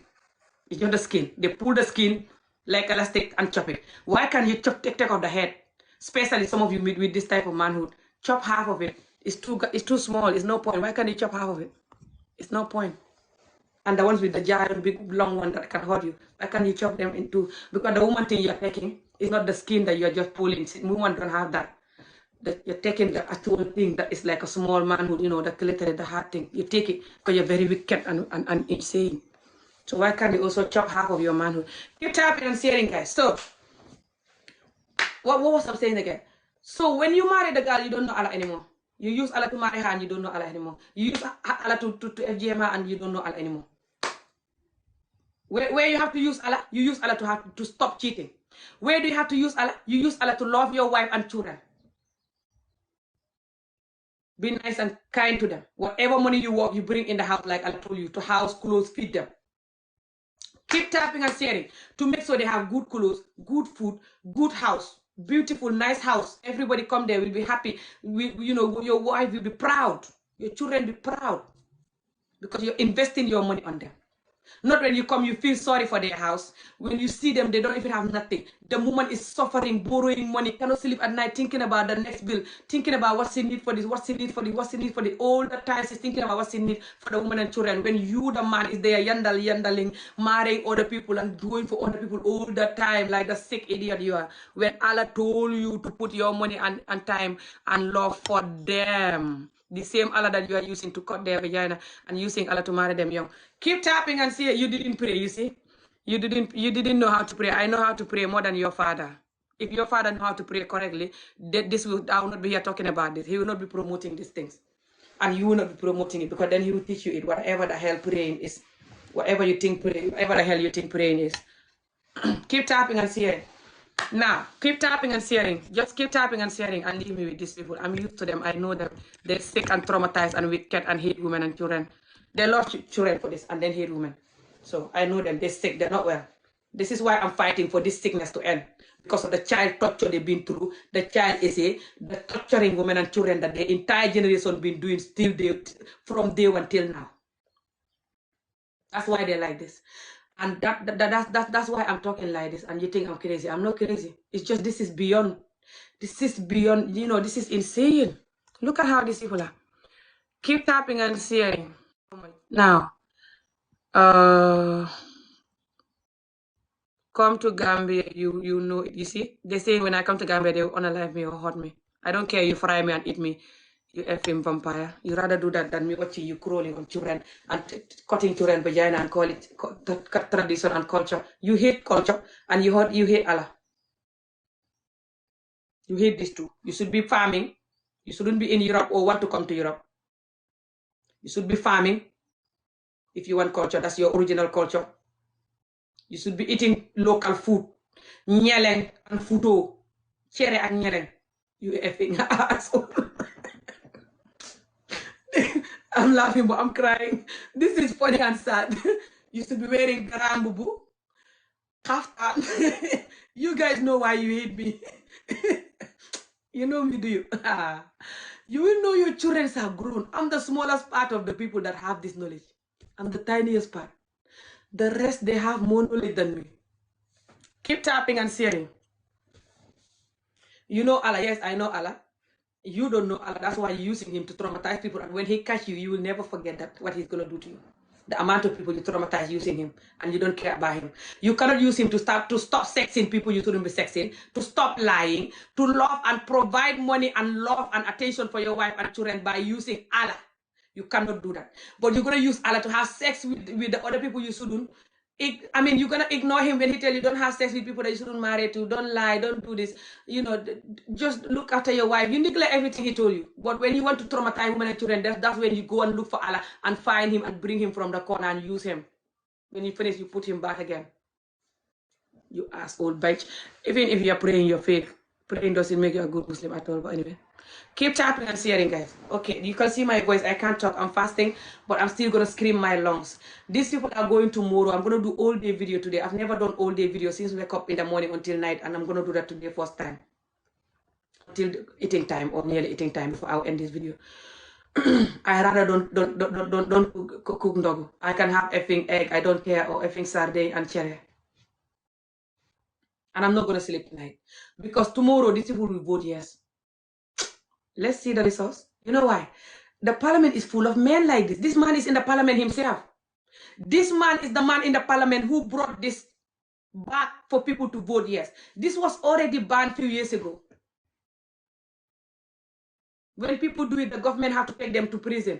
Speaker 1: It's just the skin. They pull the skin like elastic and chop it. Why can't you take off the head? Especially some of you with this type of manhood. Chop half of it. It's too small. It's no point. Why can't you chop half of it? It's no point. And the ones with the giant big long one that can hurt you, why can't you chop them into? Because the woman thing you're taking is not the skin that you're just pulling. Women don't have that. You're taking the actual thing that is like a small manhood, the clitoris, the hard thing. You take it because you're very wicked and insane. So why can't you also chop half of your manhood? Keep tapping and sharing, guys. So what was I saying again? So when you marry the girl, you don't know Allah anymore. You use Allah to marry her and you don't know Allah anymore. You use Allah to FGM her and you don't know Allah anymore. Where you have to use Allah, you use Allah to stop cheating. Where do you have to use Allah? You use Allah to love your wife and children. Be nice and kind to them. Whatever money you work, you bring in the house, like Allah told you, to house, clothes, feed them. Keep tapping and sharing to make sure they have good clothes, good food, good house, beautiful, nice house. Everybody come there will be happy. Your wife will be proud. Your children will be proud because you're investing your money on them. Not when you come, you feel sorry for their house. When you see them, they don't even have nothing. The woman is suffering, borrowing money, cannot sleep at night, thinking about the next bill, thinking about what's in need for this, what's in need for this, what's in need for this. All the time she's thinking about what's in need for the woman and children. When you, the man, is there yandaling, marrying other people and doing for other people all the time, like the sick idiot you are. When Allah told you to put your money and time and love for them. The same Allah that you are using to cut their vagina and using Allah to marry them young. Keep tapping and see. You didn't pray, you see? You didn't know how to pray. I know how to pray more than your father. If your father know how to pray correctly, I will not be here talking about this. He will not be promoting these things. And you will not be promoting it because then he will teach you it, whatever the hell praying is. Whatever the hell you think praying is. Keep tapping and sharing. Now, keep tapping and sharing. Just keep tapping and sharing and leave me with these people. I'm used to them. I know them. They're sick and traumatized and wicked and hate women and children. They lost children for this and then hate women. So I know them. They're sick. They're not well. This is why I'm fighting for this sickness to end. Because of the child torture they've been through. The child is the torturing women and children that the entire generation been doing from day one till now. That's why they're like this. And that's why I'm talking like this. And you think I'm crazy. I'm not crazy. It's just this is beyond. This is beyond, this is insane. Look at how these people are. Keep tapping and sharing. Now, come to Gambia, you know it. You see? They say when I come to Gambia, they will unalive me or hurt me. I don't care, you fry me and eat me. You effing vampire. You rather do that than me watching you crawling on children and cutting children vagina and call it tradition and culture. You hate culture and you hate Allah. You hate this too. You should be farming. You shouldn't be in Europe or want to come to Europe. You should be farming if you want culture. That's your original culture. You should be eating local food. Nyeleng and futo. Chere and nyeleng. You effing asshole. I'm laughing, but I'm crying. This is funny and sad. You should be wearing garambubu, kaftan. You guys know why you hate me. You know me, do you? You will know your children are grown. I'm the smallest part of the people that have this knowledge. I'm the tiniest part. The rest, they have more knowledge than me. Keep tapping and sharing. You know Allah. Yes, I know Allah. You don't know Allah. That's why you're using him to traumatize people. And when he catch you, you will never forget that what he's gonna do to you. The amount of people you traumatize using him, and you don't care about him. You cannot use him to stop sexing people you shouldn't be sexing, to stop lying, to love and provide money and love and attention for your wife and children by using Allah. You cannot do that. But you're gonna use Allah to have sex with the other people you shouldn't. You're gonna ignore him when he tell you don't have sex with people that you shouldn't marry to, don't lie, don't do this. Just look after your wife. You neglect everything he told you. But when you want to traumatize women and children, that's when you go and look for Allah and find him and bring him from the corner and use him. When you finish, you put him back again. You ass old bitch. Even if you're praying your faith, praying doesn't make you a good Muslim at all. But anyway, keep tapping and sharing, guys. Okay, you can see my voice. I can't talk. I'm fasting, but I'm still gonna scream my lungs. These people are going tomorrow. I'm gonna do all day video today. I've never done all day video since we wake up in the morning until night, and I'm gonna do that today first time until eating time or nearly eating time before I'll end this video. I rather don't cook ndogu. I can have effing egg. I don't care, or effing sardine and cherry. And I'm not going to sleep tonight. Because tomorrow, these people will vote yes. Let's see the results. You know why? The parliament is full of men like this. This man is in the parliament himself. This man is the man in the parliament who brought this back for people to vote yes. This was already banned a few years ago. When people do it, the government have to take them to prison.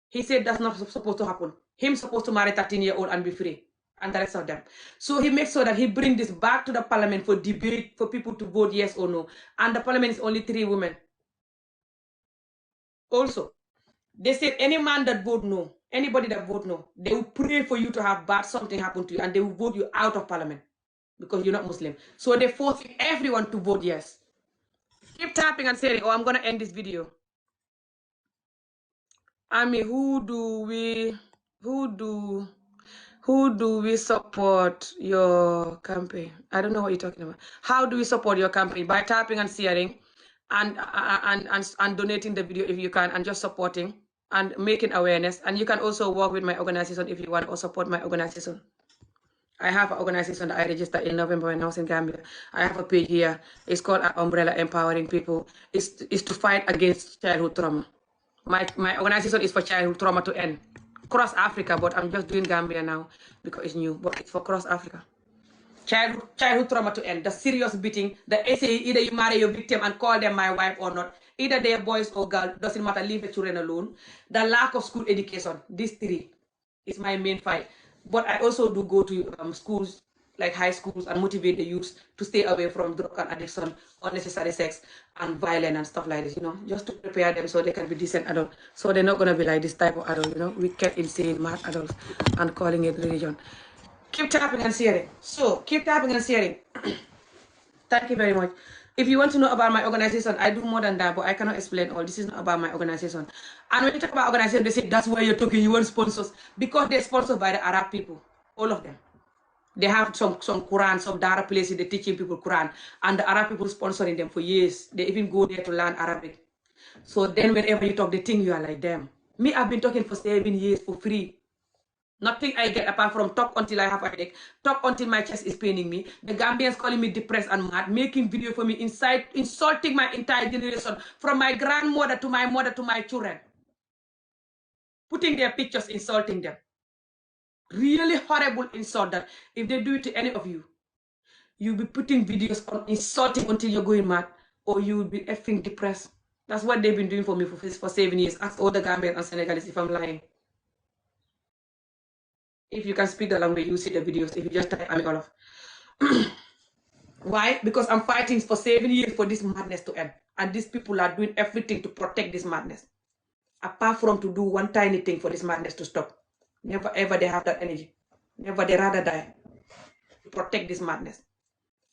Speaker 1: He said that's not supposed to happen. Him supposed to marry 13-year-old and be free. And the rest of them. So he makes sure that he brings this back to the parliament for debate, for people to vote yes or no. And the parliament is only 3 women. Also, they said any man that vote no, anybody that vote no, they will pray for you to have bad something happen to you, and they will vote you out of parliament because you're not Muslim. So they force everyone to vote yes. Keep tapping and saying, oh, I'm going to end this video. Who do we support your campaign? I don't know what you're talking about. How do we support your campaign? By tapping and sharing and donating the video if you can, and just supporting and making awareness. And you can also work with my organization if you want, or support my organization. I have an organization that I registered in November when I was in Gambia. I have a page here. It's called Umbrella Empowering People. It's to fight against childhood trauma. My organization is for childhood trauma to end. Cross Africa, but I'm just doing Gambia now because it's new, but it's for cross Africa. Childhood trauma to end. The serious beating, the essay, either you marry your victim and call them my wife or not, either they're boys or girls, doesn't matter, leave the children alone. The lack of school education, these 3 is my main fight. But I also do go to schools, like high schools, and motivate the youth to stay away from drug and addiction, unnecessary sex, and violence and stuff like this, just to prepare them so they can be decent adults. So they're not going to be like this type of adult, wicked, insane, mad adults, and calling it religion. Keep tapping and sharing. So, keep tapping and sharing. Thank you very much. If you want to know about my organization, I do more than that, but I cannot explain all. This is not about my organization. And when you talk about organization, they say, that's why you're talking, you want sponsors. Because they're sponsored by the Arab people, all of them. They have some Quran, some Dara places, they're teaching people Quran. And the Arab people sponsoring them for years. They even go there to learn Arabic. So then whenever you talk, they think you are like them. Me, I've been talking for 7 years for free. Nothing I get apart from talk until I have a headache, talk until my chest is paining me. The Gambians calling me depressed and mad, making video for me inside, insulting my entire generation, from my grandmother to my mother to my children. Putting their pictures, insulting them. Really horrible insult that if they do it to any of you, you'll be putting videos on insulting until you're going mad, or you'll be effing depressed. That's what they've been doing for me for 7 years. Ask all the Gambians and Senegalese if I'm lying. If you can speak the language, you see the videos. If you just type Amieolof. Why? Because I'm fighting for 7 years for this madness to end. And these people are doing everything to protect this madness. Apart from to do one tiny thing for this madness to stop. Never ever they have that energy. Never, they rather die to protect this madness.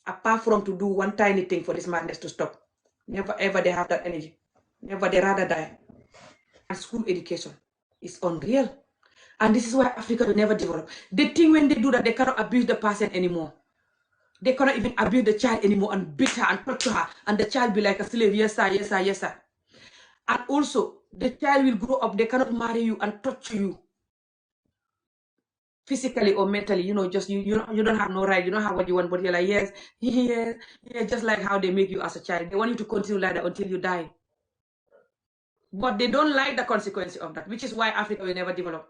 Speaker 1: Apart from to do one tiny thing for this madness to stop. Never ever they have that energy. Never, they rather die. And school education is unreal. And this is why Africa will never develop. They think when they do that, they cannot abuse the person anymore. They cannot even abuse the child anymore and beat her and torture her. And the child be like a slave. Yes, sir, yes, sir, yes, sir. And also, the child will grow up. They cannot marry you and torture you. physically or mentally, just you don't have no right, you don't have what you want, but you're like, yes, yes, yes, just like how they make you as a child. They want you to continue like that until you die. But they don't like the consequence of that, which is why Africa will never develop.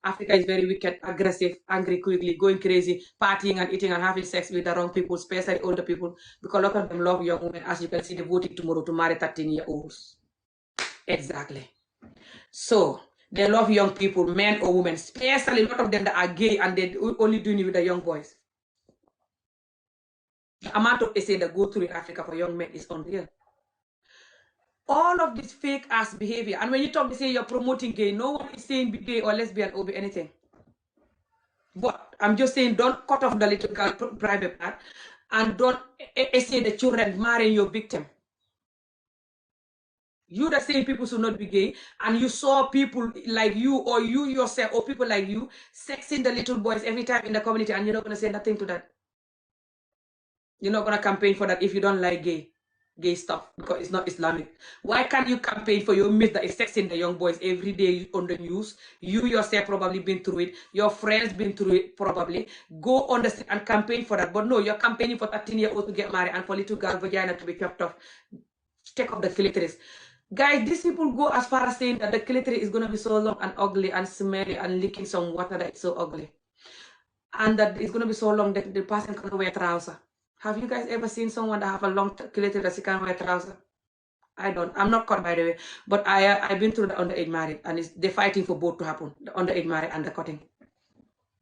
Speaker 1: Africa is very wicked, aggressive, angry quickly, going crazy, partying and eating and having sex with the wrong people, especially older people, because a lot of them love young women. As you can see, they're voting tomorrow to marry 13-year-olds. Exactly. So they love young people, men or women, especially a lot of them that are gay and they only doing it with the young boys. The amount of essay that go through in Africa for young men is unreal. All of this fake ass behavior. And when you talk, they say you're promoting gay. No one is saying be gay or lesbian or be anything. But I'm just saying, don't cut off the little girl private part and don't say the children marrying your victim. You the same people should not be gay, and you saw people like you or you yourself or people like you sexing the little boys every time in the community, and you're not going to say nothing to that. You're not going to campaign for that if you don't like gay stuff, because it's not Islamic. Why can't you campaign for your myth that is sexing the young boys every day on the news? You yourself probably been through it. Your friends been through it probably. Go on the street and campaign for that. But no, you're campaigning for 13-year-olds to get married and for little girl vagina to be chopped off. Take off the clitoris. Guys, these people go as far as saying that the clitoris is going to be so long and ugly and smelly and leaking some water that it's so ugly. And that it's going to be so long that the person can't wear trousers. Have you guys ever seen someone that have a long clitoris that she can't wear trousers? I don't. I'm not caught, by the way. But I've been through the underage marriage, and they're fighting for both to happen. The underage marriage and the cutting.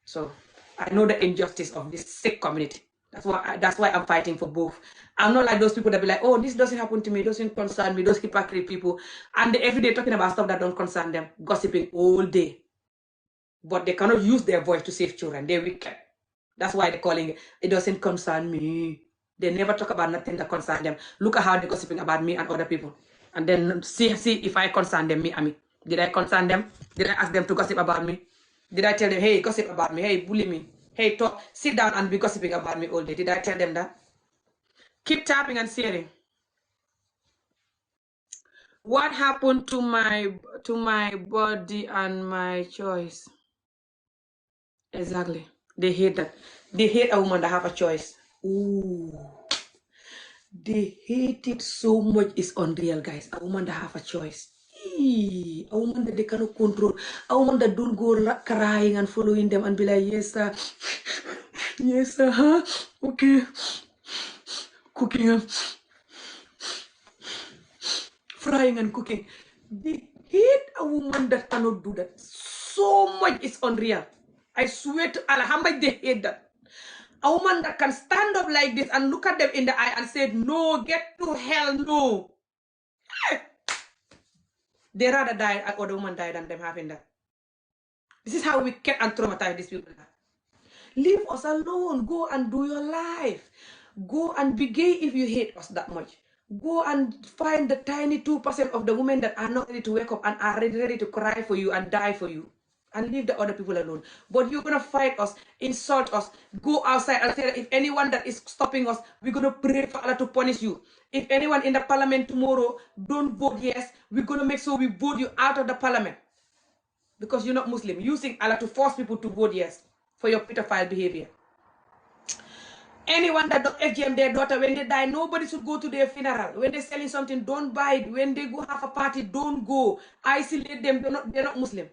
Speaker 1: So I know the injustice of this sick community. That's why I'm fighting for both. I'm not like those people that be like, oh, this doesn't happen to me, doesn't concern me, those hypocrite people. And they every day talking about stuff that don't concern them, gossiping all day. But they cannot use their voice to save children. They're wicked. That's why they're calling it doesn't concern me. They never talk about nothing that concerns them. Look at how they're gossiping about me and other people. And then see if I concern them, me. Did I concern them? Did I ask them to gossip about me? Did I tell them, hey, gossip about me, hey, bully me, hey, talk, sit down and be gossiping about me all day? Did I tell them that? Keep tapping and sharing. What happened to my body and my choice? Exactly. They hate that. They hate a woman that have a choice. Ooh. They hate it so much. It's unreal, guys. A woman that have a choice. A woman that they cannot control. A woman that don't go crying and following them and be like, yes, sir. Yes, sir. Huh? Okay. Cooking. Frying and cooking. They hate a woman that cannot do that. So much. It's unreal. I swear to Allah, how much they hate that. A woman that can stand up like this and look at them in the eye and say, no, get to hell, no. They rather die or the woman die than them having that. This is how wicked and traumatized these people are. Leave us alone. Go and do your life. Go and be gay if you hate us that much. Go and find the tiny 2% of the women that are not ready to wake up and are ready to cry for you and die for you. And leave the other people alone. But you're going to fight us, insult us, go outside and say that if anyone that is stopping us, we're going to pray for Allah to punish you. If anyone in the parliament tomorrow don't vote yes, we're going to make sure we vote you out of the parliament. Because you're not Muslim. Using Allah to force people to vote yes for your pedophile behavior. Anyone that don't FGM their daughter, when they die, nobody should go to their funeral. When they're selling something, don't buy it. When they go have a party, don't go. Isolate them. They're not Muslim.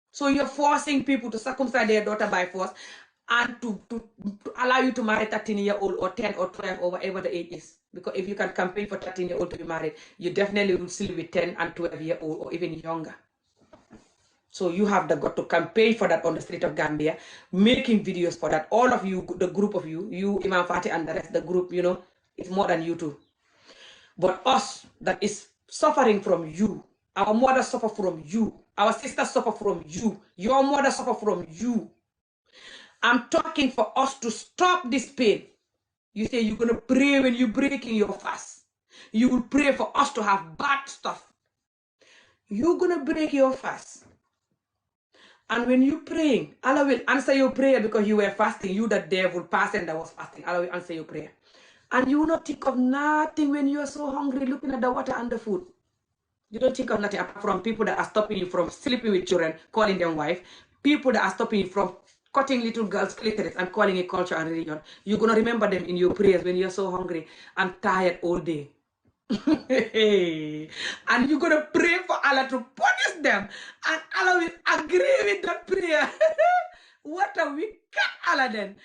Speaker 1: So you're forcing people to circumcise their daughter by force and to allow you to marry 13-year-old or 10 or 12 or whatever the age is. Because if you can campaign for 13-year-old to be married, you definitely will still be 10 and 12-year-old or even younger. So you have the got to campaign for that on the street of Gambia, making videos for that. All of you, the group of you, Imam Fatih and the rest, the group, it's more than you two. But us that is suffering from you, our mothers suffer from you, our sisters suffer from you, your mother suffer from you. I'm talking for us to stop this pain. You say you're going to pray when you're breaking your fast. You will pray for us to have bad stuff. You're going to break your fast. And when you're praying, Allah will answer your prayer because you were fasting. You, the devil, person that was fasting, Allah will answer your prayer. And you will not think of nothing when you are so hungry, looking at the water and the food. You don't think of nothing apart from people that are stopping you from sleeping with children, calling them wife, people that are stopping you from cutting little girls' clitoris and calling it culture and religion. You're going to remember them in your prayers when you're so hungry and tired all day. And you're going to pray for Allah to punish them. And Allah will agree with that prayer. What a wicked Allah then.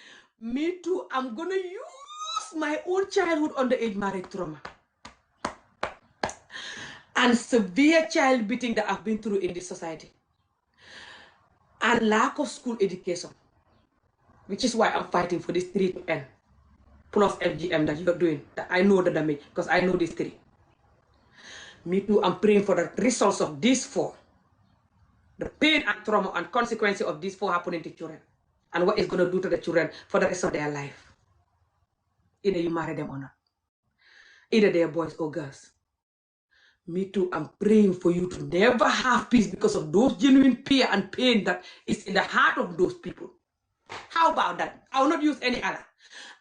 Speaker 1: Me too, I'm going to use my own childhood underage marriage trauma and severe child beating that I've been through in this society and lack of school education, which is why I'm fighting for this 3 to end plus FGM that you're doing, that I know the damage because I know this 3. Me too, I'm praying for the results of these 4, the pain and trauma and consequences of these 4 happening to children and what it's going to do to the children for the rest of their life. Either you marry them or not, either they're boys or girls. Me too, I'm praying for you to never have peace because of those genuine fear and pain that is in the heart of those people. How about that? I will not use any other.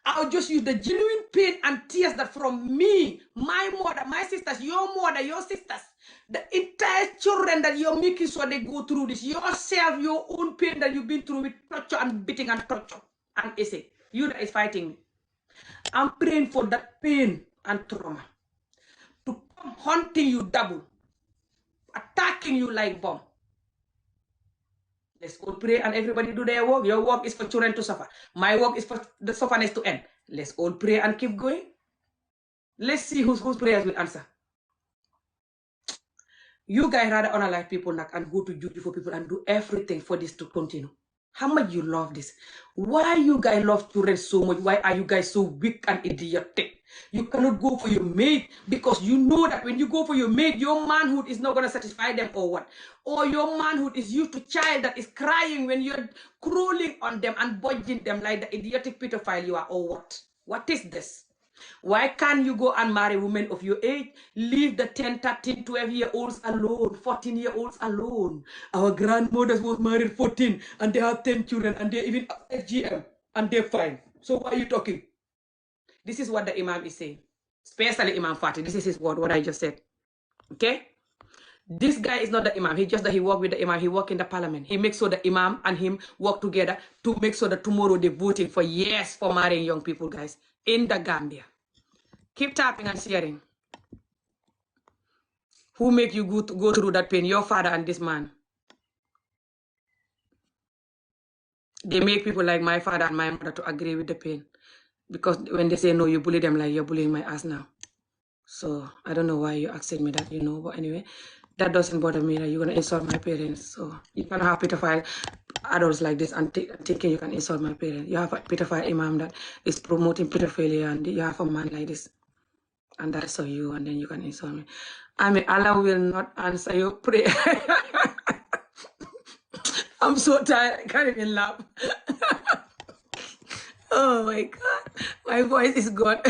Speaker 1: I'll just use the genuine pain and tears that from me, my mother, my sisters, your mother, your sisters, the entire children that you're making sure they go through this, yourself, your own pain that you've been through with torture and beating and torture and essay. You that is fighting me. I'm praying for that pain and trauma to come haunting you double, attacking you like bomb. Let's all pray and everybody do their work. Your work is for children to suffer. My work is for the sufferness to end. Let's all pray and keep going. Let's see whose prayers will answer. You guys rather unalive people and go to duty for people and do everything for this to continue. How much you love this? Why you guys love children so much? Why are you guys so weak and idiotic? You cannot go for your mate because you know that when you go for your mate, your manhood is not going to satisfy them or what? Or your manhood is used to child that is crying when you're crawling on them and budging them like the idiotic pedophile you are or what? What is this? Why can't you go and marry women of your age? Leave the 10, 13, 12-year-olds alone, 14-year-olds alone. Our grandmothers was married 14 and they have 10 children and they're even FGM and they're fine. So why are you talking? This is what the Imam is saying. Especially Imam Fatih. This is his word, what I just said. Okay? This guy is not the Imam. He just that he work with the Imam. He work in the parliament. He makes sure the Imam and him work together to make sure that tomorrow they're voting for yes for marrying young people, guys, in the Gambia. Keep tapping and sharing. Who make you go through that pain? Your father and this man. They make people like my father and my mother to agree with the pain. Because when they say no, you bully them like you're bullying my ass now. So I don't know why you accept me that, but anyway, that doesn't bother me that you're going to insult my parents. So you can have pedophile adults like this and thinking you can insult my parents. You have a pedophile imam that is promoting pedophilia and you have a man like this. And that's of you, and then you can insult me. I mean, Allah will not answer your prayer. I'm so tired, I can't even laugh. Oh my God, my voice is gone.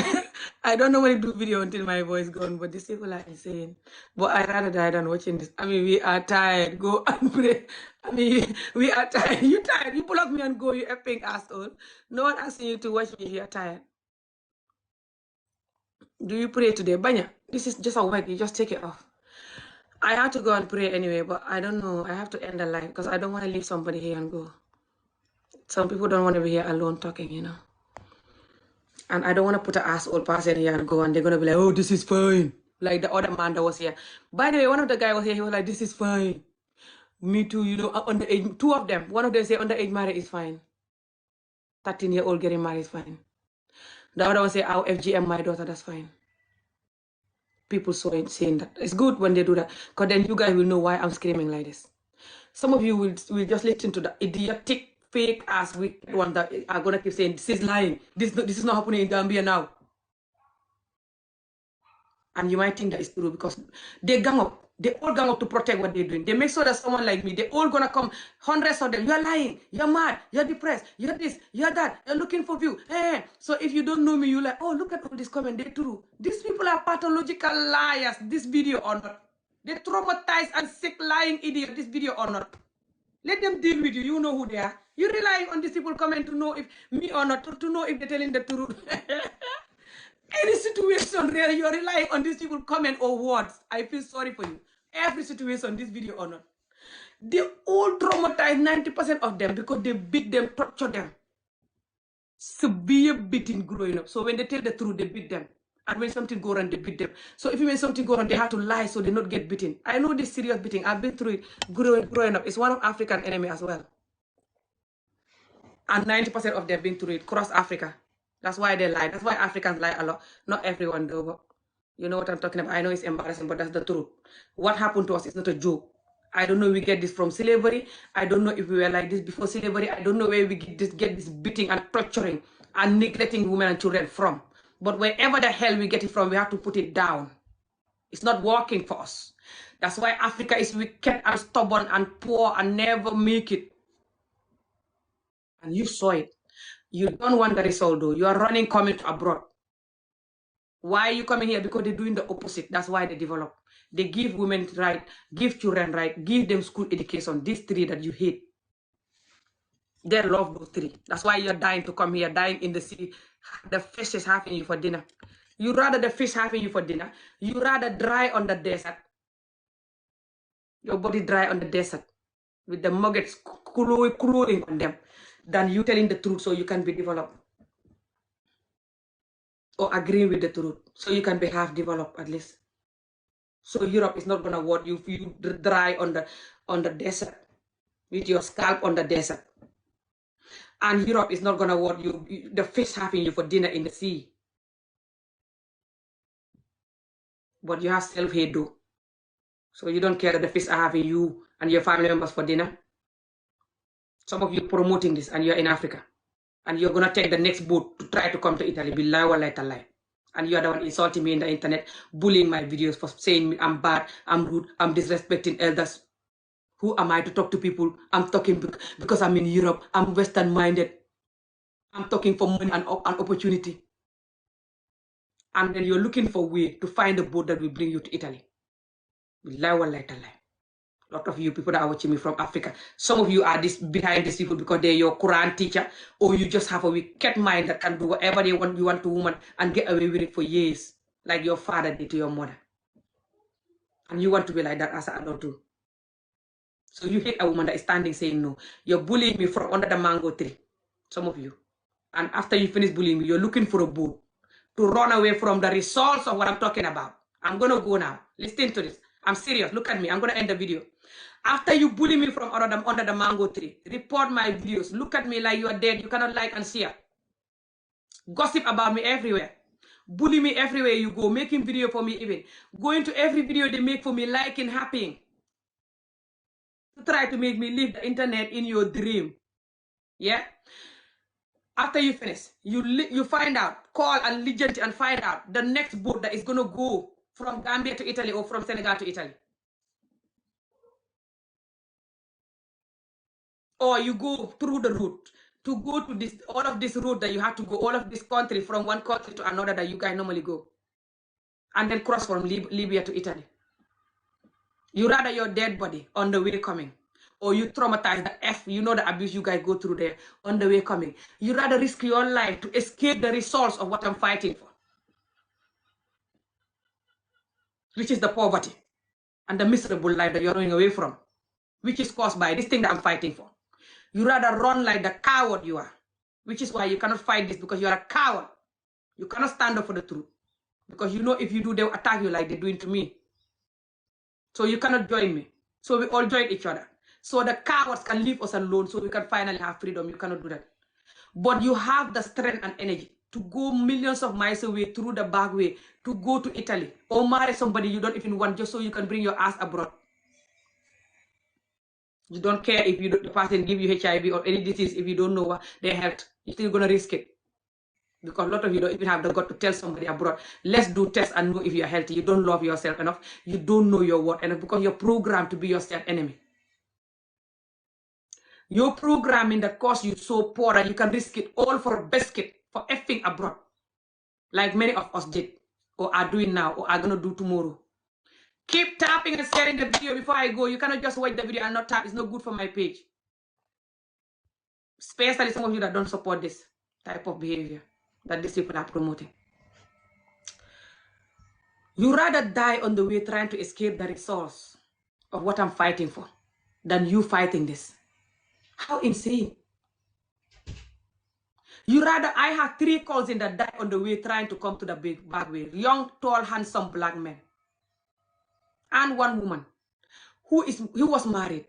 Speaker 1: I don't normally do video until my voice is gone, but these people are insane. But I rather die than watching this. I mean, we are tired. Go and pray. I mean, we are tired. You tired. You block me and go, you effing asshole. No one asking you to watch me if you are tired. Do you pray today? Banya, this is just a work. You just take it off. I have to go and pray anyway, but I don't know. I have to end the life because I don't want to leave somebody here and go. Some people don't want to be here alone talking, And I don't want to put an asshole person here and go and they're going to be like, oh, this is fine. Like the other man that was here. By the way, one of the guys was here. He was like, this is fine. Me too, underage. 2 of them. One of them say underage marriage is fine. 13-year-old getting married is fine. The other one say, oh, FGM, my daughter, that's fine. People saying that. It's good when they do that. Because then you guys will know why I'm screaming like this. Some of you will just listen to the idiotic, fake ass wicked ones that are going to keep saying, this is lying. This is not happening in Gambia now. And you might think that it's true because they gang up. They all gang up to protect what they're doing. They make sure that someone like me, they're all going to come, hundreds of them. You're lying. You're mad. You're depressed. You're this. You're that. You're looking for view. Hey. So if you don't know me, you're like, oh, look at all this comment. They're true. These people are pathological liars, this video or not. They're traumatized and sick, lying idiot, this video or not. Let them deal with you. You know who they are. You're relying on these people comment to know if me or not, to know if they're telling the truth. Any situation where you're relying on these people comment or words, I feel sorry for you. Every situation, this video or not. They all traumatized 90% of them because they beat them, torture them. Severe beating growing up. So when they tell the truth, they beat them. And when something go wrong, they beat them. So if when something go wrong, they have to lie so they not get beaten. I know this serious beating. I've been through it growing up. It's one of African enemy as well. And 90% of them been through it cross Africa. That's why they lie. That's why Africans lie a lot. Not everyone though, but you know what I'm talking about. I know it's embarrassing, but that's the truth. What happened to us is not a joke. I don't know if we get this from slavery. I don't know if we were like this before slavery. I don't know where we get this beating and torturing and neglecting women and children from. But wherever the hell we get it from, we have to put it down. It's not working for us. That's why Africa is wicked and stubborn and poor and never make it. And you saw it. You don't want the result though. You are running, coming to abroad. Why are you coming here? Because they're doing the opposite. That's why they develop. They give women right, give children right, give them school education. These three that you hate. They love those three. That's why you're dying to come here, dying in the sea. The fish is having you for dinner. You rather the fish having you for dinner. You rather dry on the desert. Your body dry on the desert with the maggots crawling on them than you telling the truth so you can be developed. Or agreeing with the truth so you can be half developed at least. So Europe is not gonna want you dry on the desert with your scalp on the desert. And Europe is not gonna want you the fish having you for dinner in the sea. But you have self-hate though. So you don't care that the fish are having you and your family members for dinner. Some of you promoting this and you're in Africa. And you're gonna take the next boat to try to come to Italy. Billahi wallahi tallahi. And you're the one insulting me in the internet, bullying my videos for saying I'm bad, I'm rude, I'm disrespecting elders. Who am I to talk to people? I'm talking because I'm in Europe. I'm Western-minded. I'm talking for money and opportunity. And then you're looking for a way to find a boat that will bring you to Italy. Billahi wallahi tallahi. A lot of you people that are watching me from Africa, some of you are behind these people because they're your Quran teacher, or you just have a wicked mind that can do whatever you want to woman and get away with it for years, like your father did to your mother. And you want to be like that as an adult too. So you hate a woman that is standing saying no. You're bullying me from under the mango tree, some of you. And after you finish bullying me, you're looking for a boat to run away from the results of what I'm talking about. I'm going to go now. Listen to this. I'm serious. Look at me. I'm going to end the video. After you bully me from under the mango tree, report my videos. Look at me like you are dead. You cannot like and share. Gossip about me everywhere. Bully me everywhere you go. Making video for me even. Going to every video they make for me, liking, happy. To try to make me live the internet in your dream. Yeah? After you finish, you find out, call and legend and find out the next boat that is going to go from Gambia to Italy or from Senegal to Italy. Or you go through the route to go to this, all of this route that you have to go, all of this country from one country to another that you guys normally go. And then cross from Libya to Italy. You rather your dead body on the way coming. Or you traumatize the F, you know the abuse you guys go through there on the way coming. You rather risk your life to escape the results of what I'm fighting for. Which is the poverty and the miserable life that you're running away from. Which is caused by this thing that I'm fighting for. You rather run like the coward you are. Which is why you cannot fight this because you are a coward. You cannot stand up for the truth. Because you know if you do, they'll attack you like they're doing to me. So you cannot join me. So we all join each other. So the cowards can leave us alone so we can finally have freedom. You cannot do that. But you have the strength and energy to go millions of miles away through the back way to go to Italy or marry somebody you don't even want just so you can bring your ass abroad. You don't care if the person give you HIV or any disease if you don't know their health. You're still going to risk it. Because a lot of you don't even have the gut to tell somebody abroad, let's do tests and know if you're healthy. You don't love yourself enough. You don't know your worth enough because you're programmed to be your self-enemy. You're programming that cause you so poor that you can risk it all for a biscuit, for effing abroad. Like many of us did, or are doing now, or are going to do tomorrow. Keep tapping and sharing the video before I go. You cannot just watch the video and not tap. It's not good for my page. Especially some of you that don't support this type of behavior that these people are promoting. You rather die on the way trying to escape the results of what I'm fighting for. than you fighting this. How insane. You rather, I had 3 cousins that died on the way trying to come to the back way. Young, tall, handsome black men. And one woman who was married.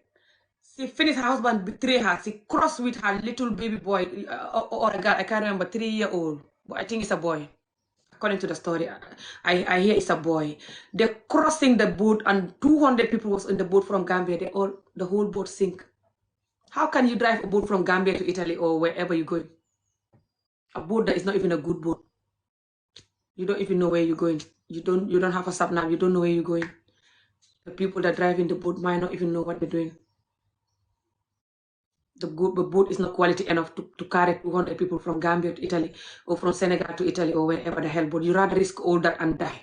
Speaker 1: She finished, her husband betrayed her. She crossed with her little baby boy, or a girl, I can't remember, 3-year-old. But I think it's a boy. According to the story, I hear it's a boy. They're crossing the boat and 200 people was in the boat from Gambia. The whole boat sink. How can you drive a boat from Gambia to Italy or wherever you're going? A boat that is not even a good boat. You don't even know where you're going. You don't have a sat nav. You don't know where you're going. The people that drive in the boat might not even know what they're doing. The boat is not quality enough to carry 200 people from Gambia to Italy or from Senegal to Italy or wherever the hell. But you rather risk all that and die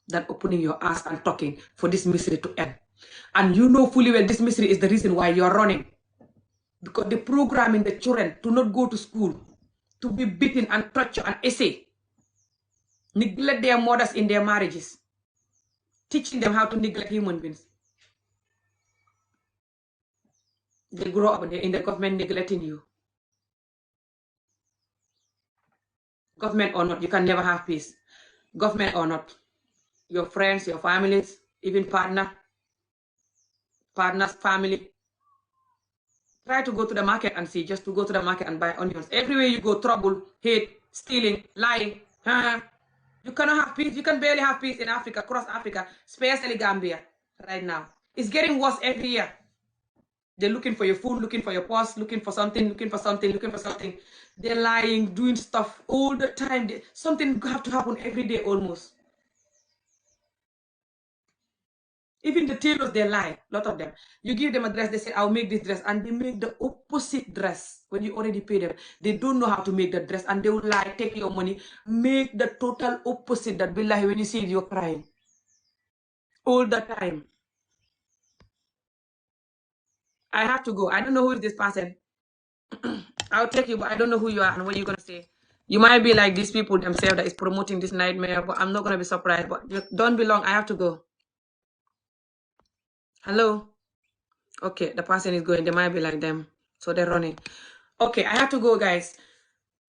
Speaker 1: than opening your ass and talking for this misery to end. And you know fully well this misery is the reason why you're running. Because the programming the children to not go to school, to be beaten and tortured and essay, neglect their mothers in their marriages, teaching them how to neglect human beings. They grow up in the government neglecting you. Government or not, you can never have peace. Government or not, your friends, your families, even partner's family. Try to go to the market and see, just to go to the market and buy onions. Everywhere you go, trouble, hate, stealing, lying. You cannot have peace. You can barely have peace in Africa, across Africa, especially Gambia right now. It's getting worse every year. They're looking for your food, looking for your purse, looking for something. They're lying, doing stuff all the time. Something have to happen every day almost. Even the tailors, they lie, a lot of them. You give them a dress, they say, I'll make this dress, and they make the opposite dress when you already pay them. They don't know how to make the dress, and they will lie, take your money, make the total opposite. That billahi, when you see it, you're crying. All the time. I have to go. I don't know who is this person. I'll take you, but I don't know who you are and what you're going to say. You might be like these people themselves that is promoting this nightmare, but I'm not going to be surprised. But don't be long. I have to go. Hello? Okay, the person is going. They might be like them. So they're running. Okay, I have to go, guys.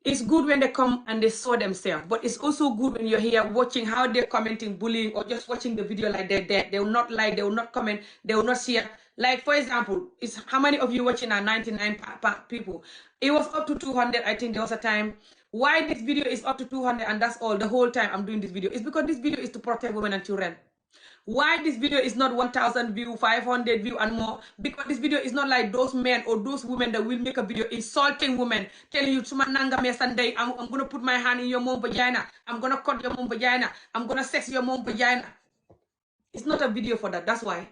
Speaker 1: It's good when they come and they saw themselves, but it's also good when you're here watching how they're commenting bullying or just watching the video like they're dead. They will not like, they will not comment, they will not share. Like, for example, it's how many of you watching are 99 people? It was up to 200, I think there was a time. Why this video is up to 200 and that's all the whole time I'm doing this video? It's because this video is to protect women and children. Why this video is not 1,000 view, 500 view and more? Because this video is not like those men or those women that will make a video insulting women, telling you, Suma nanga me Sunday, I'm going to put my hand in your mom vagina, I'm going to cut your mom vagina, I'm going to sex your mom vagina. It's not a video for that. That's why.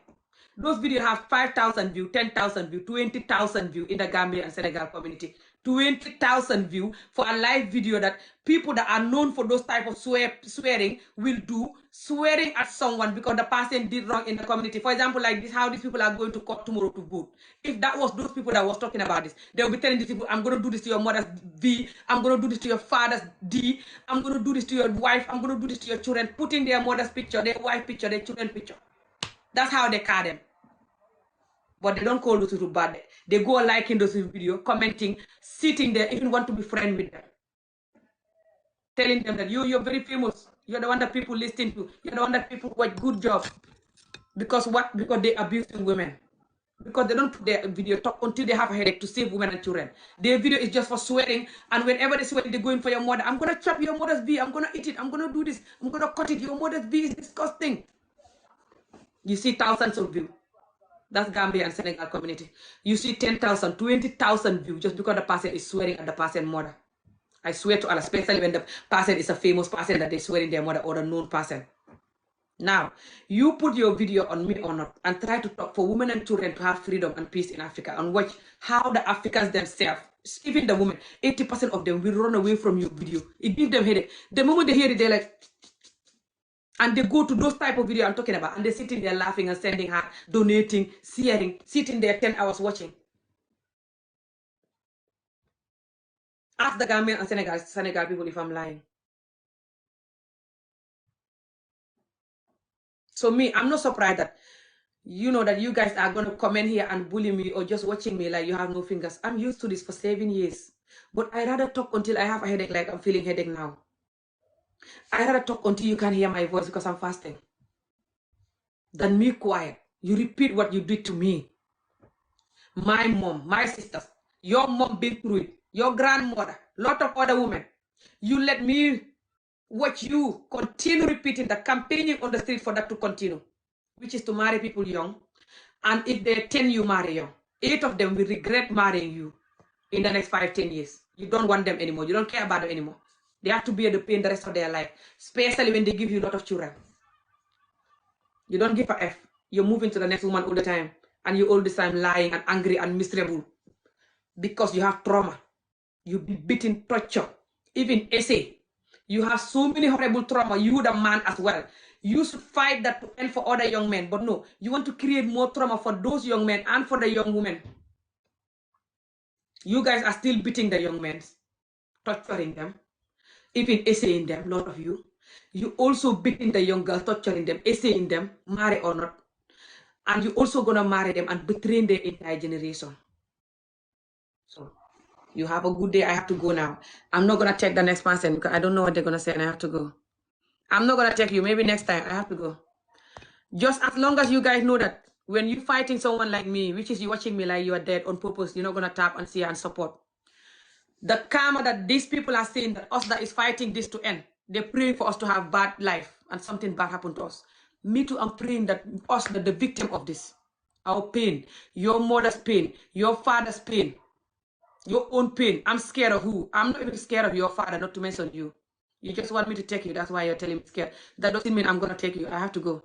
Speaker 1: Those videos have 5,000 view, 10,000 view, 20,000 view in the Gambia and Senegal community. 20,000 view for a live video that people that are known for those type of swearing will do, swearing at someone because the person did wrong in the community. For example, like this, how these people are going to court tomorrow to vote. If that was those people that was talking about this, they will be telling these people, I'm going to do this to your mother's V, I'm going to do this to your father's D, I'm going to do this to your wife, I'm going to do this to your children, putting their mother's picture, their wife picture, their children picture. That's how they call them. But they don't call those people bad. They go liking those videos, commenting, sitting there, even want to be friends with them. Telling them that you're very famous. You're the one that people listen to. You're the one that people watch. Good job. Because what? Because they abusing women. Because they don't put their video talk until they have a headache to save women and children. Their video is just for swearing. And whenever they swear, they're going for your mother. I'm going to chop your mother's V. I'm going to eat it. I'm going to do this. I'm going to cut it. Your mother's V is disgusting. You see thousands of views. That's Gambia and Senegal community. You see 10,000, 20,000 views just because the person is swearing at the person's mother. I swear to Allah, especially when the person is a famous person that they swear in their mother or a known person. Now, you put your video on me or not and try to talk for women and children to have freedom and peace in Africa and watch how the Africans themselves, even the women, 80% of them will run away from your video. It gives them headache. The moment they hear it, they're like, and they go to those type of video I'm talking about, and they're sitting there laughing and sending her, donating, sharing, sitting there 10 hours watching. Ask the Gambian and Senegal people if I'm lying. So me, I'm not surprised that you know that you guys are going to comment here and bully me or just watching me like you have no fingers. I'm used to this for 7 years. But I rather talk until I have a headache, like I'm feeling headache now. I rather talk until you can hear my voice because I'm fasting than me quiet. You repeat what you did to me. My mom, my sisters, your mom been through it, your grandmother, lot of other women. You let me watch you continue repeating that, campaigning on the street for that to continue, which is to marry people young. And if they're 10, you marry young. 8 of them will regret marrying you in the next 5-10 years. You don't want them anymore. You don't care about them anymore. They have to bear the pain the rest of their life, especially when they give you a lot of children. You don't give a F. You're moving to the next woman all the time. And you're all the time lying and angry and miserable because you have trauma. You've been beaten, torture, even essay. You have so many horrible trauma. You the man as well. You should fight that to end for other young men. But no, you want to create more trauma for those young men and for the young women. You guys are still beating the young men, torturing them, even essaying them, a lot of you. You also beating the young girls, torturing them, essaying them, marry or not. And you also gonna marry them and betray their entire generation. So you have a good day. I have to go now. I'm not gonna take the next person because I don't know what they're gonna say and I have to go. I'm not gonna take you. Maybe next time I have to go. Just as long as you guys know that when you're fighting someone like me, which is you watching me like you are dead on purpose, you're not gonna tap and see and support. The karma that these people are saying that us that is fighting this to end, they're praying for us to have bad life and something bad happen to us. Me too, I'm praying that us, that the victim of this, our pain, your mother's pain, your father's pain, your own pain. I'm scared of who? I'm not even scared of your father, not to mention you. You just want me to take you. That's why you're telling me scared. That doesn't mean I'm going to take you. I have to go.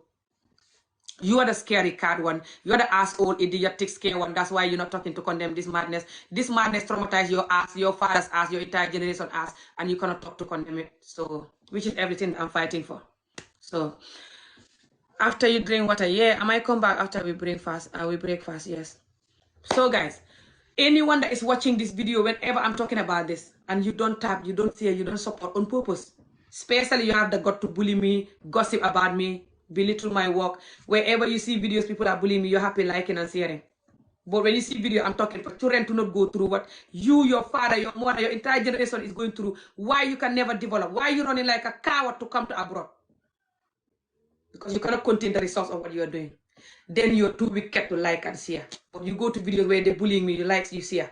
Speaker 1: You are the scary card one. You are the asshole, idiotic, scared one. That's why you're not talking to condemn this madness. This madness traumatized your ass, your father's ass, your entire generation ass, and you cannot talk to condemn it. So, which is everything I'm fighting for. So, after you drink water, yeah, I might come back after we break fast. We break fast, yes. So, guys, anyone that is watching this video, whenever I'm talking about this, and you don't tap, you don't share, you don't support on purpose, especially you have the gut to bully me, gossip about me, belittle my work. Wherever you see videos, people are bullying me, you're happy liking and sharing. But when you see video, I'm talking for children to not go through what you, your father, your mother, your entire generation is going through. Why you can never develop? Why you running like a coward to come to abroad? Because you cannot contain the results of what you are doing. Then you're too wicked to like and share. But you go to videos where they're bullying me, you like, you share.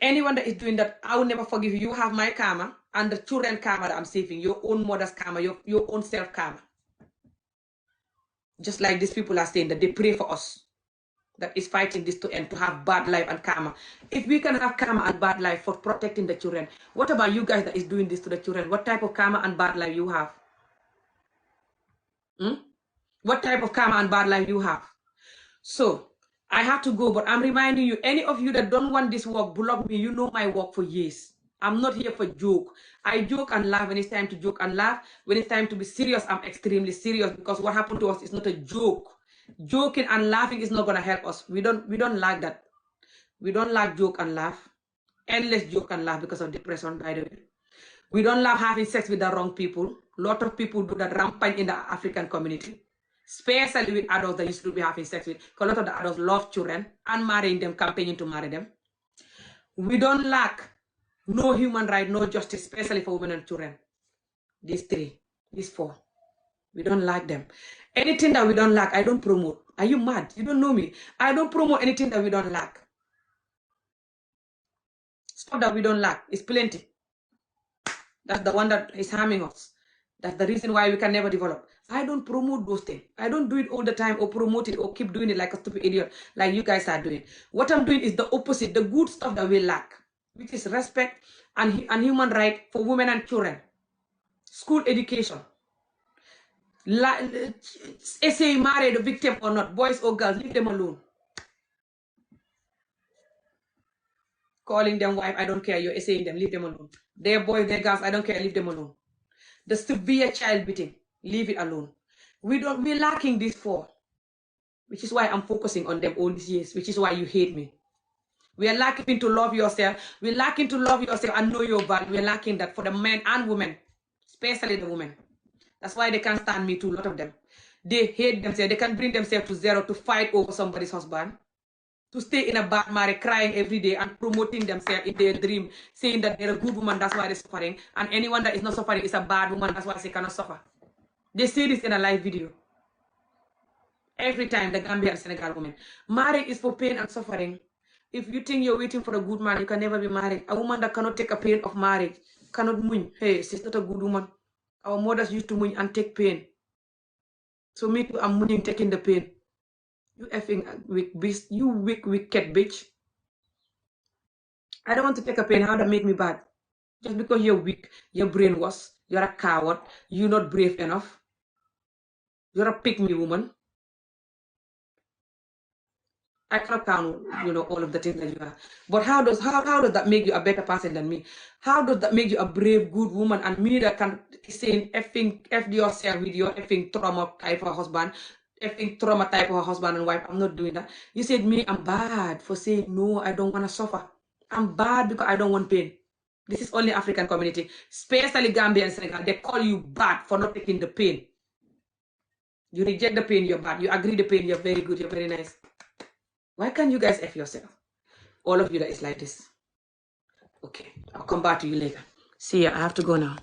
Speaker 1: Anyone that is doing that, I will never forgive you. You have my karma and the children karma that I'm saving, your own mother's karma, your own self karma. Just like these people are saying that they pray for us, that is fighting this to end, to have bad life and karma. If we can have karma and bad life for protecting the children, what about you guys that is doing this to the children? What type of karma and bad life you have? What type of karma and bad life you have? So, I have to go, but I'm reminding you, any of you that don't want this work, block me. You know my work for years. I'm not here for joke. I joke and laugh when it's time to joke and laugh. When it's time to be serious, I'm extremely serious because what happened to us is not a joke. Joking and laughing is not gonna help us. We don't like that. We don't like joke and laugh. Endless joke and laugh because of depression, by the way. We don't love having sex with the wrong people. A lot of people do that rampant in the African community, especially with adults that used to be having sex with. Because a lot of the adults love children and marrying them, campaigning to marry them. We don't lack no human right, no justice, especially for women and children. These 3, these 4. We don't like them. Anything that we don't like, I don't promote. Are you mad? You don't know me. I don't promote anything that we don't like. Stuff that we don't like is plenty. That's the one that is harming us. That's the reason why we can never develop. I don't promote those things. I don't do it all the time or promote it or keep doing it like a stupid idiot like you guys are doing. What I'm doing is the opposite, the good stuff that we lack, which is respect and human right for women and children. School education. Essay marry the victim or not, boys or girls, leave them alone. Calling them wife, I don't care. You're essaying them, leave them alone. They're boys, they're girls, I don't care, leave them alone. The severe child beating, leave it alone. We're lacking these 4, which is why I'm focusing on them all these years, which is why you hate me. We are lacking to love yourself. We're lacking to love yourself and know your value. We're lacking that for the men and women, especially the women. That's why they can't stand me too, a lot of them. they hate themselves. They can bring themselves to zero to fight over somebody's husband, to stay in a bad marriage, crying every day and promoting themselves in their dream, saying that they're a good woman, that's why they're suffering. And anyone that is not suffering is a bad woman, that's why they cannot suffer. They say this in a live video. Every time, the Gambia and Senegal women. Marriage is for pain and suffering. If you think you're waiting for a good man, you can never be married. A woman that cannot take a pain of marriage, cannot muñ. Hey, she's not a good woman. Our mothers used to muñ and take pain. So me too, I'm muñing, taking the pain. You effing weak beast. You weak, wicked bitch. I don't want to take a pain. How that make me bad? Just because you're weak, your brain was, you're a coward, you're not brave enough. You're a pick me woman. I cannot count, all of the things that you are. But how does that make you a better person than me? How does that make you a brave, good woman? And me that can say effing F yourself with your effing trauma type of husband, effing trauma type of husband and wife. I'm not doing that. You said me, I'm bad for saying no, I don't want to suffer. I'm bad because I don't want pain. This is only African community, especially Gambia and Senegal. They call you bad for not taking the pain. You reject the pain, you're bad. You agree the pain, you're very good, you're very nice. Why can't you guys F yourself? All of you that is like this. Okay, I'll come back to you later. See ya, I have to go now.